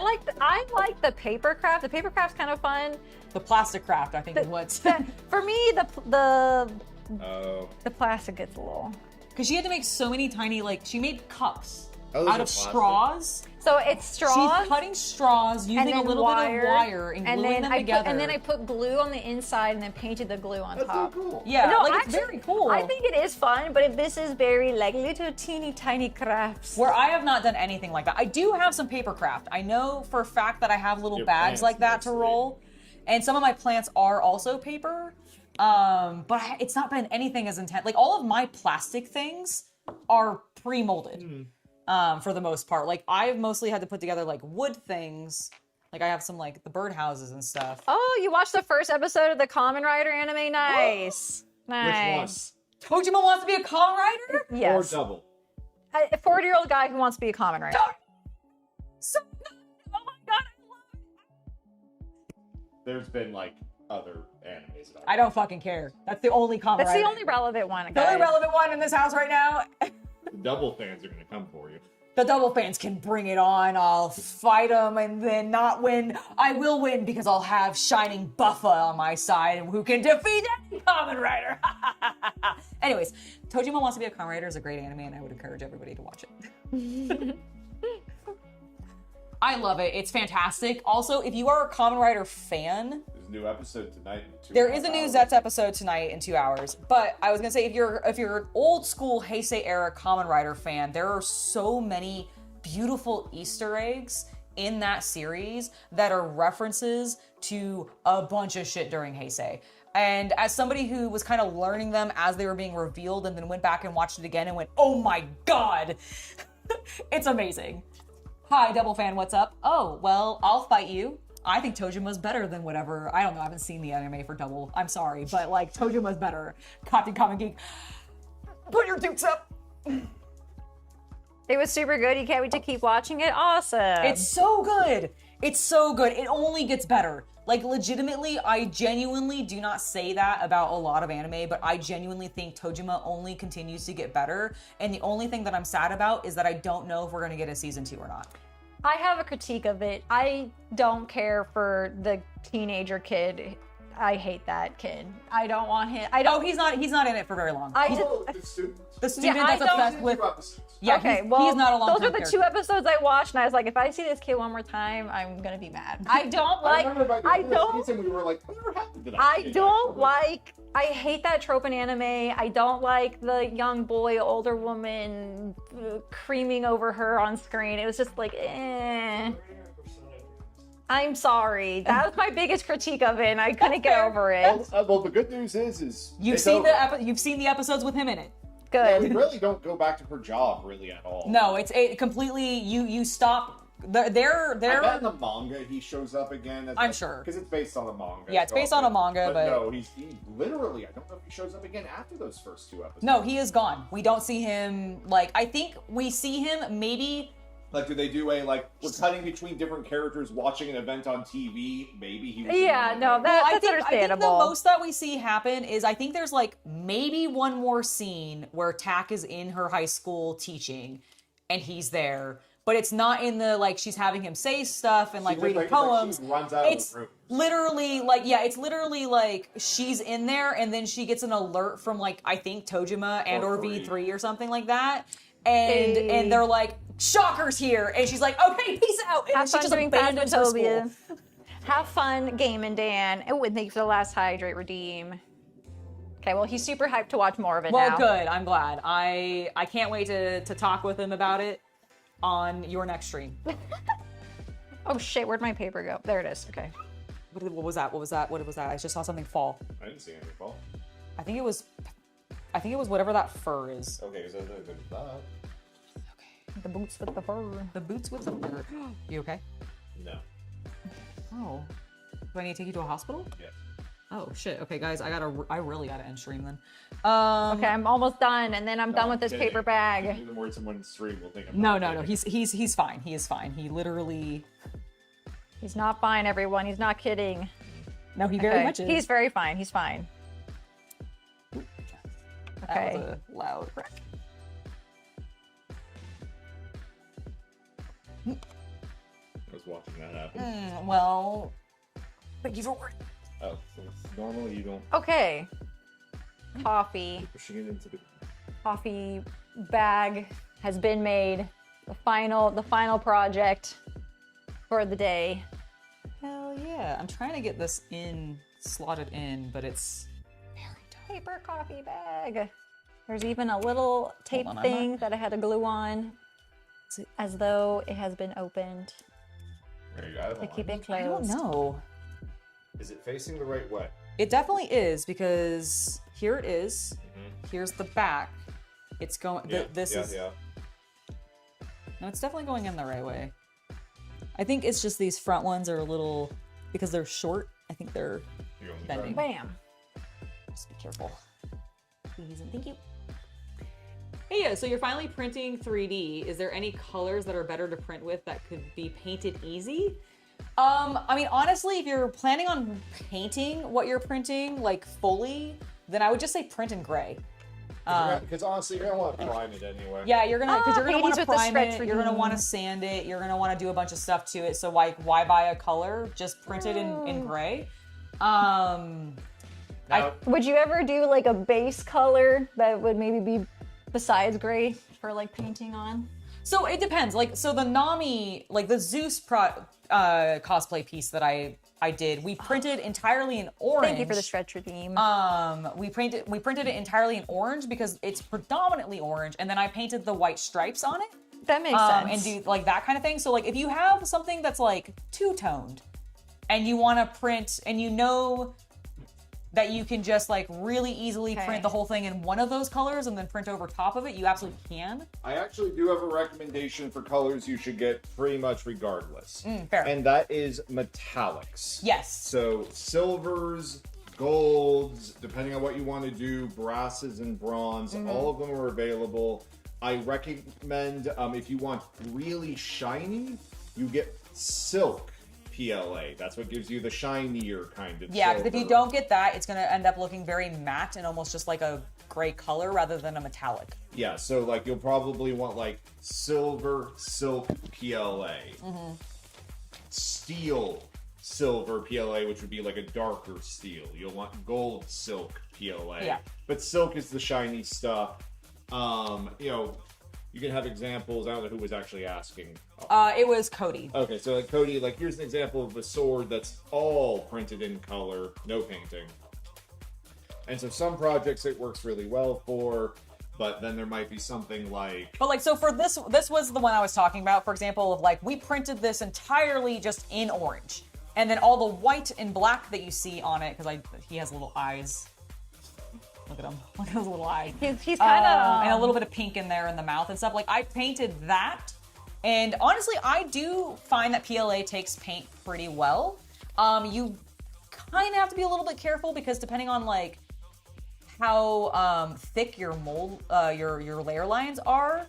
like the paper craft. The paper craft's kind of fun. The plastic craft, I think, is what's For me, the Oh. plastic gets a little. because she had to make so many tiny she made cups Oh, those out are of plastic? straws. So it's straws. She's cutting straws using a little bit of wire and gluing them together. And then I put glue on the inside and then painted the glue on That's so top. cool. yeah, No, it's actually, very cool. I think it is fun, but this is very little teeny tiny crafts. Where I have not done anything like that. I do have some paper craft. I know for a fact that I have little Your bags plants like that to mostly. roll. And some of my plants are also paper. But it's not been anything as intense. Like all of my plastic things are pre-molded. For the most part. Like I've mostly had to put together wood things. Like I have some the birdhouses and stuff. Oh, you watched the first episode of the Kamen Rider anime? Nice. Nice. Tojima wants to be a Kamen Rider? Yes. Or double. A 40-year-old guy who wants to be a Kamen Rider. So good. Oh my god, I love it. There's been other animes. I don't fucking care. That's the only Kamen That's Rider. the only relevant one, The only guys. relevant one in this house right now. The double fans are gonna come for you. The double fans can bring it on. I'll fight them and then not win. I will win because I'll have Shining Buffa on my side who can defeat any Kamen Rider. Anyways, Tojima Wants to Be a Kamen Rider is a great anime and I would encourage everybody to watch it. I love it. It's fantastic. Also, if you are a Kamen Rider fan, There's a new episode tonight. In 2 there is a hours. new Zets episode tonight in 2 hours. But I was gonna say, if you're an old school Heisei era Kamen Rider fan, there are so many beautiful Easter eggs in that series that are references to a bunch of shit during Heisei. And as somebody who was kind of learning them as they were being revealed and then went back and watched it again and went, oh my god, it's amazing. Hi, Double Fan, what's up? Oh, well, I'll fight you. I think Tojima's better than whatever. I don't know, I haven't seen the anime for Double. I'm sorry, but Tojima's better. Captain Common Geek, put your dukes up. It was super good. You can't wait to keep watching it. Awesome. It's so good. It's so good. It only gets better. Legitimately, I genuinely do not say that about a lot of anime, but I genuinely think Tojima only continues to get better. And the only thing that I'm sad about is that I don't know if we're going to get a season 2 or not. I have a critique of it. I don't care for the teenager kid. I hate that kid. I don't want him. I Oh, don't. he's not in it for very long. I Oh, just. the student. The student Yeah, I that's don't- obsessed with... 2 episodes. Yeah, Okay, he's, well, he's not a long those are the 2 episodes I watched, and I was like, if I see this kid one more time, I'm gonna be mad. I don't I like. remember by the I end of the don't. season, we were like, whatever happened to that I kid, don't actually? like. I hate that trope in anime. I don't like the young boy, older woman creaming over her on screen. It was just like, eh. I'm sorry. That was my biggest critique of it, and I couldn't get over it. Well, the good news is You've it's seen over. you've seen the episodes with him in it. Yeah, we Good. really don't go back to her job really at all. No, it's completely you stop. They're I bet in the manga he shows up again. I'm sure. Because it's based on a manga. Yeah, it's based on a manga, but- no, he literally. I don't know if he shows up again after those first 2 episodes. no, he is gone. We don't see him. I think we see him maybe. Do they do a we're cutting between different characters watching an event on TV? Maybe he. Was Yeah, in no, the that- I that's think understandable. the most that we see happen is I think there's maybe one more scene where Tak is in her high school teaching, and he's there. But it's not in the she's having him say stuff and She just, reading it's like poems. she runs out of It's the room. literally it's literally she's in there and then she gets an alert from I think Tojima and or Or V3 or something like that. And Hey. and they're like, Shocker's here, and she's like, okay, peace out. And Have she fun just doing abandons her Phasmophobia. school. Have fun, Game Dan. Oh, and thank you for the last hydrate redeem. Okay, well, he's super hyped to watch more of it Well, now. good. I'm glad. I can't wait to talk with him about it on your next stream. Oh shit, where'd my paper go? There it is. Okay. What was that? What was that? What was that? I just saw something fall. I didn't see anything fall. I think it was whatever that fur is. Okay, so they're good at that. The boots with the fur. The boots with the fur. You okay? No. Oh. Do I need to take you to a hospital? Yes. Oh shit. Okay, guys, I really gotta end stream then. Okay, I'm almost done, and then I'm done with this kidding. paper bag. Even more someone stream will think I'm No. not kidding. He's fine. He is fine. He literally. He's not fine, everyone. He's not kidding. No, he very Okay. much is. He's very fine. He's fine. That Okay. was a loud crack. I was watching that happen. Well, thank you for work. Oh, so normally you don't Okay. Coffee. pushing it into the. Coffee bag has been made. The final project for the day. Hell yeah! I'm trying to get this slotted in, but it's very tight. Paper coffee bag. There's even a little tape on, I'm thing that I had to glue on, as though it has been opened There you go. to keep it I don't closed. know. Is it facing the right way? It definitely is because here it is. Here's the back. It's going. This is. Yeah. No, it's definitely going in the right way. I think it's just these front ones are a little because they're short. I think they're You're only bending. Bam. Just be careful. Please and thank you. Hey, yeah, so you're finally printing 3D. Is there any colors that are better to print with that could be painted easy? I mean, honestly, if you're planning on painting what you're printing, like fully, then I would just say print in gray. Because honestly, you're gonna want to prime it anyway. Yeah, you're gonna want Hades to with the prime stretch it. You're gonna redeem. want to sand it. You're gonna want to do a bunch of stuff to it. So why buy a color? Just print it in gray. Now, Would you ever do like a base color that would maybe be besides gray for like painting on? So it depends. Like, so the Nami, like the Zeus cosplay piece that I did, we printed entirely in orange. Thank you for the stretch redeem. We printed it entirely in orange because it's predominantly orange, and then I painted the white stripes on it. that makes sense. And do like that kind of thing. So like if you have something that's like two-toned and you want to print and you know that you can just like really easily Okay. print the whole thing in one of those colors and then print over top of it, you absolutely can. I actually do have a recommendation for colors you should get pretty much regardless. Fair. And that is metallics. Yes. So silvers, golds, depending on what you want to do, brasses and bronze, all of them are available. I recommend if you want really shiny, you get silk PLA. That's what gives you the shinier kind of Yeah, because if you silver. don't get that, it's going to end up looking very matte and almost just like a gray color rather than a metallic. Yeah, so like you'll probably want like silver silk PLA. Steel silver PLA, which would be like a darker steel. You'll want gold silk PLA. Yeah. But silk is the shiny stuff. You can have examples. I don't know who was actually asking. It was Cody. Okay, so like Cody, like here's an example of a sword that's all printed in color, no painting. And so some projects it works really well for, but then there might be something like But like, so for this was the one I was talking about, for example, of like, we printed this entirely just in orange. And then all the white and black that you see on it, because he has little eyes. Look at him. Look at his little eyes. He's kind of And a little bit of pink in there in the mouth and stuff. Like, I painted that. And honestly, I do find that PLA takes paint pretty well. You kind of have to be a little bit careful because depending on like how thick your mold, your layer lines are,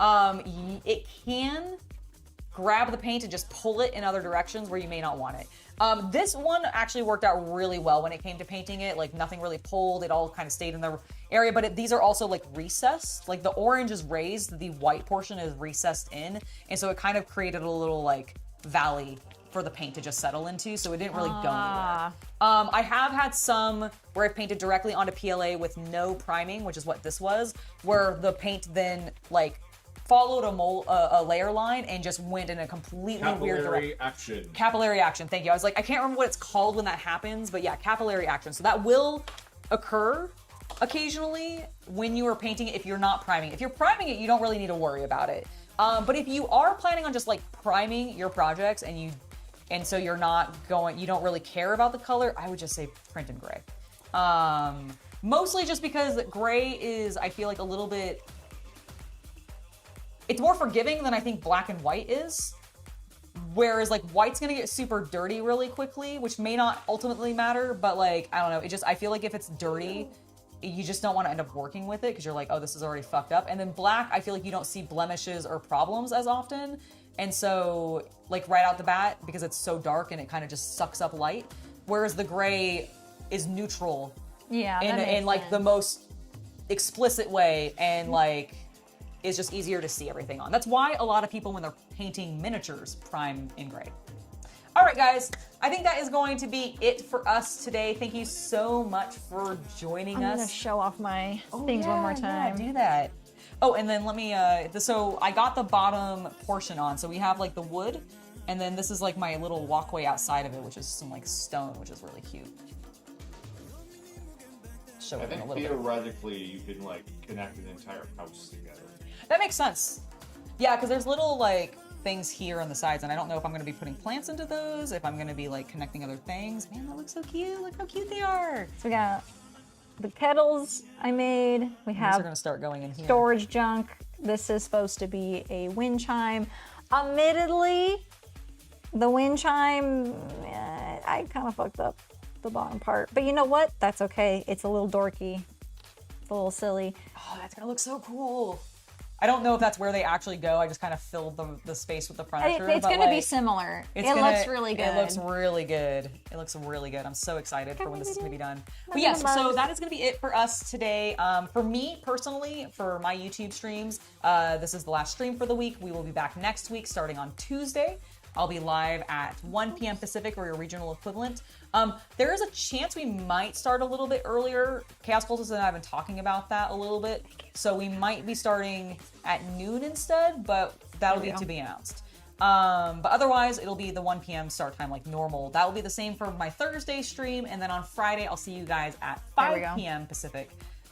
it can grab the paint and just pull it in other directions where you may not want it. This one actually worked out really well when it came to painting it. Like nothing really pulled. It all kind of stayed in the area, but these are also like recessed. Like the orange is raised, the white portion is recessed in. And so it kind of created a little like valley for the paint to just settle into. So it didn't really go anywhere. I have had some where I painted directly onto PLA with no priming, which is what this was, where the paint then like followed a layer line and just went in a completely weird direction. capillary action. Capillary action, thank you. I was like, I can't remember what it's called when that happens, but yeah, capillary action. So that will occur occasionally when you are painting it if you're not priming. If you're priming it, you don't really need to worry about it. But if you are planning on just like priming your projects and so you're not going, you don't really care about the color, I would just say print in gray. Mostly just because gray is, I feel like, a little bit... It's more forgiving than I think black and white is. Whereas, like, white's gonna get super dirty really quickly, which may not ultimately matter, but, like, I don't know. I feel like if it's dirty, you just don't want to end up working with it because you're like, oh, this is already fucked up. And then black, I feel like you don't see blemishes or problems as often. And so, like, right out the bat, because it's so dark and it kind of just sucks up light. Whereas the gray is neutral. Yeah, in like the most explicit way, and like is just easier to see everything on. That's why a lot of people, when they're painting miniatures, prime in gray. All right, guys, I think that is going to be it for us today. Thank you so much for joining us. I'm gonna show off my things one more time. Yeah, do that. Oh, and then let me, so I got the bottom portion on. So we have like the wood, and then this is like my little walkway outside of it, which is some like stone, which is really cute. Show I it in a think little bit. theoretically you can like connect an entire house together. That makes sense. Yeah, because there's little like things here on the sides, and I don't know if I'm going to be putting plants into those, if I'm going to be like connecting other things. Man, that looks so cute. Look how cute they are. So we got the kettles I made. We These are have going to start going in here. storage junk. This is supposed to be a wind chime. Admittedly, the wind chime, I kind of fucked up the bottom part. But you know what? That's okay. It's a little dorky. It's a little silly. Oh, that's going to look so cool. I don't know if that's where they actually go. I just kind of filled the space with the furniture. It's going to be similar. It looks really good. It looks really good. It looks really good. I'm so excited for when this is going to be done. But I'm yes, gonna so love- that is going to be it for us today. For me, personally, for my YouTube streams, this is the last stream for the week. We will be back next week starting on Tuesday. I'll be live at 1 p.m. Pacific, or your regional equivalent. There is a chance we might start a little bit earlier. Chaos Cultist and I have been talking about that a little bit. So we might be starting at noon instead, but that'll be to be announced. But otherwise, it'll be the 1 p.m. start time like normal. That will be the same for my Thursday stream. And then on Friday, I'll see you guys at 5 p.m. Pacific.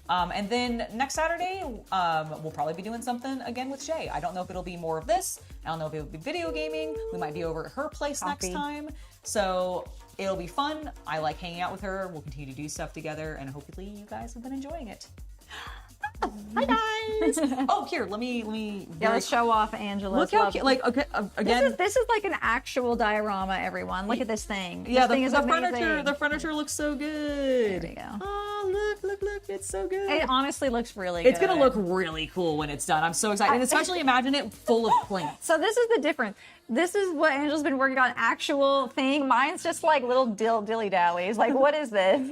And then next Saturday, we'll probably be doing something again with Shea. I don't know if it'll be more of this. I don't know if it'll be video gaming. We might be over at her place next time. So it'll be fun. I like hanging out with her. We'll continue to do stuff together, and hopefully you guys have been enjoying it. Hi guys! Oh, here, let me. Let's show off Angela's. Look how love. cute. Like, okay, again. This is like an actual diorama, everyone. Look at this thing. Yeah, this thing is the amazing. furniture looks so good. There we go. Oh, look, it's so good. It honestly looks really good. It's gonna look really cool when it's done. I'm so excited, and especially imagine it full of plants. So this is the difference. This is what Angela's been working on, actual thing. Mine's just like little dilly-dallies. Like, what is this?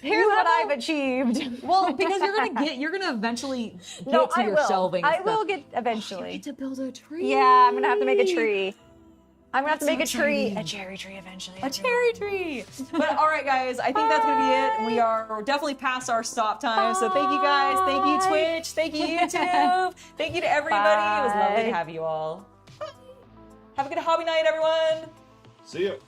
Here's what I've achieved. Well, because you're gonna eventually get to your shelving. I will get eventually. You get to build a tree. Yeah, I'm gonna have to make a tree. I'm gonna have to That's make so a tree, exciting. a cherry tree eventually. A cherry tree. But all right, guys, I think that's gonna be it. We are definitely past our stop time. So thank you guys. Thank you, Twitch. Thank you, YouTube. Thank you to everybody. It was lovely to have you all. Have a good hobby night, everyone. See you.